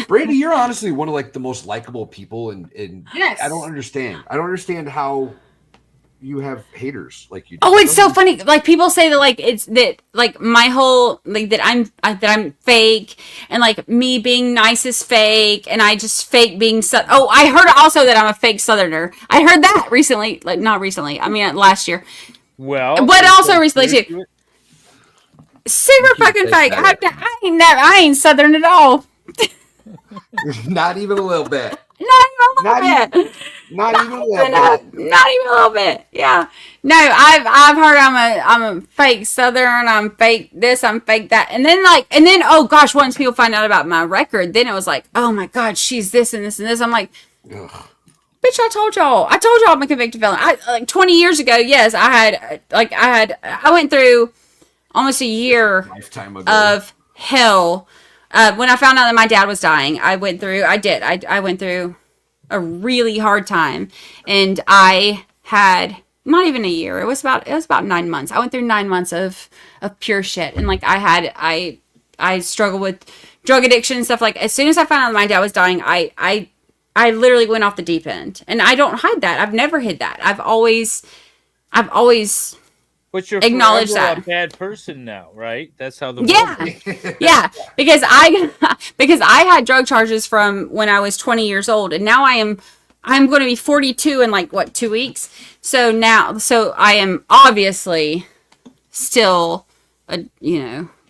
Brandy, you're honestly one of like the most likable people, and Yes. I don't understand how you have haters like you do. Oh, it's so funny. Like people say that like it's that like my whole like that I'm fake and like me being nice is fake and I just fake being Oh, I heard also that I'm a fake Southerner. I heard that recently, like not recently. I mean last year. Well, But also recently too. Super fucking fake. I ain't Southern at all. Not even a little bit. Not even a little bit. Not even a little bit. Not even a little bit. Yeah. No, I've heard I'm a fake Southern. I'm fake this. I'm fake that. And then oh gosh, once people find out about my record, then it was like, oh my god, she's this and this and this. I'm like, Ugh. bitch, I told y'all I'm a convicted felon. Like 20 years ago, yes, I went through almost a year Lifetime ago. of hell. When I found out that my dad was dying, I went through a really hard time, and I had not even a year. It was about 9 months. I went through 9 months of pure shit, and like I struggled with drug addiction and stuff. Like as soon as I found out that my dad was dying, I I literally went off the deep end, and I don't hide that. I've never hid that. I've always But you're acknowledged forever that. a bad person now, right? That's how the Yeah. world Yeah, because I had drug charges from when I was 20 years old, and now I'm going to be 42 in like what 2 weeks. So I am obviously still a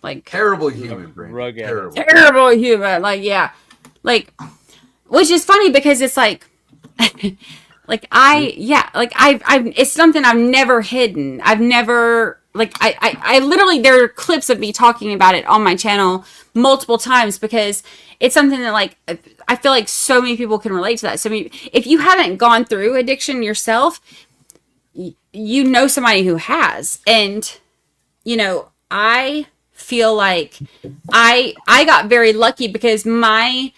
like terrible human, drug terrible human. Like yeah, like which is funny because it's like. Like it's something I've never hidden. I've never I literally there are clips of me talking about it on my channel multiple times because it's something that like I feel like so many people can relate to that. So if you haven't gone through addiction yourself, you know somebody who has, and I feel like I got very lucky because my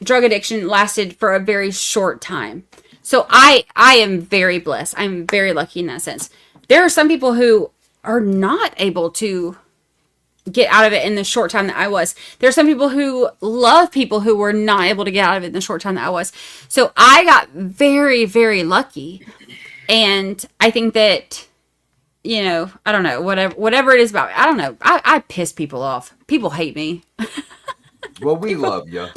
drug addiction lasted for a very short time. So I am very blessed. I'm very lucky in that sense. There are some people who are not able to get out of it in the short time that I was. There are some people who love people who were not able to get out of it in the short time that I was. So I got very, very lucky. And I think that, I don't know, whatever it is about, I don't know. I piss people off. People hate me. Well, we love you.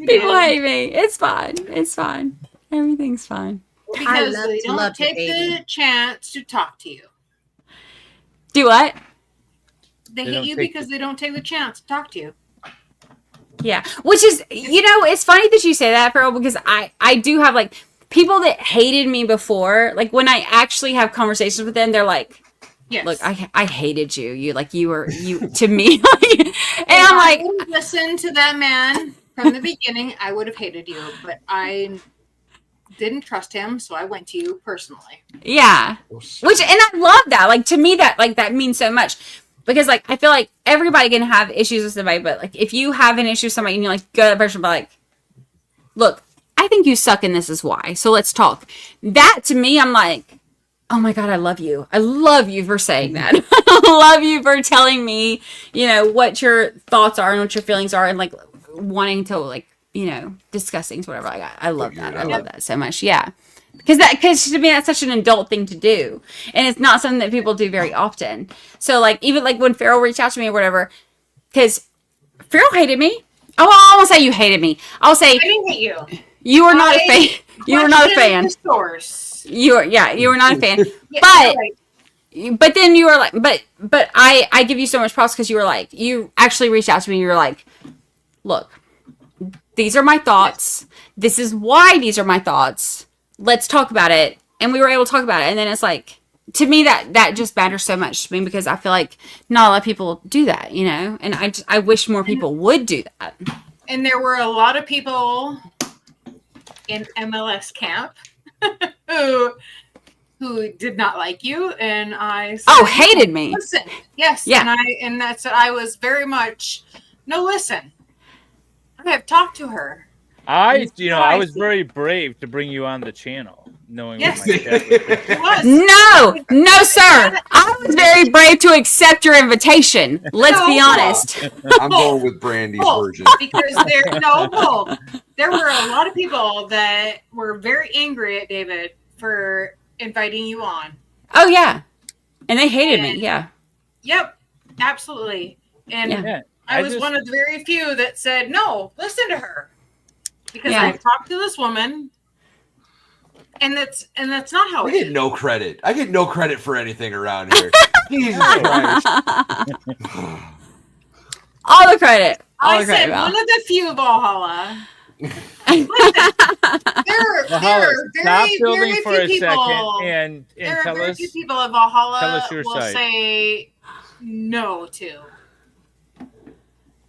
People hate me. It's fine. It's fine. Everything's fine. Because they don't take the chance to talk to you. Do what? They hate you because they don't take the chance to talk to you. Yeah. Which is, it's funny that you say that, Farrell, because I do have like people that hated me before. Like when I actually have conversations with them, they're like, yes. Look, I hated you. You were to me. And I'm like, I would listen to that man from the beginning, I would have hated you, but I didn't trust him, so I went to you personally. Yeah. And I love that. Like to me that means so much. Because like I feel like everybody can have issues with somebody, but like if you have an issue with somebody and you like go to that person but like, look, I think you suck and this is why. So let's talk. That to me, I'm like, oh my God, I love you. I love you for saying that. I love you for telling me, what your thoughts are and what your feelings are and like wanting to like, discuss things, whatever. Like, I love that. I love that so much. Yeah. Because to me, that's such an adult thing to do. And it's not something that people do very often. So like, even like when Farrell reached out to me or whatever, because Farrell hated me. Oh, I won't say you hated me. I'll say I didn't hate you. You were not a fan. You were not a fan. The source. You were not a fan. Yeah, but then you were like, but I give you so much props because you were like, you actually reached out to me. You were like, look, these are my thoughts. This is why these are my thoughts. Let's talk about it. And we were able to talk about it. And then it's like, to me, that just matters so much to me because I feel like not a lot of people do that, and I wish more people would do that. And there were a lot of people in MLS camp who did not like you, and I said, hated me. Listen, yes, yeah, and that's I was very much listen. I have talked to her. I was very brave to bring you on the channel, knowing yes. what my chat was. No, sir. I was very brave to accept your invitation. Let's be honest. I'm going with Brandy's version. Because there were a lot of people that were very angry at David for inviting you on. Oh yeah, and they hated me. Yeah. Yep, absolutely. And I was one of the very few that said no. Listen to her. Because I've talked to this woman, and that's not how I get no credit. I get no credit for anything around here. Jesus Christ! All the credit. I said one of the few Valhalla. Listen, there are very, very few people. And there are tell very us, few people at Valhalla will side. say no to.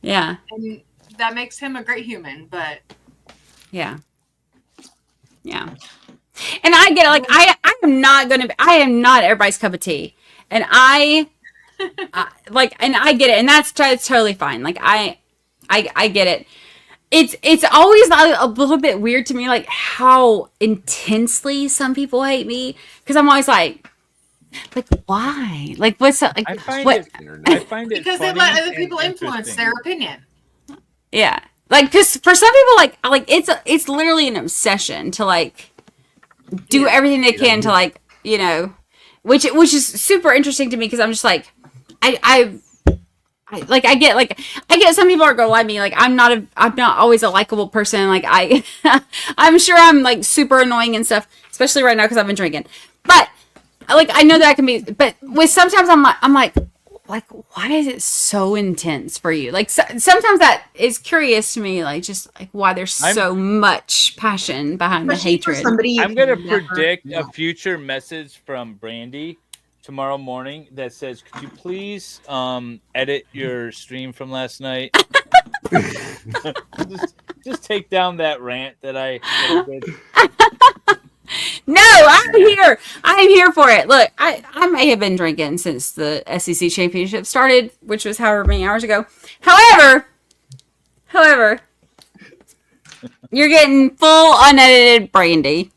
Yeah. And that makes him a great human, but. Yeah. And I get it. Like I am not everybody's cup of tea. And I get it. And that's totally fine. Like I get it. It's always a little bit weird to me, like how intensely some people hate me. Cause I'm always like why? Like what's up? Like I find it because they let other people influence their opinion. Yeah. Like, because for some people, like it's literally an obsession to like do everything they can to like, you know, which is super interesting to me because I'm just like, I get some people are gonna like me. Like I'm not always a likable person. Like I'm sure I'm like super annoying and stuff, especially right now because I've been drinking. But like I know that I can be. But with sometimes I'm like why is it so intense for you? Like sometimes that is curious to me. Like just like why there's so much passion behind the hatred. I'm gonna predict a future message from Brandy tomorrow morning that says, could you please edit your stream from last night? just take down that rant that I did. No, I'm here for it. Look, I may have been drinking since the SEC championship started, which was however many hours ago. However, you're getting full unedited Brandy.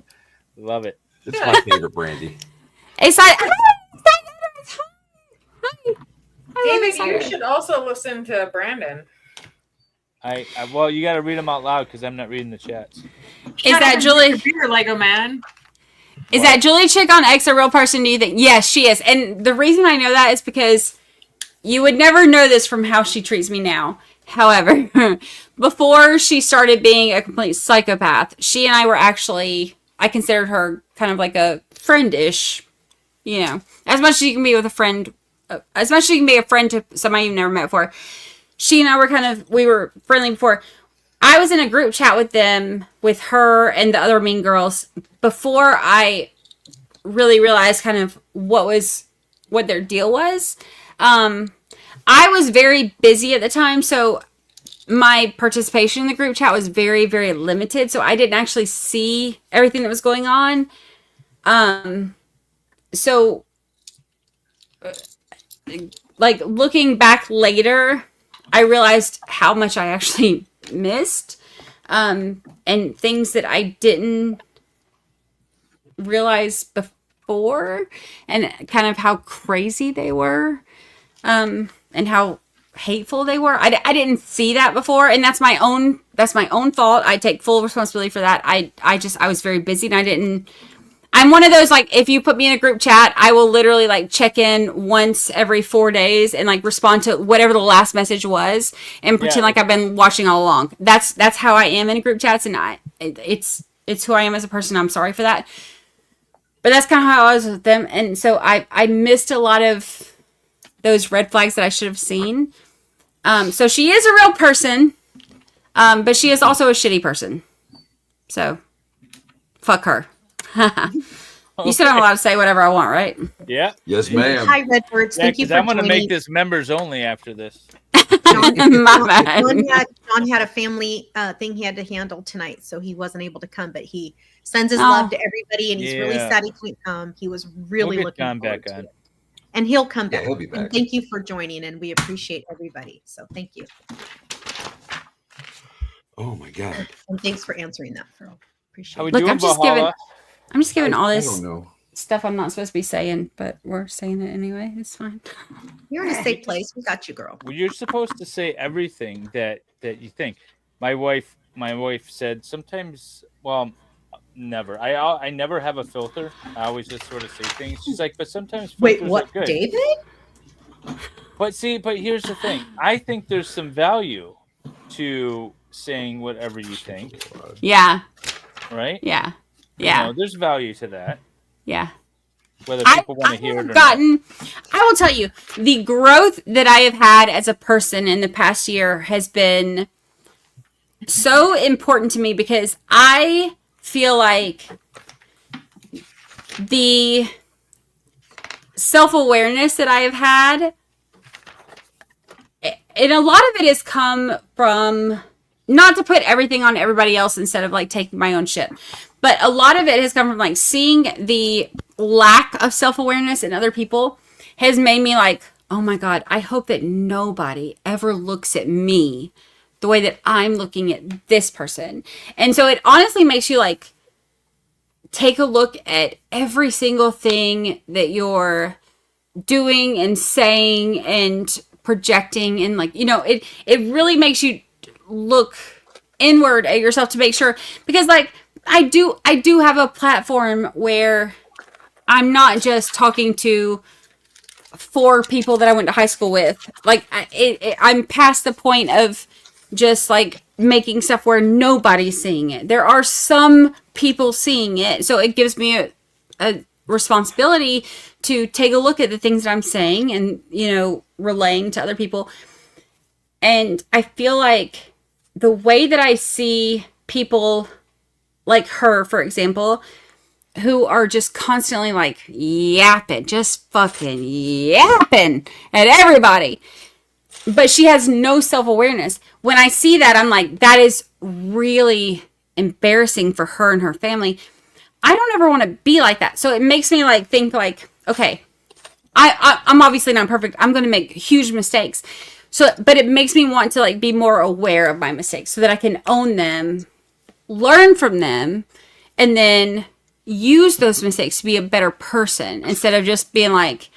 Love it. It's my favorite Brandy. It's like David, you should also listen to Brandon. I well, you got to read them out loud because I'm not reading the chats. Is that Julie? Beer, Lego man. Is that Julie chick on X a real person? Do you think? Yes, she is. And the reason I know that is because you would never know this from how she treats me now. However, before she started being a complete psychopath, she and I were actually, I considered her kind of like a friend-ish, you know, as much as you can be with a friend, as much as you can be a friend to somebody you've never met before. She and I were we were friendly before. I was in a group chat with them, with her and the other mean girls, before I really realized kind of what their deal was. I was very busy at the time, so my participation in the group chat was very, very limited. So I didn't actually see everything that was going on. So like looking back later, I realized how much I actually missed, and things that I didn't realize before, and kind of how crazy they were, and how hateful they were. I didn't see that before, and that's my own fault. I take full responsibility for that. I was very busy and I'm one of those, like, if you put me in a group chat, I will literally like check in once every 4 days and like respond to whatever the last message was and pretend like I've been watching all along. That's how I am in group chats, and it's who I am as a person. I'm sorry for that. But that's kind of how I was with them. And so I missed a lot of those red flags that I should have seen. So she is a real person, but she is also a shitty person. So fuck her. You said I'm allowed to say whatever I want, right? Yeah. Yes, ma'am. Hi, Redbirds. Thank you for I'm going to joining. make this members only after this. John John had a family thing he had to handle tonight, so he wasn't able to come. But he sends his love to everybody, and he's really sad he couldn't come. He was really looking John forward back to on. it. And he'll come back. He'll be back. And thank you for joining, and we appreciate everybody. So thank you. Oh my God. And thanks for answering that, Phil. Appreciate How we it. Look, doing, I'm just giving all I this don't know. stuff I'm not supposed to be saying, but we're saying it anyway. It's fine. You're in a safe place. We got you, girl. Well, you're supposed to say everything that you think. My wife said sometimes, well, never. I never have a filter. I always just sort of say things. She's like, but sometimes filters Wait, what, are good. David? But here's the thing. I think there's some value to saying whatever you think. Yeah. Right? Yeah. Yeah. You know, there's value to that. Yeah. Whether people want to hear it or not. I will tell you, the growth that I have had as a person in the past year has been so important to me because I feel like the self-awareness that I have had, and a lot of it has come from, not to put everything on everybody else instead of like taking my own shit, but a lot of it has come from like seeing the lack of self-awareness in other people has made me like, oh my God, I hope that nobody ever looks at me the way that I'm looking at this person. And so it honestly makes you like take a look at every single thing that you're doing and saying and projecting, and like, you know, it really makes you look inward at yourself to make sure, because like I do have a platform where I'm not just talking to 4 people that I went to high school with. Like I'm past the point of just like making stuff where nobody's seeing it. There are some people seeing it, so it gives me a responsibility to take a look at the things that I'm saying and, you know, relaying to other people. And I feel like the way that I see people like her, for example, who are just constantly like yapping, just fucking yapping at everybody, but she has no self-awareness. When I see that, I'm like, that is really embarrassing for her and her family. I don't ever want to be like that. So it makes me like think like, okay, I'm obviously not perfect. I'm going to make huge mistakes. So, but it makes me want to like be more aware of my mistakes so that I can own them, learn from them, and then use those mistakes to be a better person instead of just being like,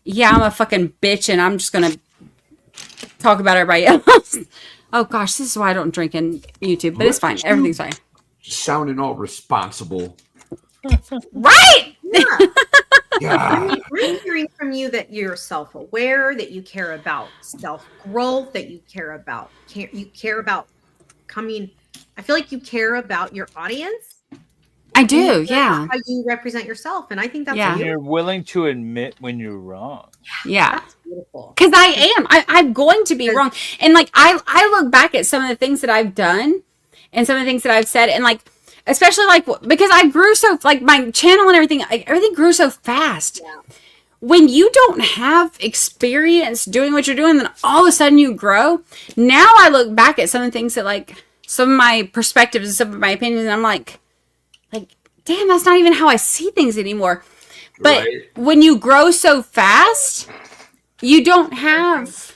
yeah, I'm a fucking bitch and I'm just going to talk about everybody else. Oh gosh, this is why I don't drink in YouTube, but it's fine. Everything's fine. Sounding all responsible. Right? Yeah. I mean, we're hearing from you that you're self-aware, that you care about self-growth, that you care about coming. I feel like you care about your audience. I do, yeah. How you represent yourself, and I think that's And you're willing to admit when you're wrong. Yeah. That's beautiful. Because I am. I'm going to be wrong. And like I look back at some of the things that I've done and some of the things that I've said, and like especially like because I grew so like my channel and everything, like, everything grew so fast. Yeah. When you don't have experience doing what you're doing, then all of a sudden you grow. Now I look back at some of the things that like some of my perspectives and some of my opinions, and I'm like, damn, that's not even how I see things anymore. But when you grow so fast, you don't have,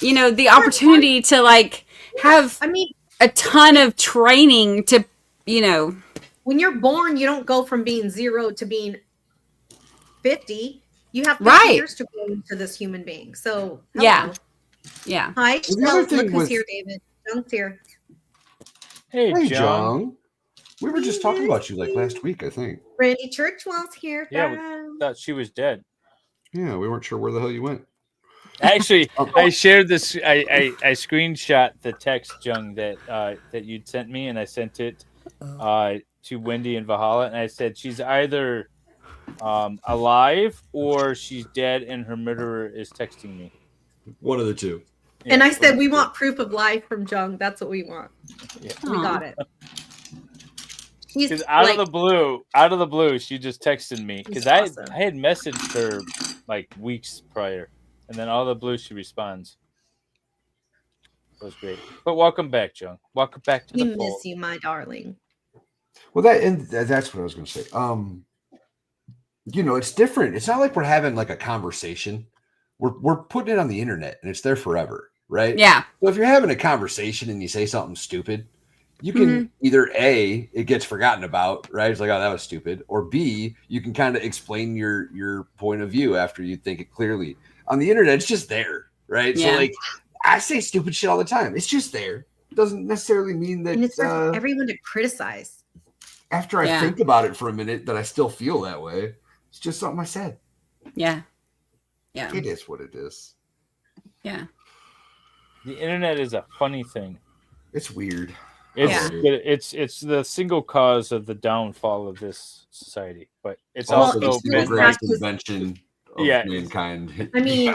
you know, the opportunity to like have a ton of training to, you know. When you're born, you don't go from being 0 to being 50. You have 50 Right. years to grow into this human being. So Yeah. Yeah. Hi, Well, the other look thing who's with- here, David. Junk's here. Hey, Hey, John. John. We were just talking about you like last week, I think. Randy Churchwell's here. Yeah, we Bye. thought she was dead. Yeah, we weren't sure where the hell you went. Actually, I shared this. I screenshot the text, Jung, that that you'd sent me, and I sent it to Wendy in Valhalla, and I said she's either alive or she's dead, and her murderer is texting me. One of the two. And I said, we want proof of life from Jung. That's what we want. Yeah. We got it. She's Because out like, of the blue, she just texted me because awesome. I had messaged her like weeks prior, and then out of the blue she responds. That was great. But welcome back, Jung. Welcome back to we the fold. miss you, my darling. Well, that's what I was going to say. You know, it's different. It's not like we're having like a conversation. We're putting it on the internet, and it's there forever, right? Yeah. So if you're having a conversation and you say something stupid, you can either A, it gets forgotten about, right? It's like, oh, that was stupid. Or B, you can kind of explain your point of view after you think it clearly. On the internet, it's just there, right? Yeah. So like, I say stupid shit all the time. It's just there. It doesn't necessarily mean that And it's for everyone to criticize. after I think about it for a minute that I still feel that way. It's just something I said. Yeah. Yeah. It is what it is. Yeah. The internet is a funny thing. It's weird. It's the single cause of the downfall of this society, but it's Well, also it's the really greatest fast 'cause- invention of mankind. I mean,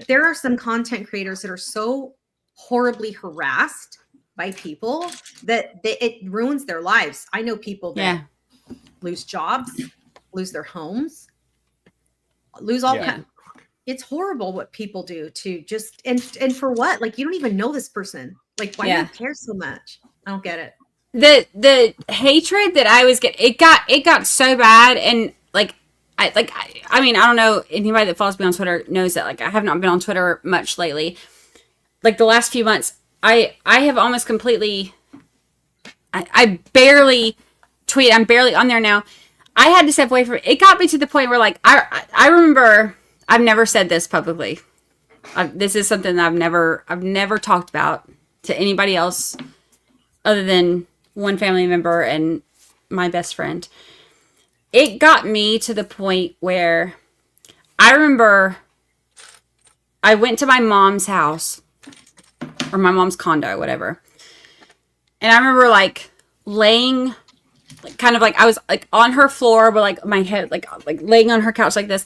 there are some content creators that are so horribly harassed by people that it ruins their lives. I know people that lose jobs, lose their homes, lose all kinds. It's horrible what people do to just and for what? Like, you don't even know this person. Like, why do you care so much? I don't get it. The hatred that I was getting, it got so bad, and like I mean, I don't know, anybody that follows me on Twitter knows that like I have not been on Twitter much lately. Like the last few months, I have almost completely I barely tweet. I'm barely on there now. I had to step away from it. It got me to the point where like I remember, I've never said this publicly. This is something that I've never talked about to anybody else. other than one family member and my best friend. It got me to the point where I remember I went to my mom's house or my mom's condo, whatever. And I remember like laying like kind of like I was like on her floor, but like my head like laying on her couch like this,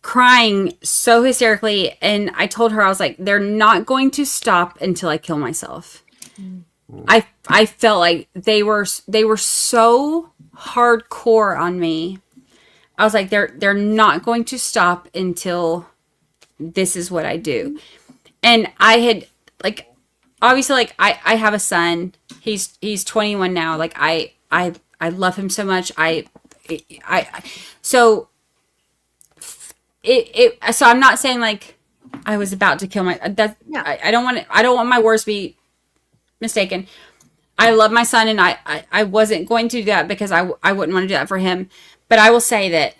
crying so hysterically. And I told her, I was like, they're not going to stop until I kill myself. I felt like they were so hardcore on me. I was like, they're not going to stop until this is what I do. And I had like obviously like I have a son. He's 21 now. Like I love him so much. So so I'm not saying like I was about to kill I don't want my words to be mistaken. I love my son and I wasn't going to do that because I wouldn't want to do that for him. But I will say that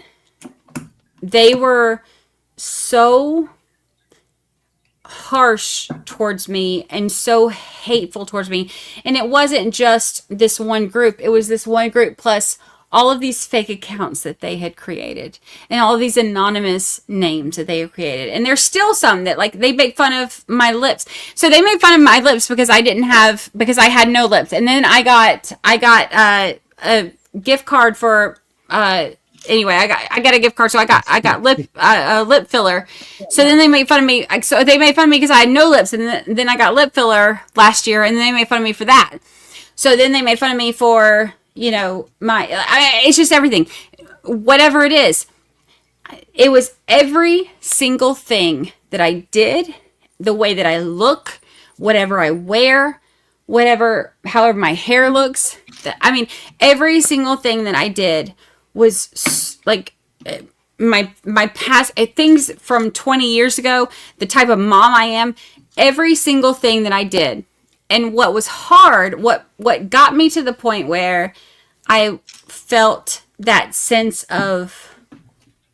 they were so harsh towards me and so hateful towards me. And it wasn't just this one group. It was this one group plus all of these fake accounts that they had created and all of these anonymous names that they had created. And there's still some that like they make fun of my lips. So they made fun of my lips because I had no lips. And then I got a gift card for anyway, I got a gift card, so I got lip filler. So then they made fun of me. So they made fun of me because I had no lips, and then I got lip filler last year, and then they made fun of me for that. So then they made fun of me for it's just everything, whatever it is. It was every single thing that I did, the way that I look, whatever I wear, however my hair looks. I mean, every single thing that I did was like my past things from 20 years ago, the type of mom I am, every single thing that I did. And what was hard, what got me to the point where I felt that sense of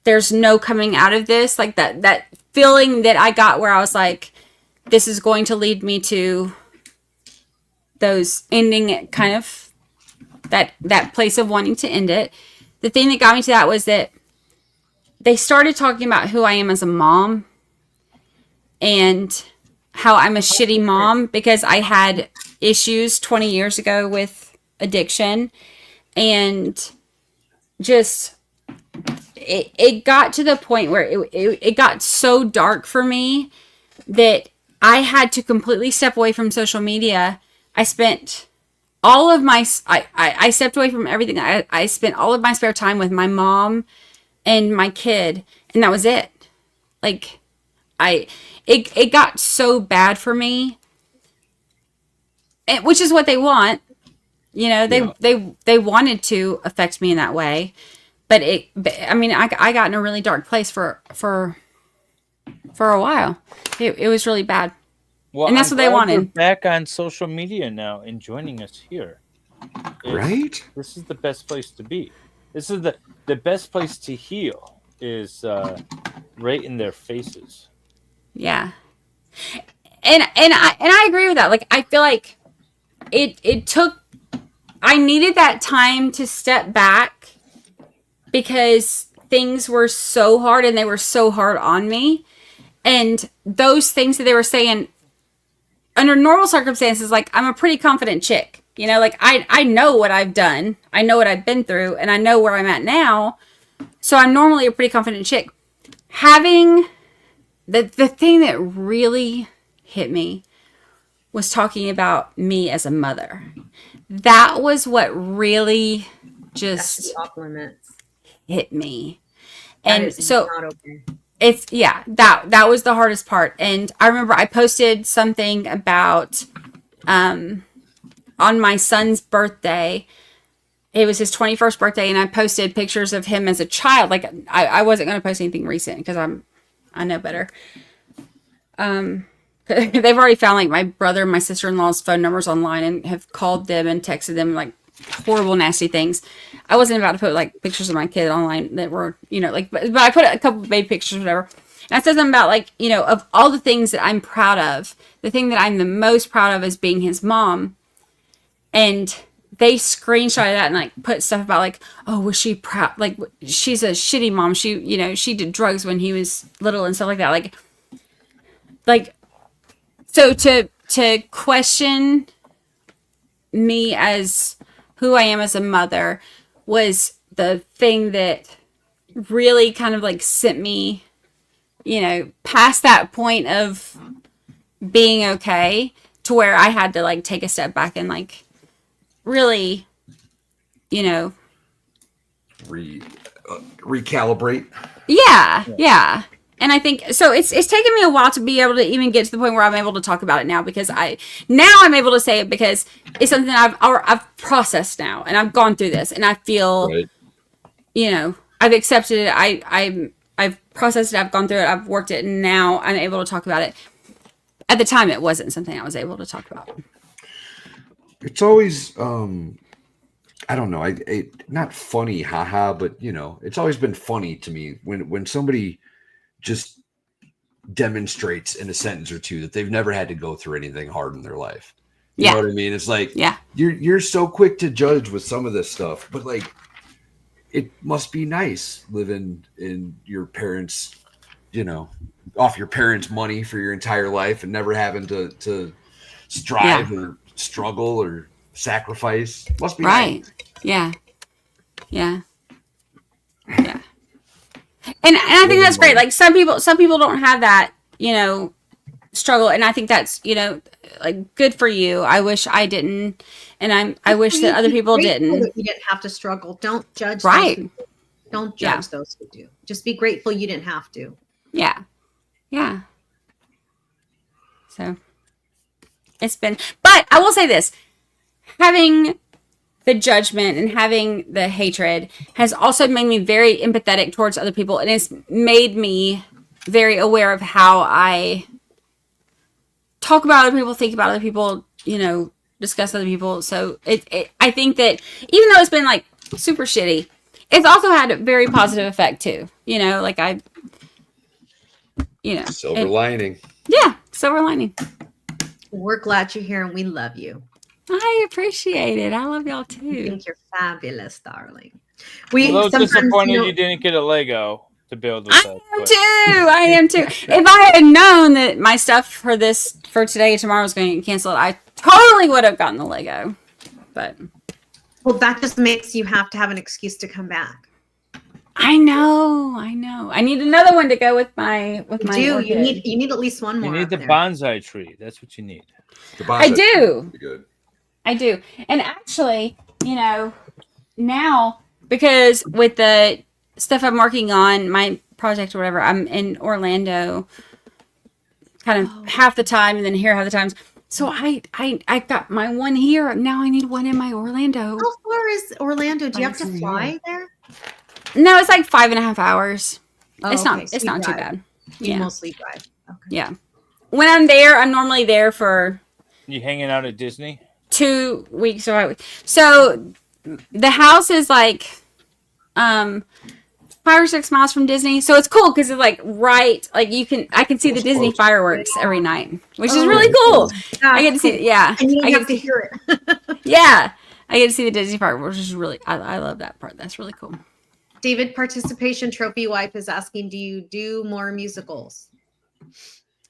there's no coming out of this, like that feeling that I got where I was like, this is going to lead me to those ending it, kind of that place of wanting to end it. The thing that got me to that was that they started talking about who I am as a mom and how I'm a shitty mom because I had issues 20 years ago with addiction. And just it got to the point where it got so dark for me that I had to completely step away from social media. I spent all of my I stepped away from everything. I spent all of my spare time with my mom and my kid, and that was it. Like it got so bad for me, which is what they want. You know, they wanted to affect me in that way, but I mean, I got in a really dark place for a while. It was really bad. Well, and that's what they wanted. We're back on social media now and joining us here. Right? This is the best place to be. This is the best place to heal is right in their faces. Yeah. And I agree with that. Like, I feel like it took, I needed that time to step back because things were so hard and they were so hard on me. And those things that they were saying under normal circumstances, like, I'm a pretty confident chick, you know, like I know what I've done. I know what I've been through and I know where I'm at now. So I'm normally a pretty confident chick. Having the thing that really hit me was talking about me as a mother. That was what really just hit me. And so it's, yeah, that was the hardest part. And I remember I posted something about, on my son's birthday. It was his 21st birthday, and I posted pictures of him as a child. Like, I wasn't going to post anything recent because I know better. They've already found like my brother and my sister-in-law's phone numbers online and have called them and texted them like horrible, nasty things. I wasn't about to put like pictures of my kid online that were, you know, like, but I put a couple of baby pictures, whatever. And I said something about like, you know, of all the things that I'm proud of, the thing that I'm the most proud of is being his mom. and they screenshotted that and like put stuff about like, oh, was she proud? Like she's a shitty mom. She, you know, she did drugs when he was little and stuff like that. Like, so to question me as who I am as a mother was the thing that really kind of like sent me, you know, past that point of being okay to where I had to like take a step back and like really, you know, recalibrate. Yeah. And I think so. It's taken me a while to be able to even get to the point where I'm able to talk about it now, because I'm able to say it because it's something I've processed now, and I've gone through this, and I feel, Right. you know, I've accepted it. I've processed it. I've gone through it. I've worked it, and now I'm able to talk about it. At the time, it wasn't something I was able to talk about. It's always, I don't know, not funny, haha, but you know, it's always been funny to me when somebody just demonstrates in a sentence or two that they've never had to go through anything hard in their life. You know what I mean? It's like, you're so quick to judge with some of this stuff, but like, it must be nice living in your parents, you know, off your parents' money for your entire life and never having to strive or struggle or sacrifice. Must be nice. Yeah. And I think that's great. Like some people don't have that, you know, struggle, and I think that's, you know, like good for you. I wish I didn't, and I wish that other people didn't. That you didn't have to struggle. Don't judge. Right. Those who, don't judge those who do. Just be grateful you didn't have to. Yeah. So it's been, but I will say this: having the judgment and having the hatred has also made me very empathetic towards other people, and it's made me very aware of how I talk about other people, think about other people, you know, discuss other people. So I think that even though it's been like super shitty, it's also had a very positive effect too. You know, like silver lining. Yeah, silver lining. We're glad you're here and we love you. I appreciate it. I love y'all too. I think you're fabulous, darling. A little disappointed you didn't get a Lego to build with us. I am too. If I had known that my stuff for today and tomorrow was going to get canceled, I totally would have gotten the Lego. But well, that just makes you have to have an excuse to come back. I know. I need another one to go with my You orchid. need at least one more. You need the bonsai tree. That's what you need. I do. Good. I do. And actually, you know, now, because with the stuff I'm working on, my project or whatever, I'm in Orlando kind of half the time and then here half the times. So I got my one here. Now I need one in my Orlando. How far is Orlando? Do you have to fly there? No, it's like 5.5 hours. Oh, it's not okay. So it's you not too drive. bad. You mostly drive. Okay. Yeah. When I'm there, I'm normally there for You hanging out at Disney? 2 weeks or 5 weeks. So the house is like 5 or 6 miles from Disney, so it's cool because it's like right, like I can see the Disney fireworks every night, which is really cool. I get to see, and you don't have to hear it. Yeah, I get to see the Disney fireworks, which is really, I love that part. That's really cool. David, participation trophy wife is asking, do you do more musicals?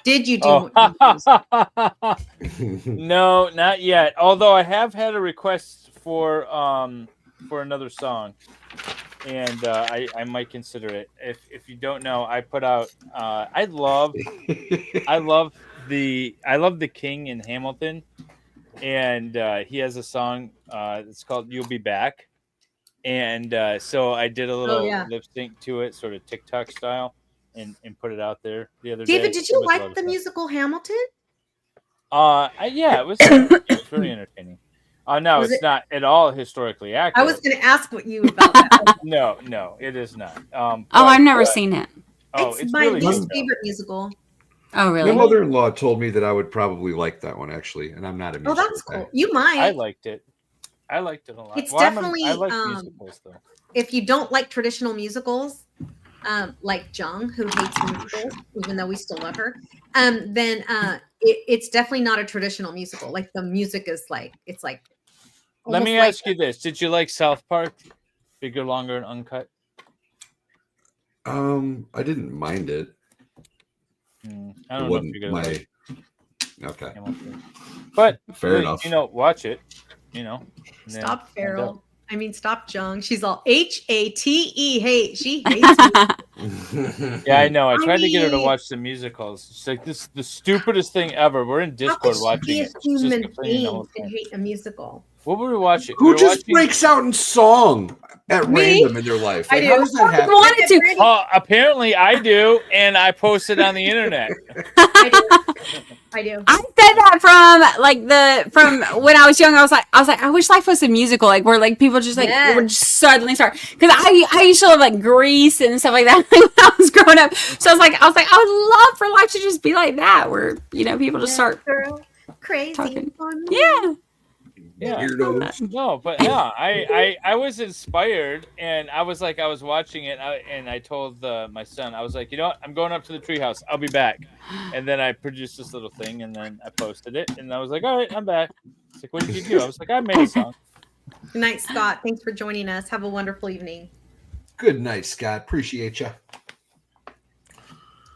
Did you do more musicals? No, not yet. Although I have had a request for another song, and I might consider it. If you don't know, I put out. I love the King in Hamilton, and he has a song. It's called "You'll Be Back," and so I did a little lip sync to it, sort of TikTok style. And put it out there the other day. David, did you like the musical Hamilton? Yeah, it was really entertaining. No, it's not at all historically accurate. I was going to ask what you about that. No, it is not. I've never seen it. It's my really least good, favorite musical. Oh, really? My mother-in-law told me that I would probably like that one actually, and I'm not a musical. Oh, that's cool. You might. I liked it. I liked it a lot. It's definitely. I like musicals though. If you don't like traditional musicals, like Jung, who hates musicals, even though we still love her, then it's definitely not a traditional musical. Like the music is like, it's like Let me Almost ask you this: did you like South Park? Bigger, longer, and uncut. I didn't mind it. I don't know if you're gonna like Okay. But fair enough. You know, watch it. You know. and then Stop, find out. Farrell. I mean, stop, Jung. She's all HATE. Hate. She hates me. Yeah, I know. I tried to get her to mean- watch the musicals. She's like, "This is the stupidest thing ever." We're in How Discord could she watching be a it. She's just human complaining the whole being and time. hate a musical? What were we watching? Who we were just watching... breaks out in song at Me? random in their life? I Like, do. how does that happen? Wanted to. Oh, apparently I do, and I post it on the internet. I do. I said that from when I was young. I was like, I wish life was a musical, like where like people just like would just suddenly start. Because I used to love like Grease and stuff like that when I was growing up. So I was like, I would love for life to just be like that, where people just start crazy. talking. Yeah. Yeah. No, but yeah, I was inspired, and I was watching it, and I told my son, I was like, you know what, I'm going up to the treehouse. I'll be back. And then I produced this little thing, and then I posted it, and I was like, all right, I'm back. It's like, what did you do? I was like, I made a song. Good night, Scott. Thanks for joining us. Have a wonderful evening. Good night, Scott. Appreciate you.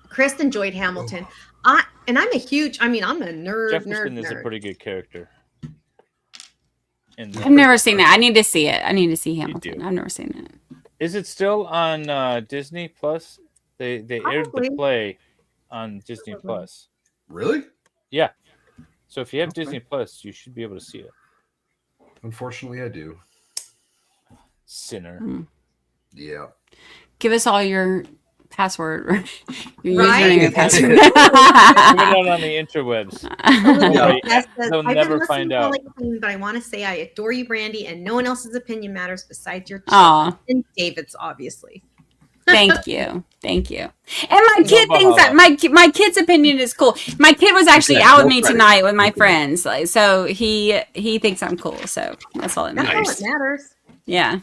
Chris enjoyed Hamilton. I'm a nerd. Jefferson is a nerd. pretty good character. I've never seen it. I need to see it. I need to see Hamilton. I've never seen it. Is it still on Disney Plus? They aired the play on Disney Plus. Really? Yeah. So if you have Disney Plus, you should be able to see it. Unfortunately, I do. Sinner. Yeah. Give us all your password, your Right? username and password. Put it out on the interwebs. They'll I've never been find listening to out. Like Queen, but I want to say I adore you, Brandy, and no one else's opinion matters besides your Aw. children and David's, obviously. Thank you. And my kid thinks that my kid's opinion is cool. My kid was actually out with me tonight with my friends, like, so he thinks I'm cool. So that's all that That's matters. all that matters. Yeah.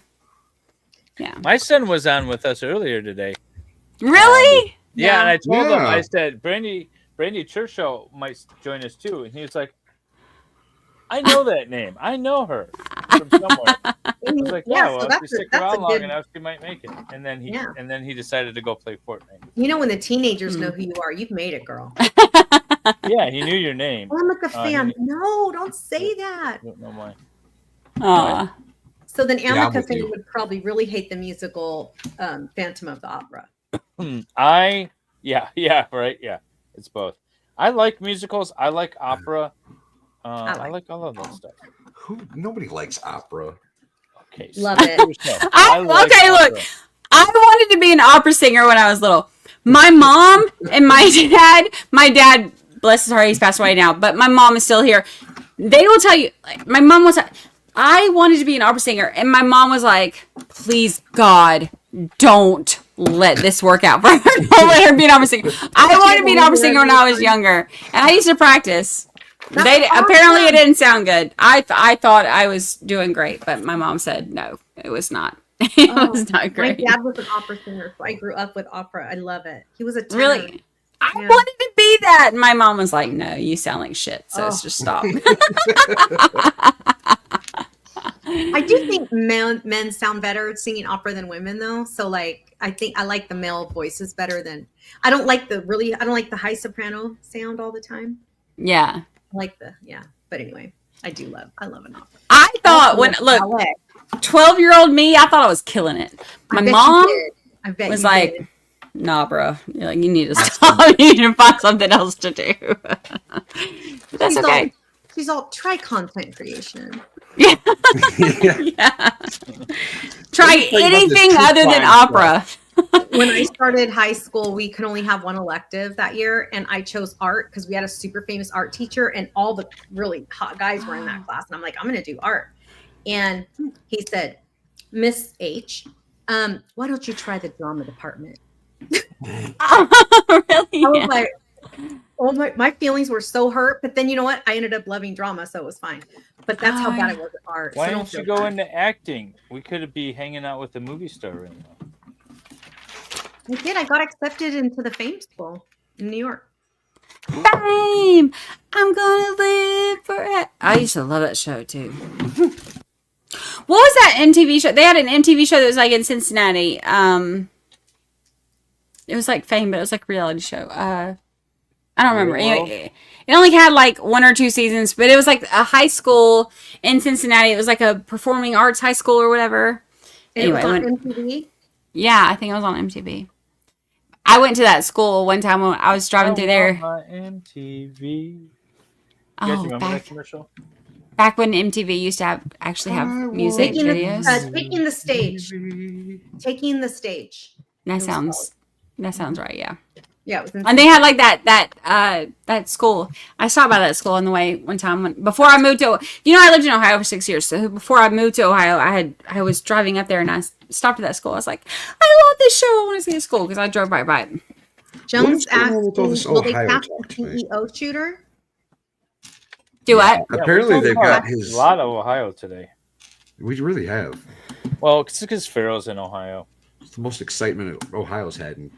My son was on with us earlier today. Really? Yeah, and I told him, Yeah. I said, Brandy Churchill might join us too. And he was like, I know that name. I know her from somewhere. I was like, Yeah, well, so if that's you a- stick that's a around long good- enough, she might make it. And then he decided to go play Fortnite. You know, when the teenagers know who you are, you've made it, girl. Yeah, he knew your name. I'm like a fan. he- No, don't say that. I don't know why. Aw. So then Yeah, I'm Amika with fan you. would probably really hate the musical Phantom of the Opera. Yeah, it's both. I like musicals. I like opera. I like all of that stuff. Nobody likes opera. Okay, Love it. Okay, look. I wanted to be an opera singer when I was little. My mom and my dad, bless his heart, he's passed away now, but my mom is still here. They will tell you, like, my mom was, I wanted to be an opera singer, and my mom was like, please, God, don't let this work out for her. Don't let her be an opera singer. I wanted to be an opera singer when I was younger, and I used to practice. Apparently it didn't sound good. I thought I was doing great, but my mom said no, it was not. It was not great. My dad was an opera singer, so I grew up with opera. I love it. He was a tenor. Really? I wanted to be that. And my mom was like, no, you sound like shit. So it's just stop. I do think men sound better singing opera than women, though. So, like, I think I like the male voices better than I don't like the high soprano sound all the time. Yeah. I like but anyway, I love an opera. I thought 12-year-old me, I thought I was killing it. My mom was like, nah, bro. You're like, you need to stop. You need to find something else to do. But that's okay. She's all try content creation. Yeah. Try anything other than opera. When I started high school, we could only have one elective that year, and I chose art because we had a super famous art teacher, and all the really hot guys were in that class. And I'm like, I'm going to do art. And he said, Miss H, why don't you try the drama department? Really? I was like, oh my feelings were so hurt. But then you know what? I ended up loving drama, so it was fine. But that's how bad I was at art. Why so don't you feel go bad. into acting? We could be hanging out with a movie star right now. I did. I got accepted into the Fame School in New York. Fame. I'm gonna live forever. I used to love that show too. What was that MTV show? They had an MTV show that was like in Cincinnati. It was like Fame, but it was like a reality show. I don't remember. Anyway, it only had like 1 or 2 seasons, but it was like a high school in Cincinnati. It was like a performing arts high school or whatever. Anyway, it was on MTV? Yeah, I think it was on MTV. I went to that school one time when I was driving through there. MTV. You guys remember that commercial? Back when MTV used to actually have music videos. Taking the stage. Taking the stage. That sounds right. Yeah. Yeah, it was and they had like that school. I stopped by that school on the way one time before I moved to. I lived in Ohio for 6 years. So before I moved to Ohio, I was driving up there and I stopped at that school. I was like, I love this show. I want to see the school because I drove right by it. Jones asked, will they Ohio cast talk the CEO shooter? Do what? Apparently they've got his. A lot of Ohio today. We really have. Well, it's because Pharaoh's in Ohio. It's the most excitement Ohio's had in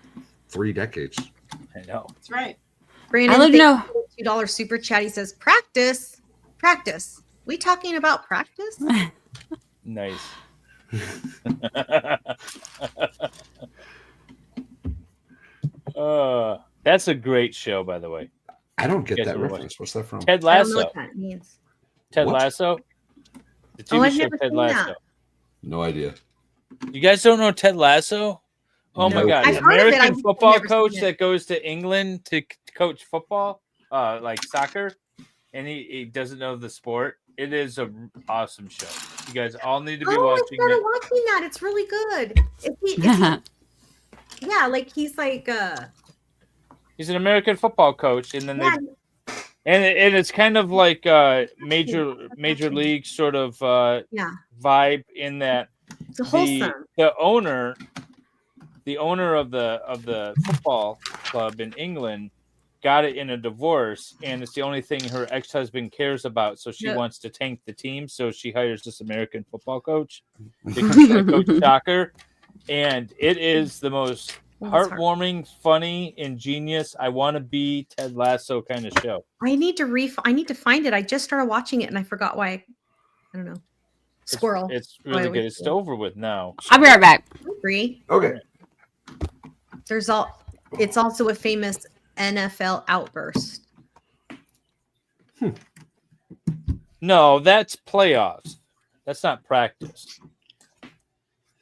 3 decades. I know. That's right. Brandon, I live $2 super chat. He says, practice. We talking about practice? Nice. That's a great show, by the way. I don't get that reference. What's that from? I Ted don't know Lasso. what that means. Ted What? Lasso. The Oh, TV I've show never Ted seen Lasso. that. No idea. You guys don't know Ted Lasso? Oh my No. God! I've heard of it, American I've football never seen coach it. that goes to England to coach football, like soccer, and he doesn't know the sport. It is an awesome show. You guys all need to be I watching started it. watching that. It's really good. Yeah, like he's like He's an American football coach, and then yeah, and it's kind of like major league sort of yeah. vibe in that It's wholesome. the owner of the football club in England got it in a divorce, and it's the only thing her ex-husband cares about. So she Yep. wants to tank the team. So she hires this American football coach to coach soccer, and it is the most heartwarming, funny, ingenious. I want to be Ted Lasso kind of show. I need to find it. I just started watching it and I forgot why. I don't know. Squirrel. It's really good. It's over with now. I'll be right back. I agree. Okay. It's also a famous NFL outburst. No, that's playoffs. That's not practice.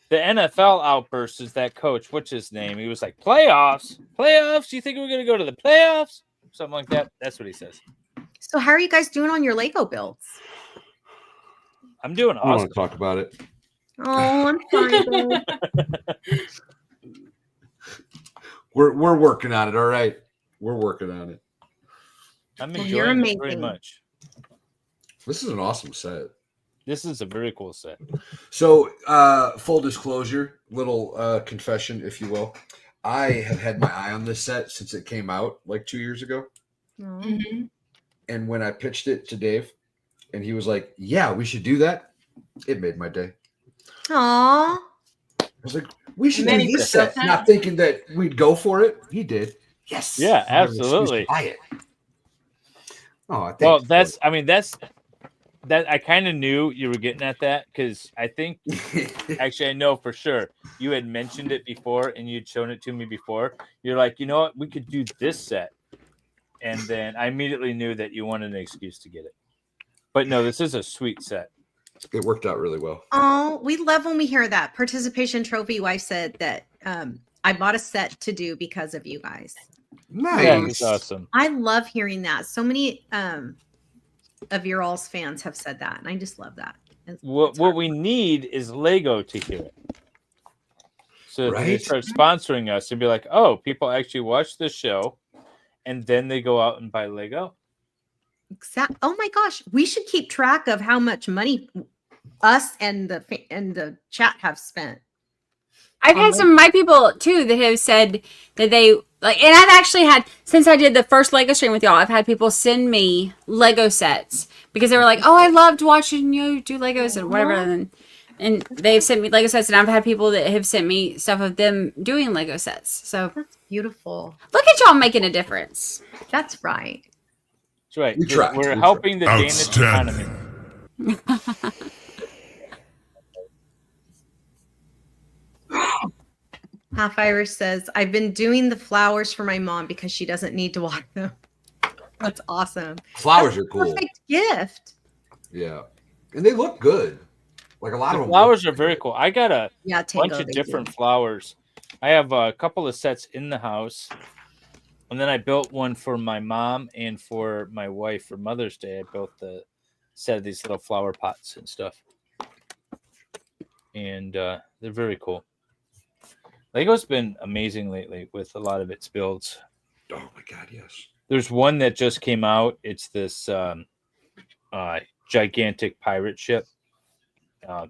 The NFL outburst is that coach. What's his name? He was like, playoffs? Playoffs? You think we're going to go to the playoffs? Something like that. That's what he says. So how are you guys doing on your Lego builds? I'm doing I awesome. want to talk about it. Oh, I'm sorry. babe. We're working on it. All right. We're working on it. I'm Well, you're enjoying it very amazing. much. This is an awesome set. This is a very cool set. So, full disclosure, little confession, if you will. I have had my eye on this set since it came out like 2 years ago. Oh. And when I pitched it to Dave and he was like, yeah, we should do that, it made my day. Aw. I was like, we should And then do he this put set, that not thinking that we'd go for it. He did. Yes. Yeah, I have an excuse to absolutely. buy it. Oh, I think. Well, that's that I kind of knew you were getting at that because I think actually I know for sure you had mentioned it before and you'd shown it to me before. You're like, you know what, we could do this set, and then I immediately knew that you wanted an excuse to get it. But no, this is a sweet set. It worked out really well. Oh, we love when we hear that. Participation trophy wife said that I bought a set to do because of you guys. Nice. Yeah, it's awesome. I love hearing that. So many of your all's fans have said that, and I just love that. What we need is Lego to hear it. So that they Right? start sponsoring us and be like, oh, people actually watch this show, and then they go out and buy Lego. Exactly. Oh my gosh, we should keep track of how much money us and the chat have spent. I've had some of my people too that have said that they like, and I've actually had, since I did the first Lego stream with y'all, I've had people send me Lego sets because they were like, oh, I loved watching you do Legos and whatever. And they've sent me Lego sets, and I've had people that have sent me stuff of them doing Lego sets. So That's beautiful. look at y'all making a difference. That's right. That's right. We tried. We're We helping the Danish Outstanding. economy. Half Irish says, I've been doing the flowers for my mom because she doesn't need to water them. That's awesome. Flowers That's are cool. Perfect gift. Yeah, and they look good. Like a lot The of them. flowers are very cool. I got a bunch Tango, of they different do. flowers. I have a couple of sets in the house, and then I built one for my mom and for my wife for Mother's Day. I built the set of these little flower pots and stuff, and they're very cool. Lego's been amazing lately with a lot of its builds. Oh my god, yes. There's one that just came out. It's this gigantic pirate ship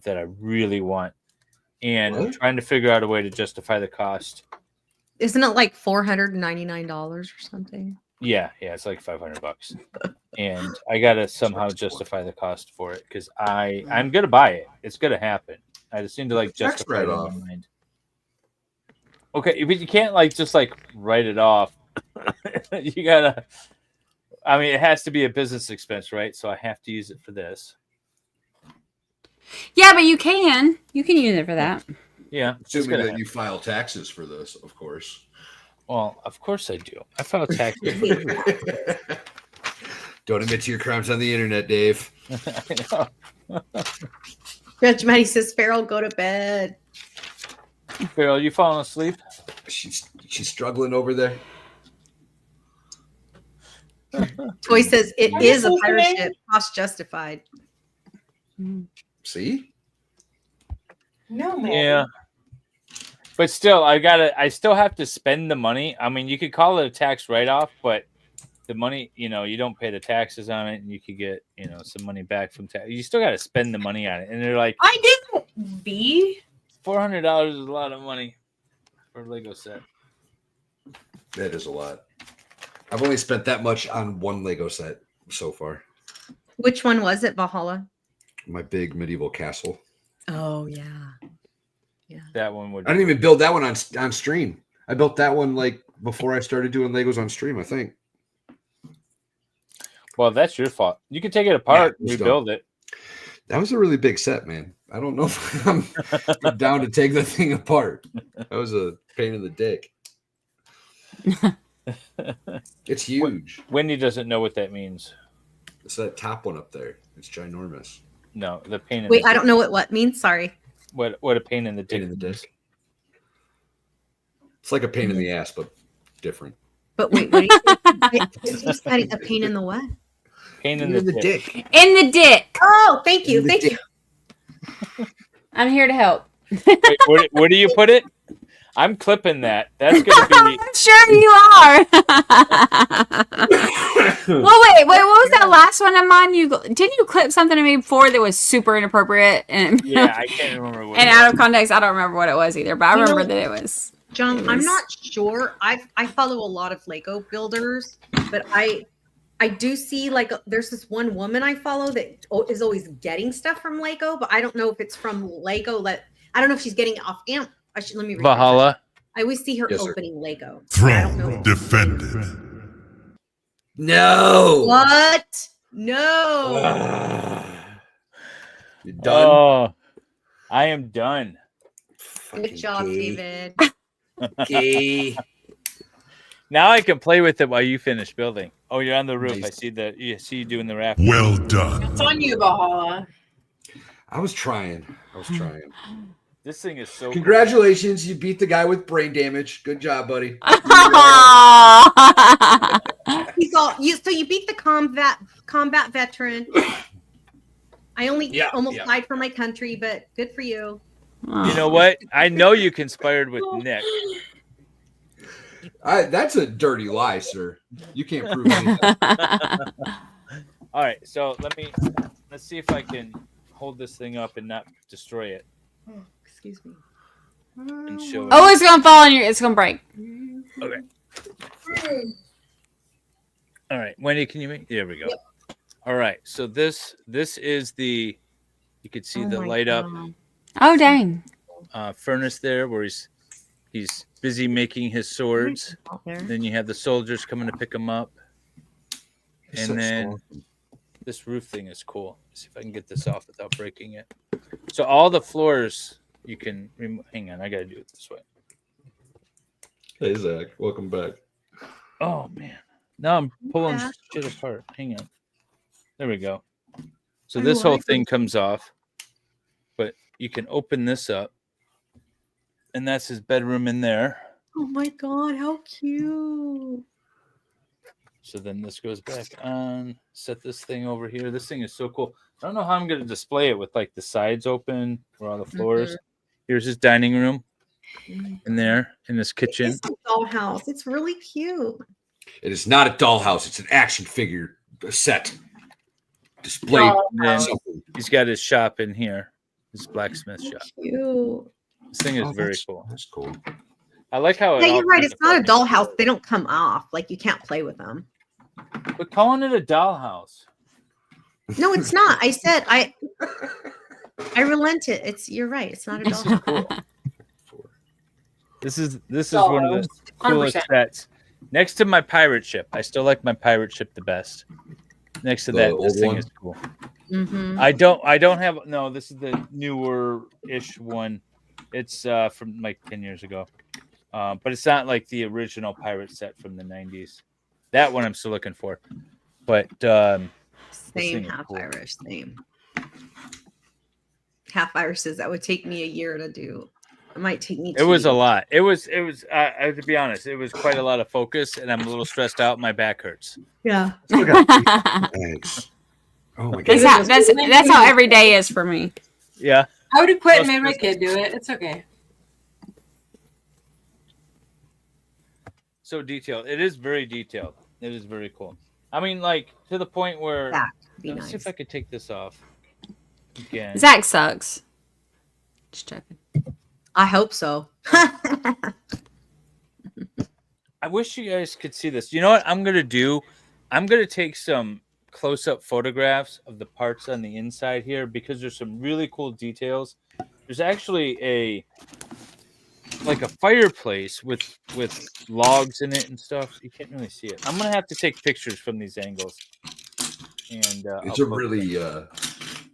that I really want, and I'm trying to figure out a way to justify the cost. Isn't it like $499 or something? Yeah, it's like $500, and I gotta somehow justify the cost for it because I'm gonna buy it. It's gonna happen. I just need to like justify it in my mind. Okay, but you can't like just like write it off. You gotta. I mean, it has to be a business expense, right? So I have to use it for this. Yeah, but you can use it for that. Yeah, Assuming that you file taxes for this, of course. Well, of course I do. I file taxes. Don't admit to your crimes on the internet, Dave. I know. Judge Maddie says, Farrell, go to bed. Farrell, you falling asleep? She's struggling over there. Toy says it is a pirate ship, cost justified. See? No, man. Yeah. But still, I still have to spend the money. I mean, you could call it a tax write-off, but the money, you don't pay the taxes on it, and you could get, some money back from tax. You still got to spend the money on it. And they're like, I didn't be. $400 is a lot of money for a Lego set. That is a lot. I've only spent that much on one Lego set so far. Which one was it, Valhalla? My big medieval castle. Oh, yeah. That one would. I didn't even build that one on stream. I built that one like before I started doing Legos on stream, I think. Well, that's your fault. You can take it apart and rebuild it. That was a really big set, man. I don't know if I'm down to take the thing apart. That was a pain in the dick. It's huge. Wendy doesn't know what that means. It's that top one up there. It's ginormous. No, the pain in Wait, the I don't know what means. Sorry. What a pain in the dick. Pain in the dick. It's like a pain in the ass, but different. But wait, what you said a pain in the what? Pain in the dick. In the dick. Oh, thank you. Thank you. I'm here to help. Wait, where do you put it? I'm clipping that. That's gonna be. I'm sure you are. Well, wait. What was that last one of mine? Didn't you clip something to me before that was super inappropriate and Yeah, I can't remember what. and out of context? I don't remember what it was either, but I remember that it was. John, I'm not sure. I follow a lot of Lego builders, but I do see like there's this one woman I follow that is always getting stuff from Lego, but I don't know if it's from Lego. I don't know if she's getting it off Amp. Let me read Valhalla. I always see her Yes, sir. opening Lego. Throne defended. No. What? No. You done? Oh, I am done. Good job, David. Okay. Now I can play with it while you finish building. Oh, you're on the roof. Nice. I see you doing the raft. Well done. It's on you, Valhalla. I was trying. This thing is so. Congratulations, you beat the guy with brain damage. Good job, buddy. He's all so you beat the combat veteran. I only almost died for my country, but good for you. You know what? I know you conspired with Nick. That's a dirty lie, sir. You can't prove anything. All right, so let's see if I can hold this thing up and not destroy it. Oh, excuse me. And show it. Oh, it's gonna fall on you. It's gonna break. Okay. All right, Wendy, can you make? There we go. Yep. All right, so this is the. You can see the light up Oh dang! furnace there, where he's busy making his swords. Then you have the soldiers coming to pick him up, and then this roof thing is cool. Let's see if I can get this off without breaking it. So all the floors you can hang on. I gotta do it this way. Hey Zach, welcome back. Oh man. Now I'm pulling Yeah. shit apart. Hang on. There we go. So I this whole like thing them. comes off, but you can open this up, and that's his bedroom in there. Oh my god, how cute! So then this goes back on. Set this thing over here. This thing is so cool. I don't know how I'm going to display it with like the sides open where all the floors. Here's his dining room in there in this kitchen. It's a dollhouse. It's really cute. It is not a dollhouse. It's an action figure set. Displayed. Then he's got his shop in here. His blacksmith shop. Cute. This thing is very cool. That's cool. I like how Yeah, you're right. It's not a dollhouse. They don't come off. Like you can't play with them. But calling it a dollhouse. No, it's not. I said I relented. You're right. It's not a dollhouse. This is one of the coolest 100%. sets. Next to my pirate ship. I still like my pirate ship the best. Next to The that, old this thing one? is cool. Mm-hmm. I don't have no, this is the newer-ish one. It's from like 10 years ago. But it's not like the original pirate set from the 90s. That one I'm still looking for. But Same thing is half cool. Irish, same. Half Irishes that would take me a year to do. It might take me. It was 2 a lot. It was. To be honest, it was quite a lot of focus, and I'm a little stressed out. My back hurts. Yeah. Thanks. Oh my god. That's how every day is for me. Yeah. I would have quit and made my kid do it. It's okay. So detailed. It is very detailed. It is very cool. I mean, like to the point where. That would be Let's see if nice. I could take this off. Again. Zach sucks. Just checking. I hope so. I wish you guys could see this. You know what I'm gonna do? I'm gonna take some close-up photographs of the parts on the inside here because there's some really cool details. There's actually a fireplace with logs in it and stuff. You can't really see it. I'm gonna have to take pictures from these angles. And It's a really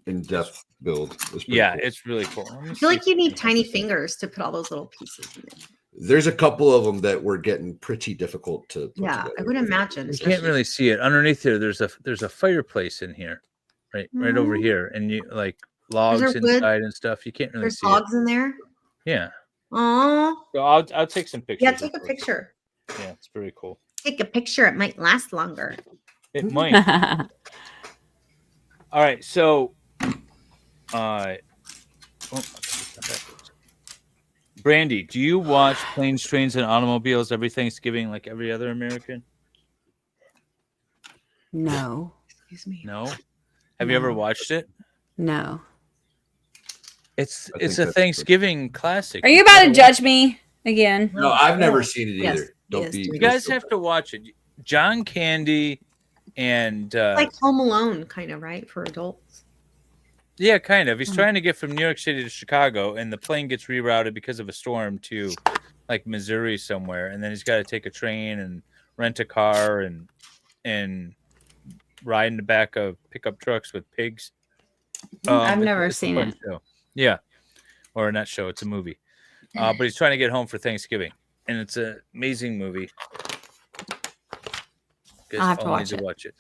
in-depth build. yeah, cool. it's really cool. I feel like you need tiny fingers to put all those little pieces in it. There's a couple of them that were getting pretty difficult to put Yeah, together. I would imagine. You can't really see it underneath there. There's a fireplace in here, right over here, and you like logs there wood? inside and stuff. You can't really There's see logs it. in there. Yeah. Oh. So I'll take some pictures. Yeah, take a of it. picture. Yeah, it's very cool. Take a picture. It might last longer. It might. All right, so Brandy, do you watch Planes, Trains, and Automobiles every Thanksgiving like every other American? No. Excuse me. No. Have you ever watched it? No. It's I think a that's Thanksgiving classic. Are you about to judge me again? No, I've never seen it Yes, either. Don't yes, be. do You guys have to watch it. John Candy and Like Home Alone, kind of, right? For adults. yeah, kind of. He's trying to get from New York City to Chicago, and the plane gets rerouted because of a storm to like Missouri somewhere, and then he's got to take a train and rent a car and ride in the back of pickup trucks with pigs. I've never it's a seen fun it. show. Yeah, or not show. It's a movie, but he's trying to get home for Thanksgiving, and it's an amazing movie. You guys I'll have to all watch need it. watch it.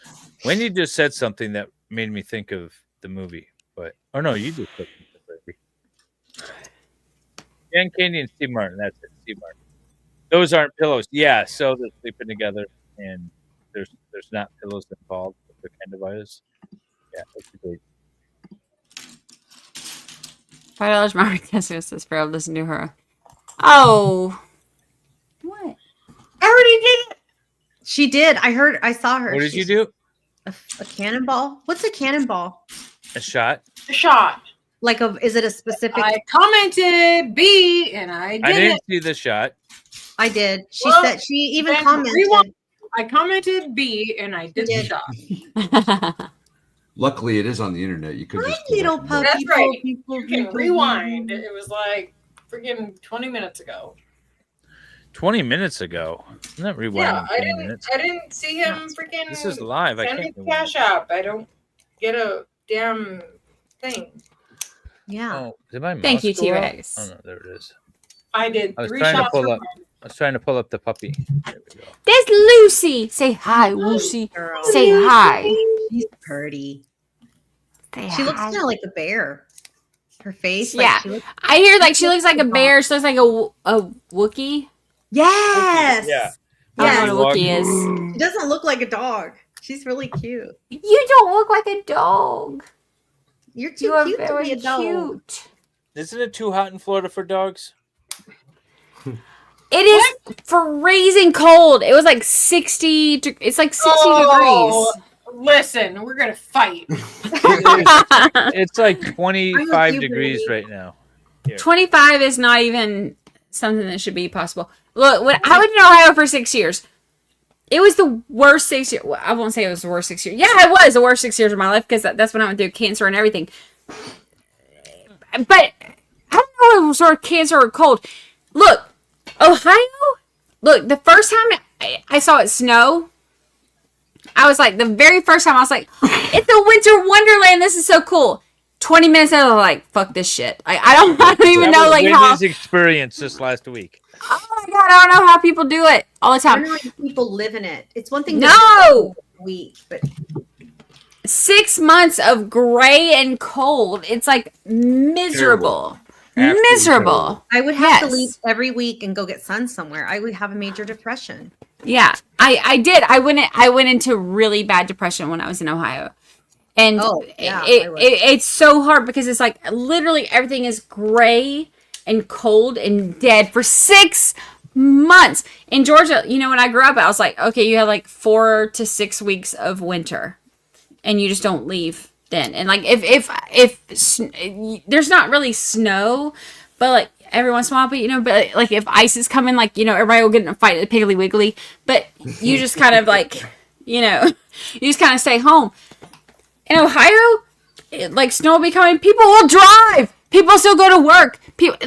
Wendy just said something that made me think of the movie, but oh no, you just said something. Jan Candy and Steve Martin. That's it, Steve Martin. Those aren't pillows. Yeah, so they're sleeping together, and there's not pillows involved, but there kind of is. Yeah, that's a great. $5 more because this for listen to her. Oh. What? I already did it. She did. I saw her. What did you She's- do? A cannonball? What's a cannonball? A shot? A shot. Like is it a specific? I commented B and I did I didn't it. see the shot. I did. She Well, said she even then commented. rewind. I commented B and I did the did. shot. Luckily, it is on the internet. You could Hi, just go little back and look. puppy. That's right. People, You can rewind. It was like freaking 20 minutes ago. 20 minutes ago. I'm not rewinding Yeah, 20 minutes. I didn't see him freaking. This is live. I Send me can't the rewind. cash app. I don't get a damn thing. Yeah. Oh, did my mouse Thank you, go out? T-Rex. Oh no, there it is. I did I was 3 trying to shots pull for up. mine. I was trying to pull up the puppy. There we go. There's Lucy. Say hi, Lucy. Girl. Say hi. She's pretty. Say She looks hi. kind of like a bear. Her face. Yeah. She looks, I hear like she looks like a bear. She looks like a Wookiee. yes. Yeah. I Yes. don't know what a Wookiee is. She doesn't look like a dog. She's really cute. You don't look like a dog. You're too You are cute to very be a dog. cute. Isn't it too hot in Florida for dogs? It is freezing cold. It was like 60. It's like 60 Oh, listen, we're gonna fight. It's like 25 you, degrees baby. right now. Here. 25 is not even something that should be possible. Look, when I lived in Ohio for 6 years, it was the worst 6 years. Well, I won't say it was the worst 6 years. Yeah, it was the worst 6 years of my life because that's when I went through cancer and everything. But I don't know if it was sort of cancer or cold. Look, Ohio. Look, the first time I saw it snow, I was like, the very first time I was like, it's a winter wonderland. This is so cool. 20 minutes later, I was like, fuck this shit. I don't even know like how. Whitney's experience this last week. Oh my god, I don't know how people do it all the I time. don't know how people live in it. It's one thing. No! A week, but 6 months of gray and cold. It's like miserable. Absolutely Miserable. terrible. I would have to Yes. leave every week and go get sun somewhere. I would have a major depression. Yeah, I did. I went into really bad depression when I was in Ohio. And Oh, yeah, it, I would. it's so hard because it's like literally everything is gray and cold and dead for 6 months. In Georgia, you know, when I grew up, I was like, okay, you have like 4 to 6 weeks of winter and you just don't leave then. And like there's not really snow, but like every once in a while, but you know, but like if ice is coming, like, you know, everybody will get in a fight at the Piggly Wiggly, but you just kind of like, you know, you just kind of stay home. In Ohio, like snow will be coming. People will drive. People still go to work. People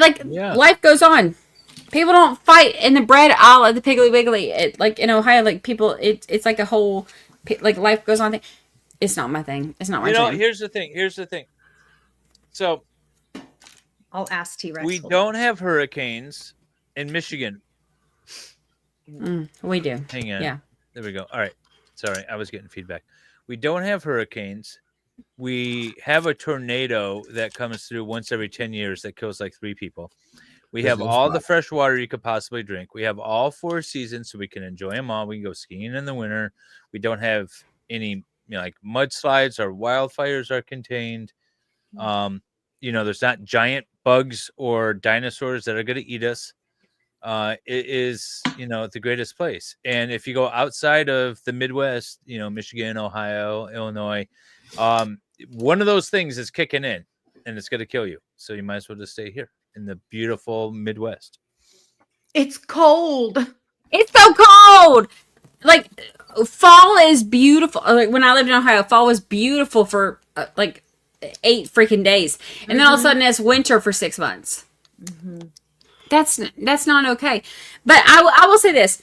life goes on. People don't fight in the bread aisle at the Piggly Wiggly. Like in Ohio, like people, it's like a whole like life goes on thing. It's not my thing. It's not my jam. Here's the thing. So I'll ask T-Rex. we don't have hurricanes in Michigan. We do. Hang on. Yeah. There we go. All right. Sorry, I was getting feedback. We don't have hurricanes. We have a tornado that comes through once every 10 years that kills like 3 people. We have all the fresh water you could possibly drink. We have all 4 seasons, so we can enjoy them all. We can go skiing in the winter. We don't have any, you know, like mudslides or wildfires are contained. You know, there's not giant bugs or dinosaurs that are going to eat us. It is, you know, the greatest place. And if you go outside of the Midwest, you know, Michigan, Ohio, Illinois, one of those things is kicking in and it's going to kill you. So you might as well just stay here in the beautiful Midwest. It's cold. It's so cold. Like fall is beautiful. Like when I lived in Ohio, fall was beautiful for like 8 freaking days, and then all of a sudden it's winter for 6 months. That's not okay. But I will say this: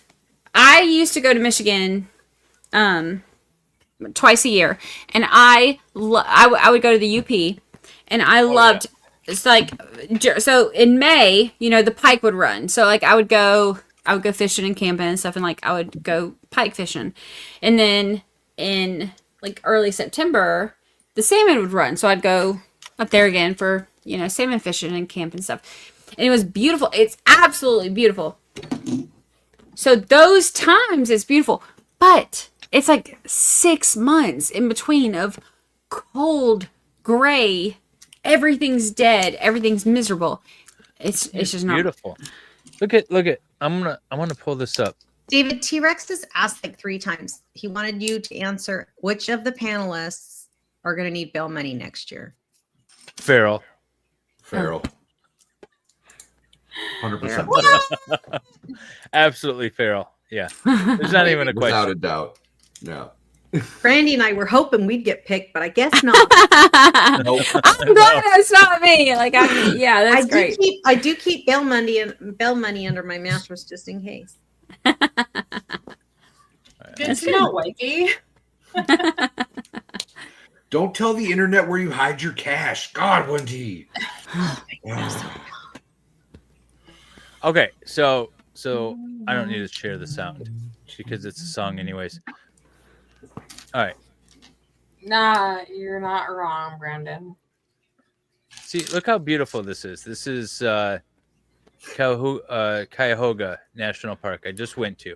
I used to go to Michigan, twice a year, and I would go to the UP, and I loved. It's like so in May, you know, the pike would run. So like I would go fishing and camping and stuff, and like I would go pike fishing, and then in like early September, the salmon would run. So I'd go up there again for, you know, salmon fishing and camp and stuff. And it was beautiful. It's absolutely beautiful. So those times it's beautiful, but it's like 6 months in between of cold, gray, everything's dead, everything's miserable. It's just not beautiful. Look at I want to pull this up. David, T-Rex has asked like 3 times. He wanted you to answer which of the panelists are going to need bail money next year. Farrell. 100%. Absolutely Farrell. Yeah. There's not even a question. Without a doubt. No. Brandy and I were hoping we'd get picked, but I guess not. Nope. I'm glad it's not me. Like that's great. I do keep bail money under my mattress just in case. Good to know, Wakey. Don't tell the internet where you hide your cash. God, Wendy. Okay, so So I don't need to share the sound because it's a song anyways. All right. Nah, you're not wrong, Brandon. See, look how beautiful this is. This is Cuyahoga National Park I just went to.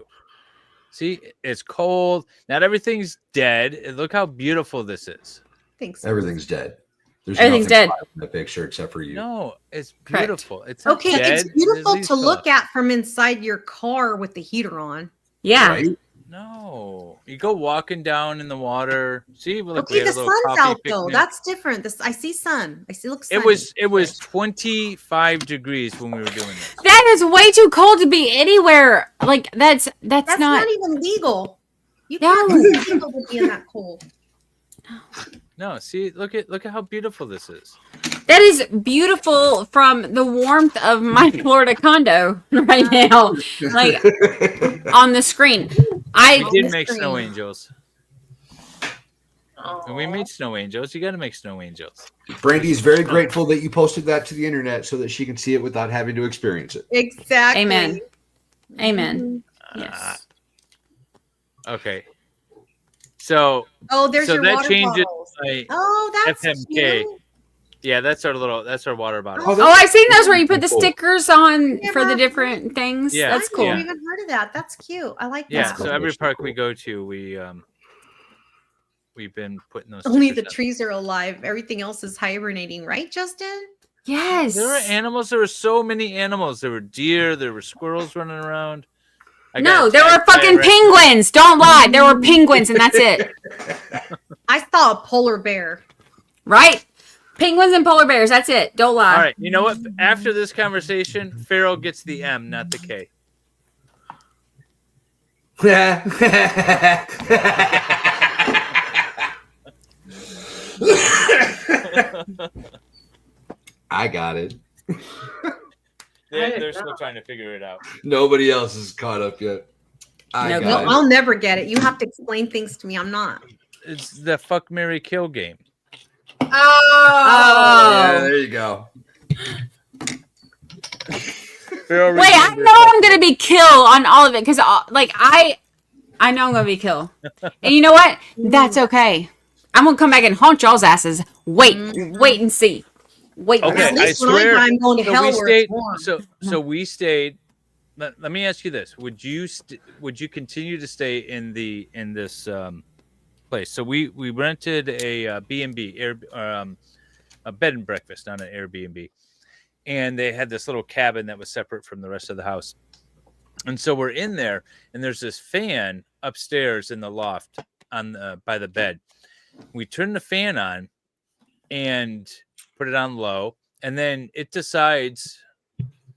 See, it's cold. Not everything's dead. Look how beautiful this is. Thanks. Everything's dead. There's Everything's nothing dead. alive in the picture except for you. No, it's Correct. beautiful. It's not Okay, dead. it's beautiful Lily's to still look up. at from inside your car with the heater on. Yeah. Right? No, you go walking down in the water. See, look, we Okay, had the a little sun's coffee out though. picnic. That's different. This I see sun. I see looks. It was 25 degrees when we were doing this. That is way too cold to be anywhere. Like that's That's not. not even legal. You No. can't it's legal to be in that cold. No, see, look at how beautiful this is. That is beautiful from the warmth of my Florida condo right now, like on the screen. We did make snow angels. And we made snow angels. You got to make snow angels. Brandy's very grateful that you posted that to the internet so that she can see it without having to experience it. Exactly. Amen. Amen. Yes. Okay. So There's so your that water changes bottles. my That's FMK. cute. Yeah, that's our water bottle. Oh, I've seen those where you put the Cool. stickers on Yeah, for the Bob. different things. Yeah. That's cool. I've never even heard of that. That's cute. I like Yeah, that. so every park we go to, we've been putting those. Only the stickers up. trees are alive. Everything else is hibernating, right, Justin? Yes. There were animals. There were so many animals. There were deer. There were squirrels running around. No, there were fucking penguins. penguins. Don't lie. There were penguins, and that's it. I saw a polar bear. Right? Penguins and polar bears. That's it. Don't lie. All right. You know what? After this conversation, Farrell gets the M, not the K. I got it. They're still trying to figure it out. Nobody else is caught up yet. I No, got it. I'll never get it. You have to explain things to me. I'm not. It's the fuck, marry, kill game. Yeah, there you go. Farrell Wait, I know I'm gonna be kill on all of it because, like, I know I'm gonna be kill, and you know what? That's okay. I'm gonna come back and haunt y'all's asses. Wait and see. Wait. Okay, At I least when I swear. die, I'm going to hell where it's warm. So we stayed. Let me ask you this: would you continue to stay in this place? So we rented a B&B, a bed and breakfast, not an Airbnb, and they had this little cabin that was separate from the rest of the house. And so we're in there, and there's this fan upstairs in the loft by the bed. We turn the fan on and put it on low, and then it decides,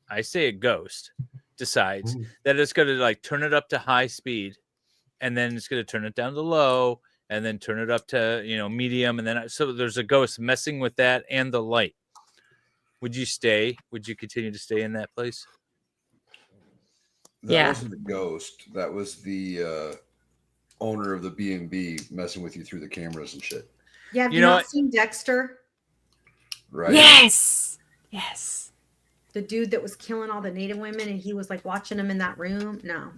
I say a ghost decides that it's going to like turn it up to high speed, and then it's going to turn it down to low, and then turn it up to medium, and then so there's a ghost messing with that and the light. Would you stay? Would you continue to stay in that place? That wasn't the ghost. That was the owner of the B&B messing with you through the cameras and shit. Yeah, have you not seen Dexter? Right. Yes. Yes. The dude that was killing all the Native women, and he was like watching them in that room. No.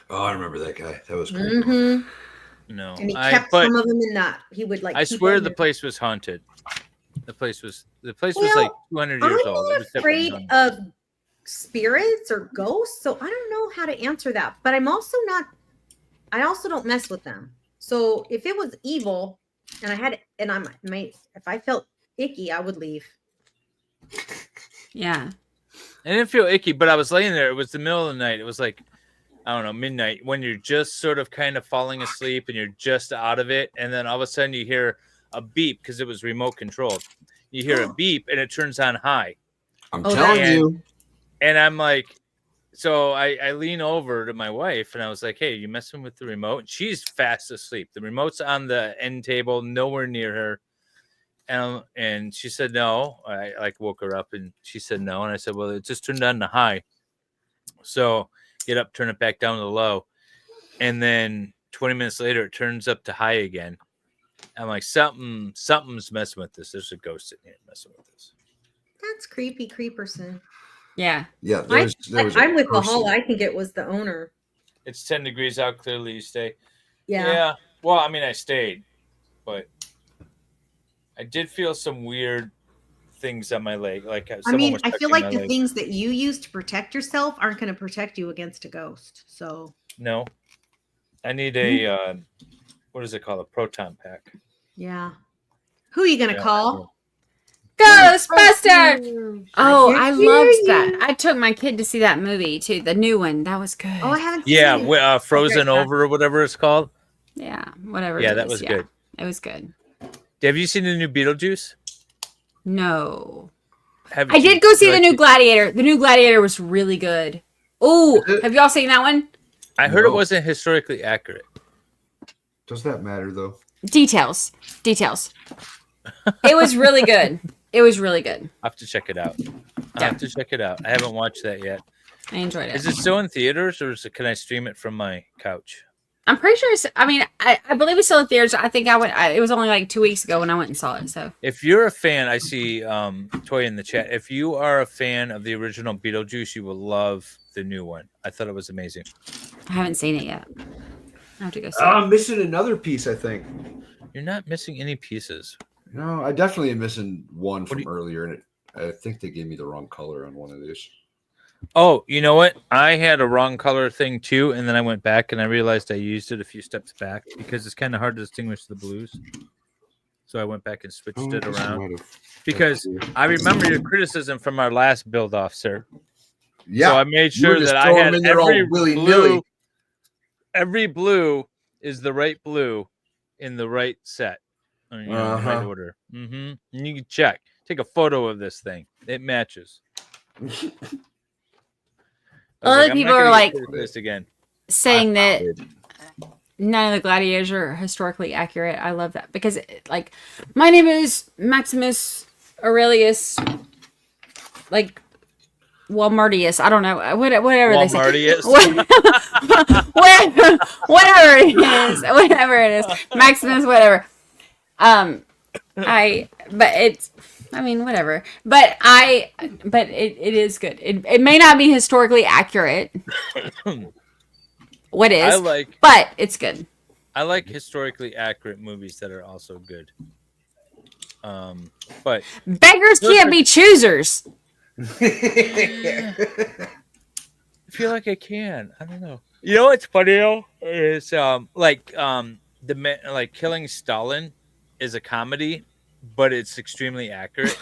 Oh, I remember that guy. That was cool. Mm-hmm. No. And he kept some of them in that. He would like. I keep swear them the in- place was haunted. The place was like Well, 200 years I'm old. It not was definitely afraid haunted. of spirits or ghosts, so I don't know how to answer that. But I'm also not. I also don't mess with them. So if it was evil, and I had, and if I felt icky, I would leave. Yeah. I didn't feel icky, but I was laying there. It was the middle of the night. It was like, I don't know, midnight, when you're just sort of kind of falling asleep and you're just out of it. And then all of a sudden you hear a beep because it was remote controlled. You hear a beep and it turns on high. I'm telling you. And I'm like, so I lean over to my wife and I was like, hey, you messing with the remote? And she's fast asleep. The remote's on the end table, nowhere near her. And she said no. I like woke her up and she said no. And I said, well, it just turned on to high. So get up, turn it back down to low. And then 20 minutes later, it turns up to high again. I'm like, something's messing with this. There's a ghost in here messing with this. That's creepy, creeperson. Yeah. Yeah, there was I'm with person. Valhalla. I think it was the owner. It's 10 degrees out. Clearly, you stay. Yeah. Well, I mean, I stayed, but I did feel some weird things on my leg. Like I someone mean, was I feel touching like my the leg. things that you use to protect yourself aren't going to protect you against a ghost. So No, I need a what is it called? A proton pack. yeah. Who are you going to call? Ghostbusters! Oh, can't I hear loved that. you. I took my kid to see that movie too, the new one. That was good. Oh, I haven't Yeah, seen it. Frozen Over or whatever it's called. Yeah, whatever. Yeah, it that is, was yeah. good. It was good. Have you seen the new Beetlejuice? No. Haven't I you? did go see Like the new it? Gladiator. The new Gladiator was really good. Oh, have y'all seen that one? I heard it wasn't historically accurate. Does that matter though? Details. It was really good. It was really good. I have to check it out. I have to check it out. I haven't watched that yet. I enjoyed it. Is it still in theaters, or can I stream it from my couch? I'm pretty sure it's, I mean, I believe it's still in theaters. I think it was only like 2 weeks ago when I went and saw it. So If you're a fan, I see Toy in the chat. If you are a fan of the original Beetlejuice, you will love the new one. I thought it was amazing. I haven't seen it yet. I have to go see I'm missing another piece, I think. You're not missing any pieces. No, I definitely am missing one from earlier, and I think they gave me the wrong color on one of these. Oh, you know what? I had a wrong color thing too, and then I went back and I realized I used it a few steps back because it's kind of hard to distinguish the blues. So I went back and switched it around because I remember your criticism from our last build off, sir. Yeah, so I made sure that I had every blue is the right blue in the right set, in the right order. And you can check. Take a photo of this thing. It matches. Other people are like this again. saying that none of the gladiators are historically accurate. I love that because, like, my name is Maximus Aurelius, like Walmartius. I don't know, whatever they say. Walmartius. Whatever it is, Maximus, whatever. Whatever. But it is good. It may not be historically accurate. But it's good. I like historically accurate movies that are also good. But beggars can't be choosers. I feel like I can. I don't know. You know what's funny though is killing Stalin is a comedy, but it's extremely accurate.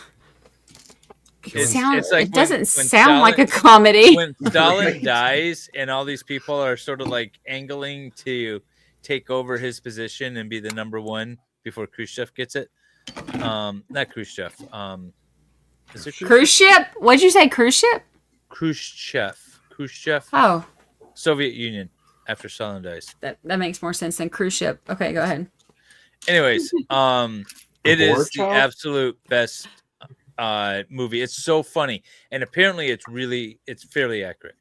It doesn't sound like a comedy. When Stalin dies and all these people are sort of like angling to take over his position and be the number one before Khrushchev gets it. Not Khrushchev. Is it cruise ship? What'd you say? Cruise ship? Khrushchev. Oh. Soviet Union after Stalin dies. That makes more sense than cruise ship. Okay, go ahead. Anyways, it is the absolute best movie. It's so funny, and apparently it's fairly accurate.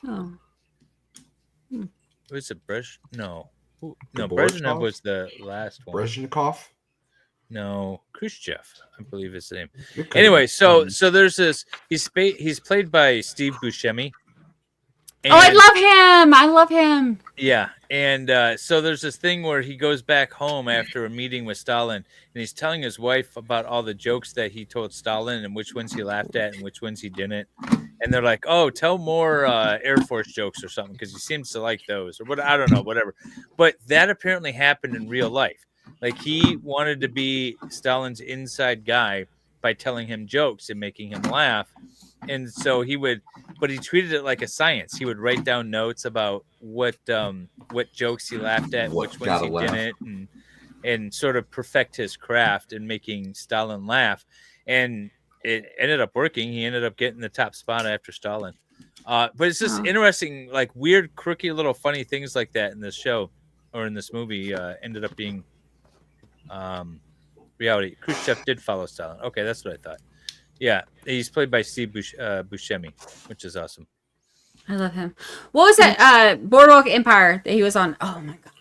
Oh. Was it No, Brezhnev was the last one. Brezhnikov? No, Khrushchev, I believe is the name. Anyway, so there's this. He's played by Steve Buscemi. I love him. Yeah, and so there's this thing where he goes back home after a meeting with Stalin, and he's telling his wife about all the jokes that he told Stalin and which ones he laughed at and which ones he didn't. And they're like, "Oh, tell more Air Force jokes or something," because he seems to like those, or what? I don't know, whatever. But that apparently happened in real life. Like he wanted to be Stalin's inside guy by telling him jokes and making him laugh. And so but he treated it like a science. He would write down notes about what jokes he laughed at, which ones he didn't, and sort of perfect his craft in making Stalin laugh. And it ended up working. He ended up getting the top spot after Stalin. But it's just interesting, like weird, crooked little funny things like that in this show or in this movie ended up being reality. Khrushchev did follow Stalin. Okay, that's what I thought. Yeah, he's played by Steve Buscemi, which is awesome. I love him. What was that Boardwalk Empire that he was on? Oh my god.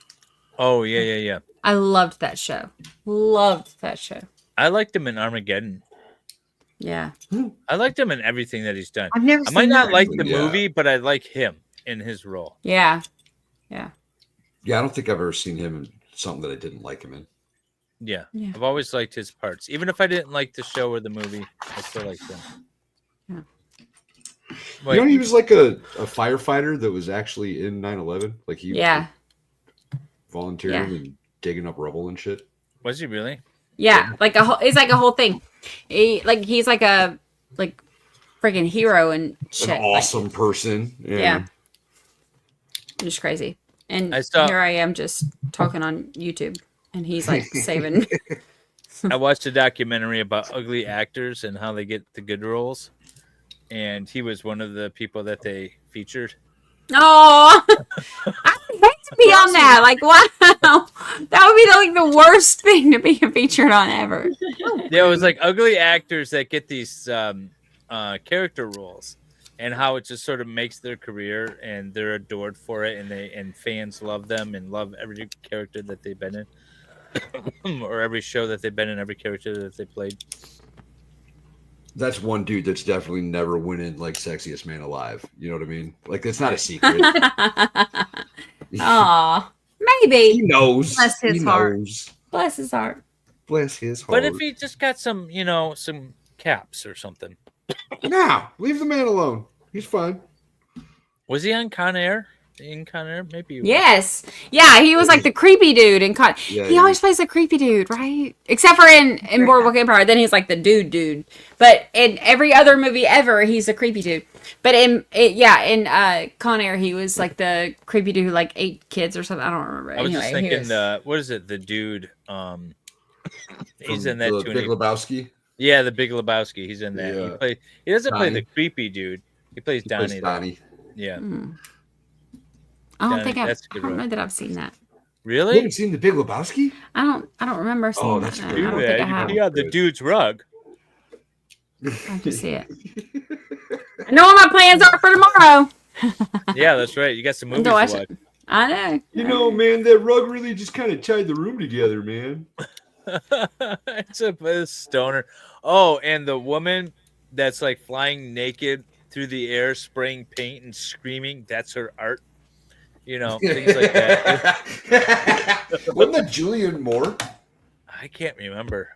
Oh yeah. I loved that show. I liked him in Armageddon. Yeah. I liked him in everything that he's done. I've never I might seen not that. like the Yeah. movie, but I like him in his role. Yeah. Yeah. Yeah, I don't think I've ever seen him in something that I didn't like him in. Yeah. Yeah. I've always liked his parts. Even if I didn't like the show or the movie, I still liked him. Yeah. Wait, You know, he was like a firefighter that was actually in 9/11. Like he Yeah. volunteering Yeah. and digging up rubble and shit. was he really? Yeah. Like it's like a whole thing. He's like a freaking hero and shit. An awesome person. Yeah. Just crazy. And here I am just talking on YouTube, and he's like saving. I watched a documentary about ugly actors and how they get the good roles, and he was one of the people that they featured. Oh, I would hate to be on that. Like, wow, that would be like the worst thing to be featured on ever. Yeah, it was like ugly actors that get these character roles, and how it just sort of makes their career, and they're adored for it, and fans love them and love every character that they've been in, or every show that they've been in, every character that they played. That's one dude that's definitely never winning like sexiest man alive. You know what I mean? Like it's not a secret. Aw, maybe. He knows. Bless his He heart. knows. Bless his heart. Bless his heart. But if he just got some, some caps or something. Nah, leave the man alone. He's fine. Was he on Con Air? In Con Air? Maybe. He was. Yes. Yeah, he was like the creepy dude in Con. Yeah, he always plays the creepy dude, right? Except for in Boardwalk Empire, then he's like the dude. But in every other movie ever, he's a creepy dude. But in Con Air, he was like the creepy dude who like ate kids or something. I don't remember. I was just Anyway, thinking, what is it? The dude, he's in that the too. Big Lebowski. Yeah, the Big Lebowski. He's in that. Yeah. He doesn't play Donnie. the creepy dude. He plays He Donnie. plays though. Donnie. Yeah. I don't Donnie, think that's a I good don't know role. that I've seen that. You Really? haven't seen the Big Lebowski? I don't remember seeing Oh, that. that's no. great. I don't think I You have. pee on the dude's rug. I have to see it. I know what my plans are for tomorrow. Yeah, that's right. You got some I'm movies gonna to watch watch. it. I know. You know, man, that rug really just kind of tied the room together, man. It's a stoner. Oh, and the woman that's like flying naked through the air, spraying paint and screaming. That's her art. Things like that. Wasn't that Julianne Moore? I can't remember.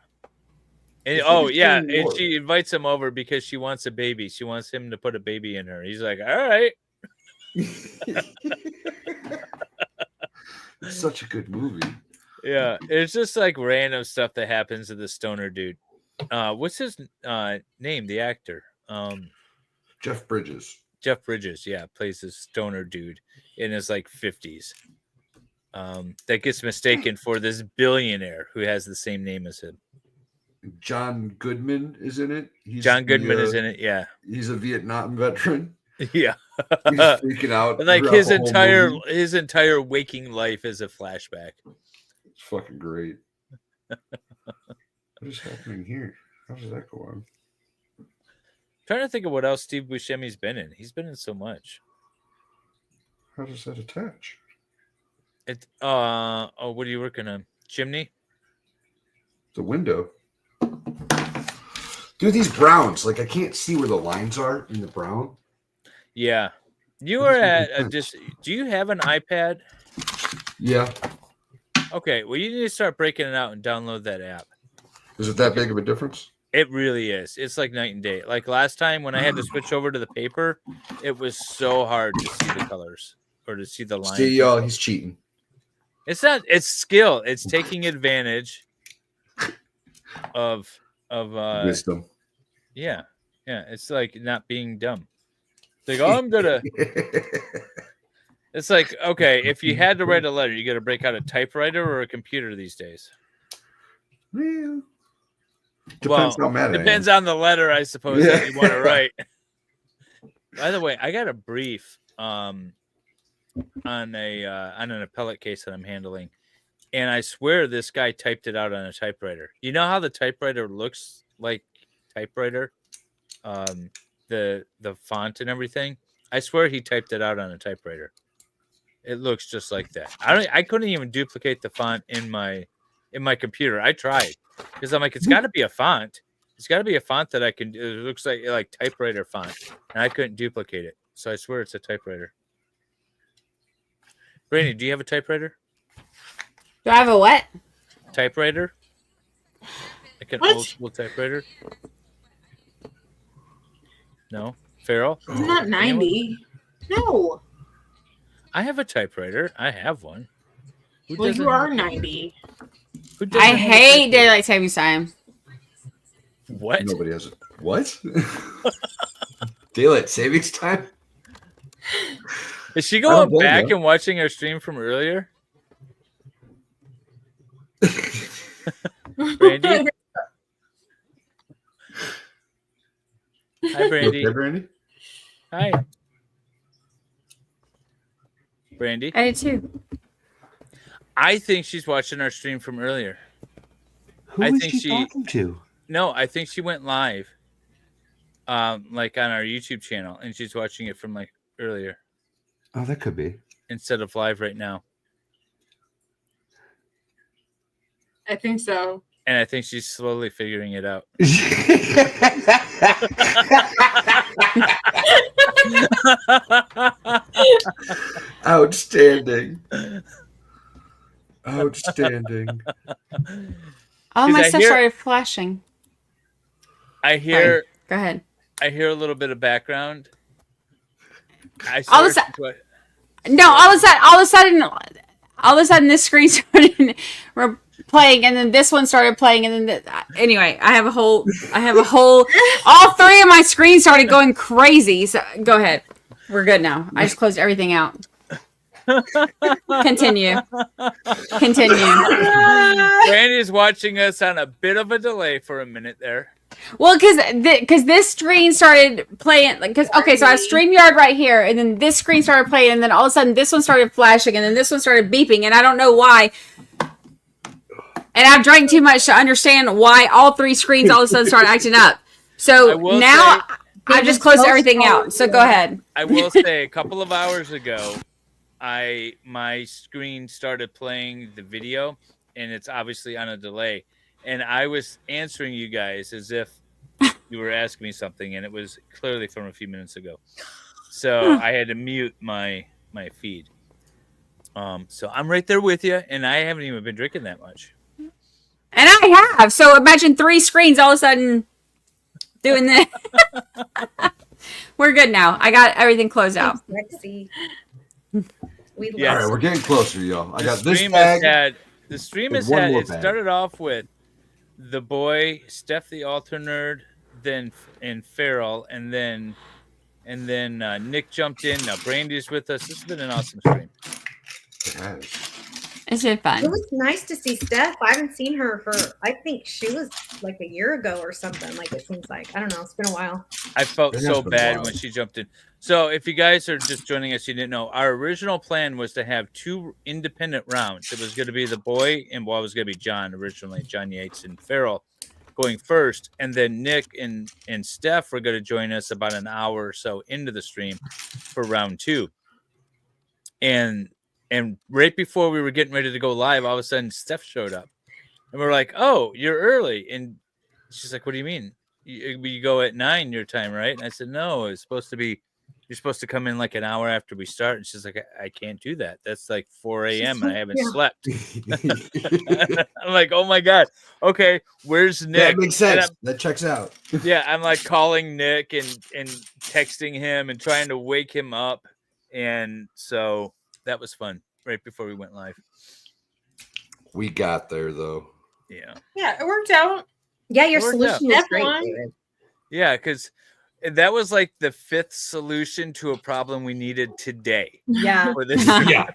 And, I think oh it's yeah, Julianne and Moore. she invites him over because she wants a baby. She wants him to put a baby in her. He's like, all right. It's such a good movie. Yeah, it's just like random stuff that happens to the stoner dude. What's his name? The actor, Jeff Bridges. Jeff Bridges. Yeah, plays this stoner dude in his like 50s. That gets mistaken for this billionaire who has the same name as him. John Goodman is in it. John Goodman is in it. Yeah, He's a Vietnam veteran. yeah. He's freaking out. And like throughout the whole movie. his entire waking life is a flashback. It's fucking great. What is happening here? How does that go on? Trying to think of what else Steve Buscemi's been in. He's been in so much. How does that attach? What are you working on? Chimney? The window. Dude, these browns, like I can't see where the lines are in the brown. Yeah. You are at do you have an iPad? Yeah. Okay, well you need to start breaking it out and download that app. Is it that big of a difference? It really is. It's like night and day. Like last time when I had to switch over to the paper, it was so hard to see the colors or to see the lines. See, y'all, he's cheating. It's not. It's skill. It's taking advantage of Wisdom. Yeah, yeah. It's like not being dumb. It's like, oh, I'm gonna. It's like, okay, if you had to write a letter, you got to break out a typewriter or a computer these days. Yeah. Depends how mad I am. Depends on the letter, I suppose, that you want to write. By the way, I got a brief on an appellate case that I'm handling, and I swear this guy typed it out on a typewriter. You know how the typewriter looks like typewriter, the font and everything. I swear he typed it out on a typewriter. It looks just like that. I couldn't even duplicate the font in my computer. I tried because I'm like, it's got to be a font. It's got to be a font that I can. It looks like typewriter font, and I couldn't duplicate it. So I swear it's a typewriter. Brandy, do you have a typewriter? Do I have a what? Typewriter? Like an old school typewriter? No? Farrell? I'm not 90. No. I have a typewriter. I have one. Who Well, doesn't you are have- 90. Who doesn't I have a hate typewriter? daylight savings time. What? Nobody has it. What? Daylight savings time? Is she I don't going blame back you. and watching our stream from earlier? Brandy? Hi, Brandy. Okay, Brandy? Hi. Brandy? I did too. I think she's watching our stream from earlier. Who I was think she talking to? No, I think she went live, like on our YouTube channel, and she's watching it from like earlier Oh, that could be. instead of live right now. I think so. And I think she's slowly figuring it out. Outstanding. Outstanding. All my 'Cause I stuff hear- started flashing. I hear. Go ahead. I hear a little bit of background. I All of a swear sudden- she's what- No, all of a sudden, this screen started playing, and then this one started playing, and then anyway, I have a whole. All three of my screens started going crazy. So go ahead, we're good now. I just closed everything out. Continue. Brandy's watching us on a bit of a delay for a minute there. Well, because this screen started playing, so I have StreamYard right here, and then this screen started playing, and then all of a sudden this one started flashing, and then this one started beeping, and I don't know why. And I've drank too much to understand why all three screens all of a sudden started acting up. So will now say- I just closed everything out. So go ahead. I will say a couple of hours ago, my screen started playing the video, and it's obviously on a delay. And I was answering you guys as if you were asking me something, and it was clearly from a few minutes ago. So I had to mute my feed. So I'm right there with you, and I haven't even been drinking that much. And I have. So imagine three screens all of a sudden doing this. We're good now. I got everything closed out. Sexy. We Yes. All right, we're getting closer, y'all. I got this stream tag. The stream with has one had. more It bag. started off with the boy, Steph the Alter Nerd, then Farrell, and then Nick jumped in. Now Brandy's with us. This has been an awesome stream. It's been fun. It was nice to see Steph. I haven't seen her for, I think she was like a year ago or something. Like it seems like, I don't know. It's been a while. I felt It has so been bad wild. when she jumped in. So if you guys are just joining us, you didn't know, our original plan was to have two independent rounds. It was going to be the boy, and it was going to be John originally, John Yates and Farrell going first. And then Nick and Steph were going to join us about an hour or so into the stream for round two. And right before we were getting ready to go live, all of a sudden Steph showed up. And we're like, oh, you're early. And she's like, what do you mean? You go at 9 your time, right? And I said, no, it's supposed to be, you're supposed to come in like an hour after we start. And she's like, I can't do that. That's like 4 a.m. and I haven't slept. I'm like, oh my God. Okay, where's Nick? That makes And sense. That checks out. yeah, I'm like calling Nick and texting him and trying to wake him up. And so that was fun right before we went live. We got there though. Yeah. Yeah, it worked out. Yeah, your It worked solution out. was great, F1. David. Yeah, because that was like the fifth solution to a problem we needed today. Yeah. For this. Yeah.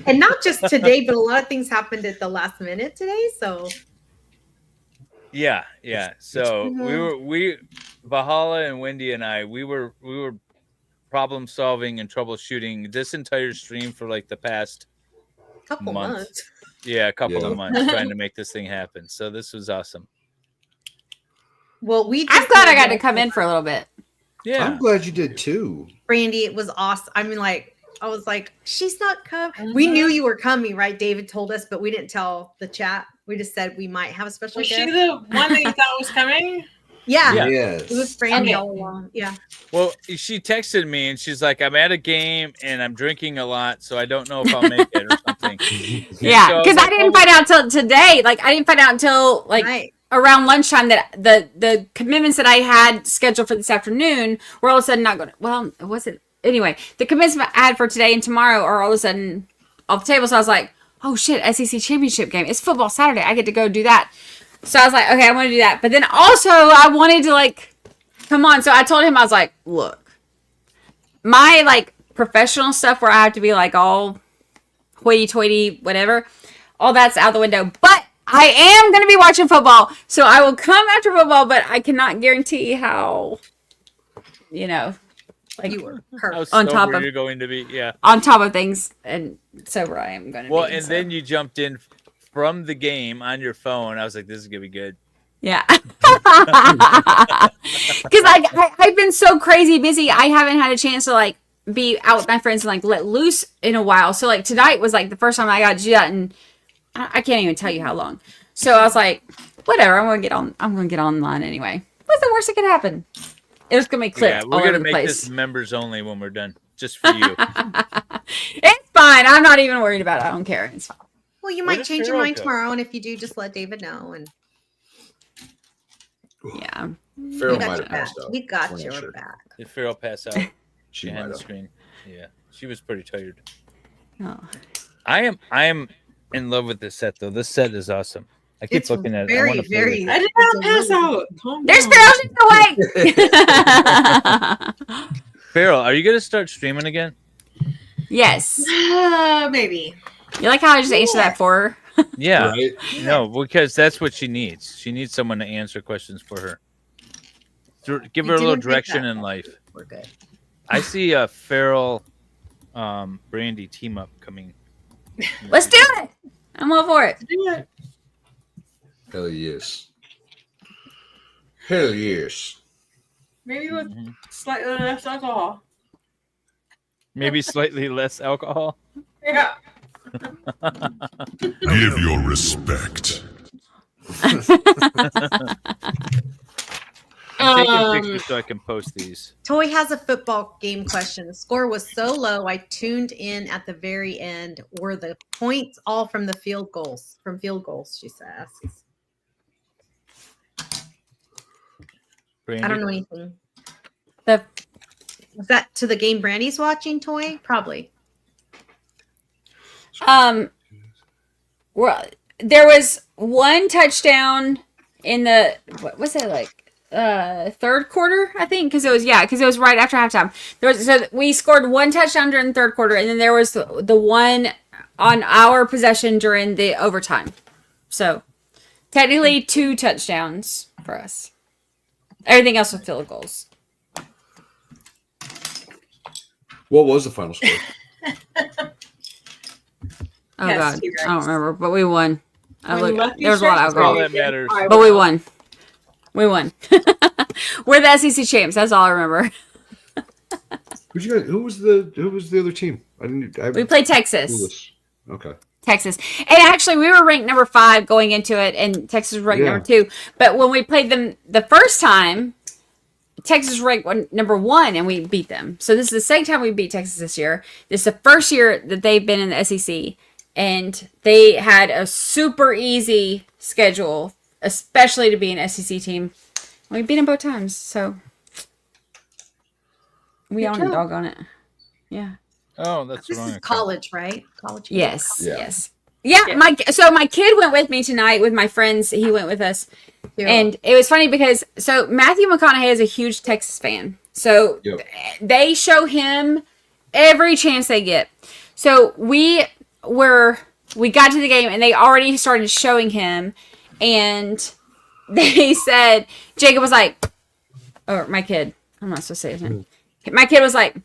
And not just today, but a lot of things happened at the last minute today. So Yeah. So we Valhalla and Wendy and I, we were problem solving and troubleshooting this entire stream for like the past couple month. months. Yeah, a couple Yeah. of months trying to make this thing happen. So this was awesome. Well, I'm glad I got to come in for a little bit. Yeah. I'm glad you did too. Brandy, it was awesome. I mean, like, I was like, she's not coming. We knew you were coming, right? David told us, but we didn't tell the chat. We just said we might have a special Was guest. she the one that you thought was coming? Yeah. Yes. It was Brandy Okay. all along. Yeah. Well, she texted me and she's like, I'm at a game and I'm drinking a lot, so I don't know if I'll make it or something. Yeah, so I was because I like, didn't oh. find out till today. Like I didn't find out until like Right. around lunchtime that the commitments that I had scheduled for this afternoon were all of a sudden not going to. Well, it wasn't. Anyway, the commitments I had for today and tomorrow are all of a sudden off the table. So I was like, oh shit, SEC championship game. It's football Saturday. I get to go do that. So I was like, okay, I want to do that. But then also I wanted to like, come on. So I told him, I was like, look, my like professional stuff where I have to be like all hoity-toity, whatever, all that's out the window. But I am going to be watching football, so I will come after football, but I cannot guarantee how, like You were How perfect. on top sober of- you're going to be, yeah. on top of things, and sober I am going to be. Well, and so. then you jumped in from the game on your phone. I was like, this is gonna be good. Yeah. Because I've been so crazy busy, I haven't had a chance to like be out with my friends and like let loose in a while. So like tonight was like the first time I got to do that, and I can't even tell you how long. So I was like, whatever, I'm gonna get online anyway. What's the worst that could happen? It's gonna be clipped Yeah, all we're over gonna the make place. this members only when we're done, just for you. It's fine. I'm not even worried about it. I don't care. It's fine. Well, you Where might does change your Farrell mind go? tomorrow, and if you do, just let David know. And Yeah. Farrell we got might your have back. passed out. We got We're not your sure. back. Did Farrell pass out She behind might the have. screen? Yeah, she was pretty tired. Oh. I am in love with this set though. This set is awesome. I keep It's looking at it. very, I want to very. I did not pass out. Calm There's down. Farrell away. Farrell, are you gonna start streaming again? Yes. Maybe. You like how I just answered that for her? Yeah. Right? No, because that's what she needs. She needs someone to answer questions for her. Give her You a little didn't think direction that. in life. We're good. I see a Farrell, Brandy team up coming. Let's do it. I'm all for it. Do it. Hell yes. Hell yes. Maybe with slightly less alcohol. Maybe slightly less alcohol. Yeah. Give your respect. I'm taking pictures so I can post these. Toy has a football game question. The score was so low, I tuned in at the very end. Were the points all from the field goals? From field goals, she says. Brandy? I don't know anything. The Was that to the game Brandy's watching, Toy? Probably. Well, there was one touchdown in the what was it like third quarter, I think, because it was right after halftime. We scored one touchdown during the third quarter, and then there was the one on our possession during the overtime. So technically 2 touchdowns for us. Everything else was field goals. What was the final score? Oh Yes, God, T-Rex. I don't remember, but we won. When Lefty There was a lot of strikes alcohol, all that matters. I but we will. won. We won. We're the SEC champs. That's all I remember. Who was the other team? We played Texas. Clueless. Okay. Texas. And actually, we were ranked number 5 going into it, and Texas was ranked number 2. But when we played them the first time, Texas ranked number 1, and we beat them. So this is the second time we beat Texas this year. This is the first year that they've been in the SEC, and they had a super easy schedule, especially to be an SEC team. We beat them both times, so we own a dog on it. Yeah. Oh, that's This wrong. is college, right? College. Yes. Yeah. Yes. Yeah. My kid went with me tonight with my friends. He went with us, and it was funny because Matthew McConaughey is a huge Texas fan, so they show him every chance they get. So we got to the game, and they already started showing him, and they said Jacob was like, or my kid. I'm not supposed to say his name. My kid was like,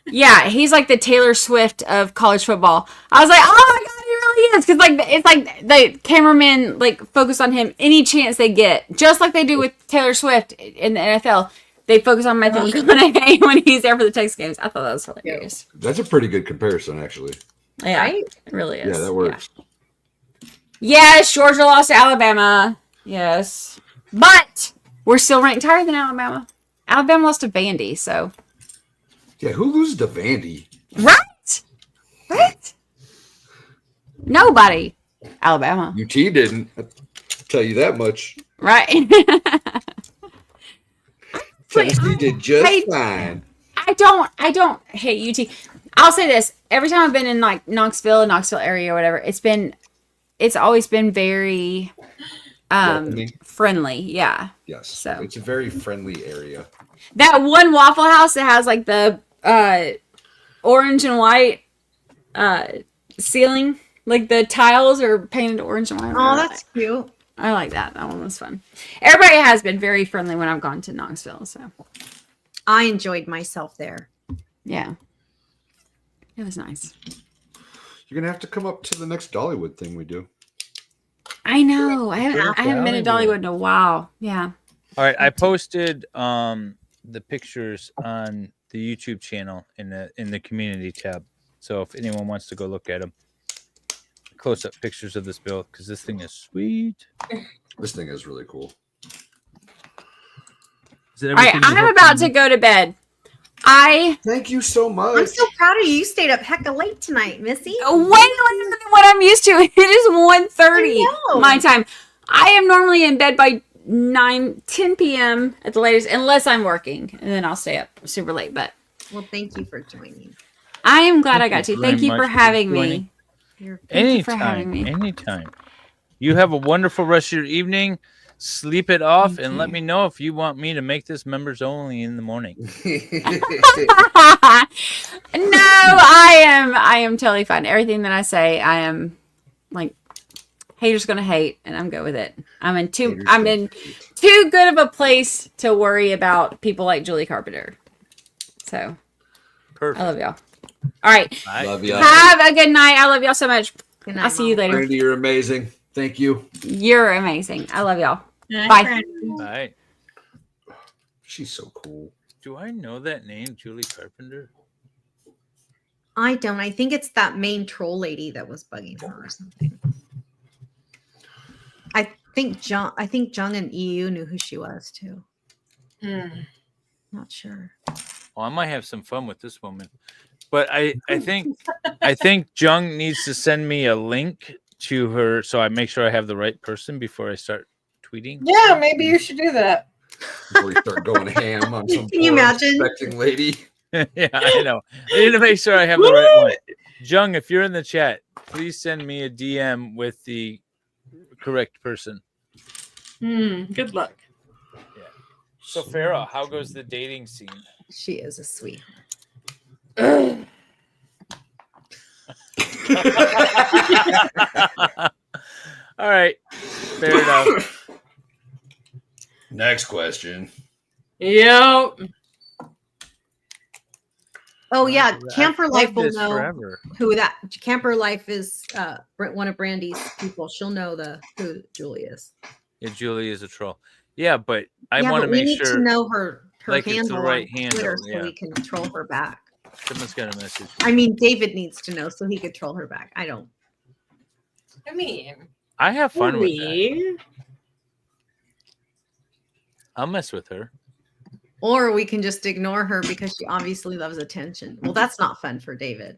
yeah, he's like the Taylor Swift of college football. I was like, oh my God, he really is. Because it's like the cameramen like focus on him any chance they get. Just like they do with Taylor Swift in the NFL. They focus on Matthew McConaughey when he's there for the Texas games. I thought that was hilarious. That's a pretty good comparison, actually. Yeah, it really is. Yeah, that works. Yes, Georgia lost to Alabama. Yes. But We're still ranked higher than Alabama. Alabama lost to Vandy, so. Yeah, who loses to Vandy? Right? Right? Nobody. Alabama. UT didn't. I'll tell you that much. Right. Tennessee did just fine. I don't hate UT. I'll say this. Every time I've been in like Knoxville area or whatever, it's always been very friendly. Yeah. Yes. So it's a very friendly area. That one Waffle House that has like the orange and white ceiling, like the tiles are painted orange and white. Oh, that's cute. I like that. That one was fun. Everybody has been very friendly when I've gone to Knoxville, so I enjoyed myself there. Yeah. It was nice. You're gonna have to come up to the next Dollywood thing we do. I know. I haven't been to Dollywood in a while. Yeah. All right, I posted the pictures on the YouTube channel in the community tab. So if anyone wants to go look at them, close-up pictures of this build because this thing is sweet. This thing is really cool. All right, I'm about to go to bed. Thank you so much. I'm so proud of you. You stayed up hecka late tonight, Missy. Way later than what I'm used to. It is 1:30 my time. I am normally in bed by 10 p.m. at the latest, unless I'm working, and then I'll stay up super late. But well, thank you for joining. I am glad I got to. Thank you for having me. Anytime. You have a wonderful rest of your evening. Sleep it off and let me know if you want me to make this members only in the morning. No, I am totally fine. Everything that I say, I am like haters gonna hate, and I'm good with it. I'm in too good of a place to worry about people like Julie Carpenter. So perfect. I love y'all. All right. Love you. Have a good night. I love y'all so much. I'll see you later. Brandy, you're amazing. Thank you. You're amazing. I love y'all. Nice, Bye. Bye. She's so cool. Do I know that name, Julie Carpenter? I don't. I think it's that main troll lady that was bugging her or something. I think Jung and EU knew who she was too. Not sure. Well, I might have some fun with this woman. But I think Jung needs to send me a link to her so I make sure I have the right person before I start tweeting. Yeah, maybe you should do that. Before you start going ham on some Can you imagine? expecting lady. Yeah, I know. I need to make sure I have the right one. Jung, if you're in the chat, please send me a DM with the correct person. Good luck. Yeah. So, Farrah, how goes the dating scene? She is a sweetheart. All right. Fair enough. Next question. Yep. Oh yeah, Camper I've Life loved will this know forever. who that Camper Life is. One of Brandy's people. She'll know who Julie is. Yeah, Julie is a troll. Yeah, but I Yeah, want to but we make need sure to know her like it's handle the right on Twitter handle. so Yeah. we can troll her back. Someone's got a message. I mean, David needs to know so he could troll her back. I don't. I mean, I have fun with that. we. I'll mess with her. Or we can just ignore her because she obviously loves attention. Well, that's not fun for David.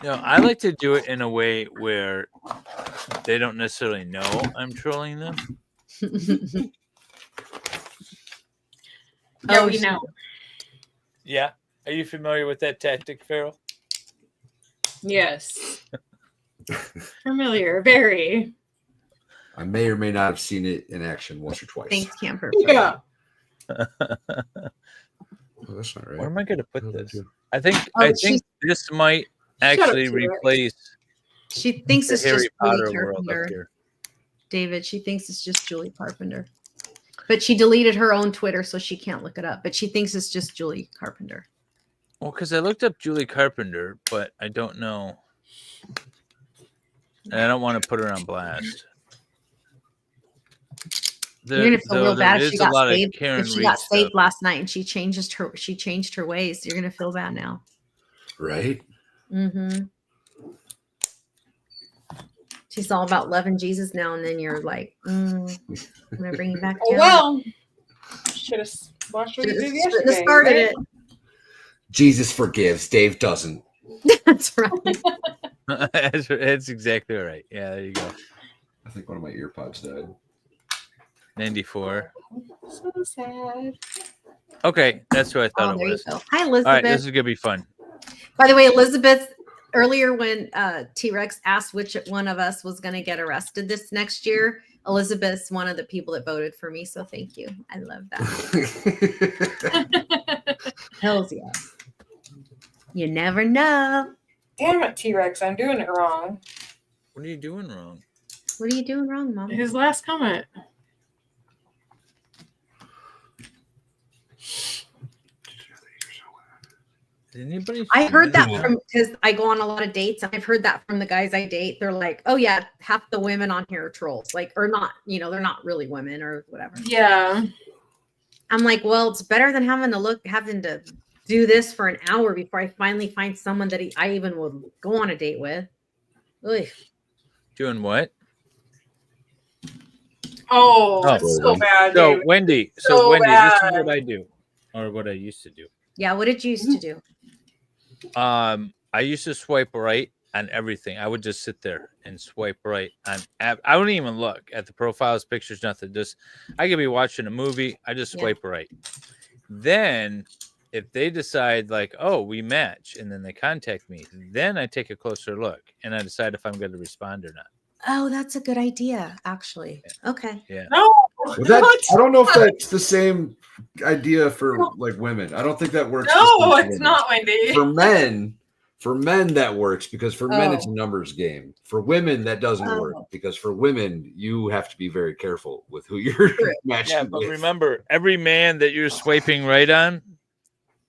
No, I like to do it in a way where they don't necessarily know I'm trolling them. Yeah, we know. Yeah. Are you familiar with that tactic, Farrell? Yes. Familiar, very. I may or may not have seen it in action once or twice. Thanks, Camper. Yeah. Oh, that's not right. Where am I going to put What did I this? do? I think Oh, this might Shut up, actually T-Rex. replace She thinks the it's Harry just Potter Julie world up Carpenter. here. David, she thinks it's just Julie Carpenter. But she deleted her own Twitter, so she can't look it up. But she thinks it's just Julie Carpenter. Well, because I looked up Julie Carpenter, but I don't know. And I don't want to put her on blast. You're gonna feel real bad if she got saved. Karen If she Reed got saved stuff. last night and she changed her ways. You're gonna feel bad now. Right? Mm-hmm. She's all about loving Jesus now, and then you're like, I'm gonna bring you back Oh down. well, should have watched what you did Should've yesterday. started right? it. Jesus forgives, Dave doesn't. That's right. That's exactly right. Yeah, there you go. I think one of my ear pods died. 94. So sad. Okay, that's what I thought it There you was. go. Hi, All right, Elizabeth. this is gonna be fun. By the way, Elizabeth, earlier when T-Rex asked which one of us was going to get arrested this next year, Elizabeth's one of the people that voted for me. So thank you. I love that. Hells yeah. You never know. Damn it, T-Rex! I'm doing it wrong. What are you doing wrong? What are you doing wrong, Mom? His last comment. Did anybody? I heard that from because I go on a lot of dates. And I've heard that from the guys I date. They're like, "Oh yeah, half the women on here are trolls." Like, or not. You know, they're not really women or whatever. Yeah. I'm like, well, it's better than having to do this for an hour before I finally find someone that I even would go on a date with. Ugh. Doing what? Oh, it's so bad. So David. Wendy, So Wendy, this is bad. what I do, or what I used to do. Yeah, what did you used to do? I used to swipe right on everything. I would just sit there and swipe right on. I wouldn't even look at the profiles, pictures, nothing. Just I could be watching a movie. I just swipe right. Then, if they decide like, oh, we match, and then they contact me, then I take a closer look and I decide if I'm going to respond or not. Oh, that's a good idea, actually. Okay. Yeah. No. Well, I don't know if that's the same idea for like women. I don't think that works. the same No, for it's women. not, Wendy. For men that works because for men it's a numbers game. For women that doesn't work because for women you have to be very careful with who you're matching Yeah, but with. remember, every man that you're swiping right on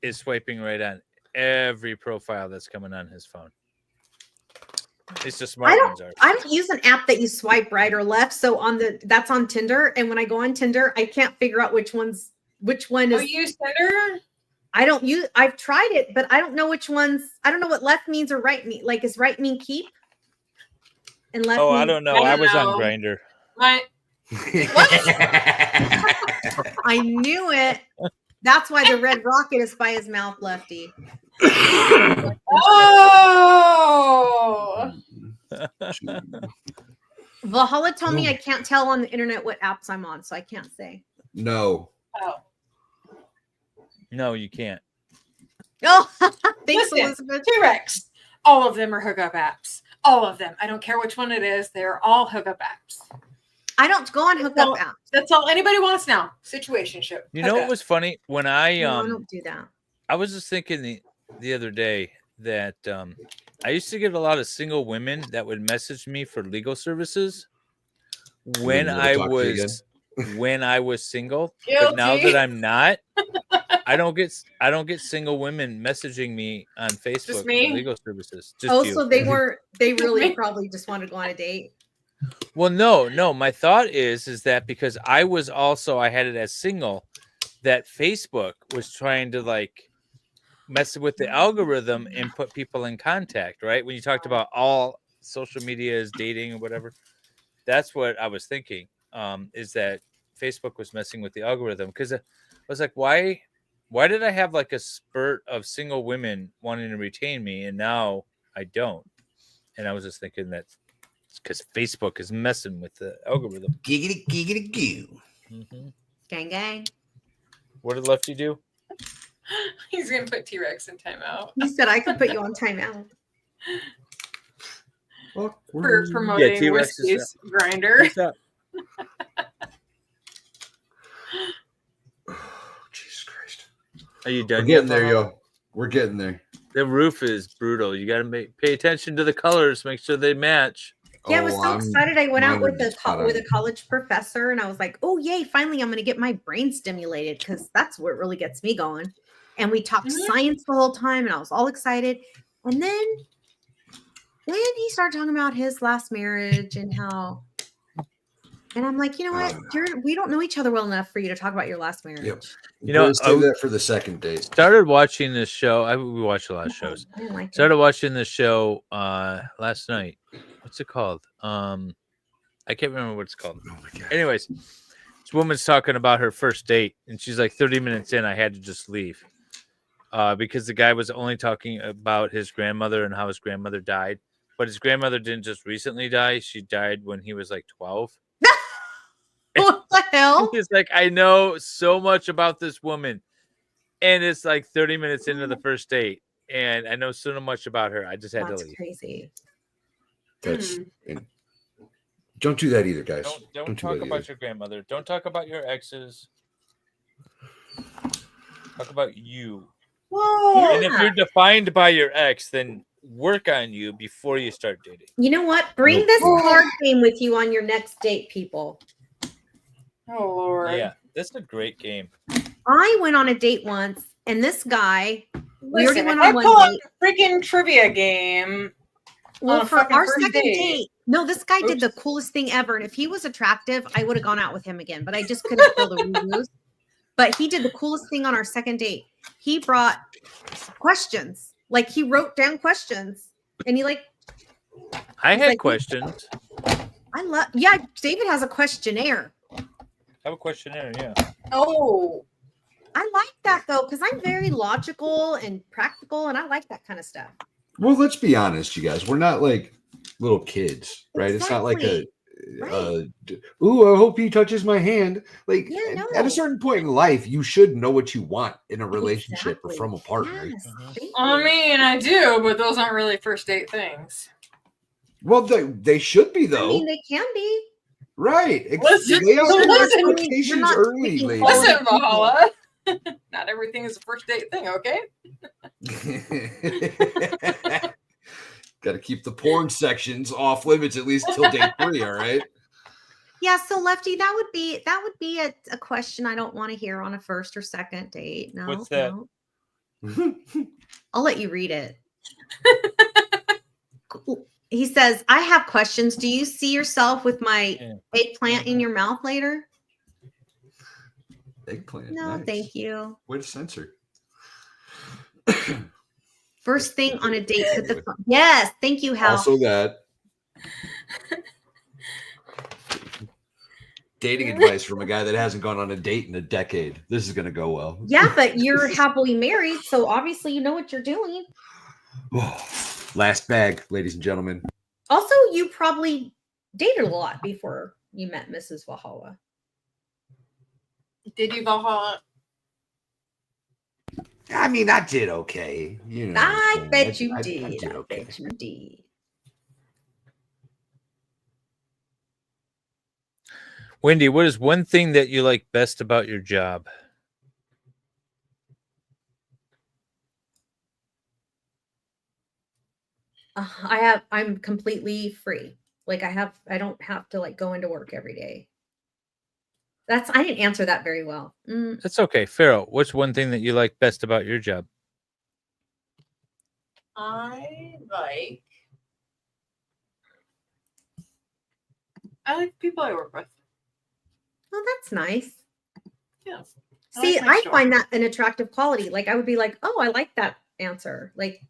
is swiping right on every profile that's coming on his phone. At least the smart ones are. I don't use an app that you swipe right or left. So that's on Tinder. And when I go on Tinder, I can't figure out which one is. You use Tinder? I've tried it, but I don't know which ones. I don't know what left means or right mean. Like, is right mean keep? And left. Oh, means, I don't know. I was on Grindr. My I knew it. That's why the red rocket is by his mouth, Lefty. Oh. Valhalla told me I can't tell on the internet what apps I'm on, so I can't say. No. Oh. No, you can't. Oh, thanks, Listen, Elizabeth. T-Rex. All of them are hookup apps. All of them. I don't care which one it is. They're all hookup apps. I don't go on hookup apps. That's all anybody wants now. Situationship. You know what was funny when I No, I don't do that. I was just thinking the other day that I used to get a lot of single women that would message me for legal services when I was single. But now that I'm not, I don't get single women messaging me on Facebook for legal services. Just you. So they really probably just wanted to go on a date. Well, no. My thought is that because I had it as single, that Facebook was trying to like mess with the algorithm and put people in contact, right? When you talked about all social media is dating or whatever, that's what I was thinking. Is that Facebook was messing with the algorithm? Because I was like, why did I have like a spurt of single women wanting to retain me and now I don't? And I was just thinking that because Facebook is messing with the algorithm. Giggity, giggity, goo. Mm-hmm. Gang, gang. What did Lefty do? He's going to put T-Rex in timeout. He said I could put you on timeout. For promoting Whiskey's Grinder. Jesus Christ. Are you done? We're getting there, yo. We're getting there. The roof is brutal. You got to pay attention to the colors. Make sure they match. Yeah, I was so excited. I went out with a college professor, and I was like, "Oh, yay! Finally, I'm going to get my brain stimulated because that's what really gets me going." And we talked science the whole time, and I was all excited. And then he started talking about his last marriage and how And I'm like, you know what? We don't know each other well enough for you to talk about your last marriage. Yep. You know, save that for the second date. Started watching this show. We watched a lot of shows. I didn't like Started watching this show last night. What's it called? I can't remember what it's called. Oh my God. Anyways, this woman's talking about her first date, and she's like 30 minutes in, I had to just leave. Because the guy was only talking about his grandmother and how his grandmother died. But his grandmother didn't just recently die. She died when he was like 12. What the hell? He's like, I know so much about this woman. And it's like 30 minutes into the first date. And I know so much about her. I just had to leave. Crazy. That's don't do that either, guys. Don't talk about your grandmother. Don't talk about your exes. Talk about you. Whoa. And if you're defined by your ex, then work on you before you start dating. You know what? Bring this card game with you on your next date, people. Oh, Lord. Yeah, this is a great game. I went on a date once, and this guy, we already Listen, went if I on pull one up date. a freaking trivia game. Well, on a for fucking our first second date, no, this guy did Oops. the coolest thing ever. And if he was attractive, I would have gone out with him again, but I just couldn't fill the reviews. But he did the coolest thing on our second date. He brought questions. Like he wrote down questions and he I had questions. David has a questionnaire. I have a questionnaire, yeah. Oh. I like that though, because I'm very logical and practical and I like that kind of stuff. Well, let's be honest, you guys. We're not like little kids, right? It's not like I hope he touches my hand. Like at a certain point in life, you should know what you want in a relationship or from a partner. Yes. I mean, I do, but those aren't really first date things. Well, they should be though. I mean, they can be. Right. Listen, Expectations early, ladies. Listen, Valhalla. Not everything is a first date thing, okay? Got to keep the porn sections off limits at least till day 3, all right? Yeah, so Lefty, that would be a question I don't want to hear on a first or second date. No. What's that? No. I'll let you read it. He says, I have questions. Do you see yourself with my eggplant in your mouth later? Eggplant. No, nice. thank you. Way to censor. First thing on a date, put the phone. Yes, thank you, Hal. Also that. Dating advice from a guy that hasn't gone on a date in a decade. This is going to go well. Yeah, but you're happily married, so obviously you know what you're doing. Last bag, ladies and gentlemen. Also, you probably dated a lot before you met Mrs. Valhalla. Did you, Valhalla? I mean, I did okay. You know, I bet you did. I did okay. Bet you did. Wendy, what is one thing that you like best about your job? I'm completely free. Like I don't have to like go into work every day. I didn't answer that very well. That's okay. Farrell, what's one thing that you like best about your job? I like people I work with. Oh, that's nice. Yeah. See, I find that an attractive quality. Like I would be like, oh, I like that answer. Like,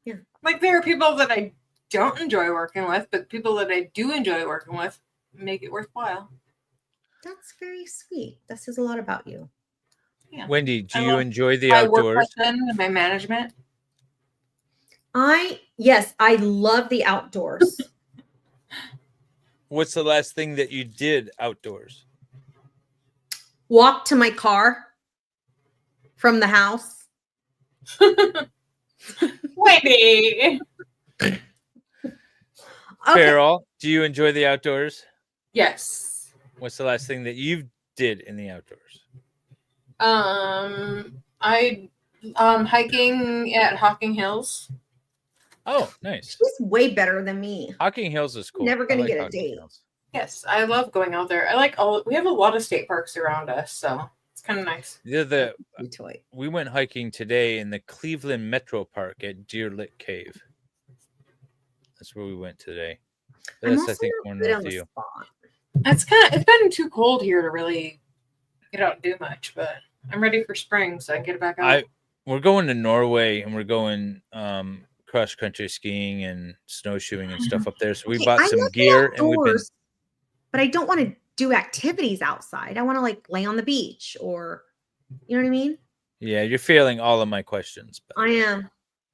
yeah. Like there are people that I don't enjoy working with, but people that I do enjoy working with make it worthwhile. That's very sweet. That says a lot about you. Yeah. Wendy, do you enjoy the outdoors? My management. Yes, I love the outdoors. What's the last thing that you did outdoors? Walk to my car from the house. Wendy. Farrell, do you enjoy the outdoors? Yes. What's the last thing that you did in the outdoors? I hiking at Hocking Hills. Oh, nice. She's way better than me. Hocking Hills is cool. Never gonna I like get a Hocking date. Hills. Yes, I love going out there. We have a lot of state parks around us, so it's kind of nice. We went hiking today in the Cleveland Metro Park at Deer Lick Cave. That's where we went today. That's, I think, one north of you. It's been too cold here to really get out and do much, but I'm ready for spring, so I can get it back out. We're going to Norway and we're going cross country skiing and snowshoeing and stuff up there. So we bought some gear and we've been. But I don't want to do activities outside. I want to like lay on the beach or, you know what I mean? Yeah, you're failing all of my questions. I am.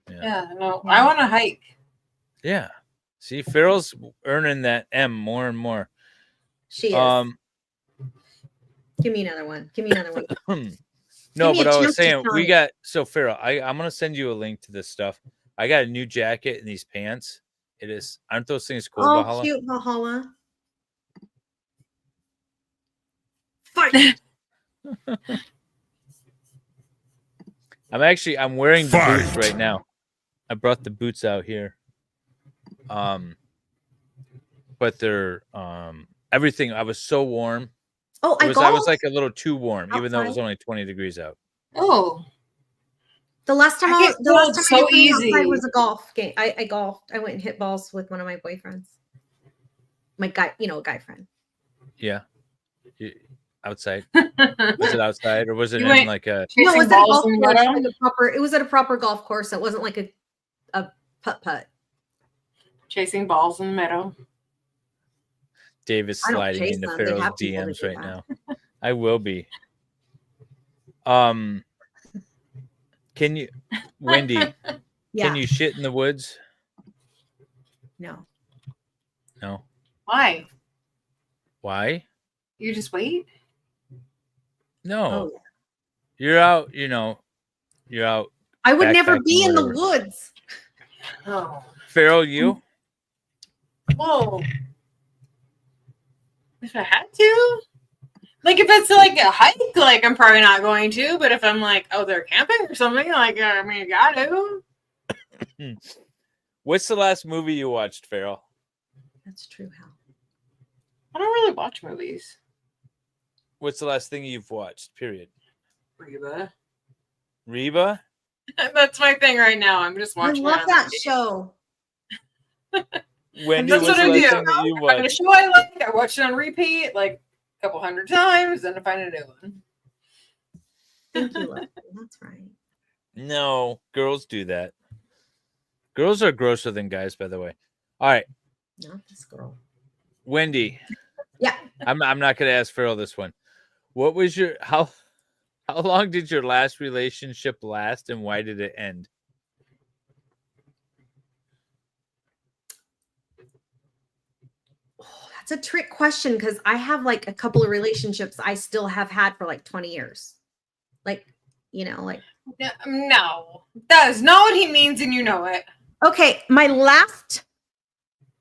Yeah, no, I want to hike. Yeah. See, Farrell's earning that M more and more. She is. Give me another one. No, but I was saying we got Farrell, I'm gonna send you a link to this stuff. I got a new jacket and these pants. Aren't those things cool? Oh, Valhalla? cute Valhalla. Fight. I'm wearing the boots right now. I brought the boots out here. But they're everything. I was so warm. Oh, I was like a little too warm, even though it was only 20 degrees out. Oh. The last time I so easy was a golf game. I golfed. I went and hit balls with one of my boyfriends. My guy, a guy friend. Yeah. Outside. Was it outside or was it in like a No, it was at a golf course, it was at a proper golf course. It wasn't like a putt. Chasing balls in the meadow. Dave is sliding into Farrell's DMs right now. I will be. Can you, Wendy? Yeah. Can you shit in the woods? No. No. Why? Why? You just wait? No. Oh. You're out, you're out. I would never be in the woods. Oh. Farrell, you? Whoa. If I had to? Like, if it's like a hike, like, I'm probably not going to. But if I'm like, oh, they're camping or something, like, I mean, you got to. What's the last movie you watched, Farrell? That's true, Hal. I don't really watch movies. What's the last thing you've watched, period? Reba? That's my thing right now. I'm just watching. I love that show. Wendy, that's what I do. You I find a show I like. I watch it on repeat like a couple hundred times, then I find a new one. Thank you, Leslie. That's right. No, girls do that. Girls are grosser than guys, by the way. All right. Not this girl. Wendy. Yeah. I'm not going to ask Farrell this one. What was how long did your last relationship last and why did it end? That's a trick question because I have like a couple of relationships I still have had for like 20 years. Like, like. No, that is not what he means, and you know it. Okay, my last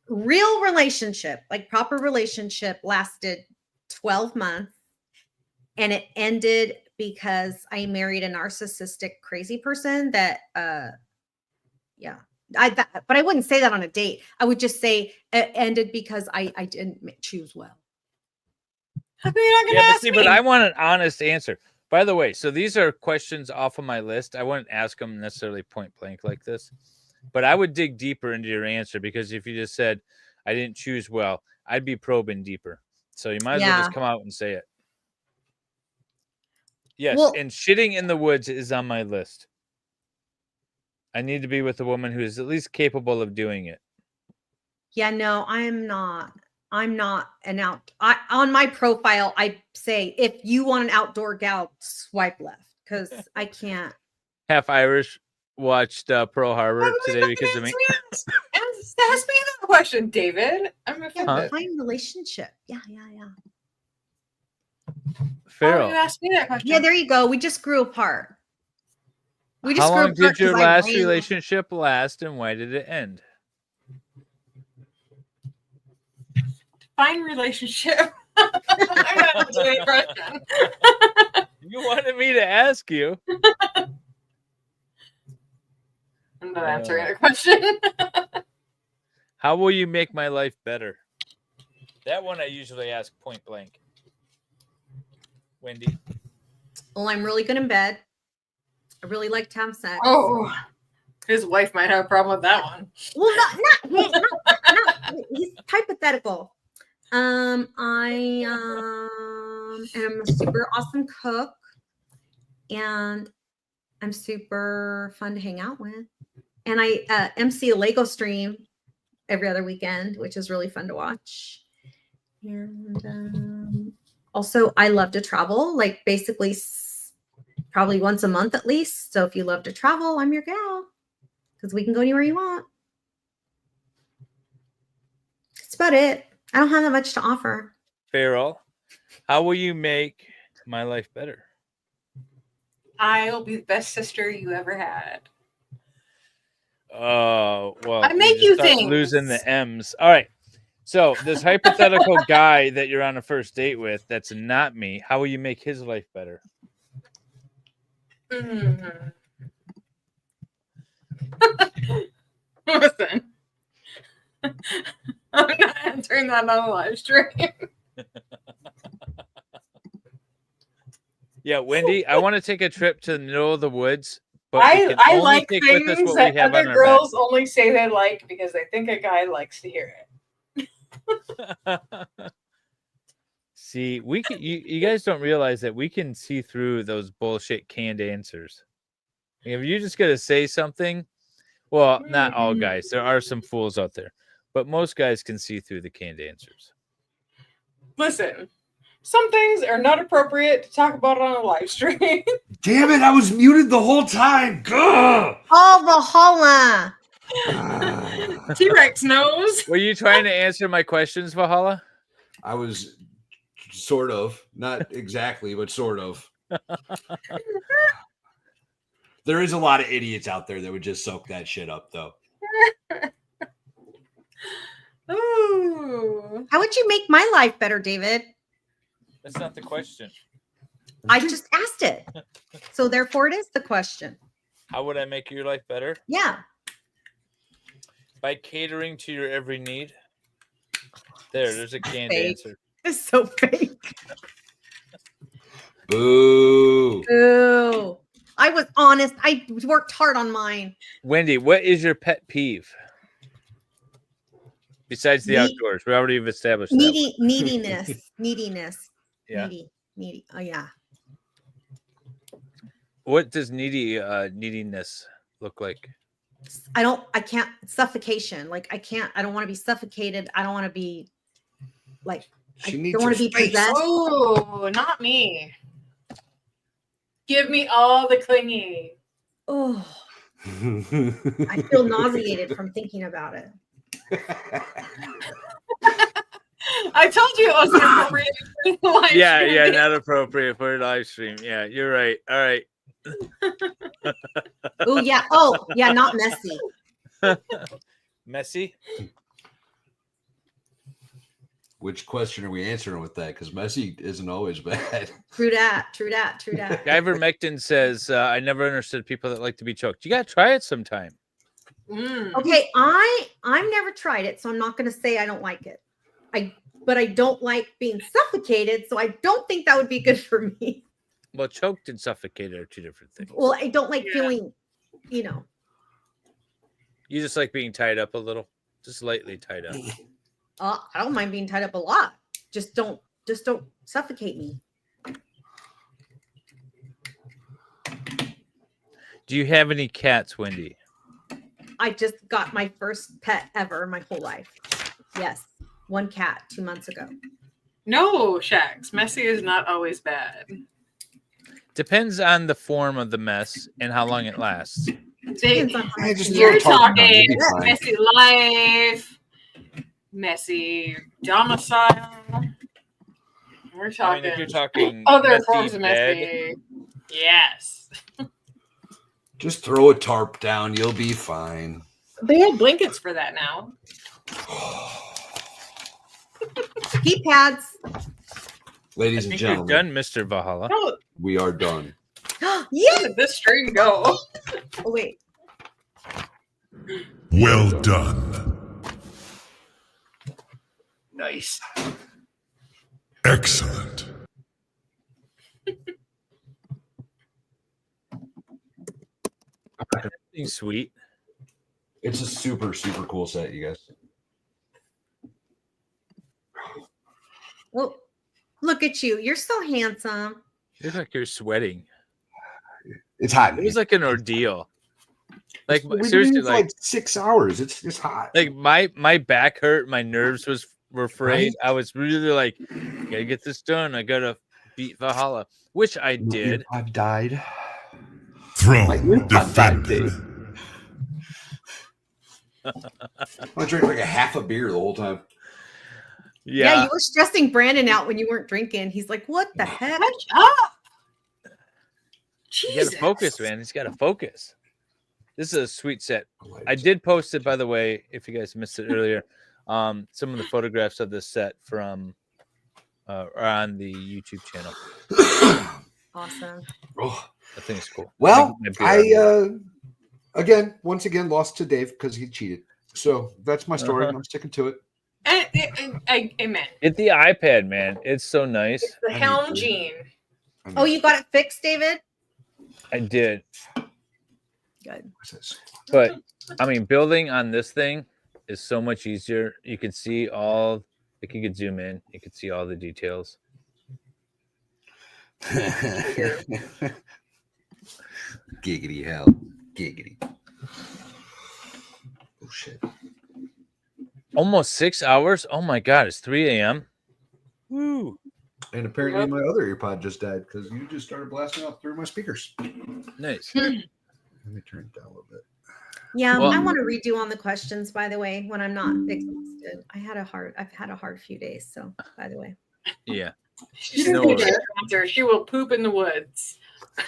real relationship, like proper relationship, lasted 12 months, and it ended because I married a narcissistic, crazy person that, yeah. But I wouldn't say that on a date. I would just say it ended because I didn't choose well. How come you're not going to ask me? But I want an honest answer. By the way, so these are questions off of my list. I wouldn't ask them necessarily point blank like this, but I would dig deeper into your answer because if you just said I didn't choose well, I'd be probing deeper. So you might as well just come out and say it. Yes, and shitting in the woods is on my list. I need to be with a woman who is at least capable of doing it. Yeah, no, I'm not an on my profile, I say, if you want an outdoor gal, swipe left because I can't. Half Irish watched Pearl Harbor today because of me. Ask me another question, David. I'm offended. Fine relationship. Yeah. Farrell. You asked me that question. Yeah, there you go. We just grew apart. How long did your last relationship last and why did it end? Fine relationship. I got to question. You wanted me to ask you. I'm not answering the question. How will you make my life better? That one I usually ask point blank. Wendy. Well, I'm really good in bed. I really like to have sex. Oh, his wife might have a problem with that one. Well, not he's hypothetical. I am a super awesome cook, and I'm super fun to hang out with. And I MC a Lego stream every other weekend, which is really fun to watch. And also, I love to travel, like basically probably once a month at least. So if you love to travel, I'm your gal, because we can go anywhere you want. That's about it. I don't have that much to offer. Farrell, how will you make my life better? I'll be the best sister you ever had. Oh, well, I make you start things. losing the M's. All right. So this hypothetical guy that you're on a first date with, that's not me. How will you make his life better? Mm-hmm. Listen, I'm not answering that on a live stream. Yeah, Wendy, I want to take a trip to the middle of the woods, but I like things that other girls only say they like because they think a guy likes to hear it. See, we can, you guys don't realize that we can see through those bullshit canned answers. If you just got to say something, well, not all guys. There are some fools out there, but most guys can see through the canned answers. Listen, some things are not appropriate to talk about on a live stream. Damn it, I was muted the whole time. Gah! Oh, Valhalla. T-Rex knows. Were you trying to answer my questions, Valhalla? I was sort of, not exactly, but sort of. There is a lot of idiots out there that would just soak that shit up, though. Ooh. How would you make my life better, David? That's not the question. I just asked it. So therefore it is the question. How would I make your life better? Yeah. By catering to your every need. There's a canned Fake. answer. It's so fake. Boo. Ooh. I was honest. I worked hard on mine. Wendy, what is your pet peeve? Besides the outdoors. We already have established that. Neediness. Neediness. Yeah. Needy. Oh, yeah. What does neediness look like? I can't, suffocation. Like, I don't want to be suffocated. I don't want to be like, I don't want to be possessed. Oh, not me. Give me all the clingy. Oh, I feel nauseated from thinking about it. I told you it wasn't appropriate for the live stream. Yeah, not appropriate for a live stream. Yeah, you're right. All right. Oh, yeah. Oh, yeah, not messy. Messy? Which question are we answering with that? Because messy isn't always bad. True that. Ivermectin says, I never understood people that like to be choked. You got to try it sometime. Okay, I've never tried it, so I'm not going to say I don't like it. But I don't like being suffocated, so I don't think that would be good for me. Well, choked and suffocated are two different things. Well, I don't like feeling, You just like being tied up a little, just lightly tied up. I don't mind being tied up a lot. Just don't suffocate me. Do you have any cats, Wendy? I just got my first pet ever my whole life. Yes, one cat 2 months ago. No, Shags. Messy is not always bad. Depends on the form of the mess and how long it lasts. You're talking messy life, messy domicile. We're talking, if you're talking other forms of messy. Yes. Just throw a tarp down. You'll be fine. They have blankets for that now. Heat pads. Ladies and gentlemen. You're done, Mr. Valhalla. No. We are done. Where did this stream go? Oh, wait. Well done. Nice. Excellent. Sweet. It's a super, super cool set, you guys. Well, look at you. You're so handsome. You look like you're sweating. It's hot. It was like an ordeal. Like We've been seriously, here for like 6 hours. It's hot. Like my back hurt. My nerves were frayed. Right? I was really like, gotta get this done. I gotta beat Valhalla, which I did. I've died. Throne defended. I drank like a half a beer the whole time. Yeah, you were stressing Brandon out when you weren't drinking. He's like, "What the heck?" Catch up. You gotta focus, man. He's gotta focus. This is a sweet set. I did post it, by the way, if you guys missed it earlier. Some of the photographs of this set from are on the YouTube channel. Awesome. Oh, I think it's cool. Well, once again lost to Dave because he cheated. So that's my story. And I'm sticking to it. Amen. Get the iPad, man. It's so nice. It's the Helm Gene. Oh, you got it fixed, David? I did. Good. But I mean, building on this thing is so much easier. You can see all. Like you could zoom in. You could see all the details. Giggity hell. Giggity. Oh shit. Almost 6 hours. Oh my god, it's 3 a.m. Woo. And apparently my other earpod just died because you just started blasting out through my speakers. Nice. Let me turn it down a little bit. Yeah, Well- I want to redo on the questions, by the way, when I'm not exhausted. I've had a hard few days, so by the way. Yeah. She doesn't get an answer. She will poop in the woods.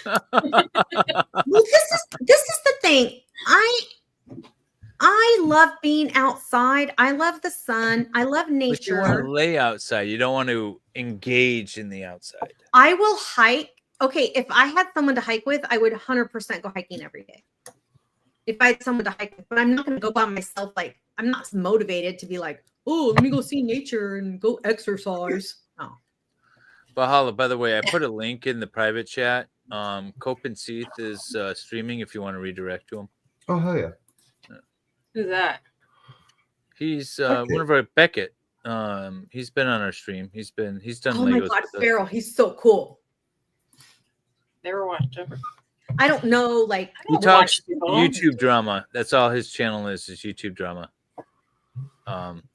Well, this is the thing. I love being outside. I love the sun. I love But you want nature. to lay outside. You don't want to engage in the outside. I will hike. Okay, if I had someone to hike with, I would 100% go hiking every day. If I had someone to hike with, but I'm not going to go by myself. Like, I'm not motivated to be like, oh, let me go see nature and go exercise. No. Valhalla, by the way, I put a link in the private chat. Cope and Seath is streaming if you want to redirect to him. Oh hell yeah. Who's that? He's one of our Beckett. He's been on our stream. He's done Oh my Legos God, with us. Farrell, he's so cool. Never watched him. I don't know, like He talks YouTube drama. That's all his channel is YouTube drama.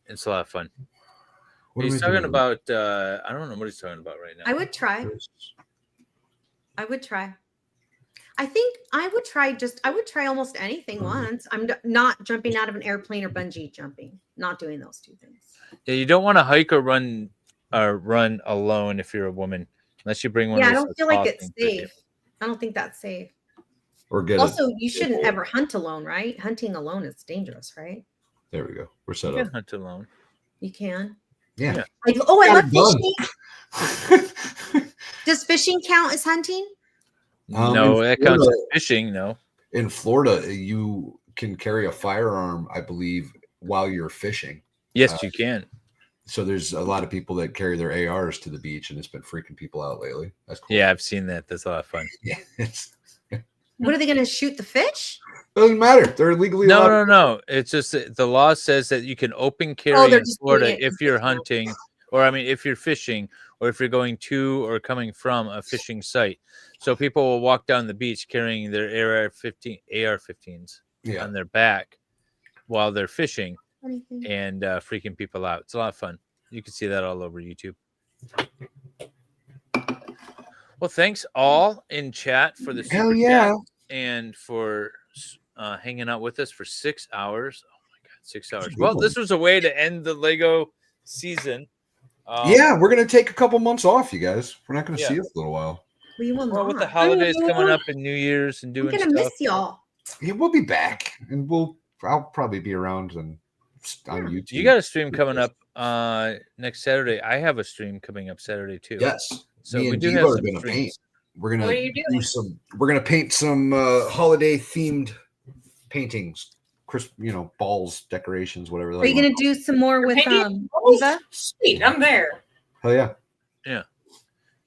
It's a lot of fun. What are He's we talking doing? about I don't know what he's talking about right now. I would try. I think I would try almost anything once. I'm not jumping out of an airplane or bungee jumping. Not doing those two things. Yeah, you don't want to hike or run alone if you're a woman, unless you bring one. Yeah, I of those don't feel like claw it's things with you. safe. I don't think that's safe. Or get Also, you shouldn't ever hunt alone, right? Hunting alone is dangerous, right? There we go. We're set You up. can hunt alone. You can. Yeah. I Got love it fishing. Does fishing count as hunting? No, in that counts as Florida- fishing. No. In Florida, you can carry a firearm, I believe, while you're fishing. Yes, you can. So there's a lot of people that carry their ARs to the beach, and it's been freaking people out lately. That's cool. Yeah, I've seen that. That's a lot of fun. Yeah, it's What are they going to shoot the fish? doesn't matter. They're legally allowed. No. It's just that the law says that you can open carry they're in just Florida doing it if you're hunting, or I mean, if you're fishing, or if you're going to or coming from a fishing site. So people will walk down the beach carrying their AR-15s Yeah. on their back while they're fishing Anything. and freaking people out. It's a lot of fun. You can see that all over YouTube. Well, thanks all in chat for the Hell super yeah. chat and for hanging out with us for 6 hours. Oh my God, 6 hours. good Well, one. this was a way to end the Lego season. Yeah, we're gonna take a couple months off, you guys. We're not gonna Yeah. see you for a little while. We will Well, with the not. holidays coming up and New Year's and I'm doing going to stuff. miss y'all. Yeah, we'll be back, and I'll probably be around and on YouTube. You got a stream coming up next Saturday. I have a stream coming up Saturday too. Yes. So Me we and do Diva have are some gonna streams. paint. We're gonna What are you do doing? some. We're gonna paint some holiday themed paintings. Balls, decorations, whatever. Are you going to do some more with Painting? Eva? Sweet, I'm there. Hell yeah. Yeah.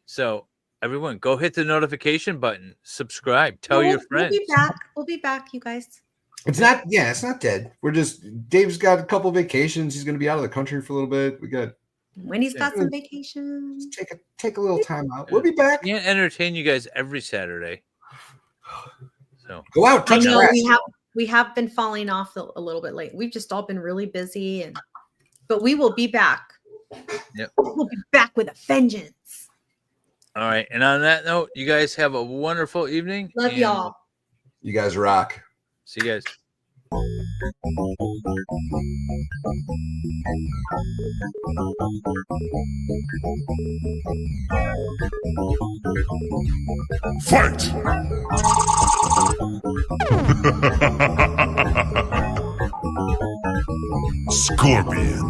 So everyone, go hit the notification button, subscribe, tell We'll- your friends. We'll be back. We'll be back, you guys. It's not. Yeah, it's not dead. We're just. Dave's got a couple vacations. He's gonna be out of the country for a little bit. We got Wendy's got some vacation. Take a little time out. We'll be back. Can't entertain you guys every Saturday. So Go out, I touch know grass. we have been falling off a little bit late. We've just all been really busy, but we will be back. Yep. We'll be back with a vengeance. All right. And on that note, you guys have a wonderful evening. Love and y'all. You guys rock. See you guys. Fight! Scorpion.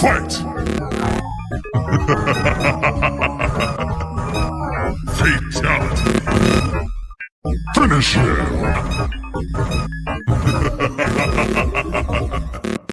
Fight! Fatality. Finish him.